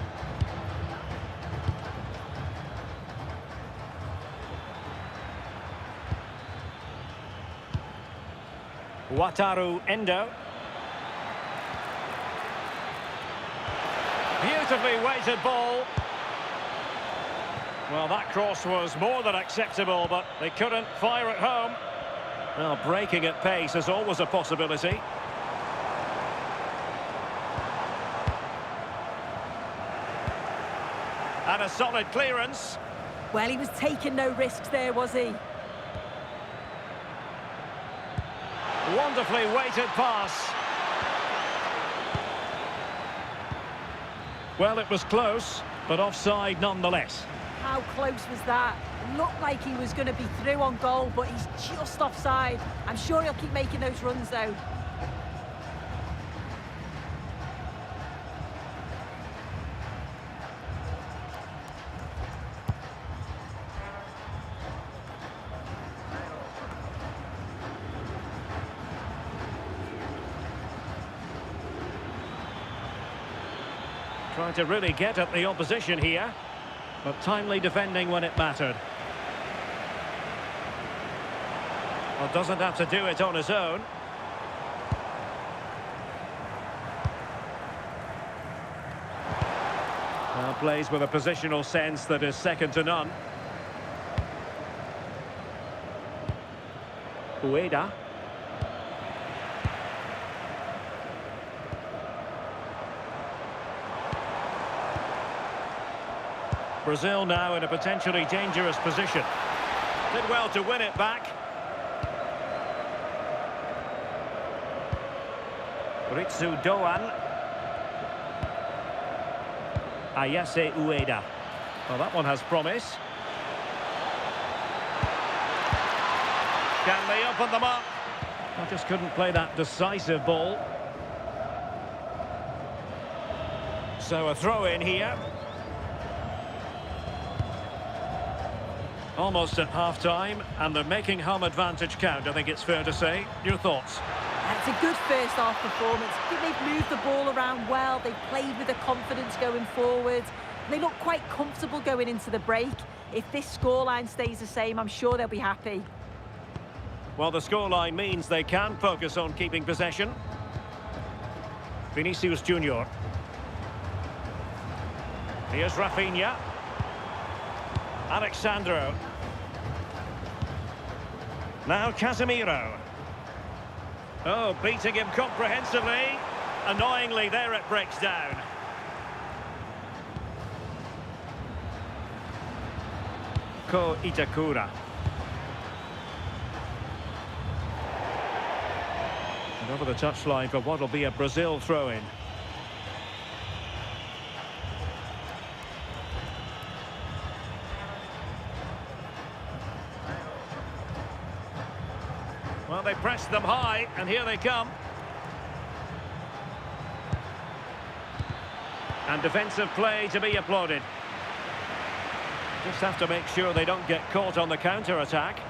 Wataru Endo. Beautifully weighted ball. Well, that cross was more than acceptable, but they couldn't fire it home. Well, breaking at pace is always a possibility. And a solid clearance. Well, he was taking no risks there, was he? Wonderfully weighted pass. Well, it was close, but offside nonetheless. How close was that? It looked like he was going to be through on goal, but he's just offside. I'm sure he'll keep making those runs, though. Trying to really get at the opposition here, but timely defending when it mattered. Well, doesn't have to do it on his own. Now plays with a positional sense that is second to none. Ueda. Brazil now in a potentially dangerous position. Did well to win it back. Ritsu Doan. Ayase Ueda. Well, that one has promise. Can they open them up? I just couldn't play that decisive ball. So a throw in here. Almost at half-time, and they're making home advantage count, I think it's fair to say. Your thoughts? It's a good first half performance. I think they've moved the ball around well. They've played with the confidence going forward. They look quite comfortable going into the break. If this scoreline stays the same, I'm sure they'll be happy. Well, the scoreline means they can focus on keeping possession. Vinicius Junior. Here's Rafinha. Alexandro. Now Casemiro. Oh, beating him comprehensively. Annoyingly, there it breaks down. Ko Itakura. And over the touchline for what will be a Brazil throw-in. Well, they pressed them high, and here they come. And defensive play to be applauded. Just have to make sure they don't get caught on the counter-attack.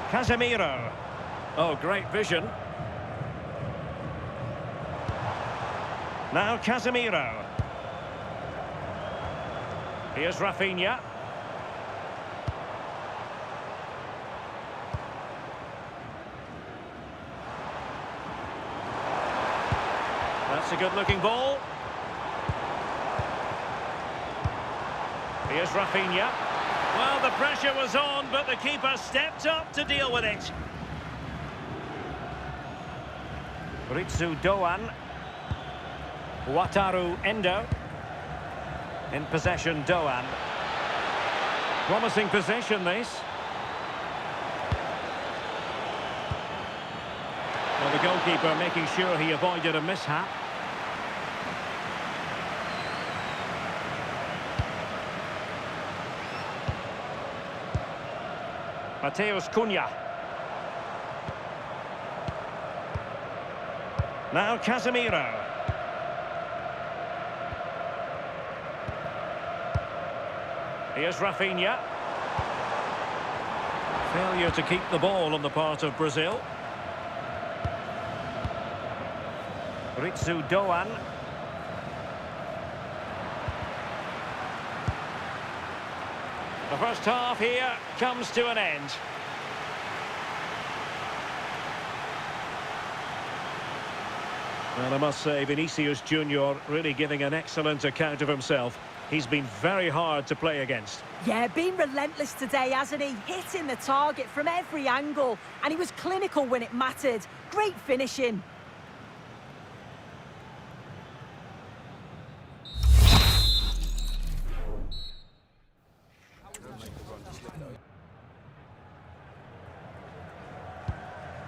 Casemiro. Oh, great vision. Now Casemiro. Here's Rafinha. That's a good-looking ball. Here's Rafinha. Well, the pressure was on, but the keeper stepped up to deal with it. Ritsu Doan. Wataru Endo. In possession, Doan. Promising possession, this. Well, the goalkeeper making sure he avoided a mishap. Mateus Cunha. Now Casemiro. Here's Rafinha. Failure to keep the ball on the part of Brazil. Ritsu Doan. The first half here comes to an end. Well, I must say, Vinicius Junior really giving an excellent account of himself. He's been very hard to play against. Yeah, been relentless today, hasn't he? Hitting the target from every angle. And he was clinical when it mattered. Great finishing.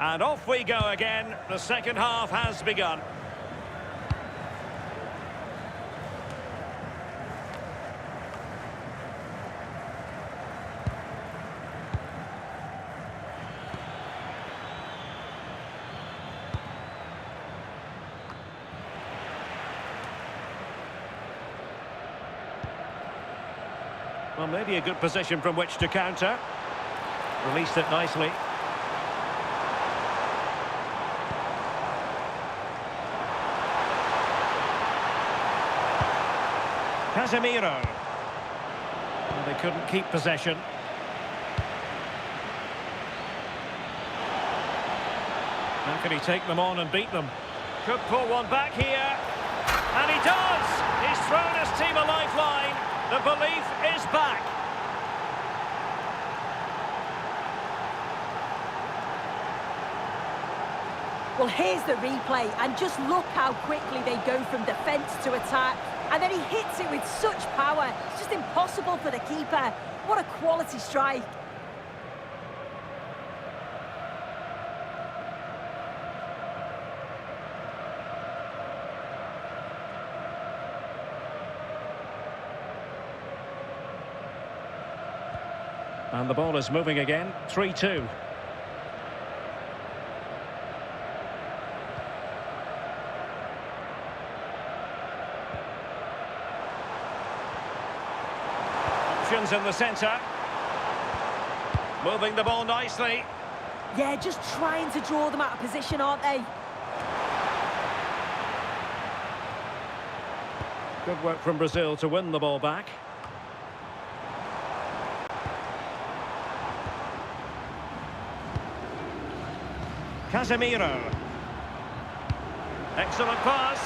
And off we go again. The second half has begun. Well, maybe a good position from which to counter. Released it nicely. Casemiro. Well, they couldn't keep possession. How can he take them on and beat them? Could pull one back here. And he does! He's thrown his team a lifeline. The belief is back. Well, here's the replay, and just look how quickly they go from defence to attack. And then he hits it with such power. It's just impossible for the keeper. What a quality strike. And the ball is moving again. 3-2. Options in the centre. Moving the ball nicely. Yeah, just trying to draw them out of position, aren't they? Good work from Brazil to win the ball back. Casemiro. Excellent pass.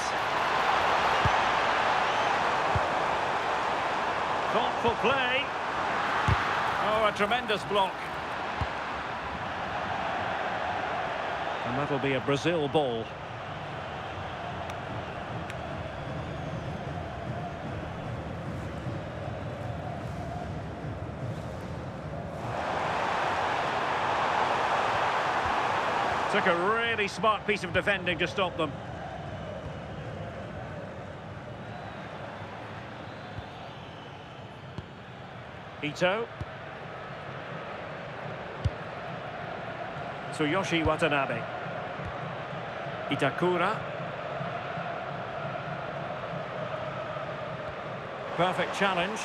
Thoughtful play. Oh, a tremendous block. And that'll be a Brazil ball. Took a really smart piece of defending to stop them. Ito. Tsuyoshi Watanabe. Itakura. Perfect challenge.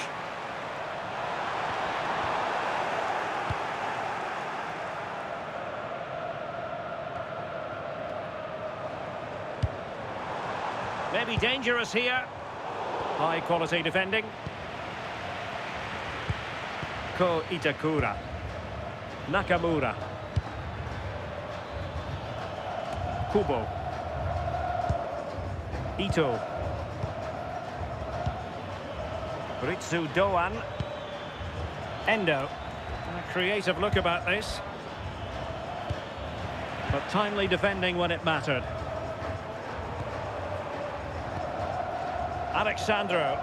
Maybe dangerous here. High quality defending. Ko Itakura. Nakamura. Kubo. Ito. Ritsu Doan. Endo. A creative look about this. But timely defending when it mattered. Alexandro.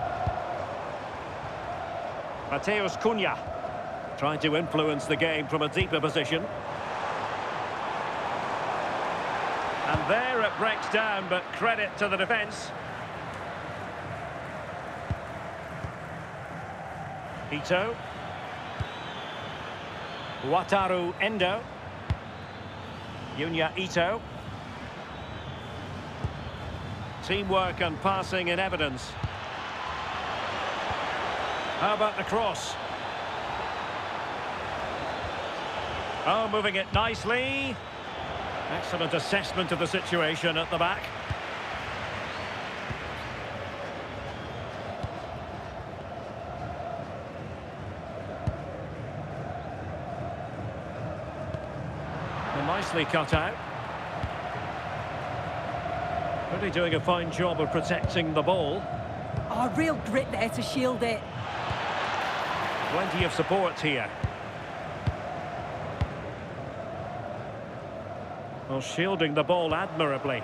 Mateus Cunha. Trying to influence the game from a deeper position. And there it breaks down, but credit to the defence. Ito. Wataru Endo. Yunya Ito. Teamwork and passing in evidence. How about the cross? Oh, moving it nicely. Excellent assessment of the situation at the back. And nicely cut out. Really doing a fine job of protecting the ball. Oh, real grit there to shield it. Plenty of support here. Well, shielding the ball admirably.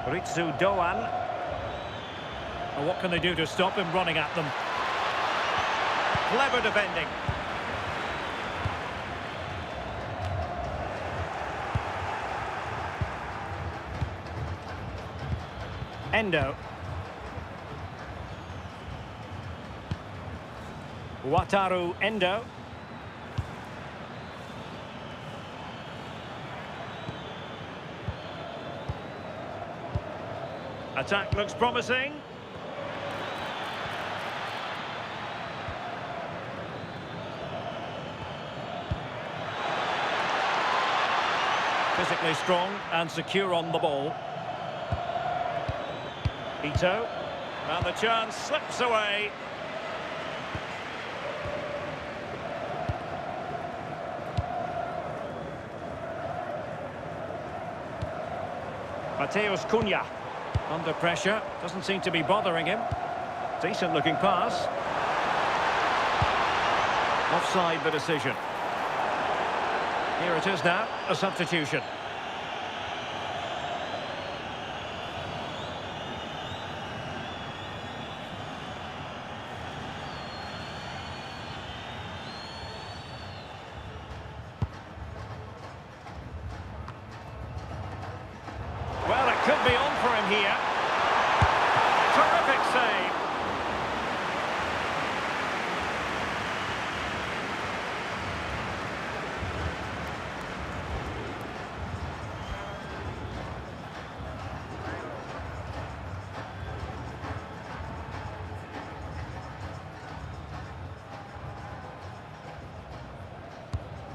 Ritsu Doan. Well, what can they do to stop him running at them? Clever defending. Endo. Wataru Endo. Attack looks promising. Physically strong and secure on the ball. Ito. And the chance slips away. Mateus Cunha. Under pressure, doesn't seem to be bothering him. Decent looking pass. Offside the decision. Here it is now, a substitution. Well, it could be on for him here. Terrific save.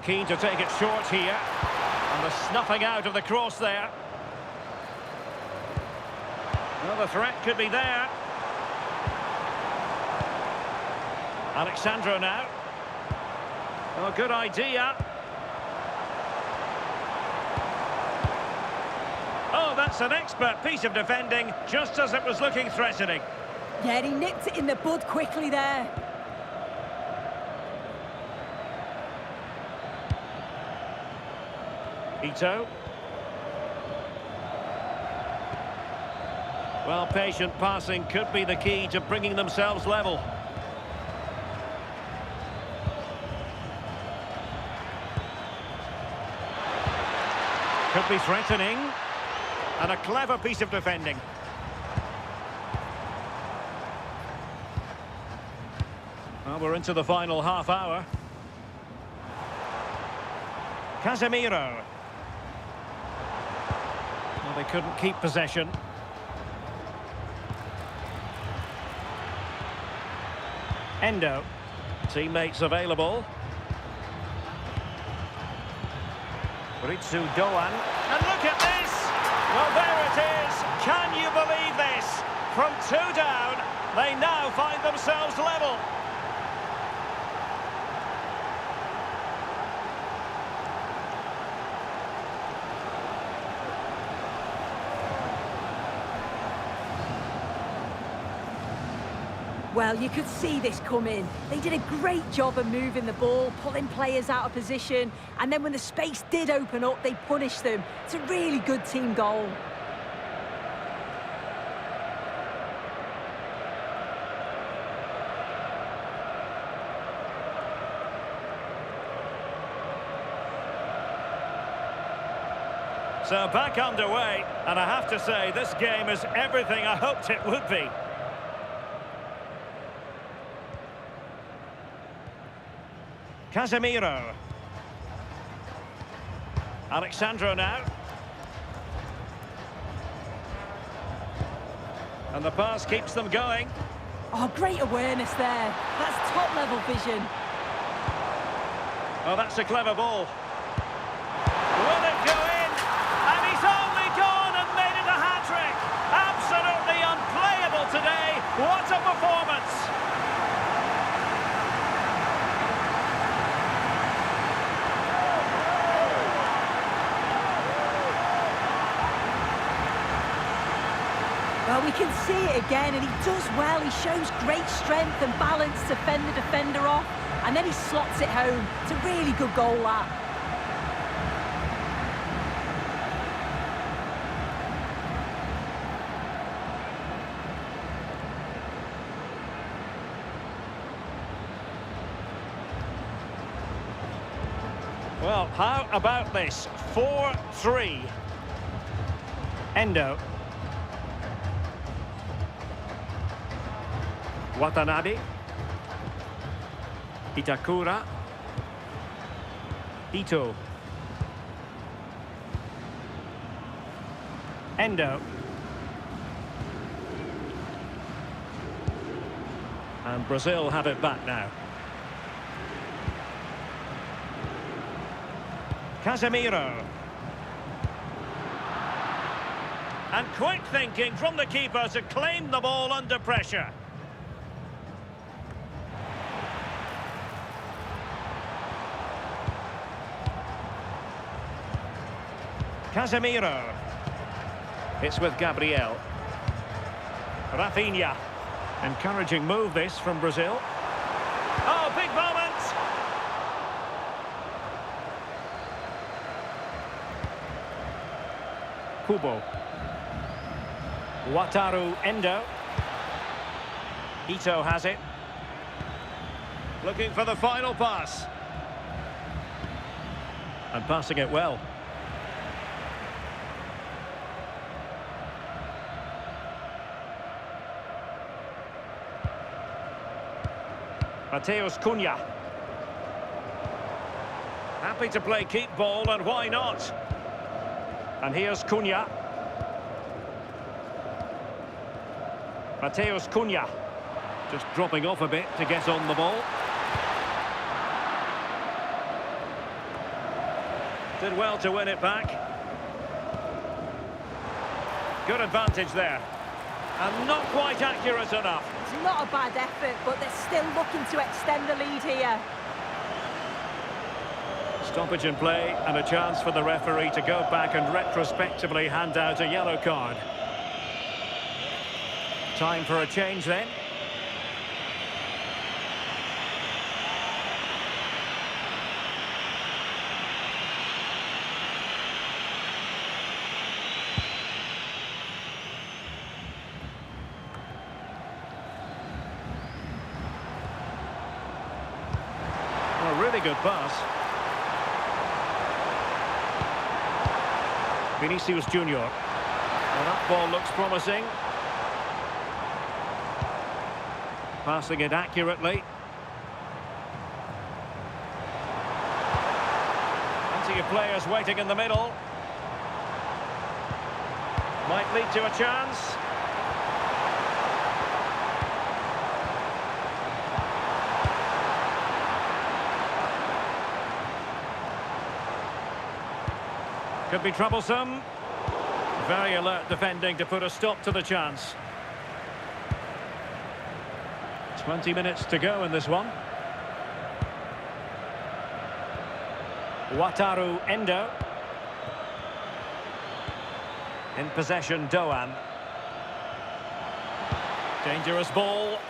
Keen to take it short here. And the snuffing out of the cross there. Well, the threat could be there. Alexandro now. Oh, good idea. Oh, that's an expert piece of defending, just as it was looking threatening. Yeah, he nipped it in the bud quickly there. Ito. Well, patient passing could be the key to bringing themselves level. Could be threatening. And a clever piece of defending. Well, we're into the final half hour. Casemiro. Well, they couldn't keep possession. Endo. Teammates available. Ritsu Doan. And look at this! Well, there it is. Can you believe this? From 2 down, they now find themselves level. Well, you could see this coming. They did a great job of moving the ball, pulling players out of position, and then when the space did open up, they punished them. It's a really good team goal. So back underway, and I have to say, this game is everything I hoped it would be. Casemiro. Alexandro now. And the pass keeps them going. Oh, great awareness there. That's top-level vision. Oh, that's a clever ball. Will it go in? And he's only gone and made it a hat-trick. Absolutely unplayable today. What a performance. Well, we can see it again, and he does well. He shows great strength and balance to fend the defender off, and then he slots it home. It's a really good goal, that. Well, how about this? 4-3. Endo. Watanabe. Itakura. Ito. Endo. And Brazil have it back now. Casemiro. And quick thinking from the keeper to claim the ball under pressure. Casemiro. It's with Gabriel. Rafinha. Encouraging move this from Brazil. Oh, big moment! Kubo. Wataru Endo. Ito has it. Looking for the final pass. And passing it well. Mateus Cunha. Happy to play keep ball, and why not? And here's Cunha. Mateus Cunha. Just dropping off a bit to get on the ball. Did well to win it back. Good advantage there. And not quite accurate enough. It's not a bad effort, but they're still looking to extend the lead here. Stoppage in play and a chance for the referee to go back and retrospectively hand out a yellow card. Time for a change then. A really good pass. Vinicius Junior. Well, that ball looks promising. Passing it accurately. Plenty of players waiting in the middle. Might lead to a chance. Could be troublesome. Very alert defending to put a stop to the chance. 20 minutes to go in this one. Wataru Endo. In possession, Doan. Dangerous ball.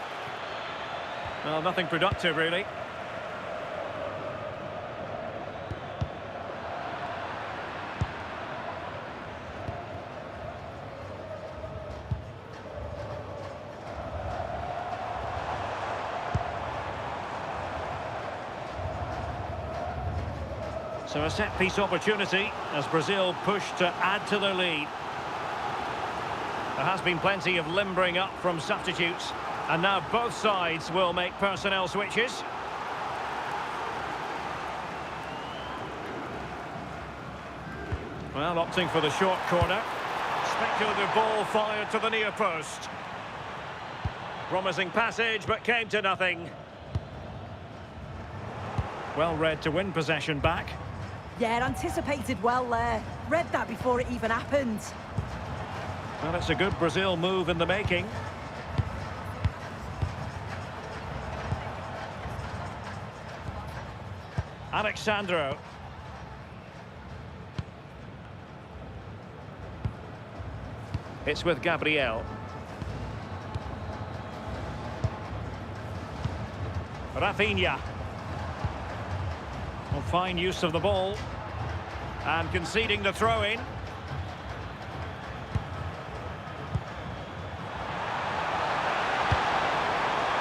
Well, nothing productive, really. So a set-piece opportunity as Brazil push to add to their lead. There has been plenty of limbering up from substitutes, and now both sides will make personnel switches. Well, opting for the short corner. Speculative ball fired to the near post. Promising passage, but came to nothing. Well read to win possession back. Yeah, anticipated well there. Read that before it even happened. Well, it's a good Brazil move in the making. Alexandro. It's with Gabriel. Rafinha. Well, fine use of the ball. And conceding the throw-in.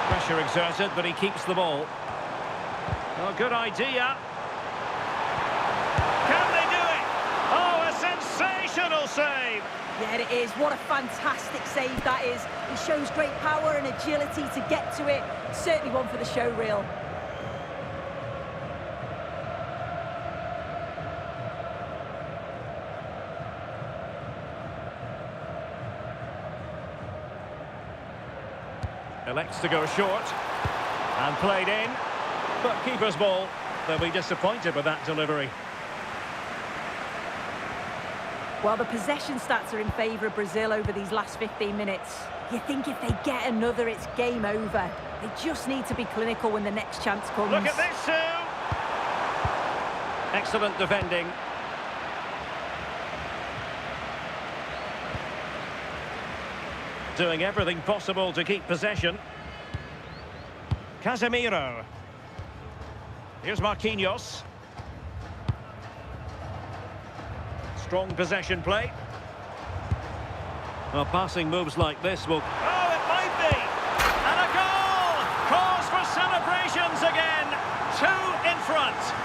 Pressure exerted, but he keeps the ball. Oh, good idea. Can they do it? Oh, a sensational save! Yeah, it is. What a fantastic save that is. He shows great power and agility to get to it. Certainly one for the show reel. Elects to go short. And played in. But keeper's ball. They'll be disappointed with that delivery. Well, the possession stats are in favour of Brazil over these last 15 minutes. You think if they get another, it's game over. They just need to be clinical when the next chance comes. Look at this, Sue! Excellent defending. Doing everything possible to keep possession. Casemiro. Here's Marquinhos. Strong possession play. Well, passing moves like this will... Oh, it might be! And a goal! Cause for celebrations again! 2 in front.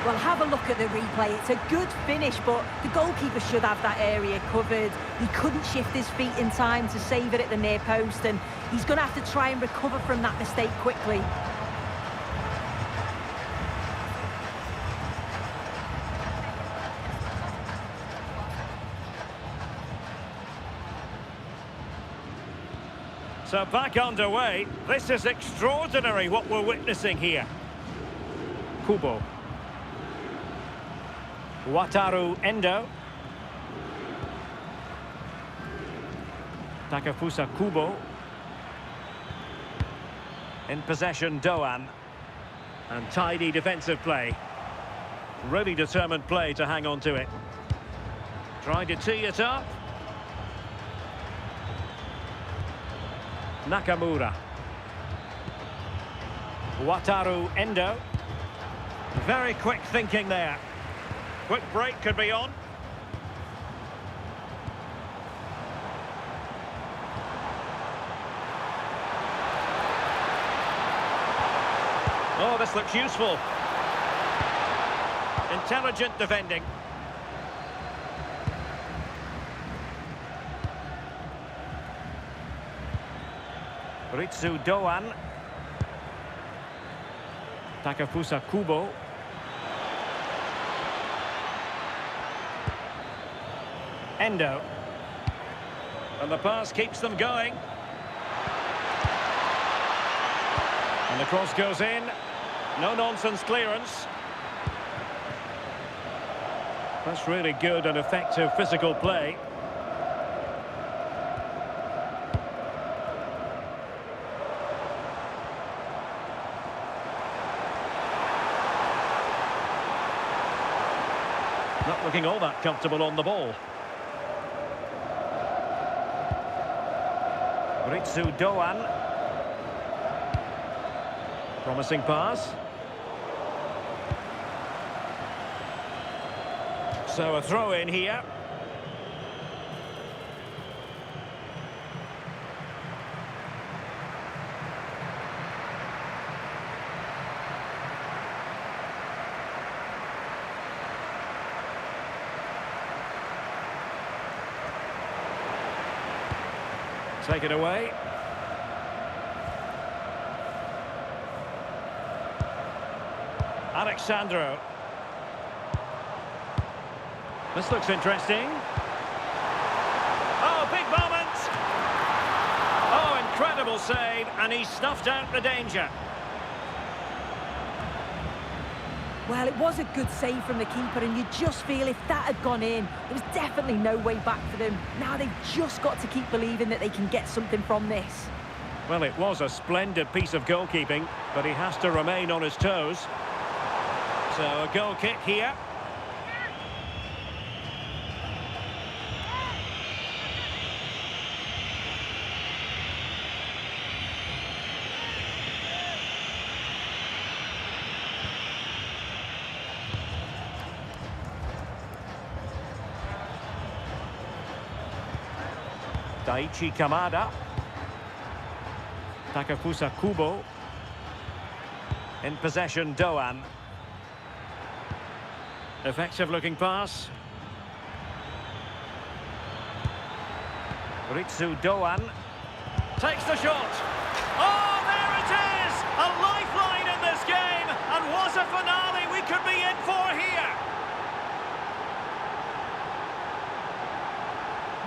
Well, have a look at the replay. It's a good finish, but the goalkeeper should have that area covered. He couldn't shift his feet in time to save it at the near post, and he's going to have to try and recover from that mistake quickly. So back underway. This is extraordinary what we're witnessing here. Kubo. Wataru Endo. Takafusa Kubo. In possession, Doan. And tidy defensive play. Really determined play to hang on to it. Trying to tee it up. Nakamura. Wataru Endo. Very quick thinking there. Quick break could be on. Oh, this looks useful. Intelligent defending. Ritsu Doan. Takafusa Kubo. Endo. And the pass keeps them going. And the cross goes in. No-nonsense clearance. That's really good and effective physical play. Not looking all that comfortable on the ball. Ritsu Doan. Promising pass. So a throw in here. Take it away. Alexandro. This looks interesting. Oh, big moment! Oh, incredible save, and he snuffed out the danger. Well, it was a good save from the keeper, and you just feel if that had gone in, there was definitely no way back for them. Now they've just got to keep believing that they can get something from this. Well, it was a splendid piece of goalkeeping, but he has to remain on his toes. So a goal kick here. Daichi Kamada. Takafusa Kubo. In possession, Doan. Effective looking pass. Ritsu Doan. Takes the shot. Oh, there it is! A lifeline in this game. And what a finale we could be in for here.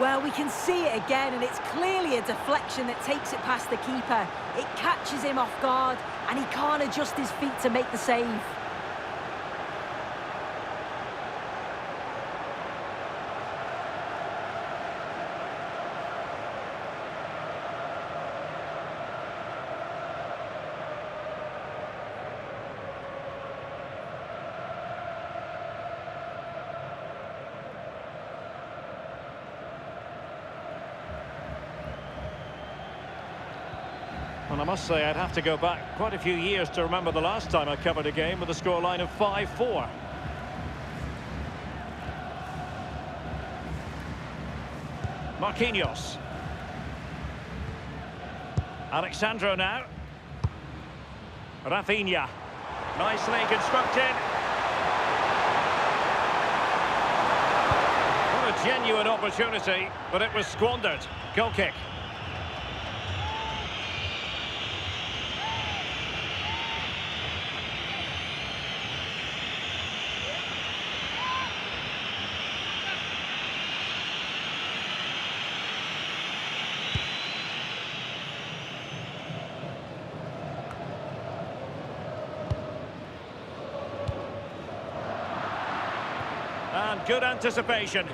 Well, we can see it again, and it's clearly a deflection that takes it past the keeper. It catches him off guard, and he can't adjust his feet to make the save. Well, I must say I'd have to go back quite a few years to remember the last time I covered a game with a scoreline of 5-4. Marquinhos. Alexandro now. Rafinha. Nicely constructed. What a genuine opportunity, but it was squandered. Goal kick. And good anticipation.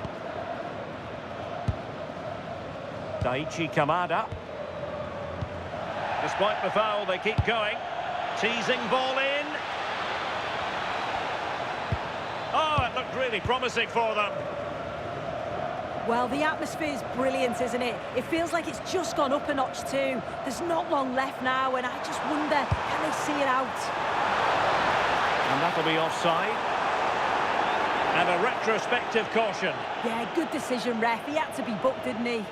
Daichi Kamada. Despite the foul, they keep going. Teasing ball in. Oh, it looked really promising for them. Well, the atmosphere's brilliant, isn't it? It feels like it's just gone up a notch too. There's not long left now, and I just wonder, can they see it out? And that'll be offside. And a retrospective caution. Yeah, good decision, ref. He had to be booked, didn't he?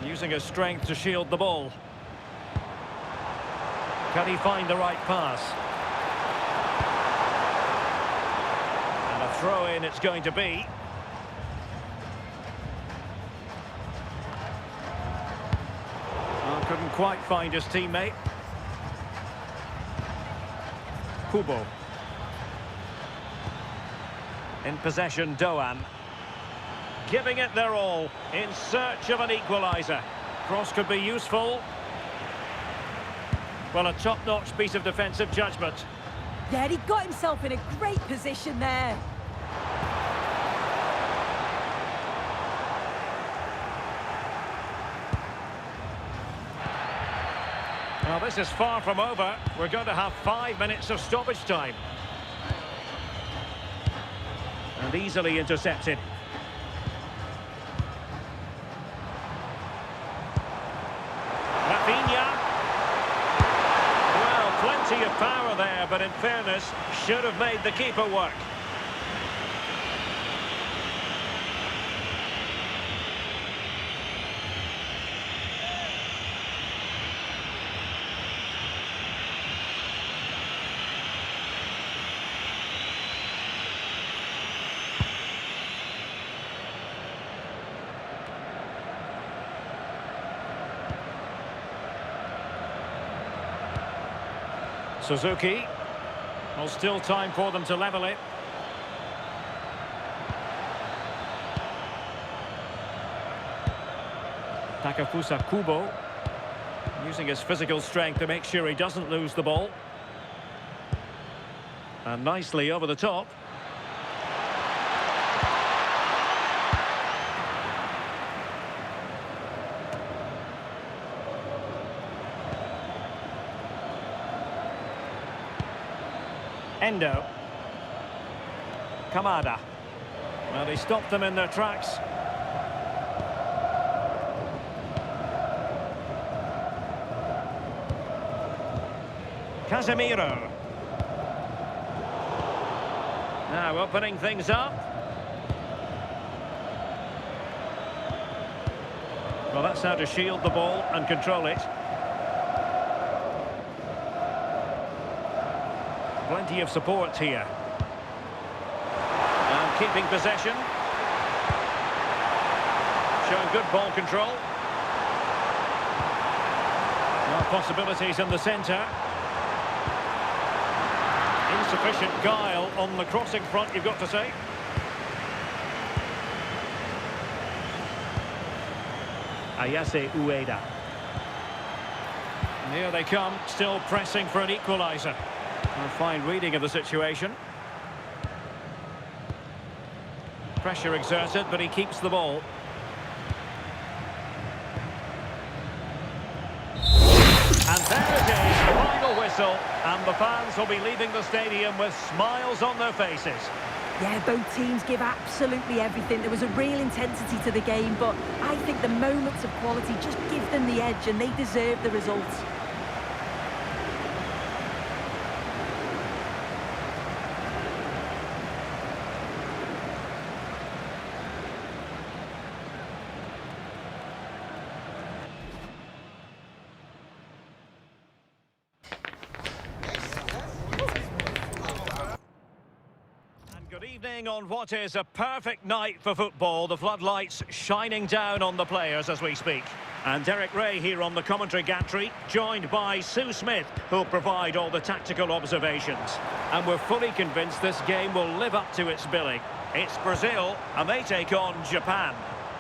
Using his strength to shield the ball. Can he find the right pass? And a throw-in it's going to be. Oh, couldn't quite find his teammate. Kubo. In possession, Doan. Giving it their all, in search of an equaliser. Cross could be useful. Well, a top-notch piece of defensive judgment. Yeah, he got himself in a great position there. Well, this is far from over. We're going to have 5 minutes of stoppage time. And easily intercepted. Of power there, but in fairness, should have made the keeper work. Suzuki. Well, still time for them to level it. Takafusa Kubo. Using his physical strength to make sure he doesn't lose the ball. And nicely over the top. Endo. Kamada. Well, he stopped them in their tracks. Casemiro. Now opening things up. Well, that's how to shield the ball and control it. Plenty of support here. And keeping possession. Showing good ball control. More possibilities in the centre. Insufficient guile on the crossing front, you've got to say. Ayase Ueda. And here they come, still pressing for an equaliser. A fine reading of the situation. Pressure exerted, but he keeps the ball. And there it is, the final whistle, and the fans will be leaving the stadium with smiles on their faces. Yeah, both teams give absolutely everything. There was a real intensity to the game, but I think the moments of quality just give them the edge, and they deserve the results. evening on what is a perfect night for football. The floodlights shining down on the players as we speak. And Derek Ray here on the commentary gantry, joined by Sue Smith, who'll provide all the tactical observations. And we're fully convinced this game will live up to its billing. It's Brazil, and they take on Japan.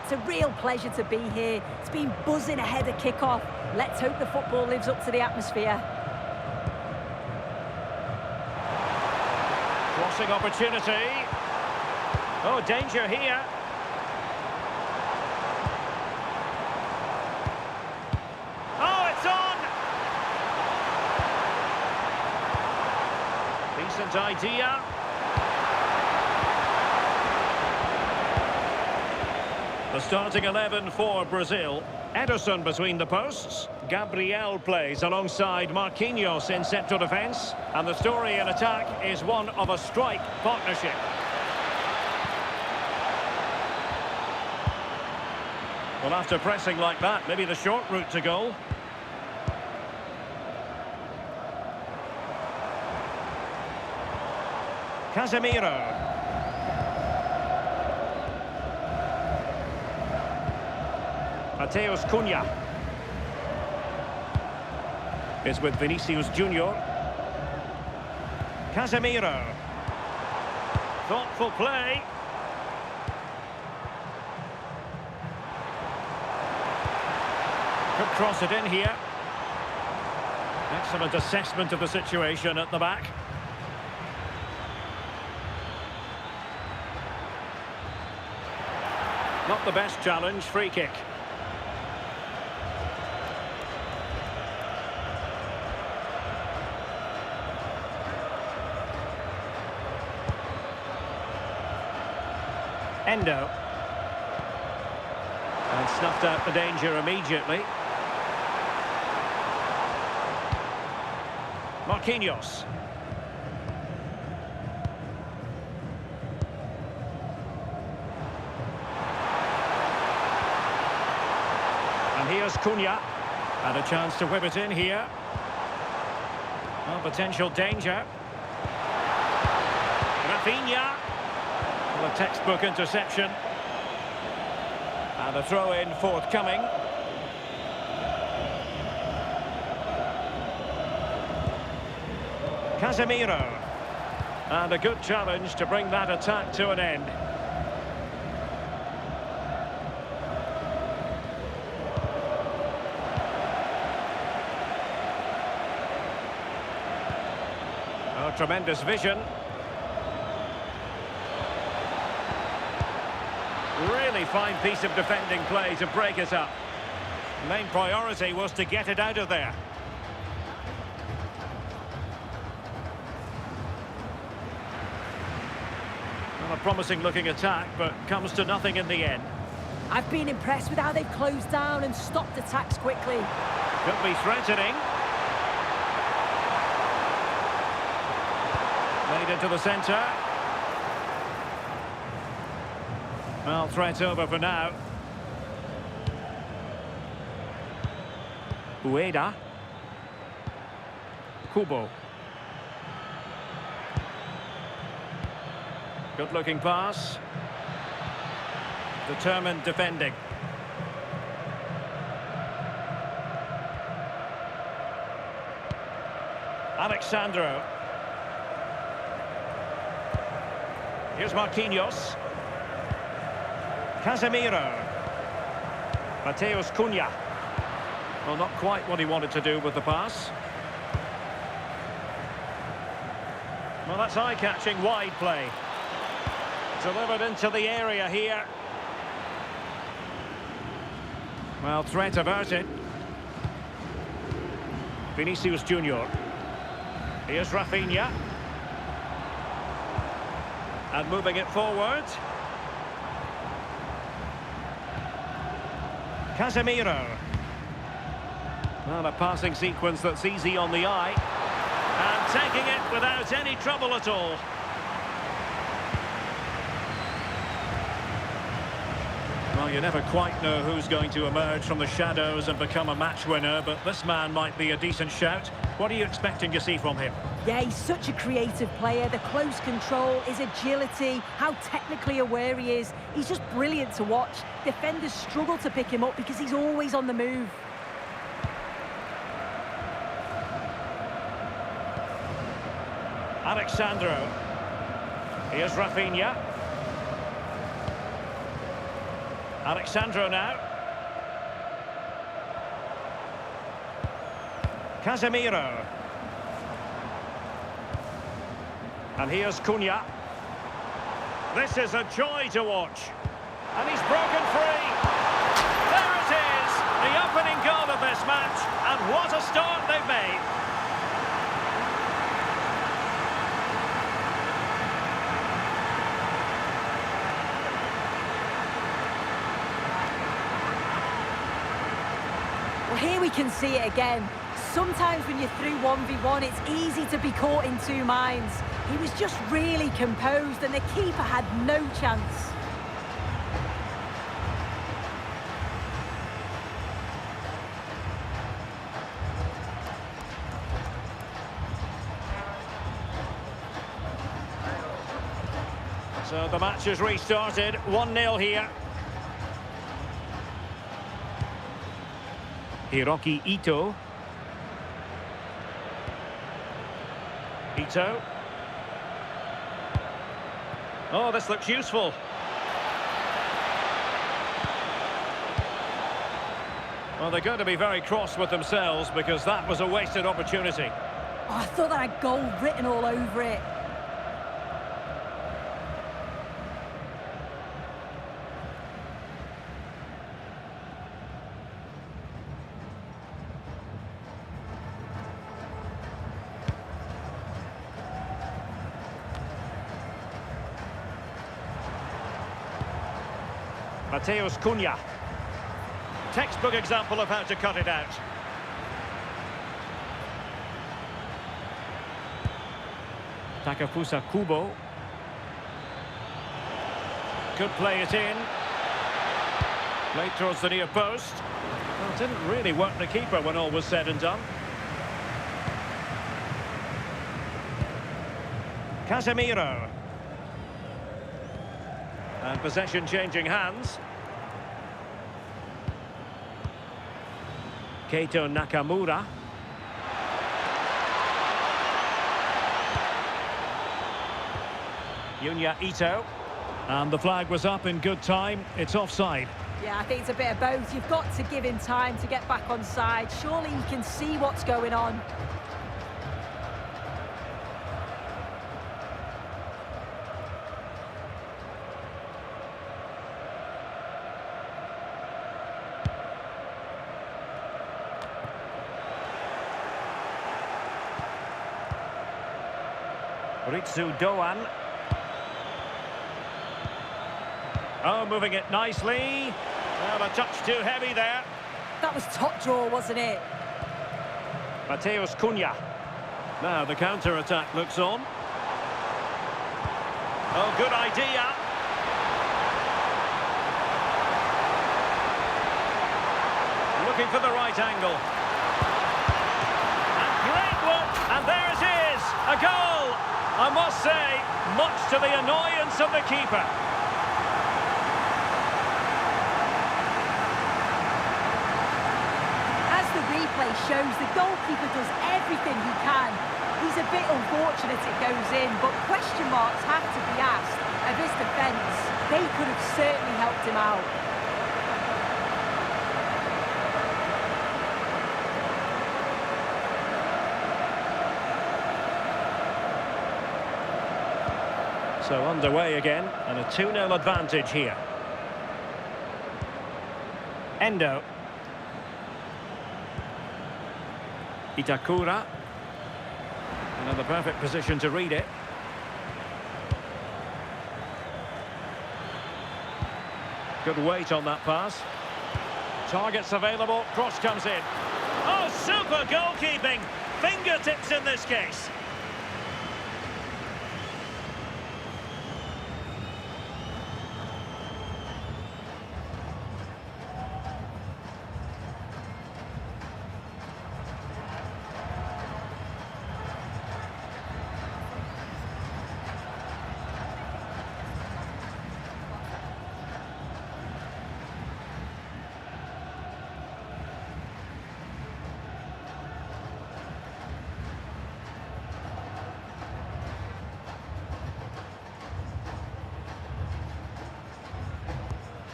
It's a real pleasure to be here. It's been buzzing ahead of kick-off. Let's hope the football lives up to the atmosphere. Crossing opportunity. Oh, danger here. Oh, it's on! Decent idea. The starting 11 for Brazil. Ederson between the posts. Gabriel plays alongside Marquinhos in central defence. And the story in attack is one of a strike partnership. Well, after pressing like that, maybe the short route to goal. Casemiro. Matheus Cunha is with Vinicius Junior. Casemiro. Thoughtful play. Could cross it in here. Excellent assessment of the situation at the back. Not the best challenge, free kick. Endo. And snuffed out the danger immediately. Marquinhos. And here's Cunha. And a chance to whip it in here. Well, potential danger. Rafinha. Well, a textbook interception. And a throw-in forthcoming. Casemiro. And a good challenge to bring that attack to an end. Oh, tremendous vision. Really fine piece of defending play to break it up. The main priority was to get it out of there. Well, a promising looking attack, but comes to nothing in the end. I've been impressed with how they've closed down and stopped attacks quickly. Could be threatening. Made into the centre. Well, threat over for now. Ueda. Kubo. Good-looking pass. Determined defending. Alexandro. Here's Marquinhos. Casemiro. Matheus Cunha. Well, not quite what he wanted to do with the pass. Well, that's eye-catching wide play. Delivered into the area here. Well, threat averted. Vinicius Junior. Here's Rafinha. And moving it forward. Casemiro. Well, a passing sequence that's easy on the eye. And taking it without any trouble at all. Well, you never quite know who's going to emerge from the shadows and become a match winner, but this man might be a decent shout. What are you expecting to see from him? Yeah, he's such a creative player. The close control, his agility, how technically aware he is. He's just brilliant to watch. Defenders struggle to pick him up because he's always on the move. Alexandro. Here's Rafinha. Alexandro now. Casemiro. And here's Cunha. This is a joy to watch. And he's broken free. There it is, the opening goal of this match. And what a start they've made. Well, here we can see it again. Sometimes when you're through 1v1, it's easy to be caught in two minds. He was just really composed and the keeper had no chance. So the match has restarted, 1-0 here. Hiroki Ito. Ito. Oh, this looks useful. Well, they're going to be very cross with themselves because that was a wasted opportunity. Oh, I thought that had goal written all over it. Mateus Cunha. Textbook example of how to cut it out. Takafusa Kubo. Could play it in. Played towards the near post. Well, it didn't really work the keeper when all was said and done. Casemiro. And possession changing hands. Keito Nakamura. Yunya Ito. And the flag was up in good time. It's offside. Yeah, I think it's a bit of both. You've got to give him time to get back on side. Surely he can see what's going on. Ritsu Doan. Oh, moving it nicely. Well, a touch too heavy there. That was top draw, wasn't it? Mateus Cunha. Now the counter-attack looks on. Oh, good idea. Looking for the right angle. And great one. And there it is. A goal. I must say, much to the annoyance of the keeper. As the replay shows, the goalkeeper does everything he can. He's a bit unfortunate it goes in, but question marks have to be asked of his defence. They could have certainly helped him out. So underway again, and a 2-0 advantage here. Endo. Itakura. Another perfect position to read it. Good weight on that pass. Targets available, cross comes in. Oh, super goalkeeping! Fingertips in this case.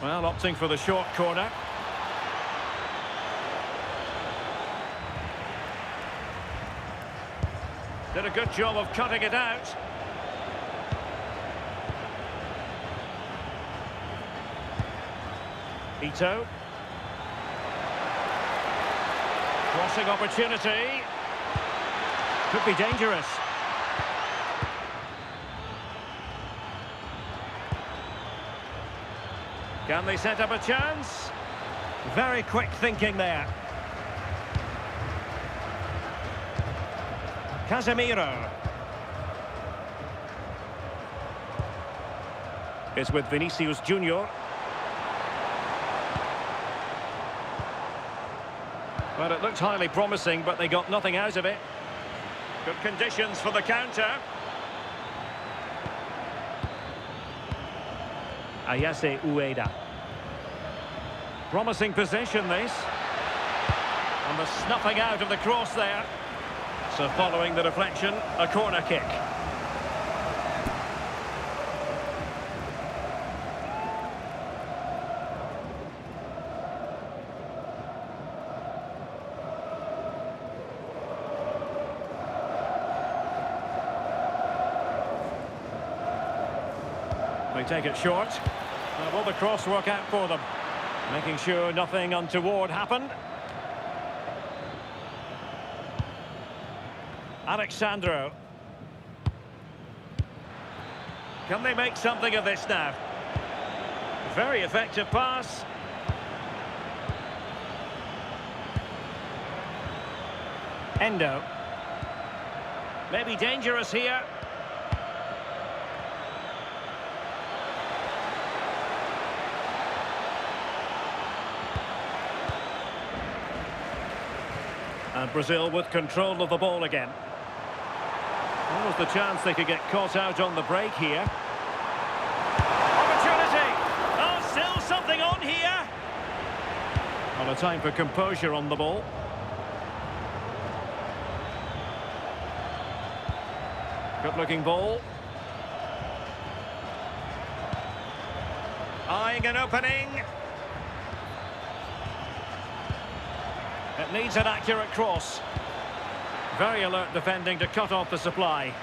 Well, opting for the short corner. Did a good job of cutting it out. Ito. Crossing opportunity. Could be dangerous. Can they set up a chance? Very quick thinking there. Casemiro. It's with Vinicius Junior. Well, it looked highly promising, but they got nothing out of it. Good conditions for the counter. Ayase Ueda. Promising possession, this. And the snuffing out of the cross there. So following the deflection, a corner kick. They take it short. Will the cross work out for them? Making sure nothing untoward happened. Alexandro. Can they make something of this now? Very effective pass. Endo. Maybe dangerous here. And Brazil with control of the ball again. What was the chance they could get caught out on the break here? Opportunity! Oh, still something on here! Well, a time for composure on the ball. Good-looking ball. Eyeing an opening. It needs an accurate cross. Very alert defending to cut off the supply.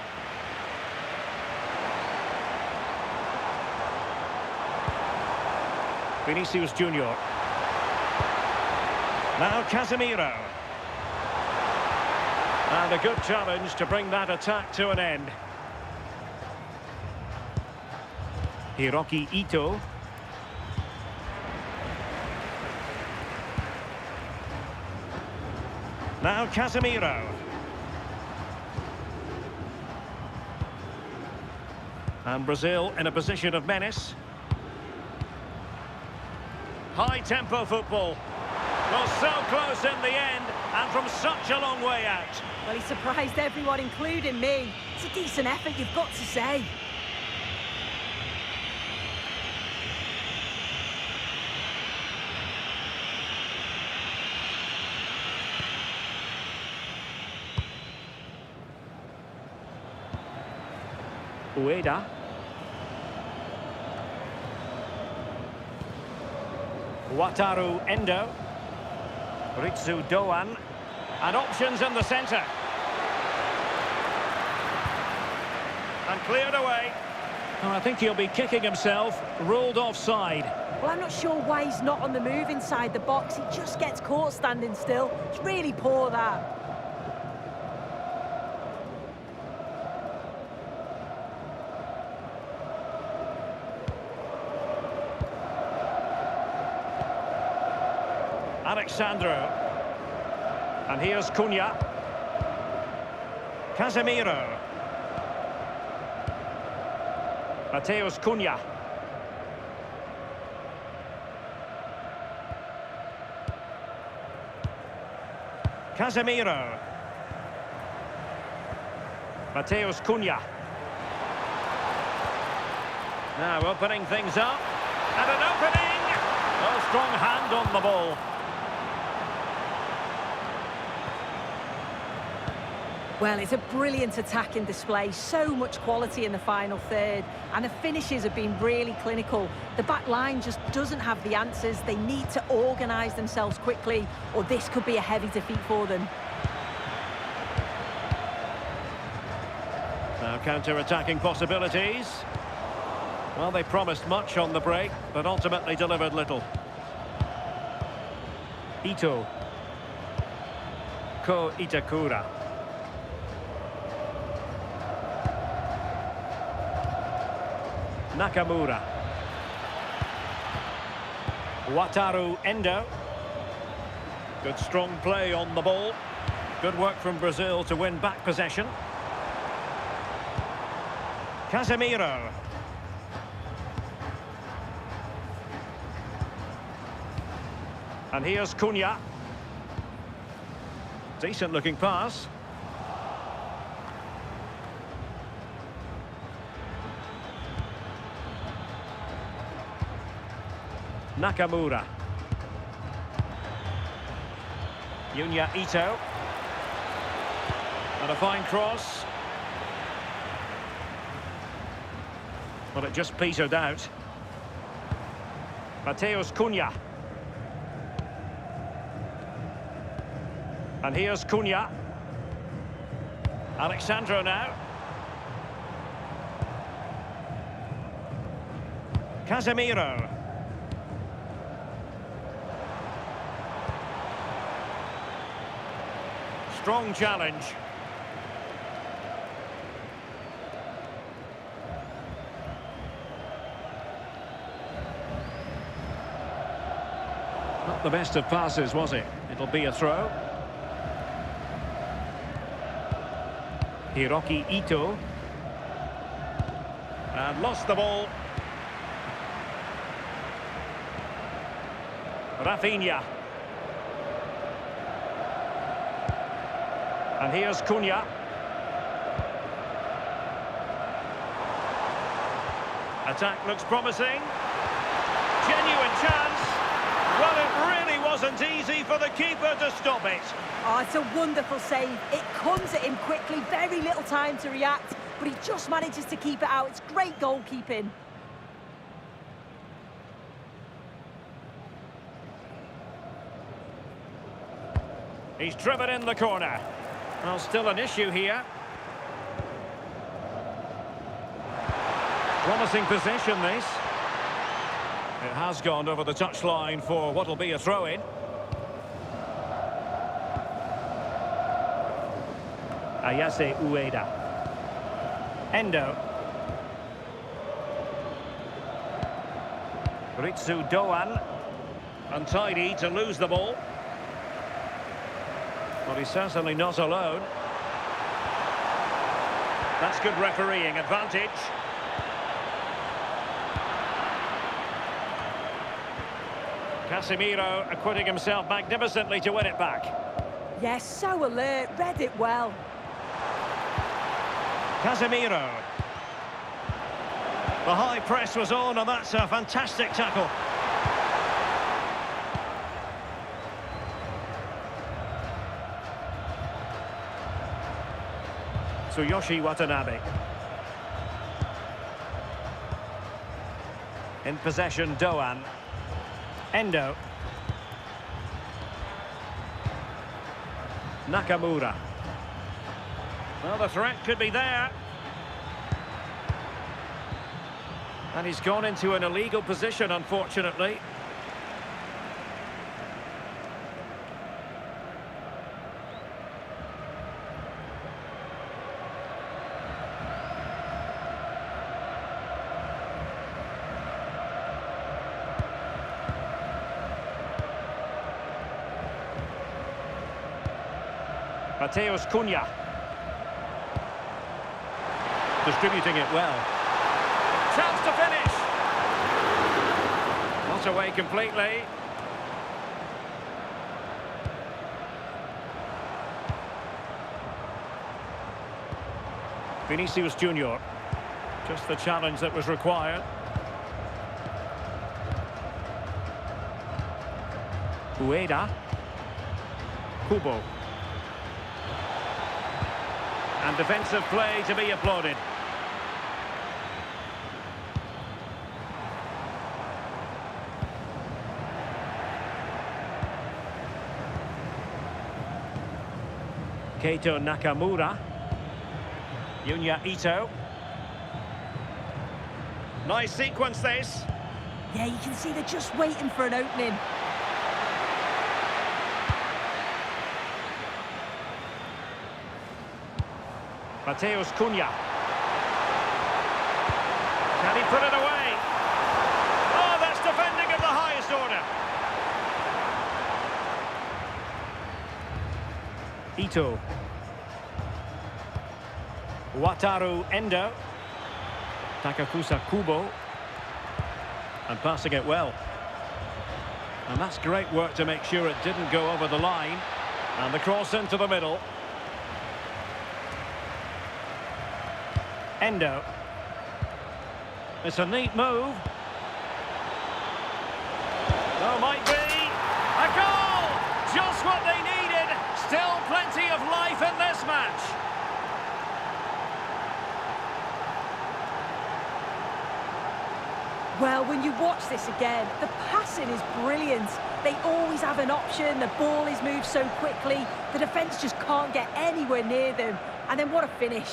Vinicius Junior. Now Casemiro. And a good challenge to bring that attack to an end. Hiroki Ito. Now Casemiro. And Brazil in a position of menace. High-tempo football. Well, so close in the end, and from such a long way out. Well, he surprised everyone, including me. It's a decent effort, you've got to say. Ueda. Wataru Endo. Ritsu Doan. And options in the centre. And cleared away. Oh, I think he'll be kicking himself. Ruled offside. Well, I'm not sure why he's not on the move inside the box. He just gets caught standing still. It's really poor, that. Alexandro. And here's Cunha. Casemiro. Mateus Cunha. Casemiro. Mateus Cunha. Now opening things up. And an opening! A strong hand on the ball. Well, it's a brilliant attacking display, so much quality in the final third, and the finishes have been really clinical. The back line just doesn't have the answers. They need to organise themselves quickly, or this could be a heavy defeat for them. Now counter-attacking possibilities. Well, they promised much on the break, but ultimately delivered little. Ito. Ko Itakura. Nakamura. Wataru Endo. Good strong play on the ball. Good work from Brazil to win back possession. Casemiro. And here's Cunha. Decent looking pass. Nakamura. Yunya Ito. And a fine cross. Well, it just petered out. Mateus Cunha. And here's Cunha. Alexandro now. Casemiro. Strong challenge. Not the best of passes, was it? It'll be a throw. Hiroki Ito. And lost the ball. Rafinha. And here's Cunha. Attack looks promising. Genuine chance. Well, it really wasn't easy for the keeper to stop it. Oh, it's a wonderful save. It comes at him quickly, very little time to react, but he just manages to keep it out. It's great goalkeeping. He's driven in the corner. Well, still an issue here. Promising possession, this. It has gone over the touchline for what will be a throw-in. Ayase Ueda. Endo. Ritsu Doan. Untidy to lose the ball. But he's certainly not alone. That's good refereeing advantage. Casemiro acquitting himself magnificently to win it back. Yes, so alert, read it well. Casemiro. The high press was on, and that's a fantastic tackle. Tsuyoshi Watanabe. In possession, Doan. Endo. Nakamura. Well, the threat could be there. And he's gone into an illegal position, unfortunately. Mateus Cunha. Distributing it well. Chance to finish. Not away completely. Vinicius Junior. Just the challenge that was required. Ueda. Kubo. And defensive play to be applauded. Keito Nakamura. Yunya Ito. Nice sequence this. Yeah, you can see they're just waiting for an opening. Mateus Cunha. Can he put it away? Oh, that's defending of the highest order. Ito. Wataru Endo. Takafusa Kubo. And passing it well. And that's great work to make sure it didn't go over the line. And the cross into the middle. Endo. It's a neat move. Oh, might be. A goal! Just what they needed. Still plenty of life in this match. Well, when you watch this again, the passing is brilliant. They always have an option, the ball is moved so quickly, the defence just can't get anywhere near them. And then what a finish.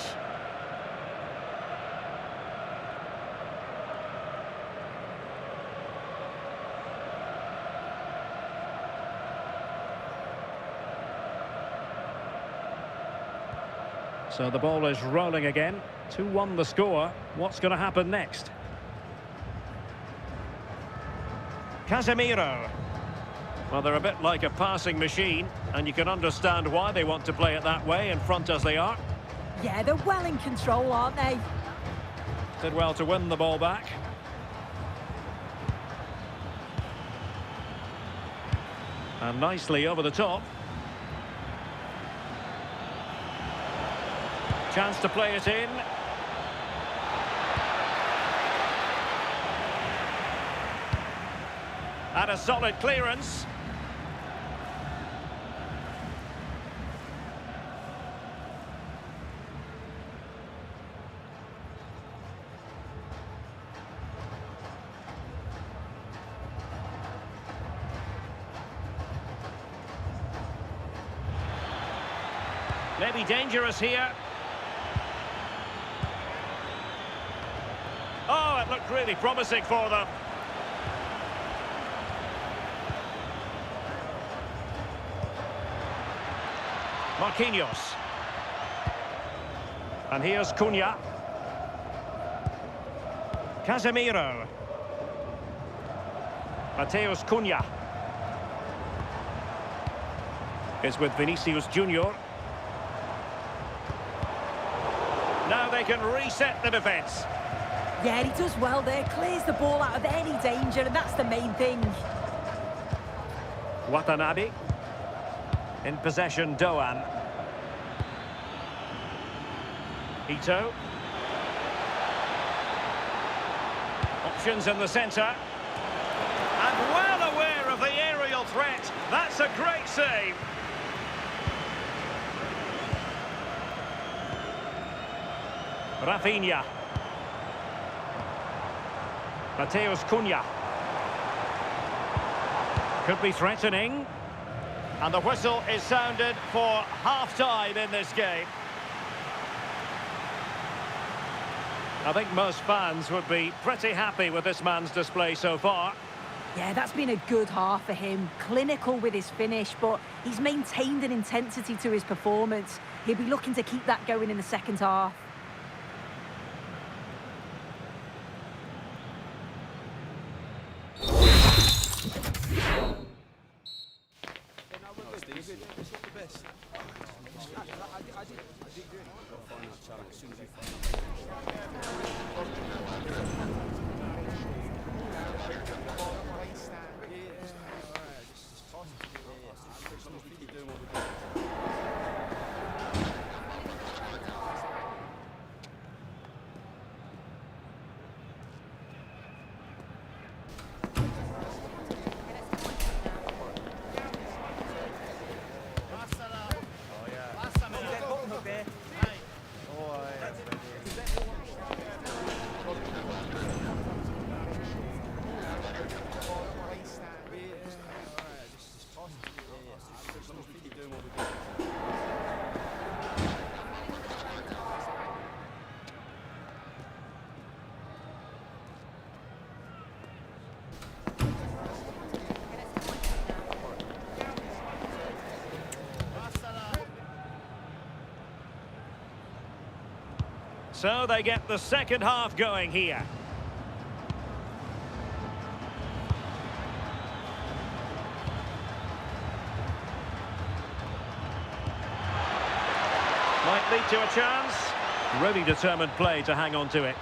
So the ball is rolling again. 2-1 the score. What's going to happen next? Casemiro. Well, they're a bit like a passing machine, and you can understand why they want to play it that way, in front as they are. Yeah, they're well in control, aren't they? Did well to win the ball back. And nicely over the top. Chance to play it in. And a solid clearance. Maybe dangerous here. Oh, it looked really promising for them. Marquinhos. And here's Cunha. Casemiro. Mateus Cunha. Is with Vinicius Junior. Now they can reset the defence. Yeah, he does well there, clears the ball out of any danger, and that's the main thing. Watanabe. In possession, Doan. Ito. Options in the centre. And well aware of the aerial threat. That's a great save. Rafinha. Mateus Cunha. Could be threatening. And the whistle is sounded for half-time in this game. I think most fans would be pretty happy with this man's display so far. Yeah, that's been a good half for him. Clinical with his finish, but he's maintained an intensity to his performance. He'll be looking to keep that going in the second half. So they get the second half going here. Might lead to a chance. Really determined play to hang on to it.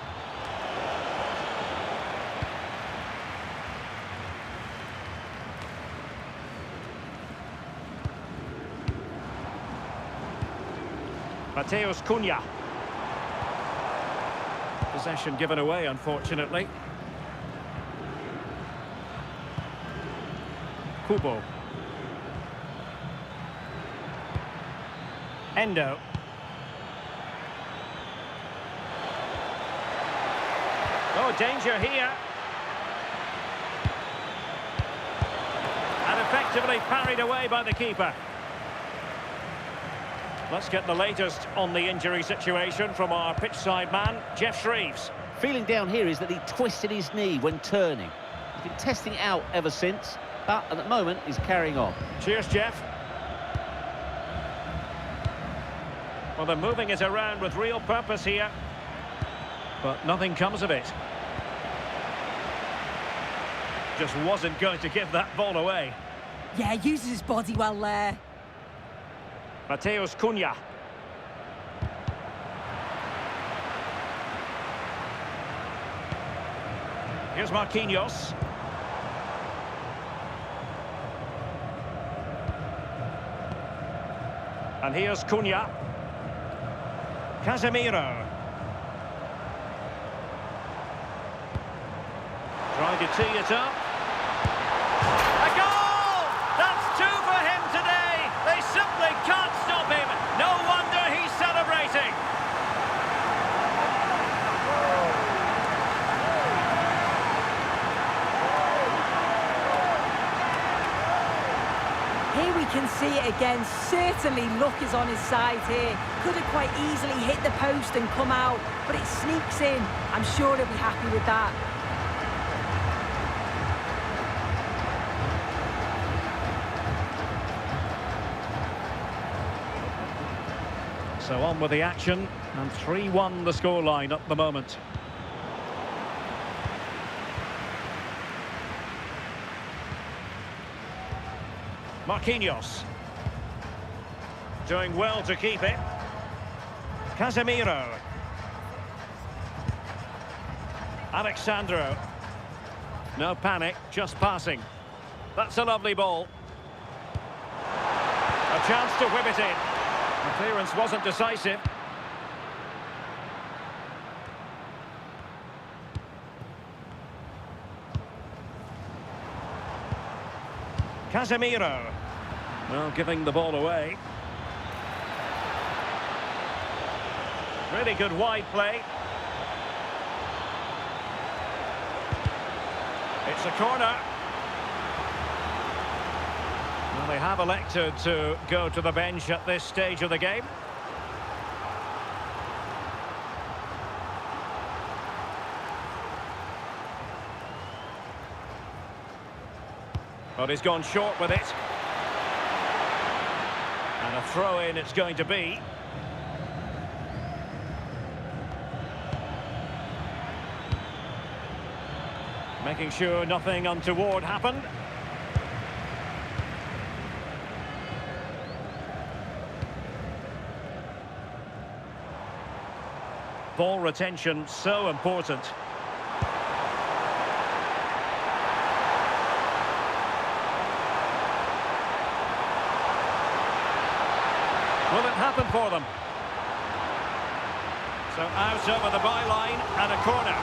Matheus Cunha. Possession given away, unfortunately. Kubo. Endo. Oh, danger here. And effectively parried away by the keeper. Let's get the latest on the injury situation from our pitchside man, Jeff Shreves. Feeling down here is that he twisted his knee when turning. He's been testing it out ever since, but at the moment he's carrying on. Cheers, Jeff. Well, they're moving it around with real purpose here, but nothing comes of it. Just wasn't going to give that ball away. Yeah, uses his body well there. Matheus Cunha. Here's Marquinhos. And here's Cunha. Casemiro. Trying to tee it up. A goal! That's two for him today. They simply can't stop him. No wonder he's celebrating. Here we can see it again. Certainly luck is on his side here. Could have quite easily hit the post and come out, but it sneaks in. I'm sure he'll be happy with that. So on with the action, and 3-1 the scoreline at the moment. Marquinhos. Doing well to keep it. Casemiro. Alexandro. No panic, just passing. That's a lovely ball. A chance to whip it in. The clearance wasn't decisive. Casemiro. Well, giving the ball away. Really good wide play. It's a corner. Well, they have elected to go to the bench at this stage of the game. But he's gone short with it. And a throw-in it's going to be. Making sure nothing untoward happened. Ball retention so important. Will it happen for them? So out over the byline and a corner.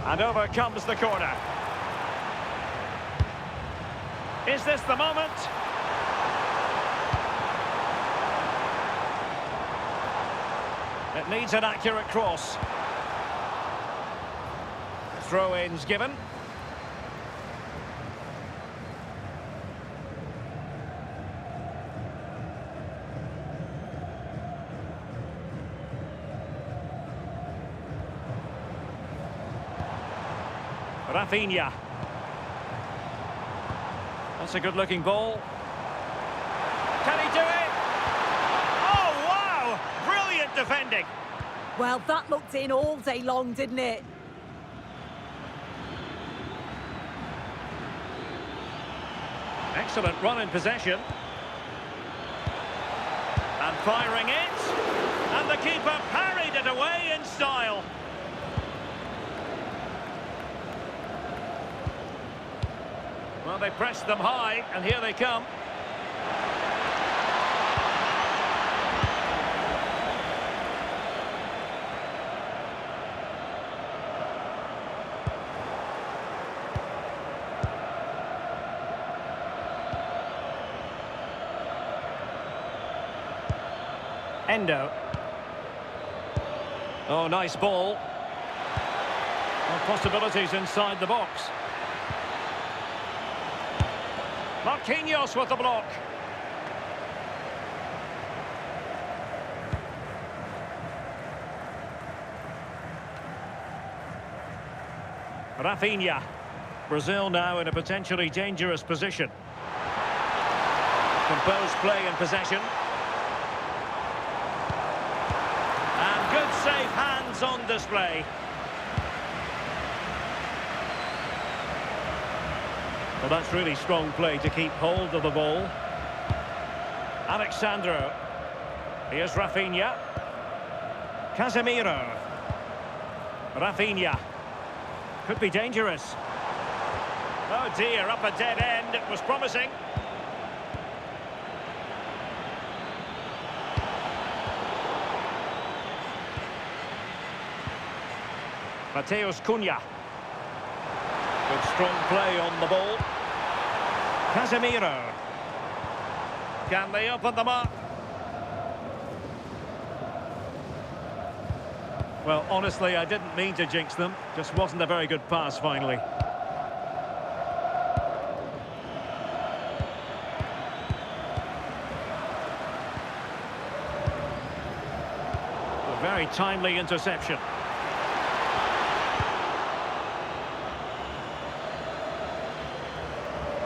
And over comes the corner. Is this the moment? It needs an accurate cross. Throw-ins given. Rafinha. That's a good-looking ball. Can he do it? Oh, wow! Brilliant defending. Well, that looked in all day long, didn't it? Excellent run in possession. And firing it. And the keeper parried it away in style. Well, they pressed them high, and here they come. Endo. Oh, nice ball. Well, possibilities inside the box. Marquinhos with the block. Rafinha. Brazil now in a potentially dangerous position. Composed play in possession. And good safe hands on display. Well, that's really strong play to keep hold of the ball. Alexandro. Here's Rafinha. Casemiro. Rafinha. Could be dangerous. Oh dear, up a dead end. It was promising. Mateus Cunha. Good strong play on the ball. Casemiro. Can they open them up? Well, honestly, I didn't mean to jinx them. Just wasn't a very good pass, finally. A very timely interception.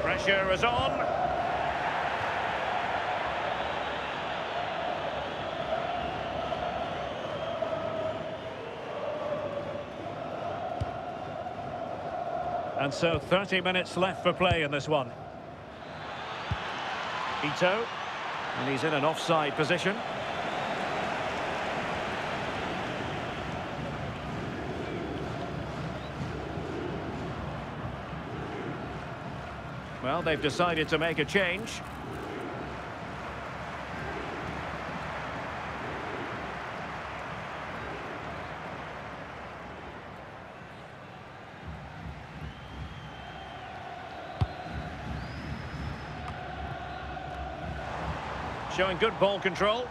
Pressure is on. And so 30 minutes left for play in this one. Ito. And he's in an offside position. Well, they've decided to make a change. Showing good ball control.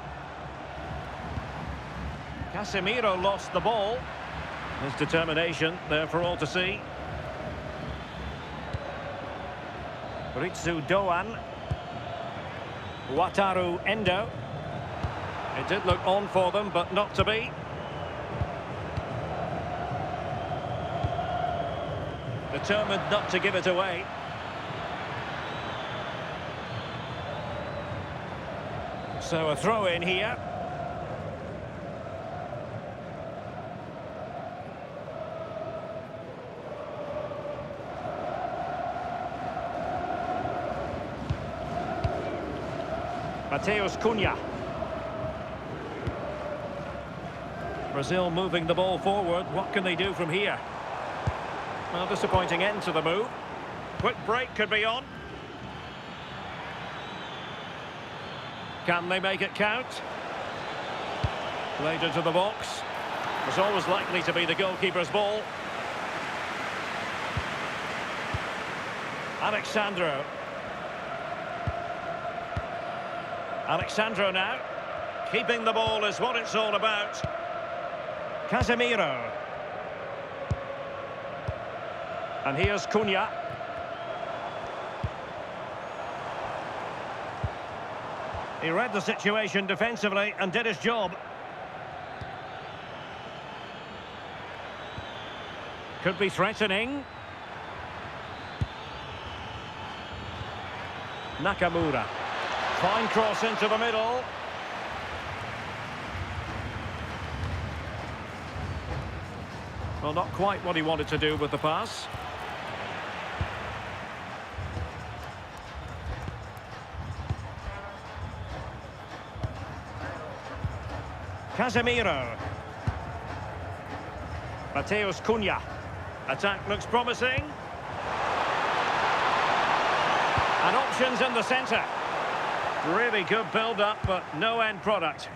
Casemiro lost the ball. His determination there for all to see. Ritsu Doan. Wataru Endo. It did look on for them, but not to be. Determined not to give it away. So a throw in here. Mateus Cunha. Brazil moving the ball forward. What can they do from here? Well, disappointing end to the move. Quick break could be on. Can they make it count? Played into the box. Was always likely to be the goalkeeper's ball. Alexandro. Alexandro now. Keeping the ball is what it's all about. Casemiro. And here's Cunha. He read the situation defensively and did his job. Could be threatening. Nakamura. Fine cross into the middle. Well, not quite what he wanted to do with the pass. Casemiro. Mateus Cunha. Attack looks promising. And options in the centre. Really good build-up, but no end product.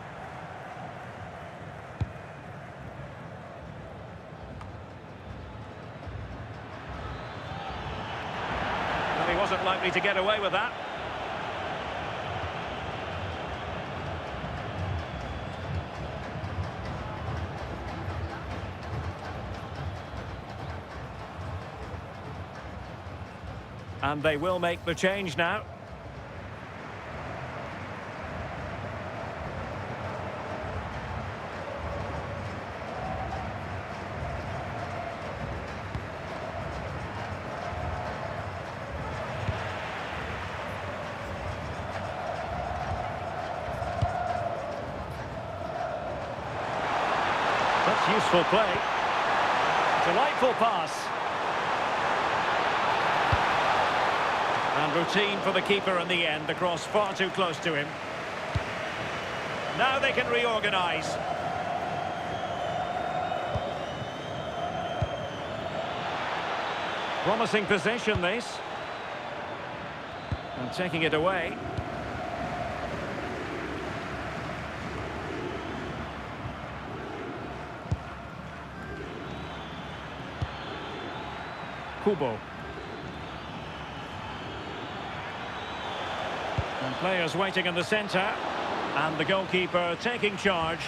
And he wasn't likely to get away with that. And they will make the change now. That's useful play. Delightful pass. And routine for the keeper in the end. The cross far too close to him. Now they can reorganise. Promising possession, this. And taking it away. Kubo. And players waiting in the centre. And the goalkeeper taking charge.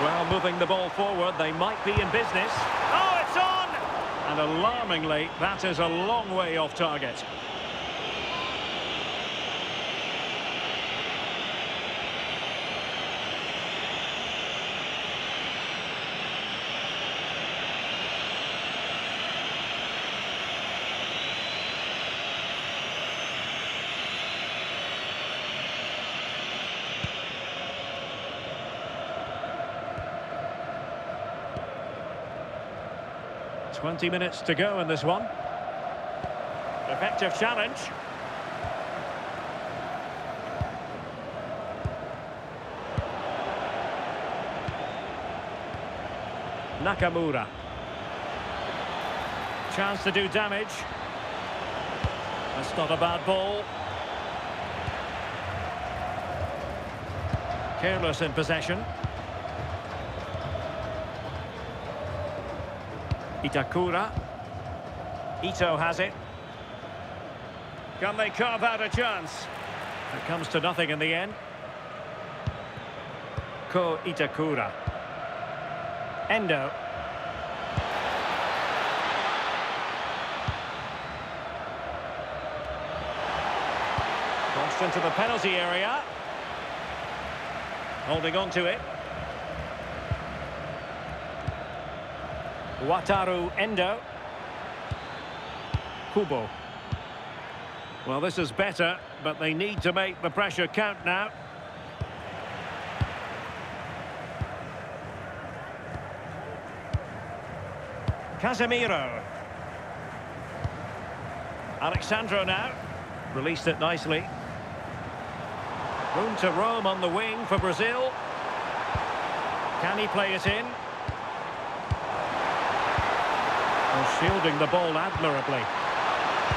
Well, moving the ball forward, they might be in business. Oh, it's on! And alarmingly, that is a long way off target. "20 minutes to go in this one. Effective challenge. Nakamura. Chance to do damage. That's not a bad ball. Careless in possession. Itakura. Ito has it. Can they carve out a chance? It comes to nothing in the end. Ko Itakura. Endo. Crossed into the penalty area. Holding on to it. Wataru Endo. Kubo. Well, this is better, but they need to make the pressure count now. Casemiro. Alexandro now. Released it nicely. Room to roam on the wing for Brazil. Can he play it in? Oh, shielding the ball admirably.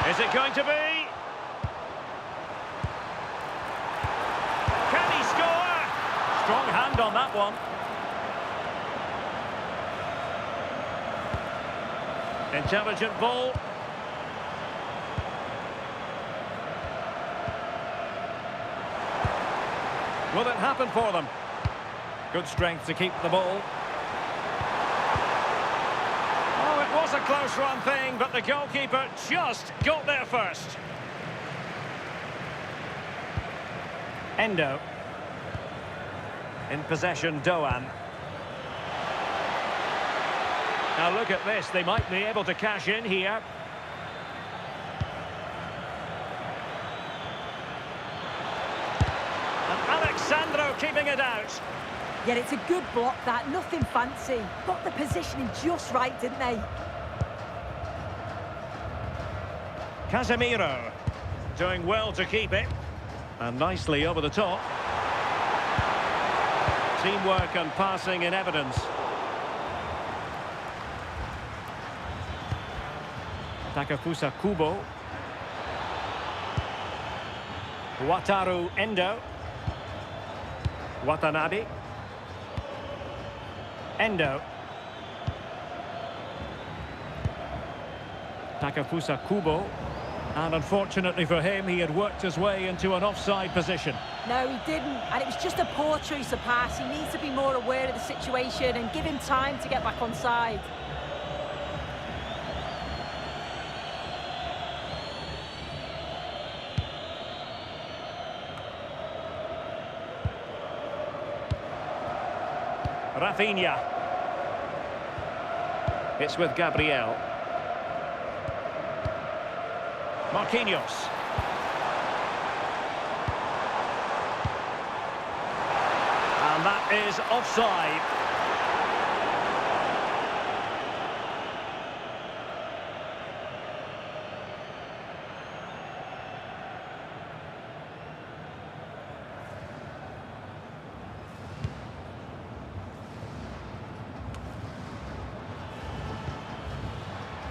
Is it going to be? Can he score? Strong hand on that one. Intelligent ball. Will it happen for them? Good strength to keep the ball. Oh, it was a close-run thing, but the goalkeeper just got there first. Endo. In possession, Doan. Now look at this, they might be able to cash in here. And Alexandro keeping it out. Yeah, it's a good block, that. Nothing fancy. Got the positioning just right, didn't they? Casemiro. Doing well to keep it. And nicely over the top. Teamwork and passing in evidence. Takefusa Kubo. Wataru Endo. Watanabe. Endo. Takefusa Kubo. And unfortunately for him, he had worked his way into an offside position. No, he didn't. And it was just a poor choice of pass. He needs to be more aware of the situation and give him time to get back on side. Rafinha. It's with Gabriel. Marquinhos. And that is offside.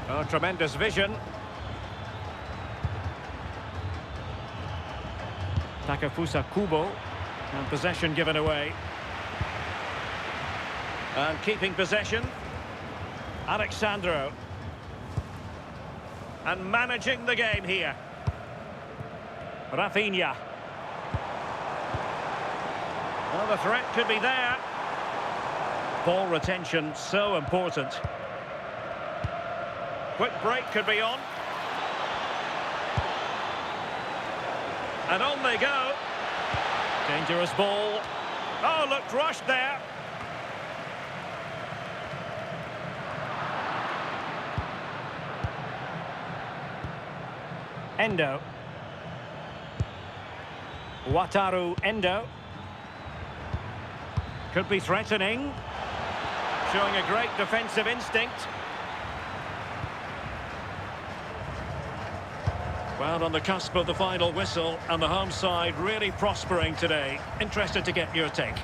Oh, tremendous vision. Takefusa Kubo. And possession given away. And keeping possession. Alexandro. And managing the game here. Rafinha. Well, the threat could be there. Ball retention so important. Quick break could be on. And on they go. Dangerous ball. Oh, looked rushed there. Endo. Wataru Endo. Could be threatening. Showing a great defensive instinct. Well, on the cusp of the final whistle, and the home side really prospering today. Interested to get your take.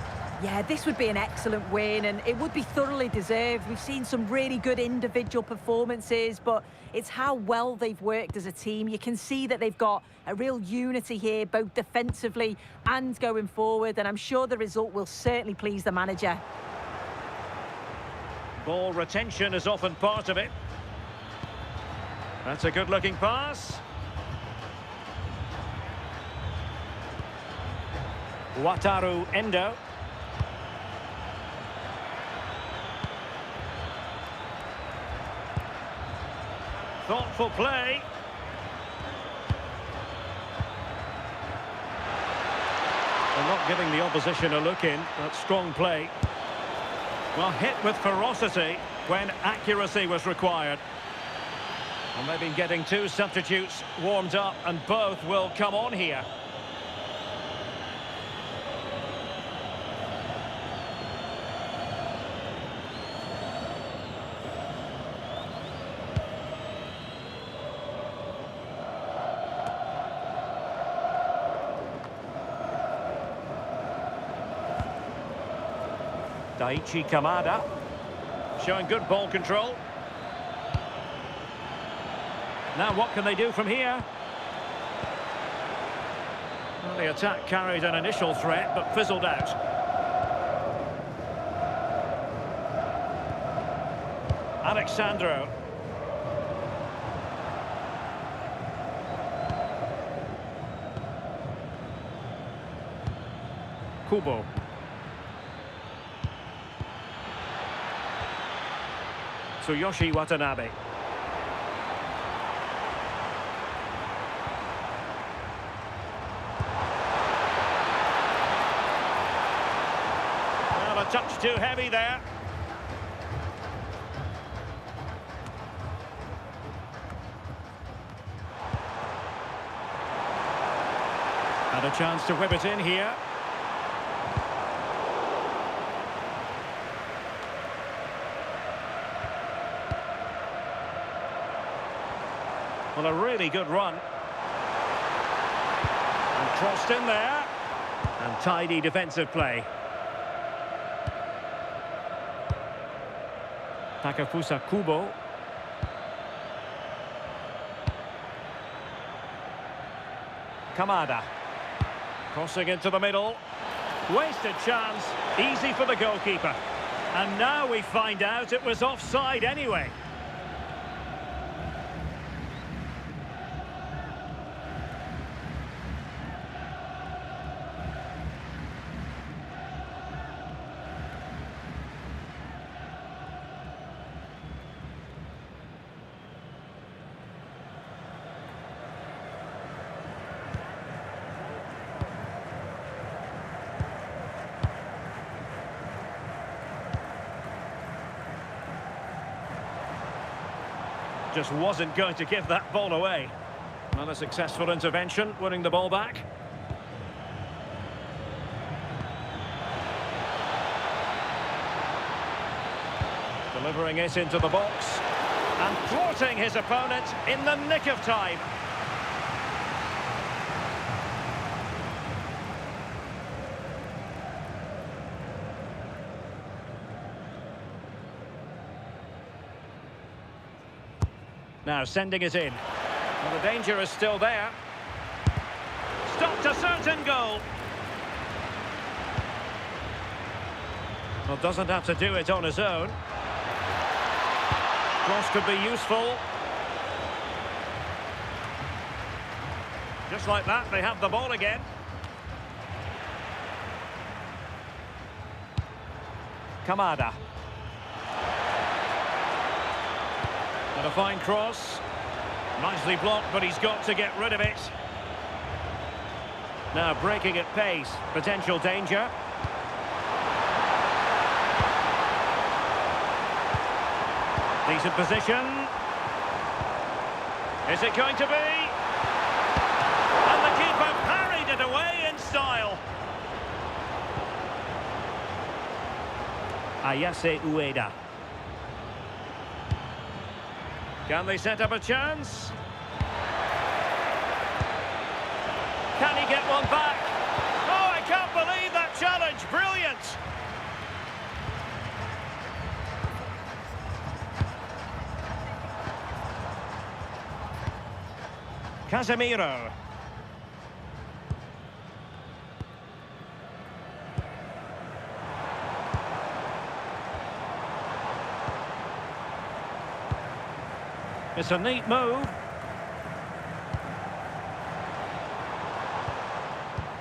Yeah, this would be an excellent win, and it would be thoroughly deserved. We've seen some really good individual performances, but it's how well they've worked as a team. You can see that they've got a real unity here, both defensively and going forward, and I'm sure the result will certainly please the manager. Ball retention is often part of it. That's a good-looking pass. Wataru Endo. Thoughtful play. They're not giving the opposition a look in. That's strong play. Well, hit with ferocity when accuracy was required. And they've been getting two substitutes warmed up, and both will come on here. Daichi Kamada, showing good ball control. Now what can they do from here? Well, the attack carried an initial threat, but fizzled out. Alexandro. Kubo. Tsuyoshi Watanabe. Well, a touch too heavy there. And a chance to whip it in here. Well, a really good run. And crossed in there. And tidy defensive play. Takafusa Kubo. Kamada. Crossing into the middle. Wasted chance. Easy for the goalkeeper. And now we find out it was offside anyway. Just wasn't going to give that ball away. Another successful intervention, winning the ball back. Delivering it into the box. And thwarting his opponent in the nick of time. Now sending it in. Well, the danger is still there. Stopped a certain goal. Well, doesn't have to do it on his own. Cross could be useful. Just like that, they have the ball again. Kamada. And a fine cross. Nicely blocked, but he's got to get rid of it. Now breaking at pace. Potential danger. Decent position. Is it going to be? And the keeper parried it away in style. Ayase Ueda. Can they set up a chance? Can he get one back? Oh, I can't believe that challenge. Brilliant. Casemiro. It's a neat move.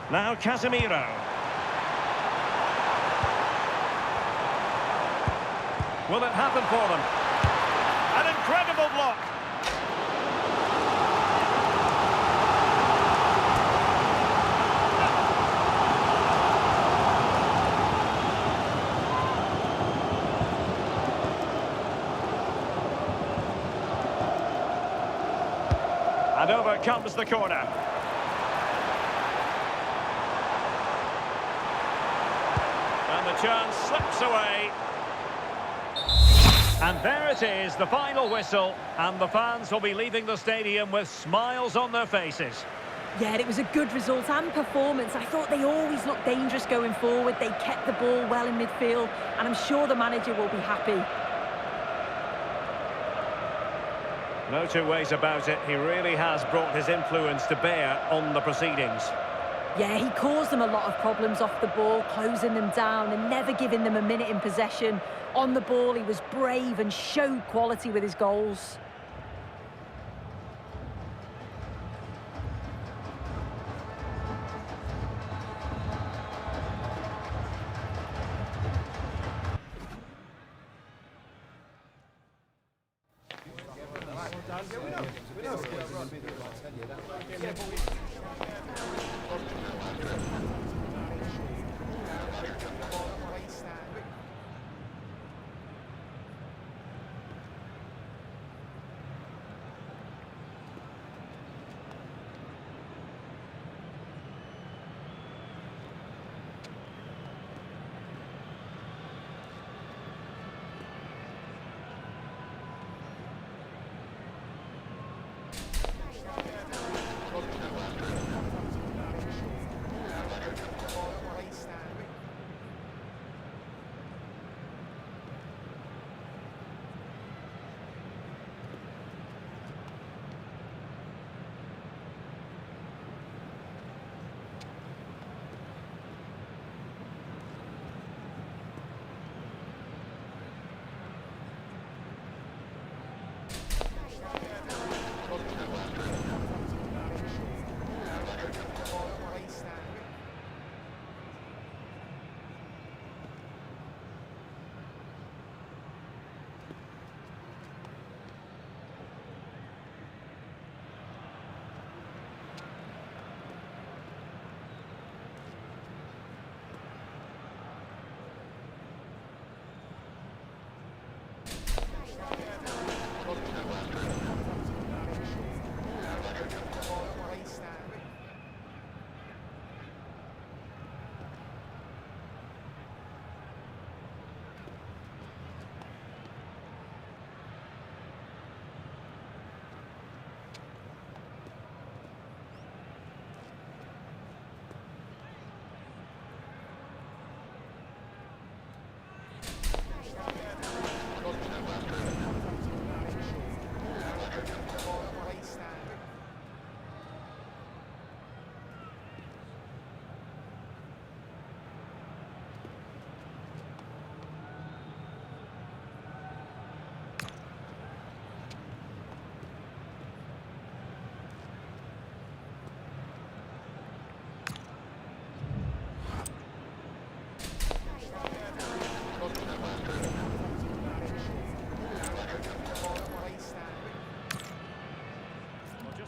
Now Casemiro. Will it happen for them? An incredible block. And over comes the corner. And the chance slips away. And there it is, the final whistle. And the fans will be leaving the stadium with smiles on their faces. Yeah, it was a good result and performance. I thought they always looked dangerous going forward. They kept the ball well in midfield. And I'm sure the manager will be happy. No two ways about it. He really has brought his influence to bear on the proceedings. Yeah, he caused them a lot of problems off the ball, closing them down and never giving them a minute in possession. On the ball, he was brave and showed quality with his goals.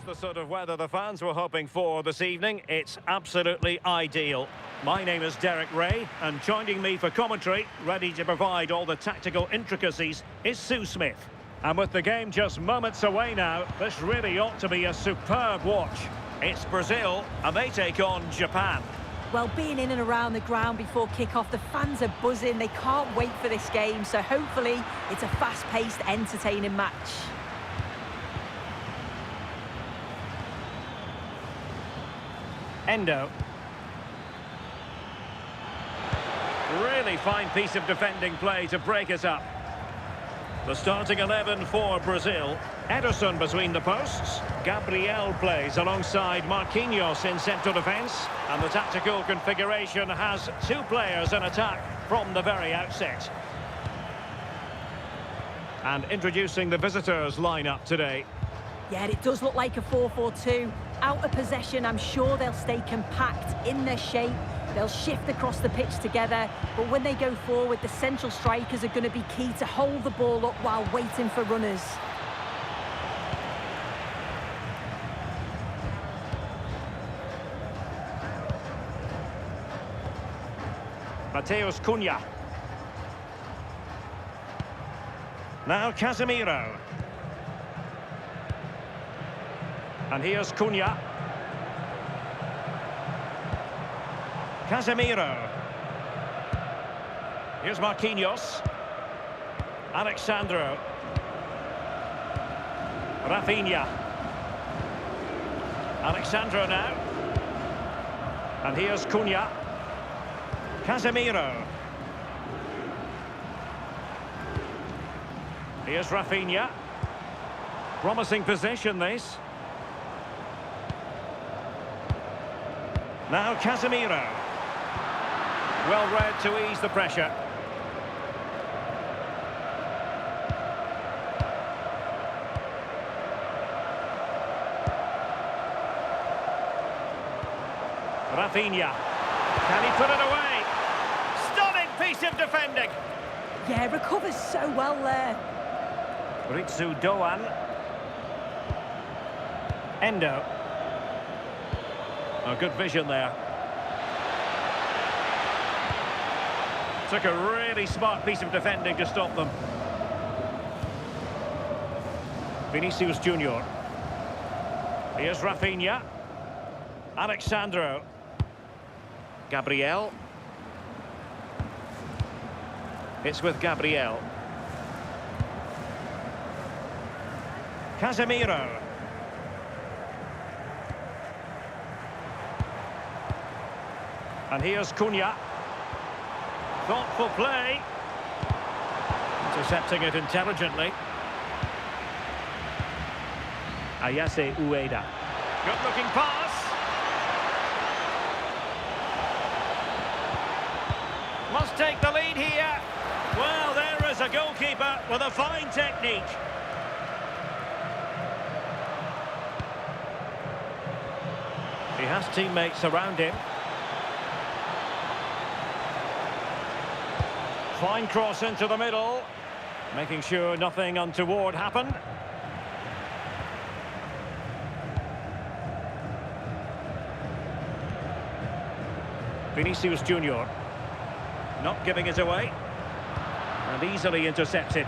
The sort of weather the fans were hoping for this evening. It's absolutely ideal. My name is Derek Ray, and joining me for commentary, ready to provide all the tactical intricacies, is Sue Smith. And with the game just moments away now, this really ought to be a superb watch. It's Brazil, and they take on Japan. Well, being in and around the ground before kick-off, the fans are buzzing. They can't wait for this game, so hopefully it's a fast-paced, entertaining match. Endo. Really fine piece of defending play to break us up. The starting 11 for Brazil. Ederson between the posts. Gabriel plays alongside Marquinhos in central defence. And the tactical configuration has two players in attack from the very outset. And introducing the visitors lineup today. Yeah, it does look like a 4-4-2. Out of possession, I'm sure they'll stay compact in their shape. They'll shift across the pitch together, but when they go forward, the central strikers are going to be key to hold the ball up while waiting for runners. Matheus Cunha. Now Casemiro. And here's Cunha. Casemiro. Here's Marquinhos. Alexandro. Rafinha. Alexandro now. And here's Cunha. Casemiro. Here's Rafinha. Promising possession, this. Now Casemiro. Well read to ease the pressure. Rafinha. Can he put it away? Stunning piece of defending. Yeah, recovers so well there. Ritsu Doan. Endo. Oh, good vision there. Took a really smart piece of defending to stop them. Vinicius Junior. Here's Rafinha. Alexandro. Gabriel. It's with Gabriel. Casemiro. And here's Cunha. Thoughtful play. Intercepting it intelligently. Ayase Ueda. Good-looking pass. Must take the lead here. Well, there is a goalkeeper with a fine technique. He has teammates around him. Fine cross into the middle, making sure nothing untoward happened. Vinicius Junior, not giving it away, and easily intercepted.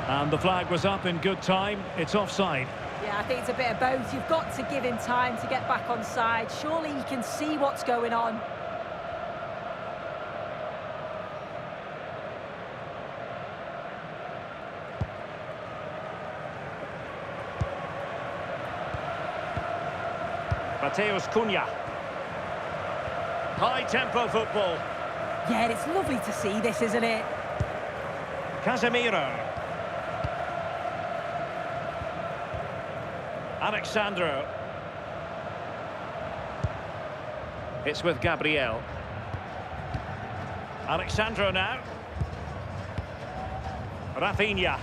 And the flag was up in good time. It's offside. Yeah, I think it's a bit of both. You've got to give him time to get back on side. Surely he can see what's going on. Mateus Cunha. High-tempo football. Yeah, it's lovely to see this, isn't it? Casemiro. Alexandro. It's with Gabriel. Alexandro now. Rafinha.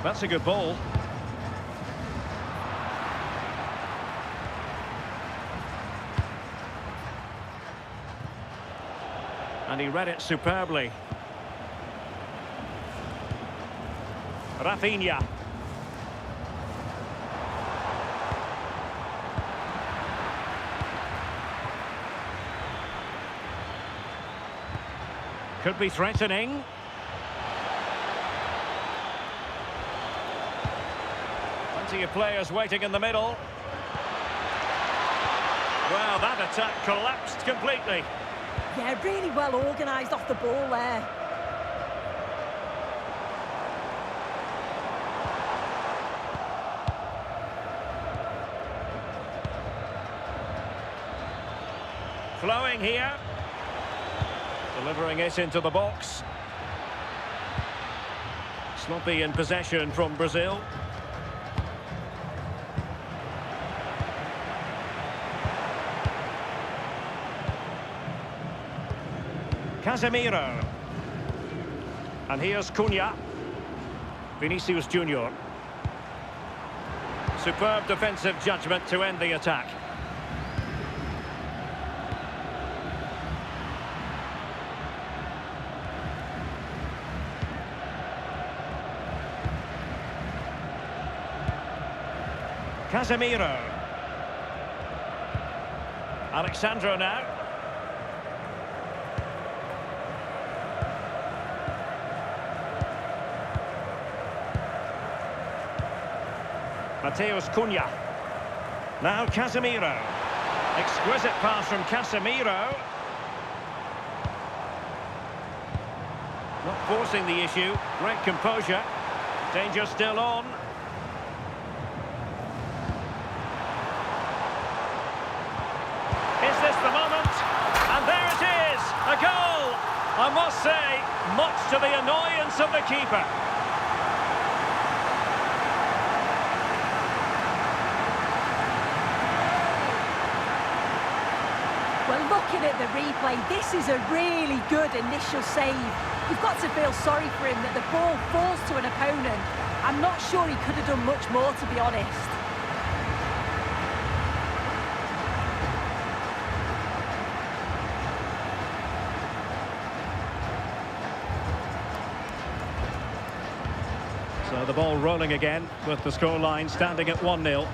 That's a good ball. And he read it superbly. Rafinha. Could be threatening. Plenty of players waiting in the middle. Well, that attack collapsed completely. Yeah, really well organised off the ball there. Flowing here. Delivering it into the box. Sloppy in possession from Brazil. Casemiro. And here's Cunha. Vinicius Junior. Superb defensive judgment to end the attack. Casemiro. Alexandro now. Mateus Cunha. Now Casemiro. Exquisite pass from Casemiro. Not forcing the issue. Great composure. Danger still on. Is this the moment? And there it is! A goal! I must say, much to the annoyance of the keeper. Well, looking at the replay, this is a really good initial save. You've got to feel sorry for him that the ball falls to an opponent. I'm not sure he could have done much more, to be honest. Now the ball rolling again with the scoreline standing at 1-0.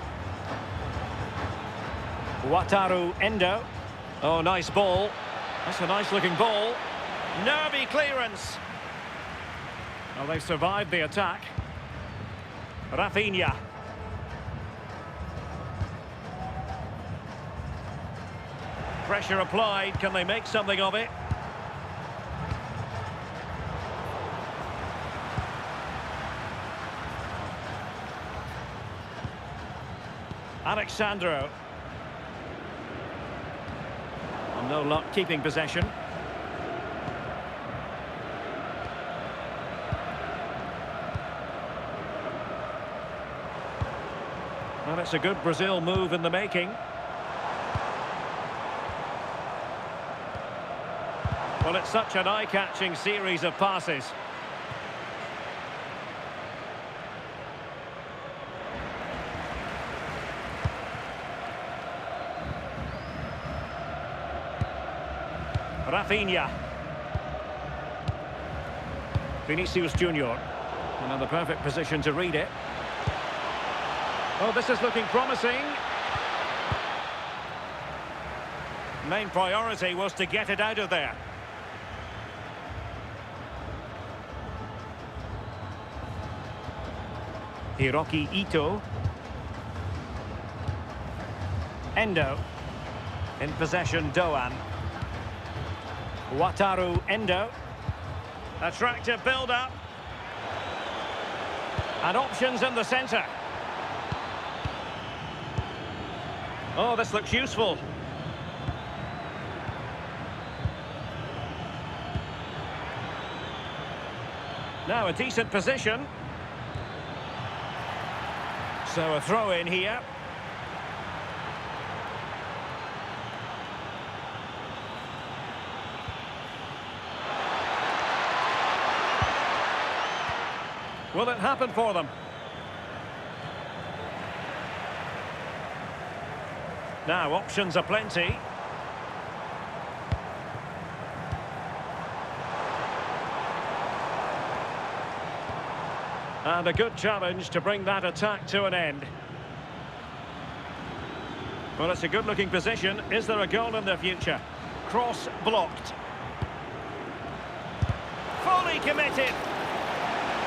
Wataru Endo. Oh, nice ball. That's a nice looking ball. Nervy clearance. Well, they survived the attack. Rafinha. Pressure applied. Can they make something of it? Alexandro. Oh, no luck keeping possession. Well, it's a good Brazil move in the making. Well, it's such an eye-catching series of passes. Rafinha. Vinicius Junior. Another perfect position to read it. Oh, this is looking promising. Main priority was to get it out of there. Hiroki Ito. Endo. In possession, Doan. Wataru Endo. Attractive build-up. And options in the centre. Oh, this looks useful. Now a decent position. So a throw in here. Will it happen for them? Now, options are plenty. And a good challenge to bring that attack to an end. Well, it's a good-looking position. Is there a goal in the future? Cross blocked. Fully committed.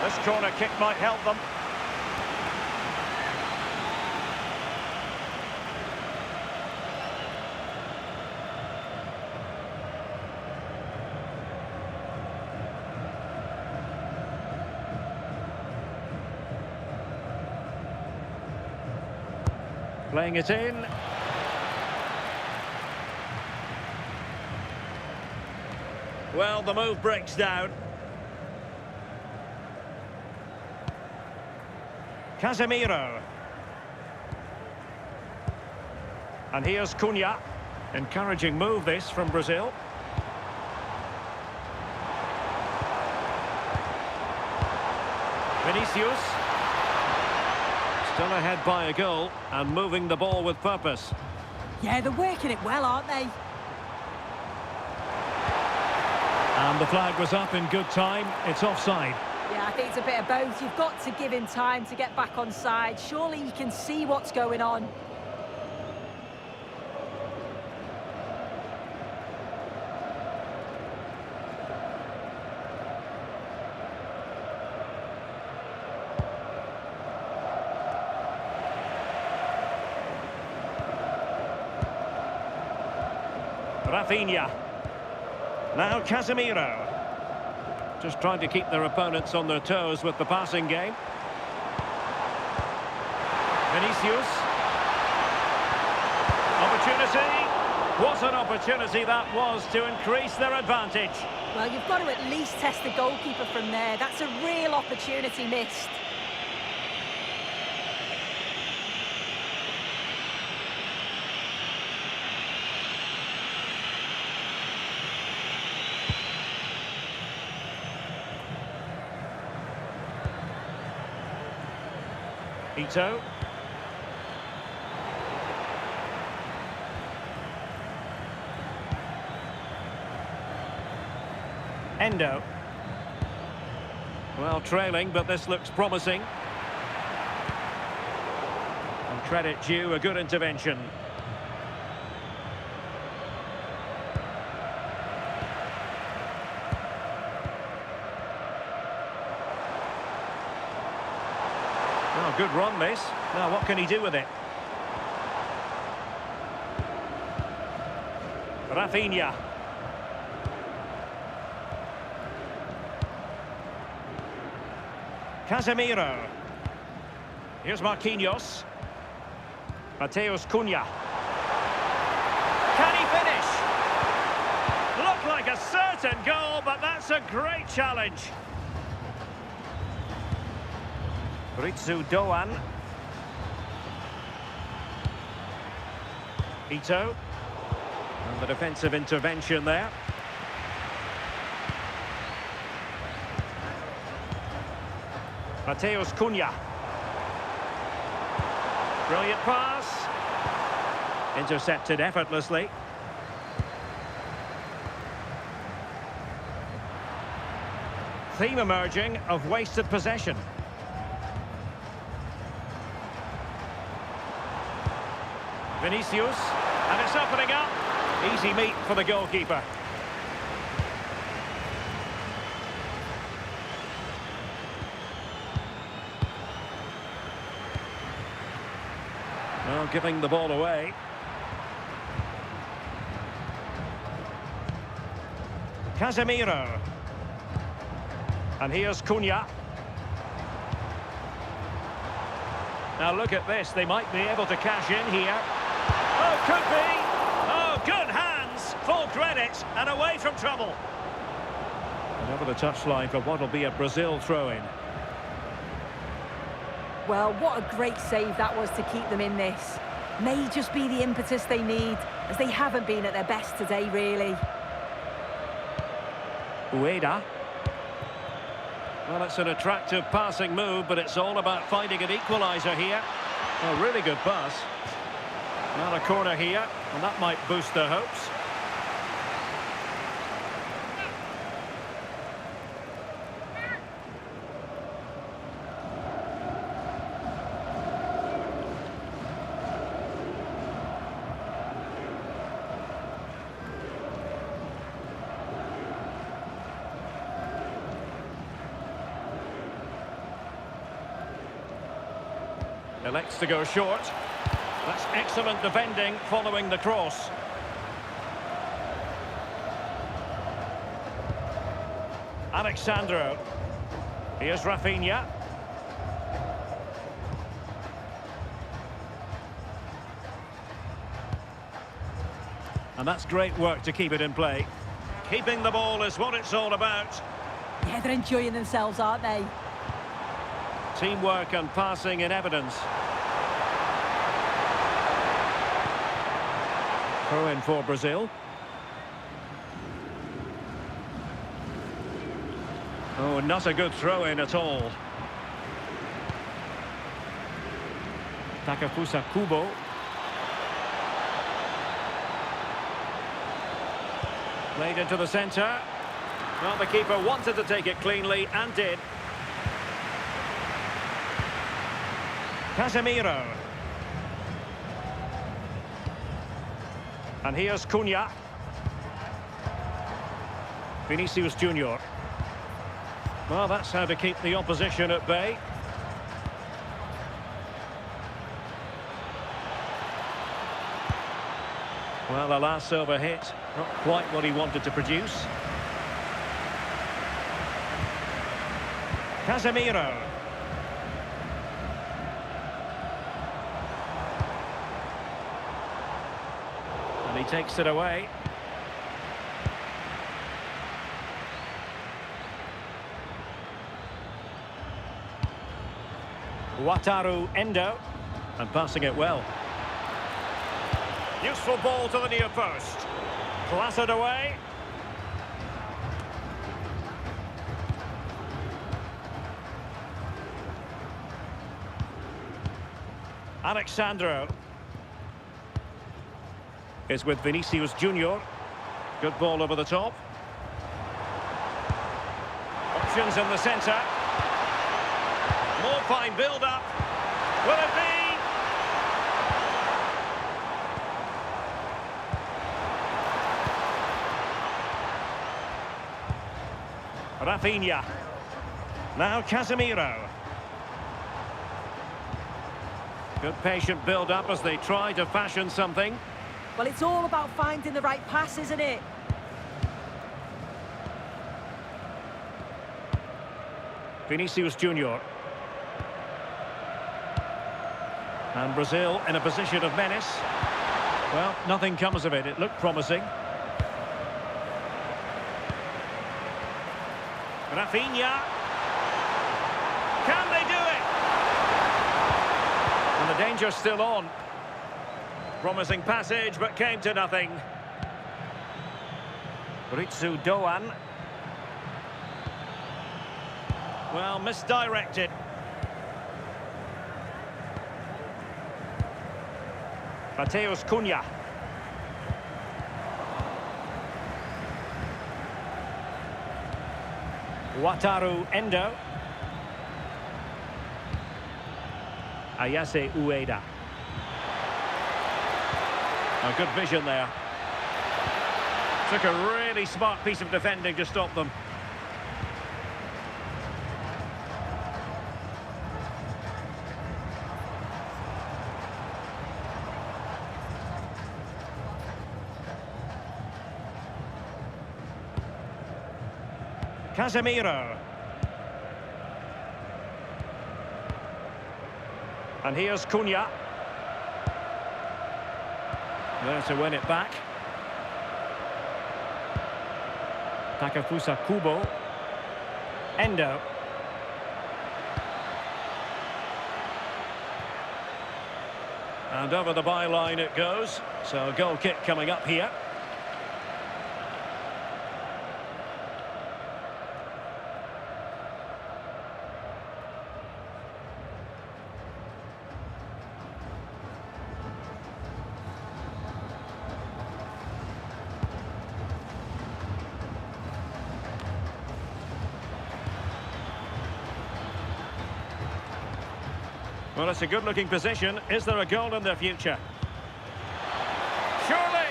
This corner kick might help them. Playing it in. Well, the move breaks down. Casemiro. And here's Cunha. Encouraging move this from Brazil. Vinicius. Still ahead by a goal and moving the ball with purpose. Yeah, they're working it well, aren't they? And the flag was up in good time. It's offside. Yeah, I think it's a bit of both. You've got to give him time to get back on side. Surely you can see what's going on. Rafinha. Now Casemiro. Just trying to keep their opponents on their toes with the passing game. Vinicius. Opportunity. What an opportunity that was to increase their advantage. Well, you've got to at least test the goalkeeper from there. That's a real opportunity missed. Ito. Endo. Well, trailing, but this looks promising. And credit due, a good intervention. Oh, good run, this. Now, what can he do with it? Rafinha. Casemiro. Here's Marquinhos. Mateus Cunha. Can he finish? Looked like a certain goal, but that's a great challenge. Ritsu Doan. Ito. And the defensive intervention there. Mateus Cunha. Brilliant pass. Intercepted effortlessly. Theme emerging of wasted possession. Vinicius. And it's opening up. Easy meat for the goalkeeper. Well, giving the ball away. Casemiro. And here's Cunha. Now look at this, they might be able to cash in here. Oh, could be! Oh, good hands! Full credit, and away from trouble. And over the touchline for what will be a Brazil throw-in. Well, what a great save that was to keep them in this. May just be the impetus they need, as they haven't been at their best today, really. Ueda. Well, it's an attractive passing move, but it's all about finding an equaliser here. A really good pass. Now a corner here, and that might boost their hopes. Elects to go short. That's excellent defending following the cross. Alexandro. Here's Rafinha. And that's great work to keep it in play. Keeping the ball is what it's all about. Yeah, they're enjoying themselves, aren't they? Teamwork and passing in evidence. Throw in for Brazil. Oh, not a good throw in at all. Takafusa Kubo. Played into the centre. Well, the keeper wanted to take it cleanly and did. Casemiro. And here's Cunha. Vinicius Junior. Well, that's how to keep the opposition at bay. Well, the last over hit, not quite what he wanted to produce. Casemiro. And he takes it away. Wataru Endo. And passing it well. Useful ball to the near post. Clattered away. Alexandro is with Vinicius Junior. Good ball over the top. Options in the centre. More fine build-up. Will it be? Rafinha. Now Casemiro. Good patient build-up as they try to fashion something. Well, it's all about finding the right pass, isn't it? Vinicius Junior. And Brazil in a position of menace. Well, nothing comes of it. It looked promising. Rafinha. Can they do it? And the danger's still on. Promising passage, but came to nothing. Ritsu Doan. Well, misdirected. Mateus Cunha. Wataru Endo. Ayase Ueda. A good vision there. Took a really smart piece of defending to stop them. Casemiro. And here's Cunha. There to win it back. Takefusa Kubo. Endo. And over the byline it goes. So a goal kick coming up here. Well, it's a good-looking position. Is there a goal in the future? Surely!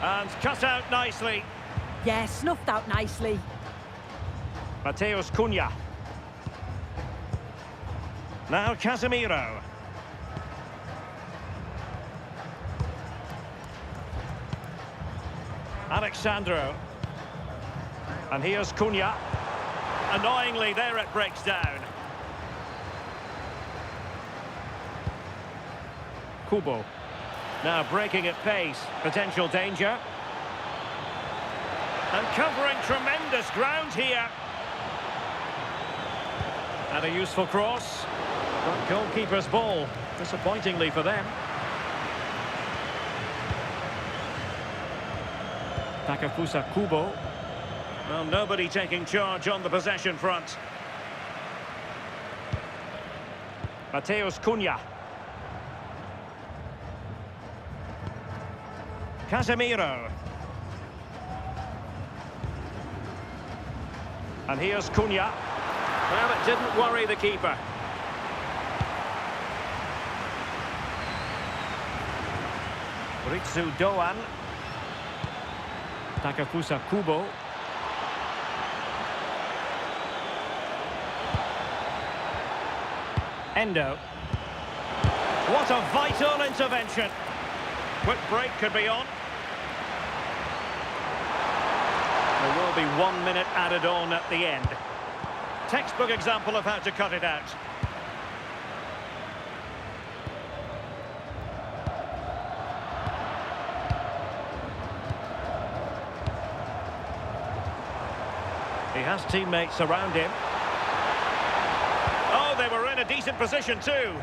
And cut out nicely. Yeah, snuffed out nicely. Mateus Cunha. Now Casemiro. Alexandro. And here's Cunha. Annoyingly, there it breaks down. Kubo. Now breaking at pace. Potential danger. And covering tremendous ground here. And a useful cross. But goalkeeper's ball. Disappointingly for them. Takefusa Kubo. Well, nobody taking charge on the possession front. Mateus Cunha. Casemiro. And here's Cunha. Well, it didn't worry the keeper. Ritsu Doan. Takefusa Kubo. Endo. What a vital intervention. Quick break could be on. There will be 1 minute added on at the end. Textbook example of how to cut it out. He has teammates around him. Oh, they were in a decent position too.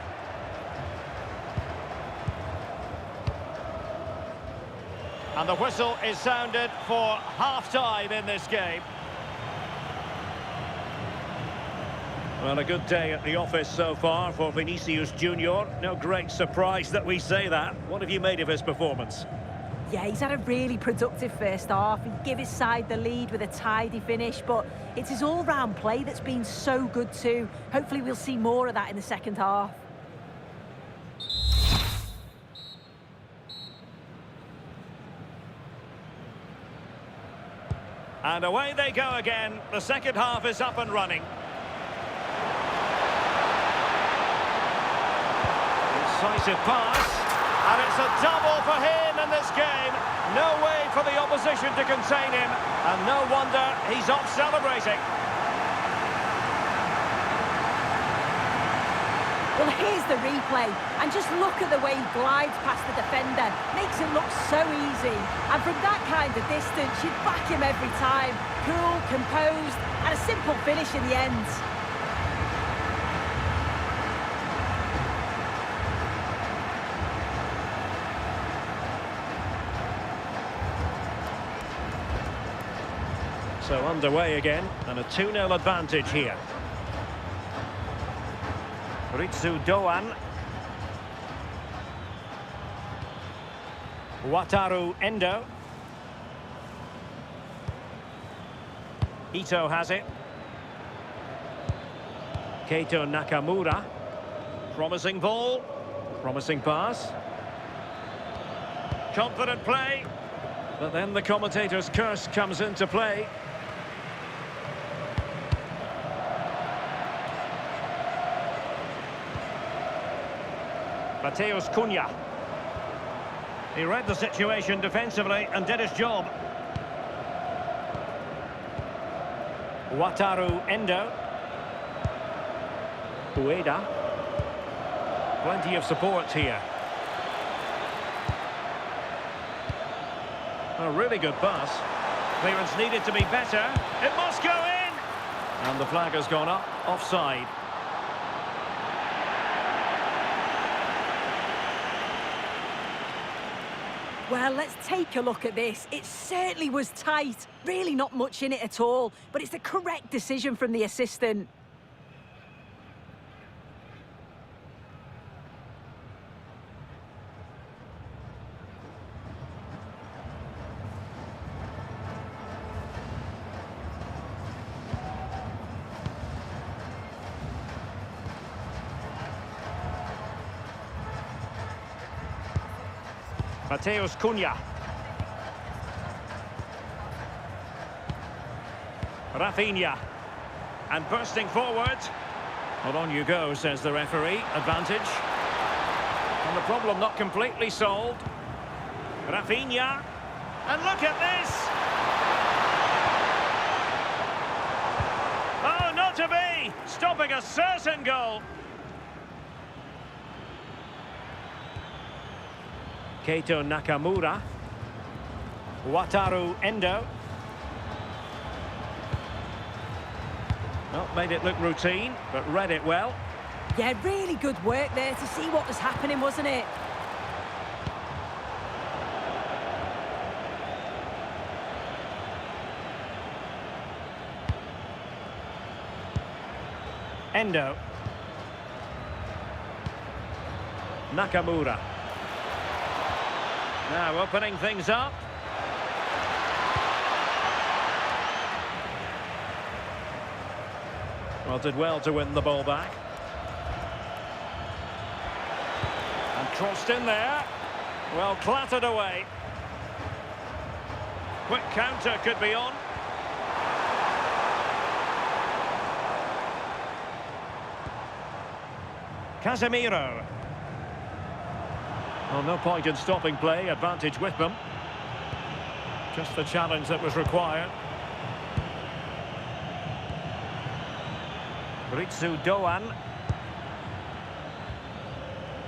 And the whistle is sounded for half-time in this game. Well, a good day at the office so far for Vinicius Junior. No great surprise that we say that. What have you made of his performance? Yeah, he's had a really productive first half. He gave his side the lead with a tidy finish, but it's his all-round play that's been so good too. Hopefully we'll see more of that in the second half. And away they go again. The second half is up and running. Incisive pass. And it's a double for him in this game. No way for the opposition to contain him. And no wonder he's off celebrating. Well, here's the replay, and just look at the way he glides past the defender. Makes it look so easy. And from that kind of distance, you'd back him every time. Cool, composed, and a simple finish in the end. So underway again, and a 2-0 advantage here. Ritsu Doan. Wataru Endo. Ito has it. Keito Nakamura. Promising ball. Promising pass. Confident play. But then the commentator's curse comes into play. Mateus Cunha. He read the situation defensively and did his job. Wataru Endo. Ueda. Plenty of support here. A really good pass. Clearance needed to be better. It must go in! And the flag has gone up, offside. Well, let's take a look at this. It certainly was tight. Really not much in it at all, but it's the correct decision from the assistant. Mateus Cunha. Rafinha. And bursting forward. Well, on you go, says the referee. Advantage. And the problem not completely solved. Rafinha. And look at this! Oh, not to be! Stopping a certain goal. Keito Nakamura. Wataru Endo. Well, made it look routine, but read it well. Yeah, really good work there to see what was happening, wasn't it? Endo. Nakamura. Now opening things up. Well, did well to win the ball back. And crossed in there. Well, clattered away. Quick counter could be on. Casemiro. Well, no point in stopping play, advantage with them. Just the challenge that was required. Ritsu Doan.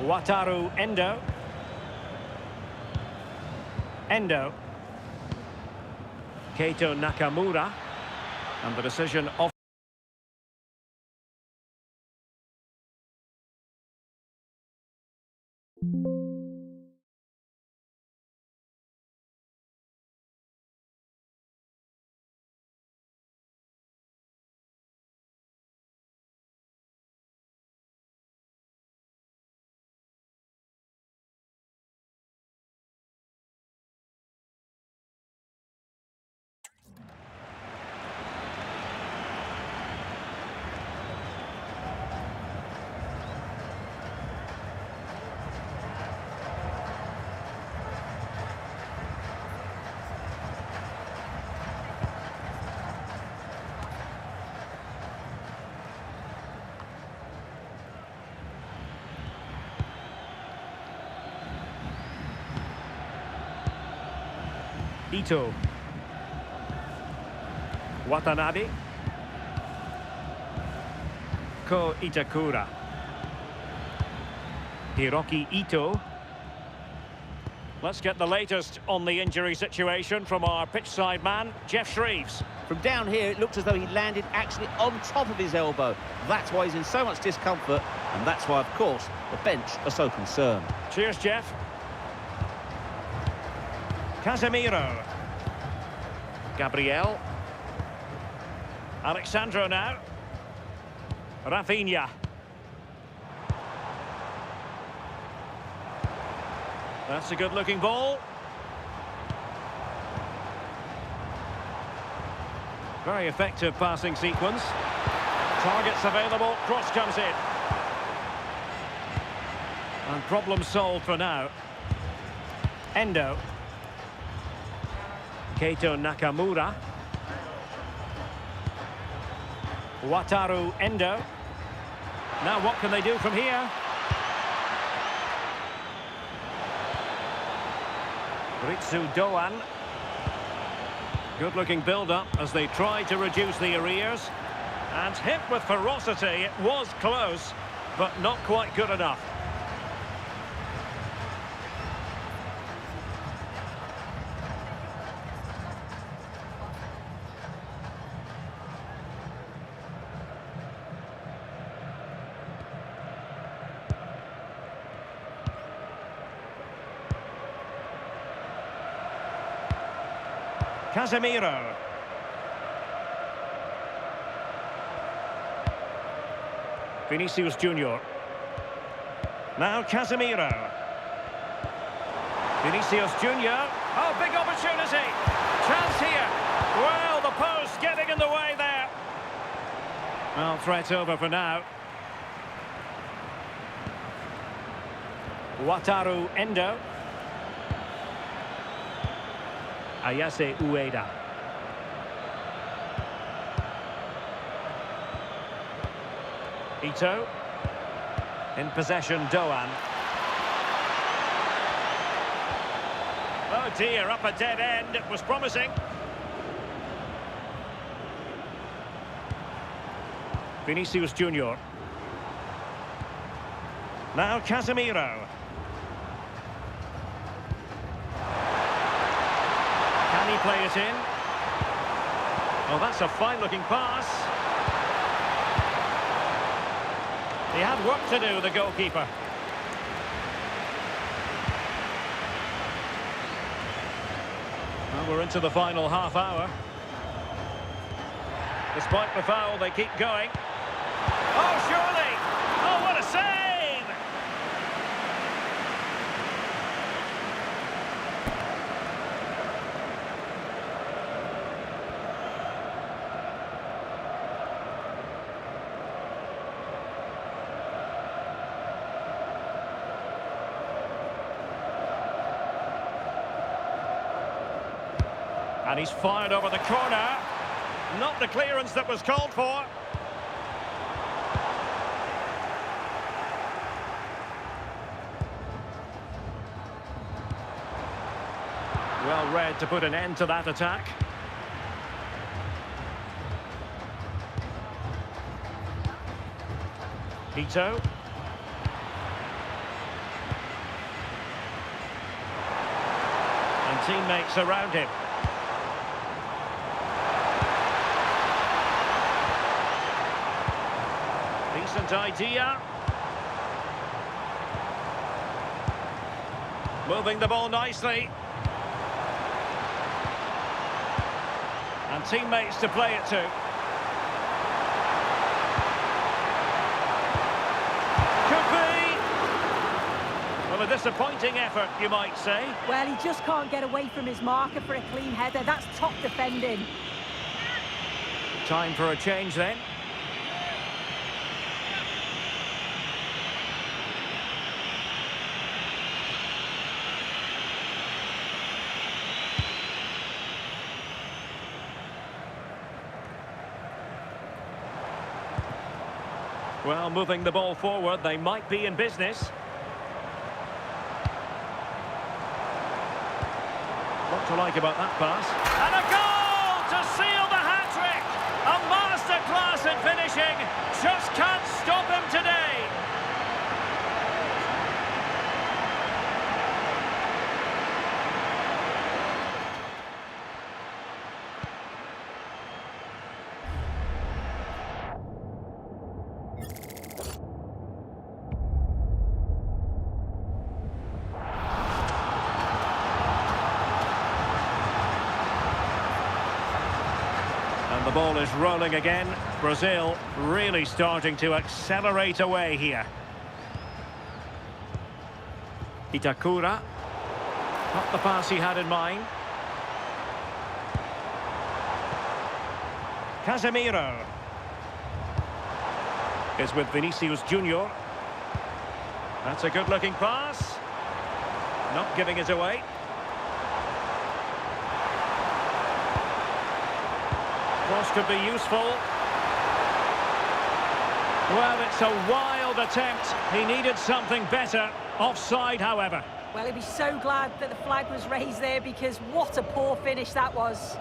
Wataru Endo. Endo. Keito Nakamura. And the decision off. Ito. Watanabe. Ko Itakura. Hiroki Ito. Let's get the latest on the injury situation from our pitchside man, Jeff Shreeves. From down here, it looked as though he landed actually on top of his elbow. That's why he's in so much discomfort, and that's why, of course, the bench are so concerned. Cheers, Jeff. Casemiro. Gabriel. Alexandro now. Rafinha. That's a good-looking ball. Very effective passing sequence. Targets available, cross comes in. And problem solved for now. Endo. Keito Nakamura. Wataru Endo. Now what can they do from here? Ritsu Doan. Good-looking build-up as they try to reduce the arrears. And hit with ferocity. It was close, but not quite good enough. Casemiro. Vinicius Junior. Now Casemiro. Vinicius Junior. Oh, big opportunity. Chance here. Well, the post getting in the way there. Well, threat over for now. Wataru Endo. Ayase Ueda. Ito. In possession, Doan. Oh dear, up a dead end. It was promising. Vinicius Junior. Now Casemiro. Can he play it in? Oh, that's a fine-looking pass. He had work to do, the goalkeeper. Well, we're into the final half hour. Despite the foul, they keep going. Oh, surely! Oh, what a save! And he's fired over the corner. Not the clearance that was called for. Well read to put an end to that attack. Ito. And teammates around him. Decent idea. Moving the ball nicely. And teammates to play it to. Could be. Well, a disappointing effort, you might say. Well, he just can't get away from his marker for a clean header. That's top defending. Time for a change then. Well, moving the ball forward, they might be in business. Got to like about that pass? And a goal to seal the hat-trick! A masterclass in finishing. Just can't stop him today. And the ball is rolling again. Brazil really starting to accelerate away here. Itakura. Not the pass he had in mind. Casemiro. Is with Vinicius Junior. That's a good-looking pass. Not giving it away. Cross could be useful. Well, it's a wild attempt. He needed something better. Offside, however. Well, he'd be so glad that the flag was raised there, because what a poor finish that was.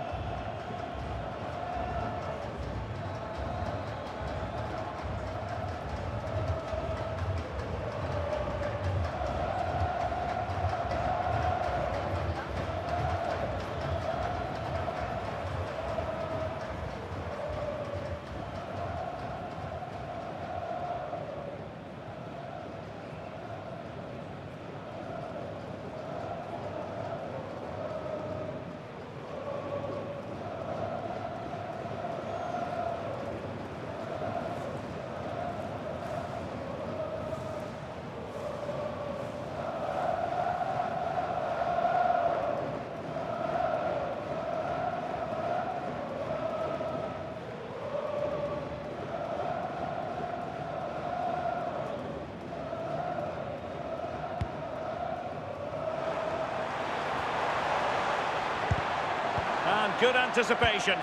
And good anticipation.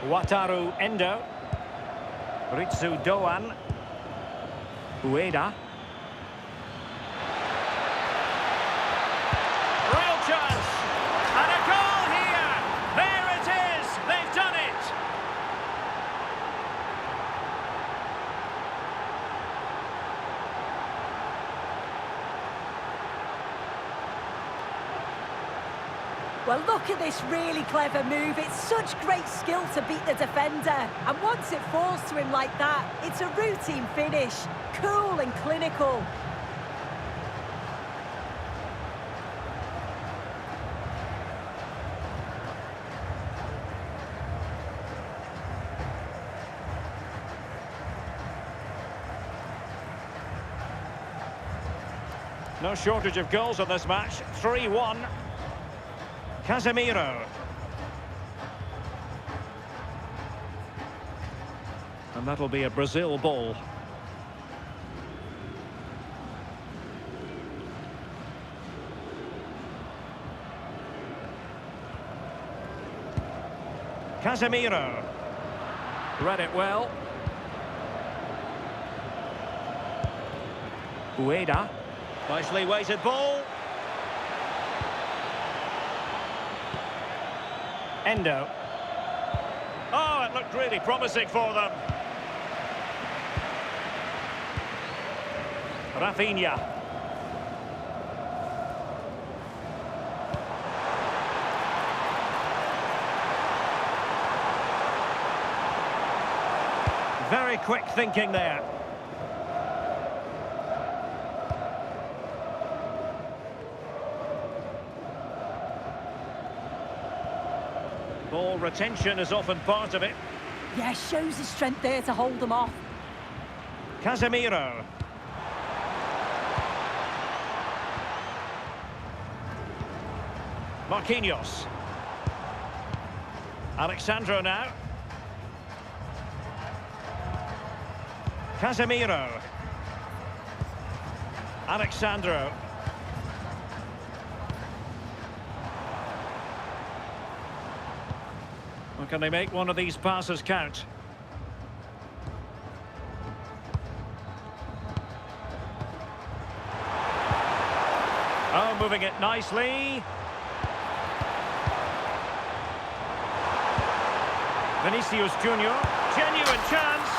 Wataru Endo. Ritsu Doan. Ueda. Real chance. And a goal here. There it is. They've done it. Well, look at this really clever move. It's such great skill to beat the defender. And once it falls to him like that, it's a routine finish. Cool and clinical. No shortage of goals on this match. 3-1. Casemiro. And that'll be a Brazil ball. Casemiro. Read it well. Ueda. Nicely weighted ball. Endo. Oh, it looked really promising for them. Rafinha. Very quick thinking there. Ball retention is often part of it. Yeah, shows his strength there to hold them off. Casemiro. Marquinhos. Alexandro now. Casemiro. Alexandro. Well, can they make one of these passes count? Oh, moving it nicely. Vinicius Junior, genuine chance,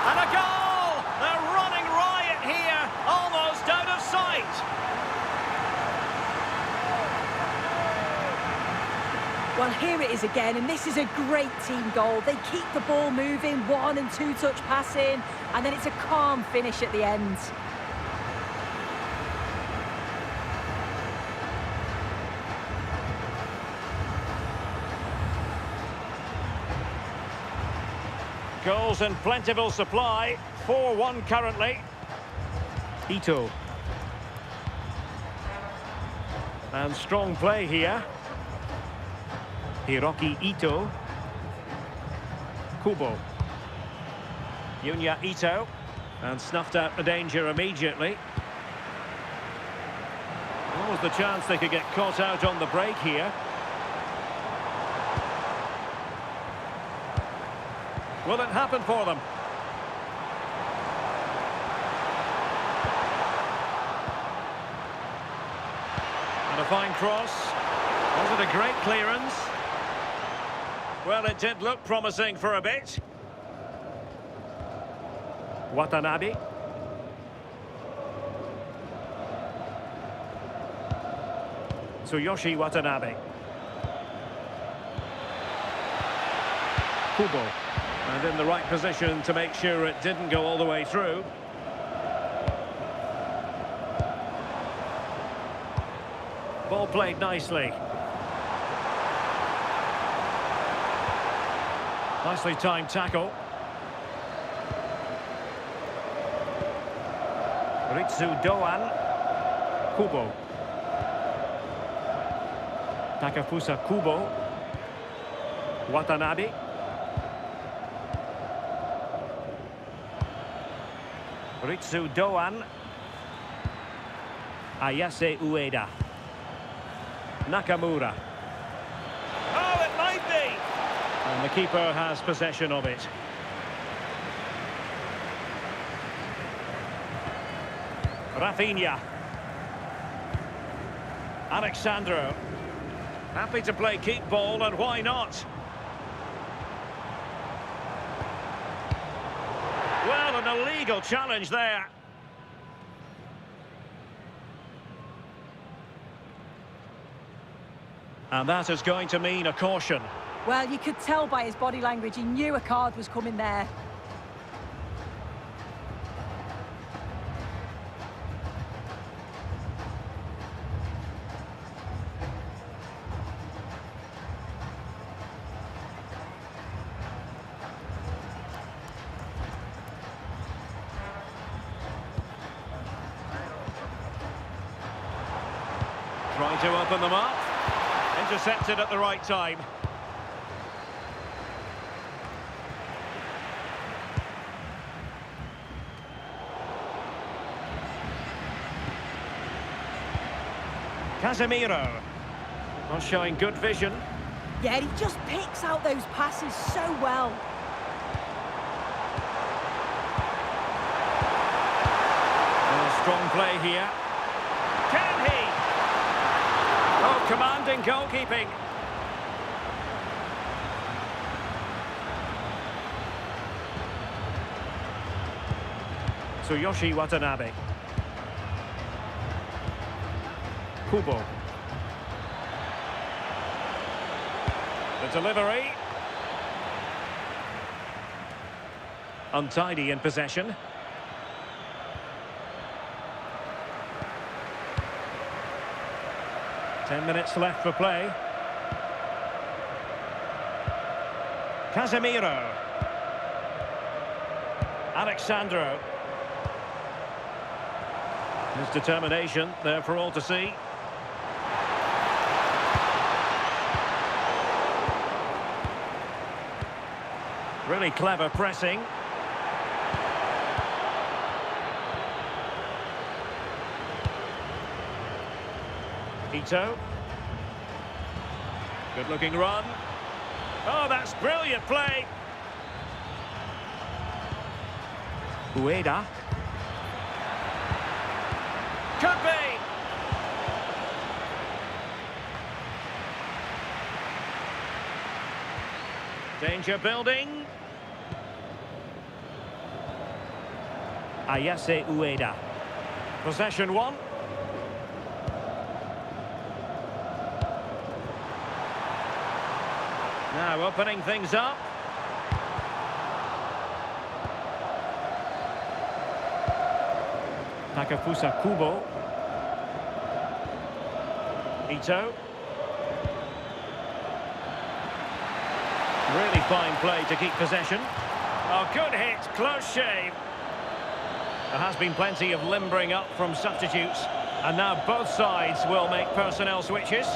and a goal! They're running riot here, almost out of sight. Well, here it is again, and this is a great team goal. They keep the ball moving, 1- and 2-touch passing, and then it's a calm finish at the end. Goals in plentiful supply, 4-1 currently. Ito. And strong play here. Hiroki Ito. Kubo. Yunya Ito. And snuffed out the danger immediately. What was the chance they could get caught out on the break here? Will it happen for them? And a fine cross. Was it a great clearance? Well, it did look promising for a bit. Watanabe. Tsuyoshi Watanabe. Kubo. And in the right position to make sure it didn't go all the way through. Ball played nicely. Nicely timed tackle. Ritsu Doan. Kubo. Takafusa Kubo. Watanabe. Ritsu Doan. Ayase Ueda. Nakamura. Oh, it might be! And the keeper has possession of it. Rafinha. Alexandro. Happy to play keep ball, and why not? Well, an illegal challenge there. And that is going to mean a caution. Well, you could tell by his body language, he knew a card was coming there. Trying to open them up. Intercepted at the right time. Casemiro. Not showing good vision. Yeah, he just picks out those passes so well. Strong play here. Can he? Oh, commanding goalkeeping. Tsuyoshi Watanabe. Kubo. The delivery. Untidy in possession. Ten minutes left for play. Casemiro. Alexandro. His determination there for all to see. Really clever pressing. Ito. Good looking run. Oh, that's brilliant play. Ueda. Could be. Danger building. Ayase Ueda. Possession one. Now opening things up. Takafusa Kubo. Ito. Really fine play to keep possession. Oh, good hit, close shave. There has been plenty of limbering up from substitutes, and now both sides will make personnel switches.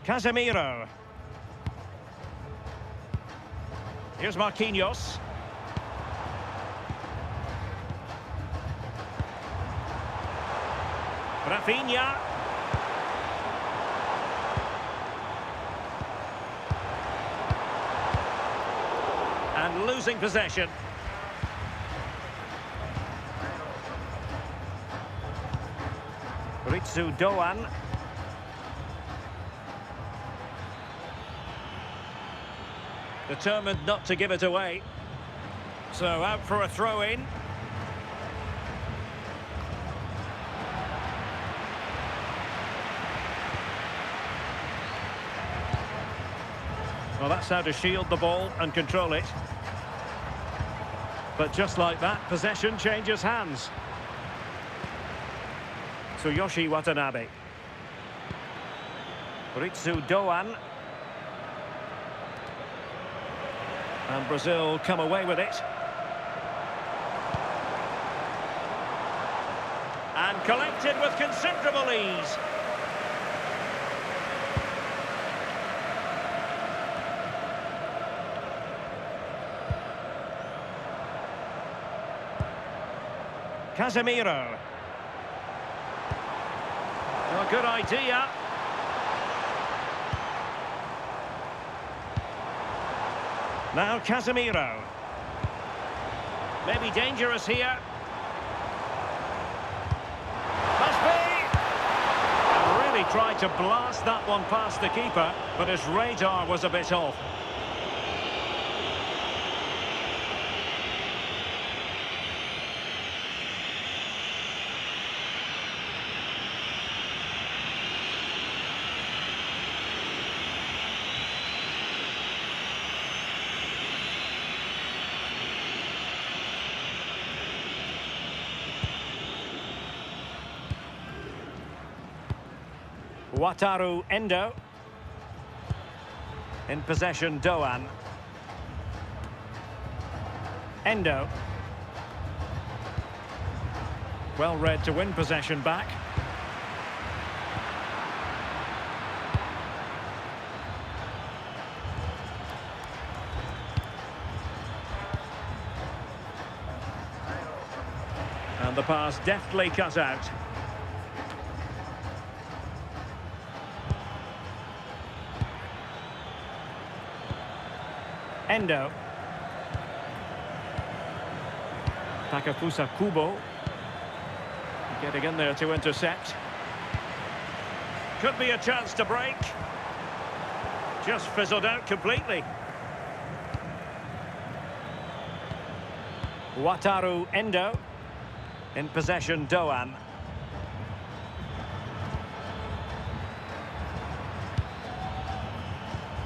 Casemiro. Here's Marquinhos. Rafinha. And losing possession. Ritsu Doan. Determined not to give it away. So out for a throw-in. Well, that's how to shield the ball and control it. But just like that, possession changes hands. Tsuyoshi Watanabe. Ritsu Doan. And Brazil come away with it. And collected with considerable ease. Casemiro. Oh, good idea. Now Casemiro. Maybe dangerous here. Must be! And really tried to blast that one past the keeper, but his radar was a bit off. Wataru Endo. In possession, Doan. Endo. Well read to win possession back. And the pass deftly cut out. Endo. Takafusa Kubo. Getting in there to intercept. Could be a chance to break. Just fizzled out completely. Wataru Endo. In possession, Doan.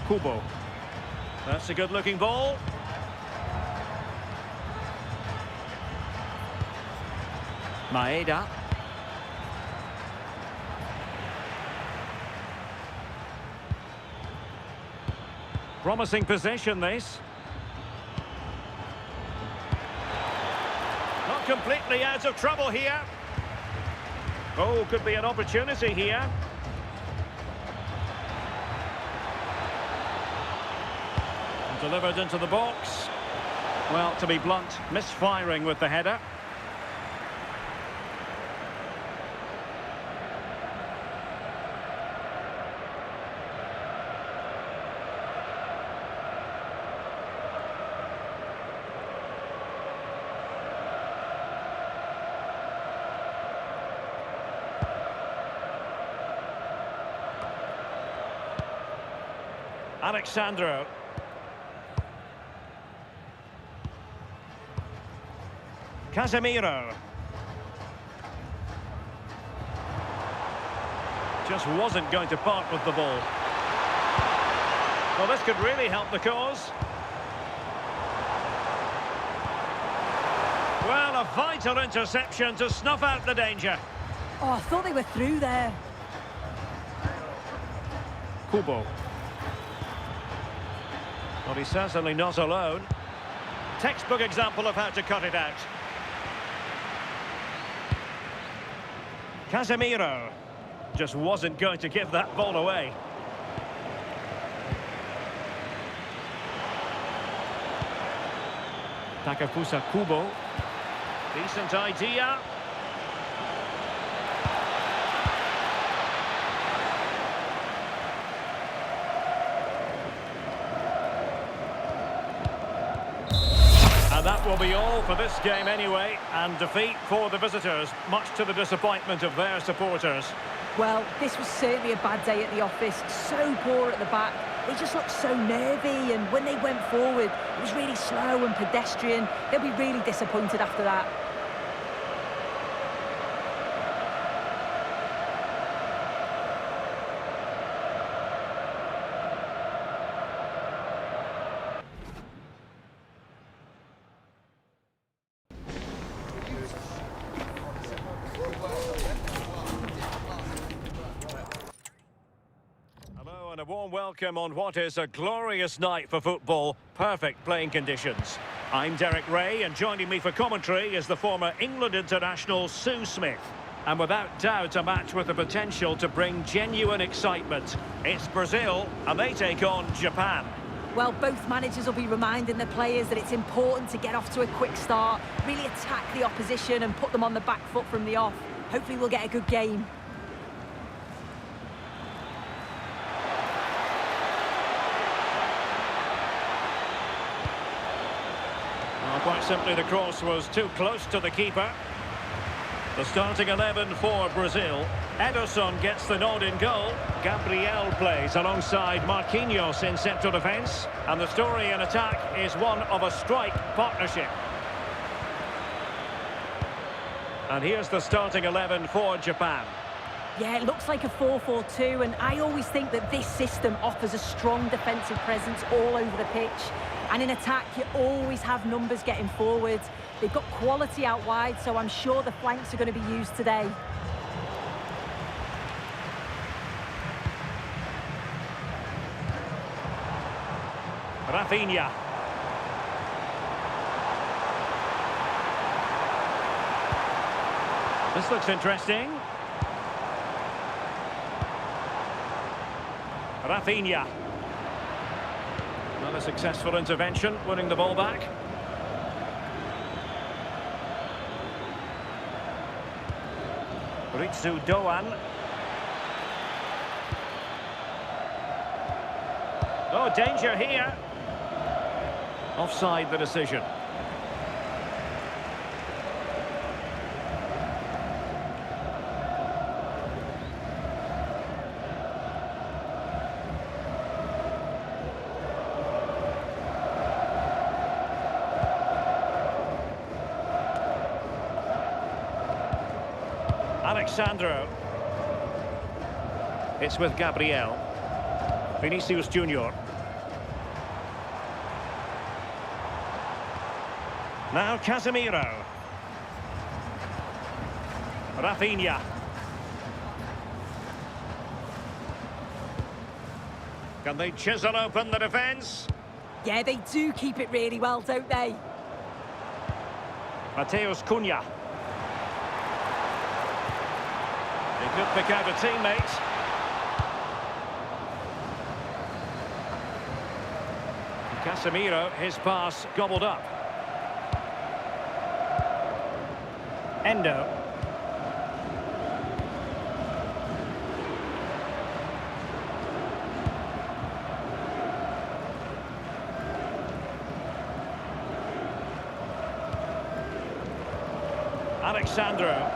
Kubo. That's a good-looking ball. Maeda. Promising possession, this. Not completely out of trouble here. Oh, could be an opportunity here. Delivered into the box. Well, to be blunt, misfiring with the header. Alexandro. Casemiro. Just wasn't going to part with the ball. Well, this could really help the cause. Well, a vital interception to snuff out the danger. Oh, I thought they were through there. Kubo. Well, he's certainly not alone. Textbook example of how to cut it out. Casemiro. Just wasn't going to give that ball away. Takafusa Kubo. Decent idea. And that will be all for this game anyway, and defeat for the visitors, much to the disappointment of their supporters. Well, this was certainly a bad day at the office. So poor at the back. They just looked so nervy, and when they went forward, it was really slow and pedestrian. They'll be really disappointed after that. And a warm welcome on what is a glorious night for football. Perfect playing conditions. I'm Derek Ray, and joining me for commentary is the former England international Sue Smith. And without doubt, a match with the potential to bring genuine excitement. It's Brazil, and they take on Japan. Well, both managers will be reminding their players that it's important to get off to a quick start, really attack the opposition and put them on the back foot from the off. Hopefully we'll get a good game. Quite simply, the cross was too close to the keeper. The starting 11 for Brazil. Ederson gets the nod in goal. Gabriel plays alongside Marquinhos in central defence. And the story in attack is one of a strike partnership. And here's the starting 11 for Japan. Yeah, it looks like a 4-4-2, and I always think that this system offers a strong defensive presence all over the pitch. And in attack, you always have numbers getting forward. They've got quality out wide, so I'm sure the flanks are going to be used today. Rafinha. This looks interesting. Rafinha. Another successful intervention, winning the ball back. Ritsu Doan. Oh, danger here. Offside the decision. Alexandro. It's with Gabriel. Vinicius Junior. Now Casemiro. Rafinha. Can they chisel open the defence? Yeah, they do keep it really well, don't they? Mateus Cunha. He could pick out a teammate. Casemiro, his pass gobbled up. Endo. Alexandro.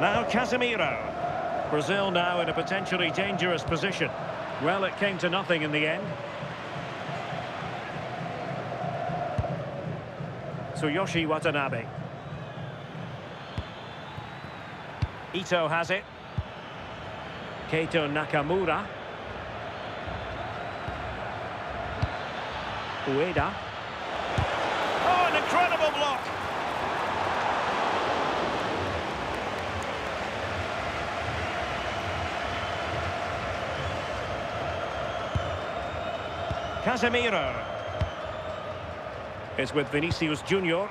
Now Casemiro. Brazil now in a potentially dangerous position. Well, it came to nothing in the end. Tsuyoshi Watanabe. Ito has it. Keito Nakamura. Ueda. Oh, an incredible block! Casemiro. It's with Vinicius Junior.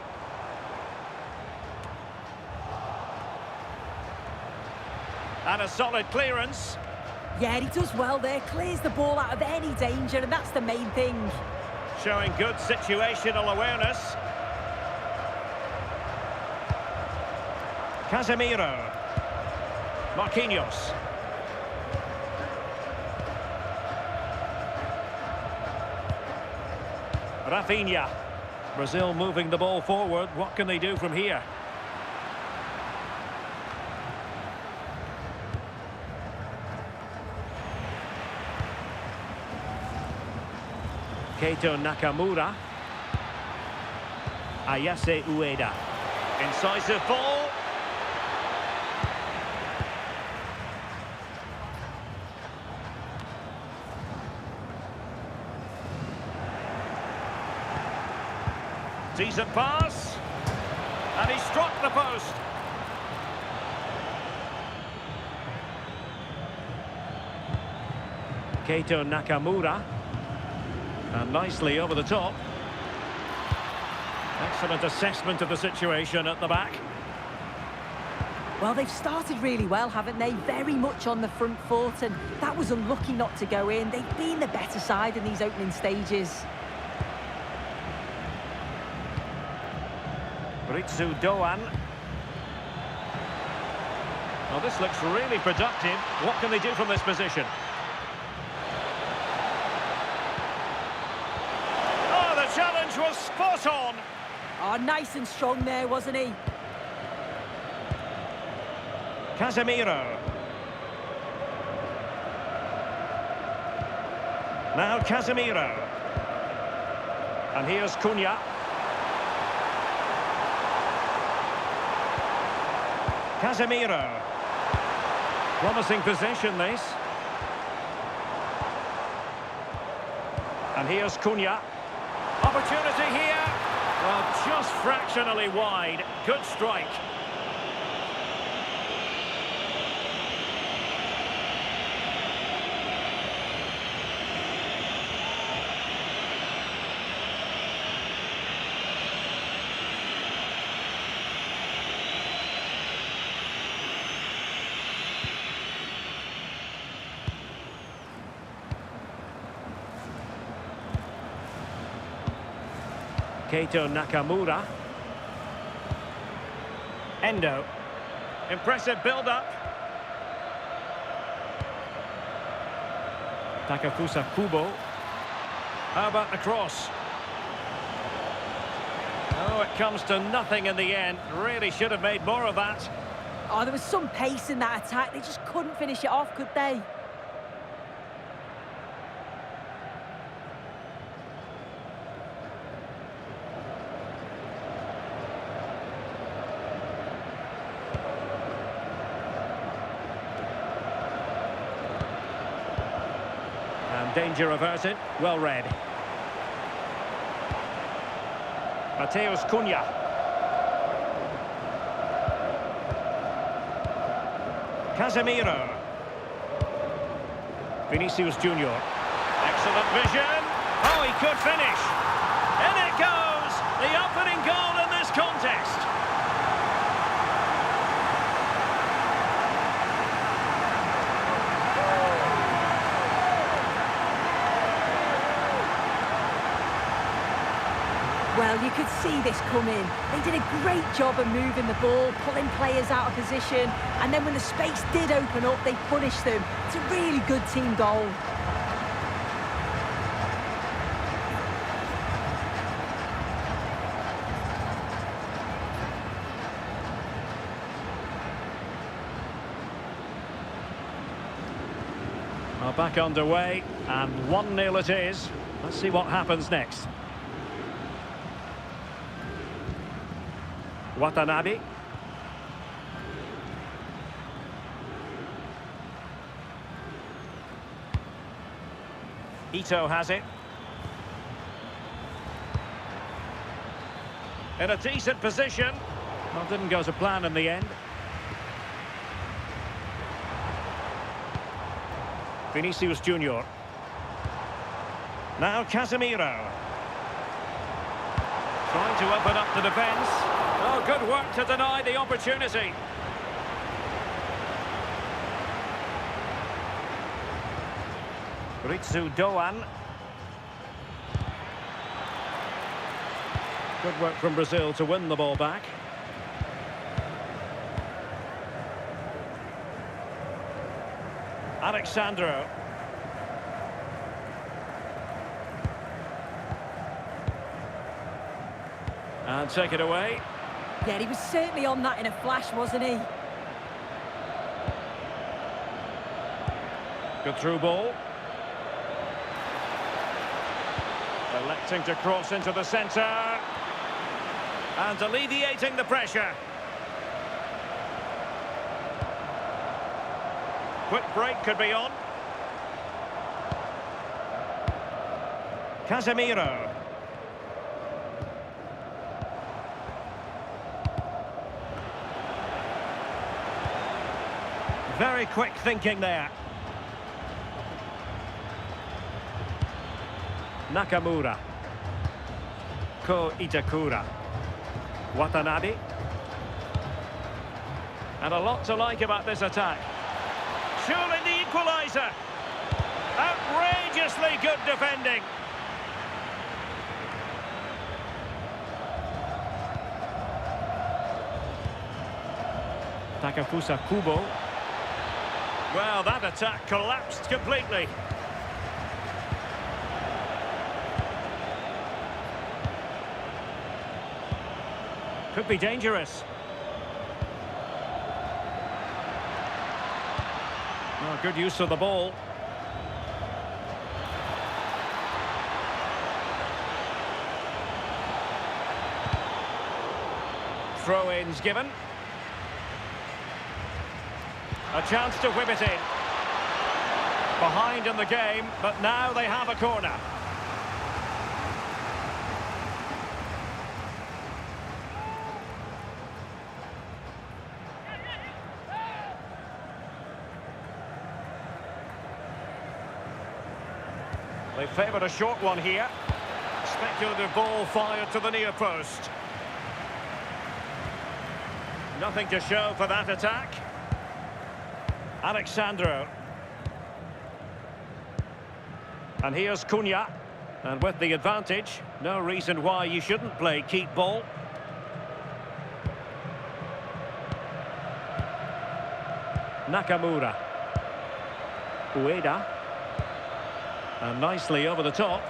And a solid clearance. Yeah, he does well there. Clears the ball out of any danger, and that's the main thing. Showing good situational awareness. Casemiro. Marquinhos. Rafinha. Brazil moving the ball forward. What can they do from here? Keito Nakamura. Ayase Ueda. Incisive ball. Decent pass. And he struck the post. Keito Nakamura. And nicely over the top. Excellent assessment of the situation at the back. Well, they've started really well, haven't they? Very much on the front foot, and that was unlucky not to go in. They've been the better side in these opening stages. Ritsu Doan. Well, this looks really productive. What can they do from this position? Oh, the challenge was spot on. Oh, nice and strong there, wasn't he? Casemiro. Now Casemiro. And here's Cunha. Casemiro. Promising possession, this. And here's Cunha. Opportunity here. Well, just fractionally wide. Good strike. Keito Nakamura. Endo. Impressive build-up. Takafusa Kubo. How about the cross? Oh, it comes to nothing in the end. Really should have made more of that. Oh, there was some pace in that attack. They just couldn't finish it off, could they? Danger averted. Well read. Mateus Cunha. Casemiro. Vinicius Junior. Excellent vision. Oh, he could finish. In it goes. The opening goal in this contest. Well, you could see this coming. They did a great job of moving the ball, pulling players out of position, and then when the space did open up, they punished them. It's a really good team goal. Well, back underway, and 1-0 it is. Let's see what happens next. Watanabe. Ito has it. In a decent position. Well, didn't go to plan in the end. Vinicius Junior. Now Casemiro. Trying to open up the defence. Oh, good work to deny the opportunity. Ritsu Doan. Good work from Brazil to win the ball back. Alexandro. And take it away. Yeah, he was certainly on that in a flash, wasn't he? Good through ball. Electing to cross into the centre. And alleviating the pressure. Quick break could be on. Casemiro. Very quick thinking there. Nakamura. Ko Itakura. Watanabe. And a lot to like about this attack. Surely the equaliser. Outrageously good defending. Takafusa Kubo. Well, that attack collapsed completely. Could be dangerous. Oh, good use of the ball. Throw-ins given. A chance to whip it in. Behind in the game, but now they have a corner. They favoured a short one here. Speculative ball fired to the near post. Nothing to show for that attack. Alexandro. And here's Cunha. And with the advantage, no reason why you shouldn't play keep ball. Nakamura. Ueda. And nicely over the top.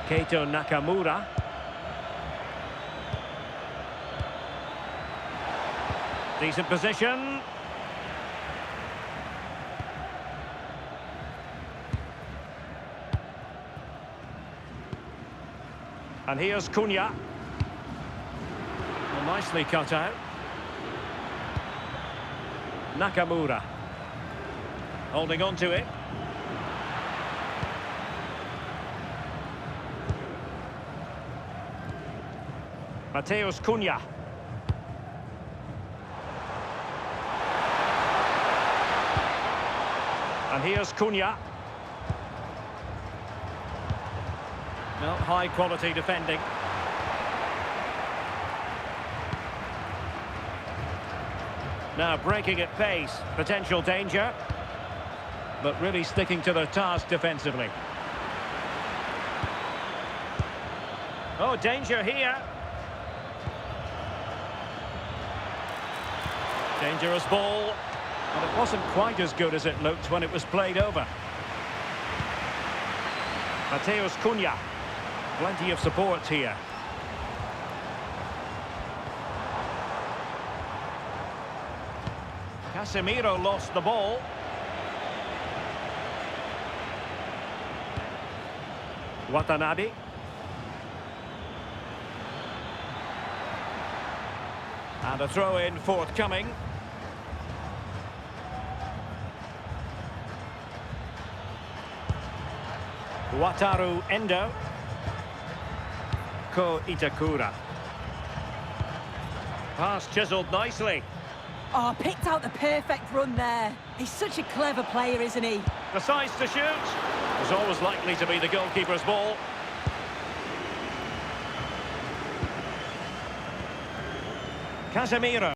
Keito Nakamura. Decent position. And here's Cunha. Well, nicely cut out. Nakamura. Holding on to it. Mateus Cunha. And here's Cunha. Well, high quality defending. Now breaking at pace, potential danger. But really sticking to the task defensively. Oh, danger here. Dangerous ball. But it wasn't quite as good as it looked when it was played over. Mateus Cunha. Plenty of support here. Casemiro lost the ball. Watanabe. And a throw-in forthcoming. Wataru Endo. Ko Itakura. Pass chiselled nicely. Oh, picked out the perfect run there. He's such a clever player, isn't he? Decides to shoot. It's always likely to be the goalkeeper's ball. Casemiro.